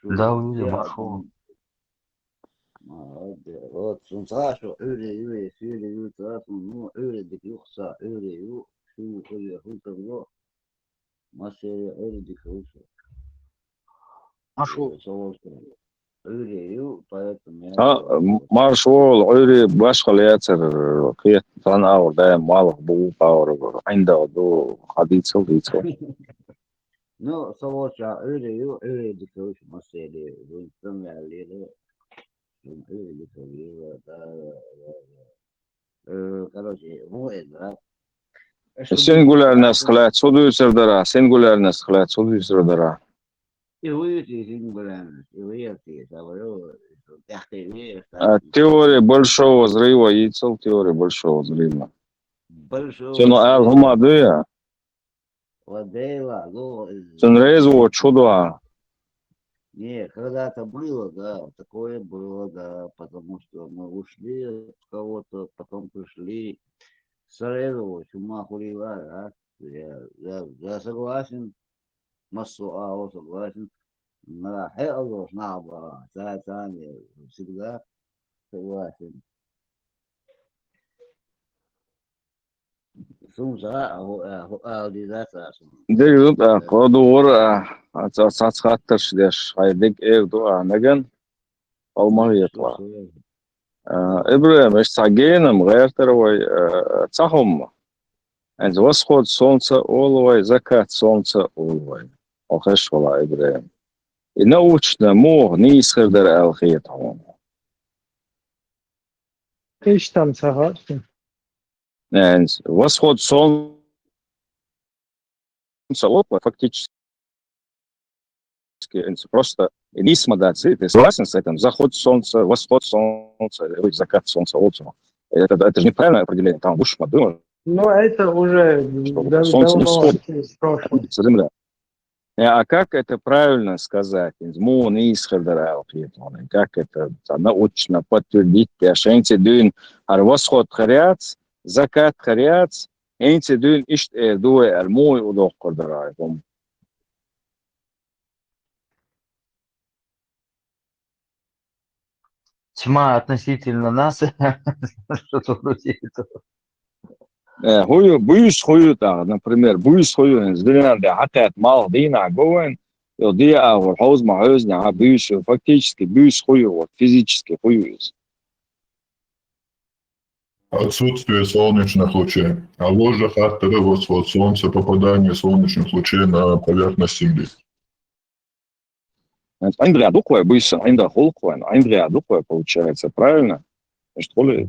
Да, увидел, маршрут. Вот солнцашу öyle şöyle yutarım no öyledik yoksa öyle yok şu öyle hutarlo masaya öyledik yoksa öyle yok поэтому маршвол ойри башкалаятер кыят танаур да малых буу паур айнда до хадицел дицел no savaşa öyle yok öyledik yoksa masaya bundan yerleri öyledik yoksa короче ну это сингулярность кылат судуйсердара сингулярность кылат судуйсердара и вы сингулярность и вы это говорю Теория большого взрыва, яйцо теория большого взрыва. Большого Sen o el взрыва. huma ya. Ладейла, ну, Sen rezo чудо. не, когда-то было, да, такое было, да, потому что мы ушли от кого-то, потом пришли, срезало, чума хурила, да, я согласен, Масуау согласен, на Хелло, Шнаба, Тане, всегда согласен. Сумса, аудизация. Дегдут кодур сацхатташ деш хайдик евду наген алмагиятва. Ибраим эш сагенам гэртервай цахом. Энд восход солнца олвай, закат солнца олвай. Охеш вала Ибраим. И научно мог не исхердер алхиятхом. Эйш там согласен. Энд восход солнца олвай фактически просто несмотря ты согласен с этим? Заход солнца, восход солнца, закат солнца, это же неправильное определение. Там выше думаю, Но это уже солнце не давно всходит из прошлого. с земля. А как это правильно сказать? Как это научно подтвердить? Шенти дюн восход харяц, закат харяц, энти дюн ишт дуэ армой удох кордарай. Тьма относительно нас, что-то вроде этого. Хую, буюс хую та, например, буюс хую, сдвинали хатат мал дина гоен, дия авор хоуз махозня, буюс фактически буюс хую, вот физически хую. Отсутствие солнечных лучей. А ложа Хаттера, восход солнца, попадание солнечных лучей на поверхность Земли. Андрей Адуквая, буюс Андрей Холквайн, Андрей Адуквая получается, правильно? Что ли?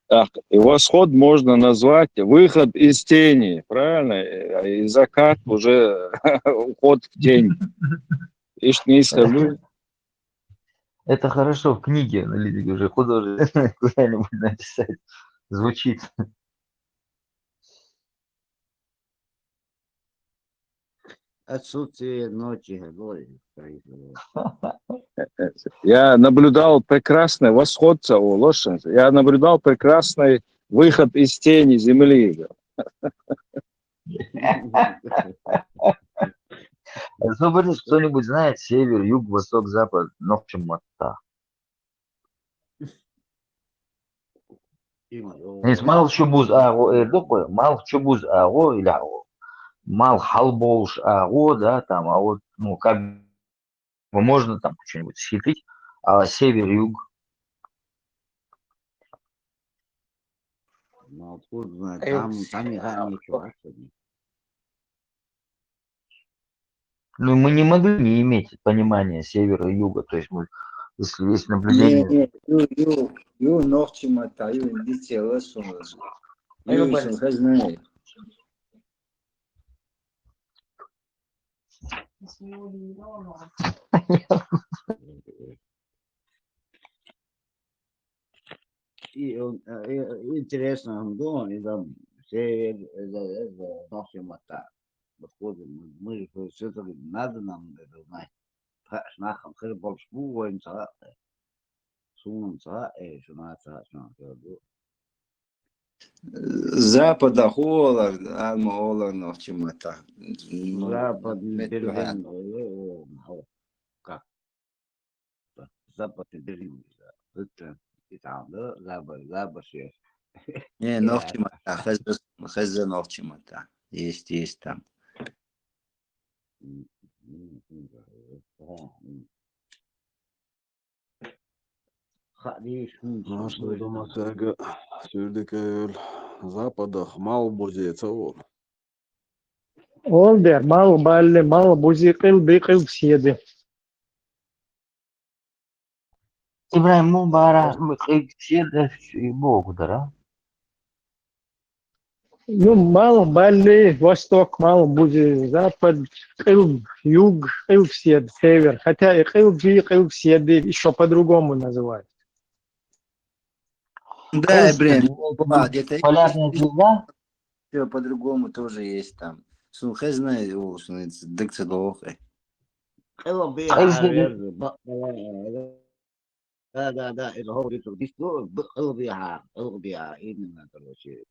Так, и восход можно назвать выход из тени, правильно? И закат уже уход в тень. Ишь не исхожу. Это хорошо в книге аналитики уже художественно куда-нибудь написать. Звучит. Отсутствие ночи, говорит. Я наблюдал прекрасный восход, я наблюдал прекрасный выход из тени земли. Освободись, кто-нибудь знает север, юг, восток, запад, Нохчематта. Мал чубуз аго, такое, мал чубуз аго или аго. Мал халболш аго, да, там, а вот, ну, как бы можно там что-нибудь схитрить, а север, юг. Ну, откуда знать, там игра ничего. Ну, мы не могли не иметь понимания севера и юга, то есть мы, если есть наблюдение... Ю ногти мотаю, индиция лосоны. Ю еще знает. И интересно, он думал, и там север, это ногти мота. Выходим, мы же все-таки надо нам это знать. Нахам, хоть больше будем цара, сунем цара, шуна цара, шуна цара. Запада холод, альма холод, но чему-то. Западный Берлин, как? Западный Берлин, это и там, да, запад есть. Не, но чему-то, хз но чему-то. Есть там. Нашли дома тяга, сюрдикейл, западах мал бузеца ол. Ол der мал балле, мал бузикил, бикил съеды. Ибраим Мубара, все да и Богу, да? Ну, мало Бали, восток, мало будет запад, юг, север. Хотя и еще по-другому называют. Да, Это блин, где-то полярная звезда? все по-другому тоже есть там. Сунхезна, декцедохе. Да, это говорит, что قلبي именно, короче,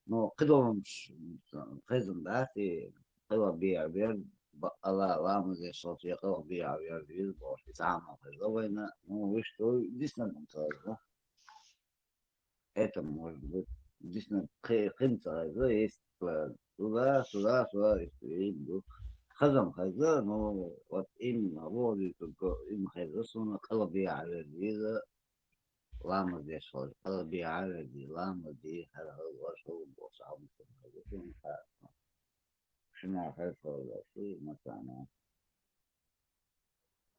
но كلهم خزن ذاتي قلبي عبير الله لام زي صوتي قلبي عبير بيز бош تعمل خزوينا ну что действительно это может быть действительно хинца есть туда и خزم خزان но вот именно вот только им خزان قلبي عبير بيز لام زي صوتي قلبي عبير لام دي هذا هو شو بوش عم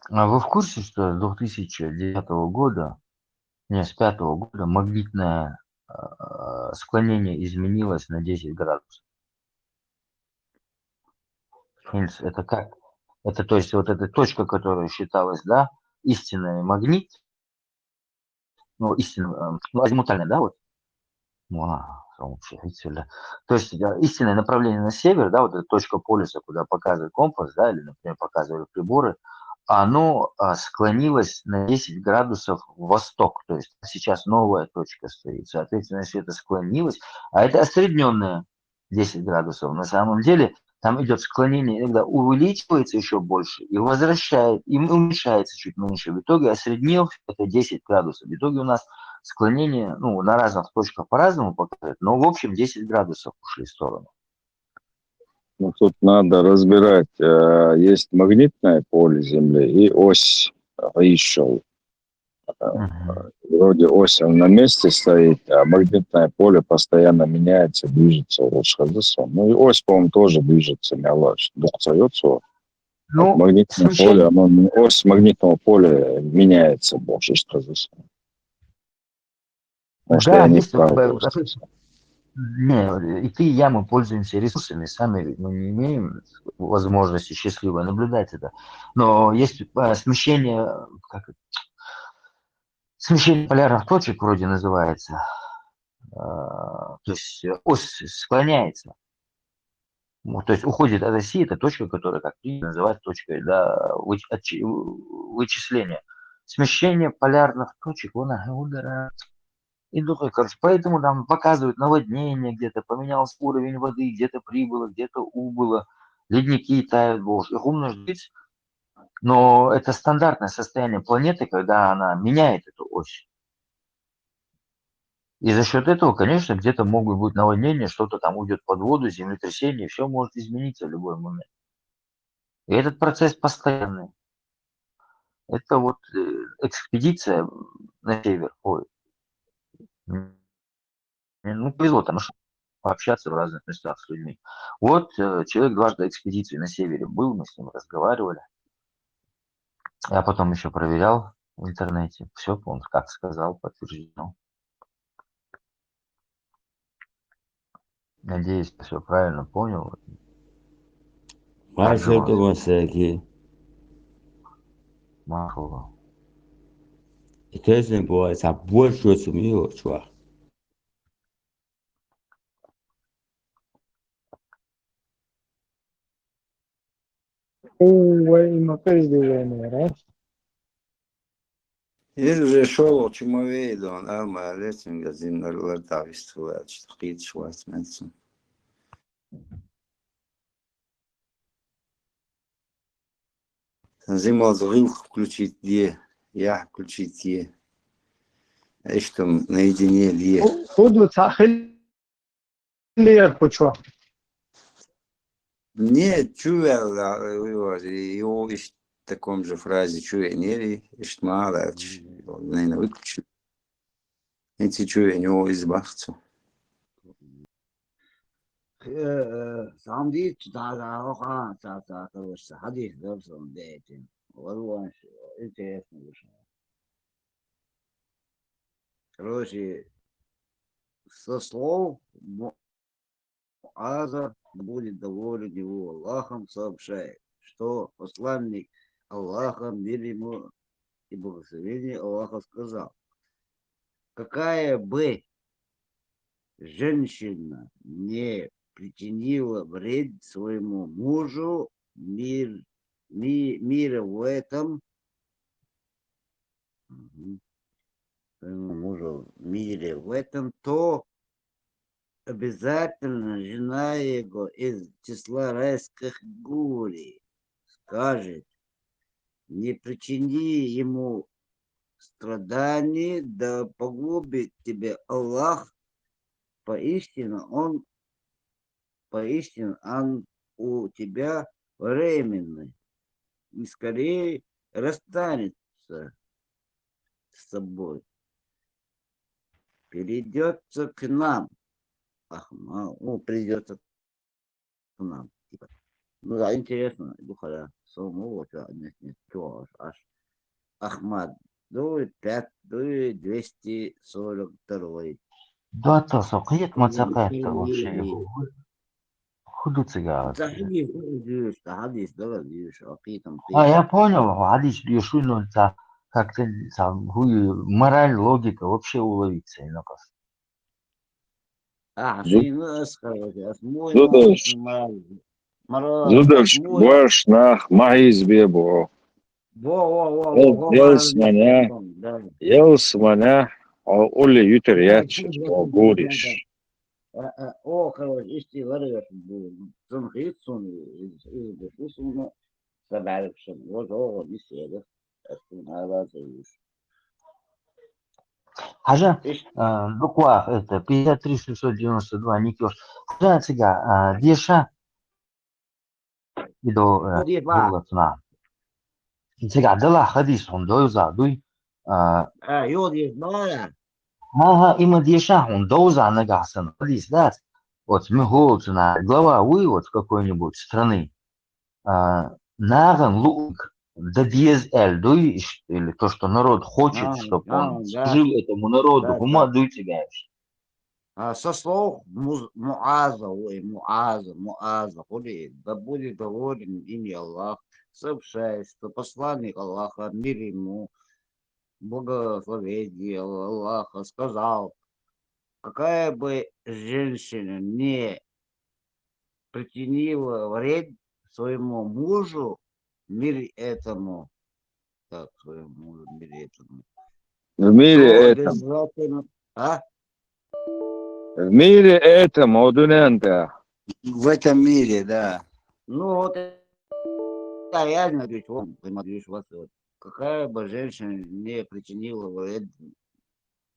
А вы в курсе, что с 2009 года, не, с 2005 года магнитное склонение изменилось на 10 градусов? Это как? Это то есть вот эта точка, которая считалась, да, истинный магнит, ну, истинный, ну, азимутальный, да, вот. Вообще, видите ли. То есть истинное направление на север, да, вот эта точка полюса, куда показывает компас, да, или, например, показывают приборы, оно склонилось на 10 градусов в восток. То есть сейчас новая точка стоит. Соответственно, если это склонилось, а это осредненное 10 градусов, на самом деле там идет склонение, иногда увеличивается еще больше и возвращает, и уменьшается чуть меньше. В итоге осреднил это 10 градусов. В итоге у нас склонение, ну, на разных точках по-разному показывает, но в общем 10 градусов ушли в сторону. Ну, тут надо разбирать. Есть магнитное поле Земли и ось еще. Вроде ось на месте стоит, а магнитное поле постоянно меняется, движется. Ну и ось, по-моему, тоже движется. Ну, Магнитное поле, ось магнитного поля меняется больше. Может, да, я не есть. прав. Не, и ты, и я, мы пользуемся ресурсами, сами ведь мы не имеем возможности счастливо наблюдать это. Но есть смещение, смещение полярных точек вроде называется. То есть ось склоняется. То есть уходит от оси, это точка, которая, как принято называть, точкой, да, вычисления. Смещение полярных точек, вон удара. И другой, короче, поэтому там показывают наводнение где-то, поменялся уровень воды, где-то прибыло, где-то убыло, ледники тают, боже, их умно жить. Но это стандартное состояние планеты, когда она меняет эту ось. И за счет этого, конечно, где-то могут быть наводнения, что-то там уйдет под воду, землетрясение, все может измениться в любой момент. И этот процесс постоянный. Это вот экспедиция на север. Ой. Ну, повезло там пообщаться в разных местах с людьми. Вот человек дважды экспедиции на севере был, мы с ним разговаривали. Я потом еще проверял в интернете. Все, он как сказал, подтверждено. Надеюсь, все правильно понял. Мальчик Масаки. Махова. И тоже бывает, а больше сумел, чувак. Има пиздивение, Или же шел, чему видел, он арма летим, газин лартавиствует, что хит шварцменцем. Зимал зрил включить где, я включить где. А что наедине где. Худу цахилер почва. Не, чуял, его в таком же фразе чуя не, что мало, наверное, выключил. Эти чуя него избавцу. سامدي تتعرض وقع تعتبر حديث درس دايتين والله انت اسمه короче со слов Муаза будет доволен его Аллахом, сообщает, что посланник Аллаха, мир ему и благословение Аллаха, сказал: какая бы женщина не причинила вред своему мужу, мира в этом, своему мужу мире в этом, то обязательно жена его из числа райских гурий скажет: не причини ему страданий, да погубит тебя Аллах, поистине он у тебя временный, и скорее расстанется с собой, придется к нам. Придется к нам. Типа. Ну да, интересно, Бухара, самого, аж Ахмад, 242. Да, то сокет мацакет вообще. Худуцыга. حديث ده ديش عقيدة Я понял, Адич, Дюшу, но как-то мораль, логика вообще уловиться иногда. عشان أسخر اسمه Зудович, Zudovич, boš nah mahiz biebo. Jels mane, oli juter jätšet, guuriš. короче, если говоришь, Джонхитсон из Бефусуна, Сабарикшин, вот, беседа, Хажа, буква, это 53-692, Никеш. Хажа, цыга, Деша, и до Дулатна. Цыга, дала хадис, он дойза, дуй. يودي نويا Ага, има Деша, он дойза, нагасан, хадис, да. Вот мы голодна, глава вывод какой-нибудь страны. Наган лук, да диез эль, дуй, или то, что народ хочет, чтобы он служил этому народу, ума дуй тебя. со слов Муаза, да будет доволен ими Аллах, сообщает, что посланник Аллаха, мир ему, благословение Аллаха, сказал: какая бы женщина не причинила вред своему мужу, мир этому, своему мужу, мир этому, В мире этом. обязательно, В мире этом, одунента. в этом мире, да. Ну вот, да, реально говорит, он, какая бы женщина не причинила вред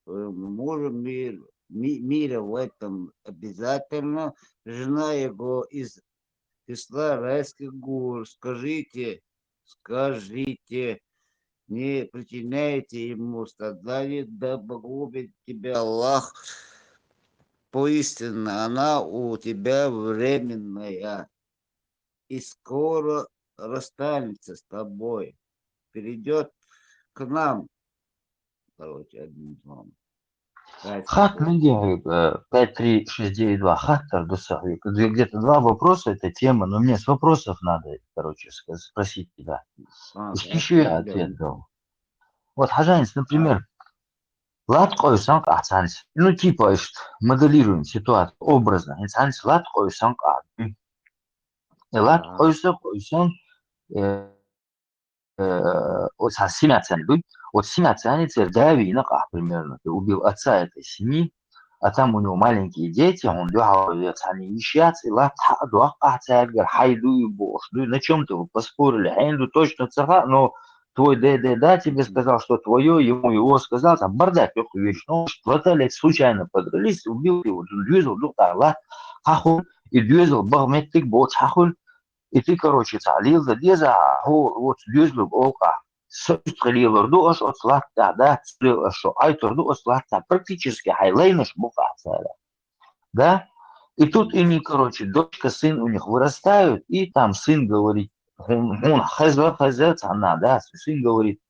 своему мужу, мира в этом, обязательно жена его из числа райских гор. Скажите, не причиняйте ему страданий, да погубит тебя Аллах. Поистине она у тебя временная, и скоро расстанется с тобой, перейдет к нам. Короче, одним словом. Хат Медиа 53692, хаттер досахи. Где-то два вопроса, эта тема, но мне с вопросов надо, короче, спросить тебя. Еще я ответ дал. Вот, Хажанец, например, лад койсанг ахцанец. Ну, типа, моделируем ситуацию образно. Инсанец лад койсанг ахцанец. Лад койсанг, от семяцанец. Вот семяцанец, Дави, примерно, ты убил отца этой семьи, а там у него маленькие дети, он говорит, они ищат, и лад хайду и бош. На чем ты поспорили? Хайду точно цаха, но твой да тебе сказал, что твое, ему его сказал, там бардак, вещь, ну, в отеле случайно подрались, убил его, дюзел, хахун, и дюзел, багметик, бот, хахун, и ты, короче, цалил, задеза, вот дюзел, олка, стрелил, рду, аж от слахта, да, стрелил, что айтор, рду, от слахта, практически хайлейнаш бухаться, да, и тут они, короче, дочка, сын у них вырастают, и там сын говорит, он хаза, она, да, сын говорит,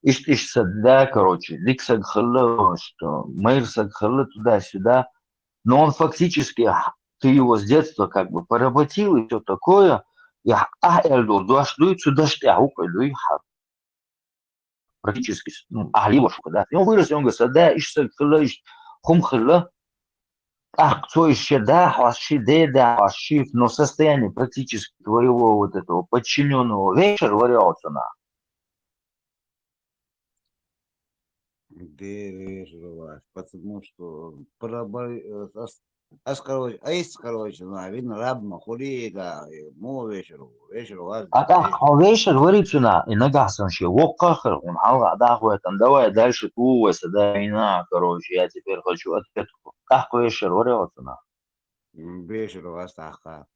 иш да, короче, лик сагхалла, что мэр сагхалла туда-сюда, но он фактически, ты его с детства как бы поработил и все такое. Я эльдор дуашлю сюда практически ахливошку, да. И он вырос, и он говорит, да, ишь, хумхилла, кто еще, да, ашив, но состояние практически твоего вот этого подчиненного вечер вариался на. Переживаешь, потому что короче, ну, видно, раб махурига, му вечер вас. А так, вечер варится на, и нога санши, вокахар, он алга, да, там, давай дальше тувайся, да, и на, короче, я теперь хочу ответку. Как вечер варился на. Вечер вас таха.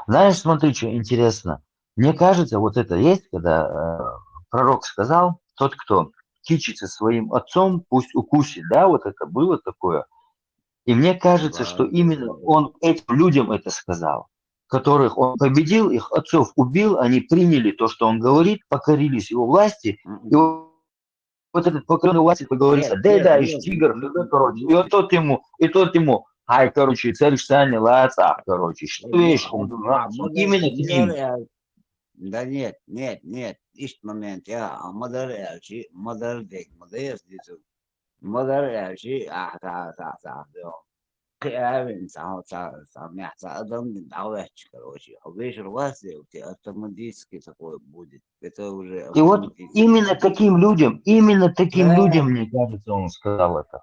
Знаешь, смотри, что интересно. Мне кажется, вот это есть, когда пророк сказал, тот, кто кичится своим отцом, пусть укусит, да, вот это было такое. И мне кажется, что именно он этим людям это сказал, которых он победил, их отцов убил, они приняли то, что он говорит, покорились его власти, и вот этот покоренный власти поговорил, да, тигр, короче, и вот тот ему, ай, короче, царь Сани, лаца, короче, что есть, именно к ним. Да нет, есть момент, я мадар элчи, мадар дек, мадар здесь, мадар элчи, Кевин, адам давач, короче, вечер вас автоматически такое будет, это уже. И вот именно таким людям, мне кажется, он сказал это.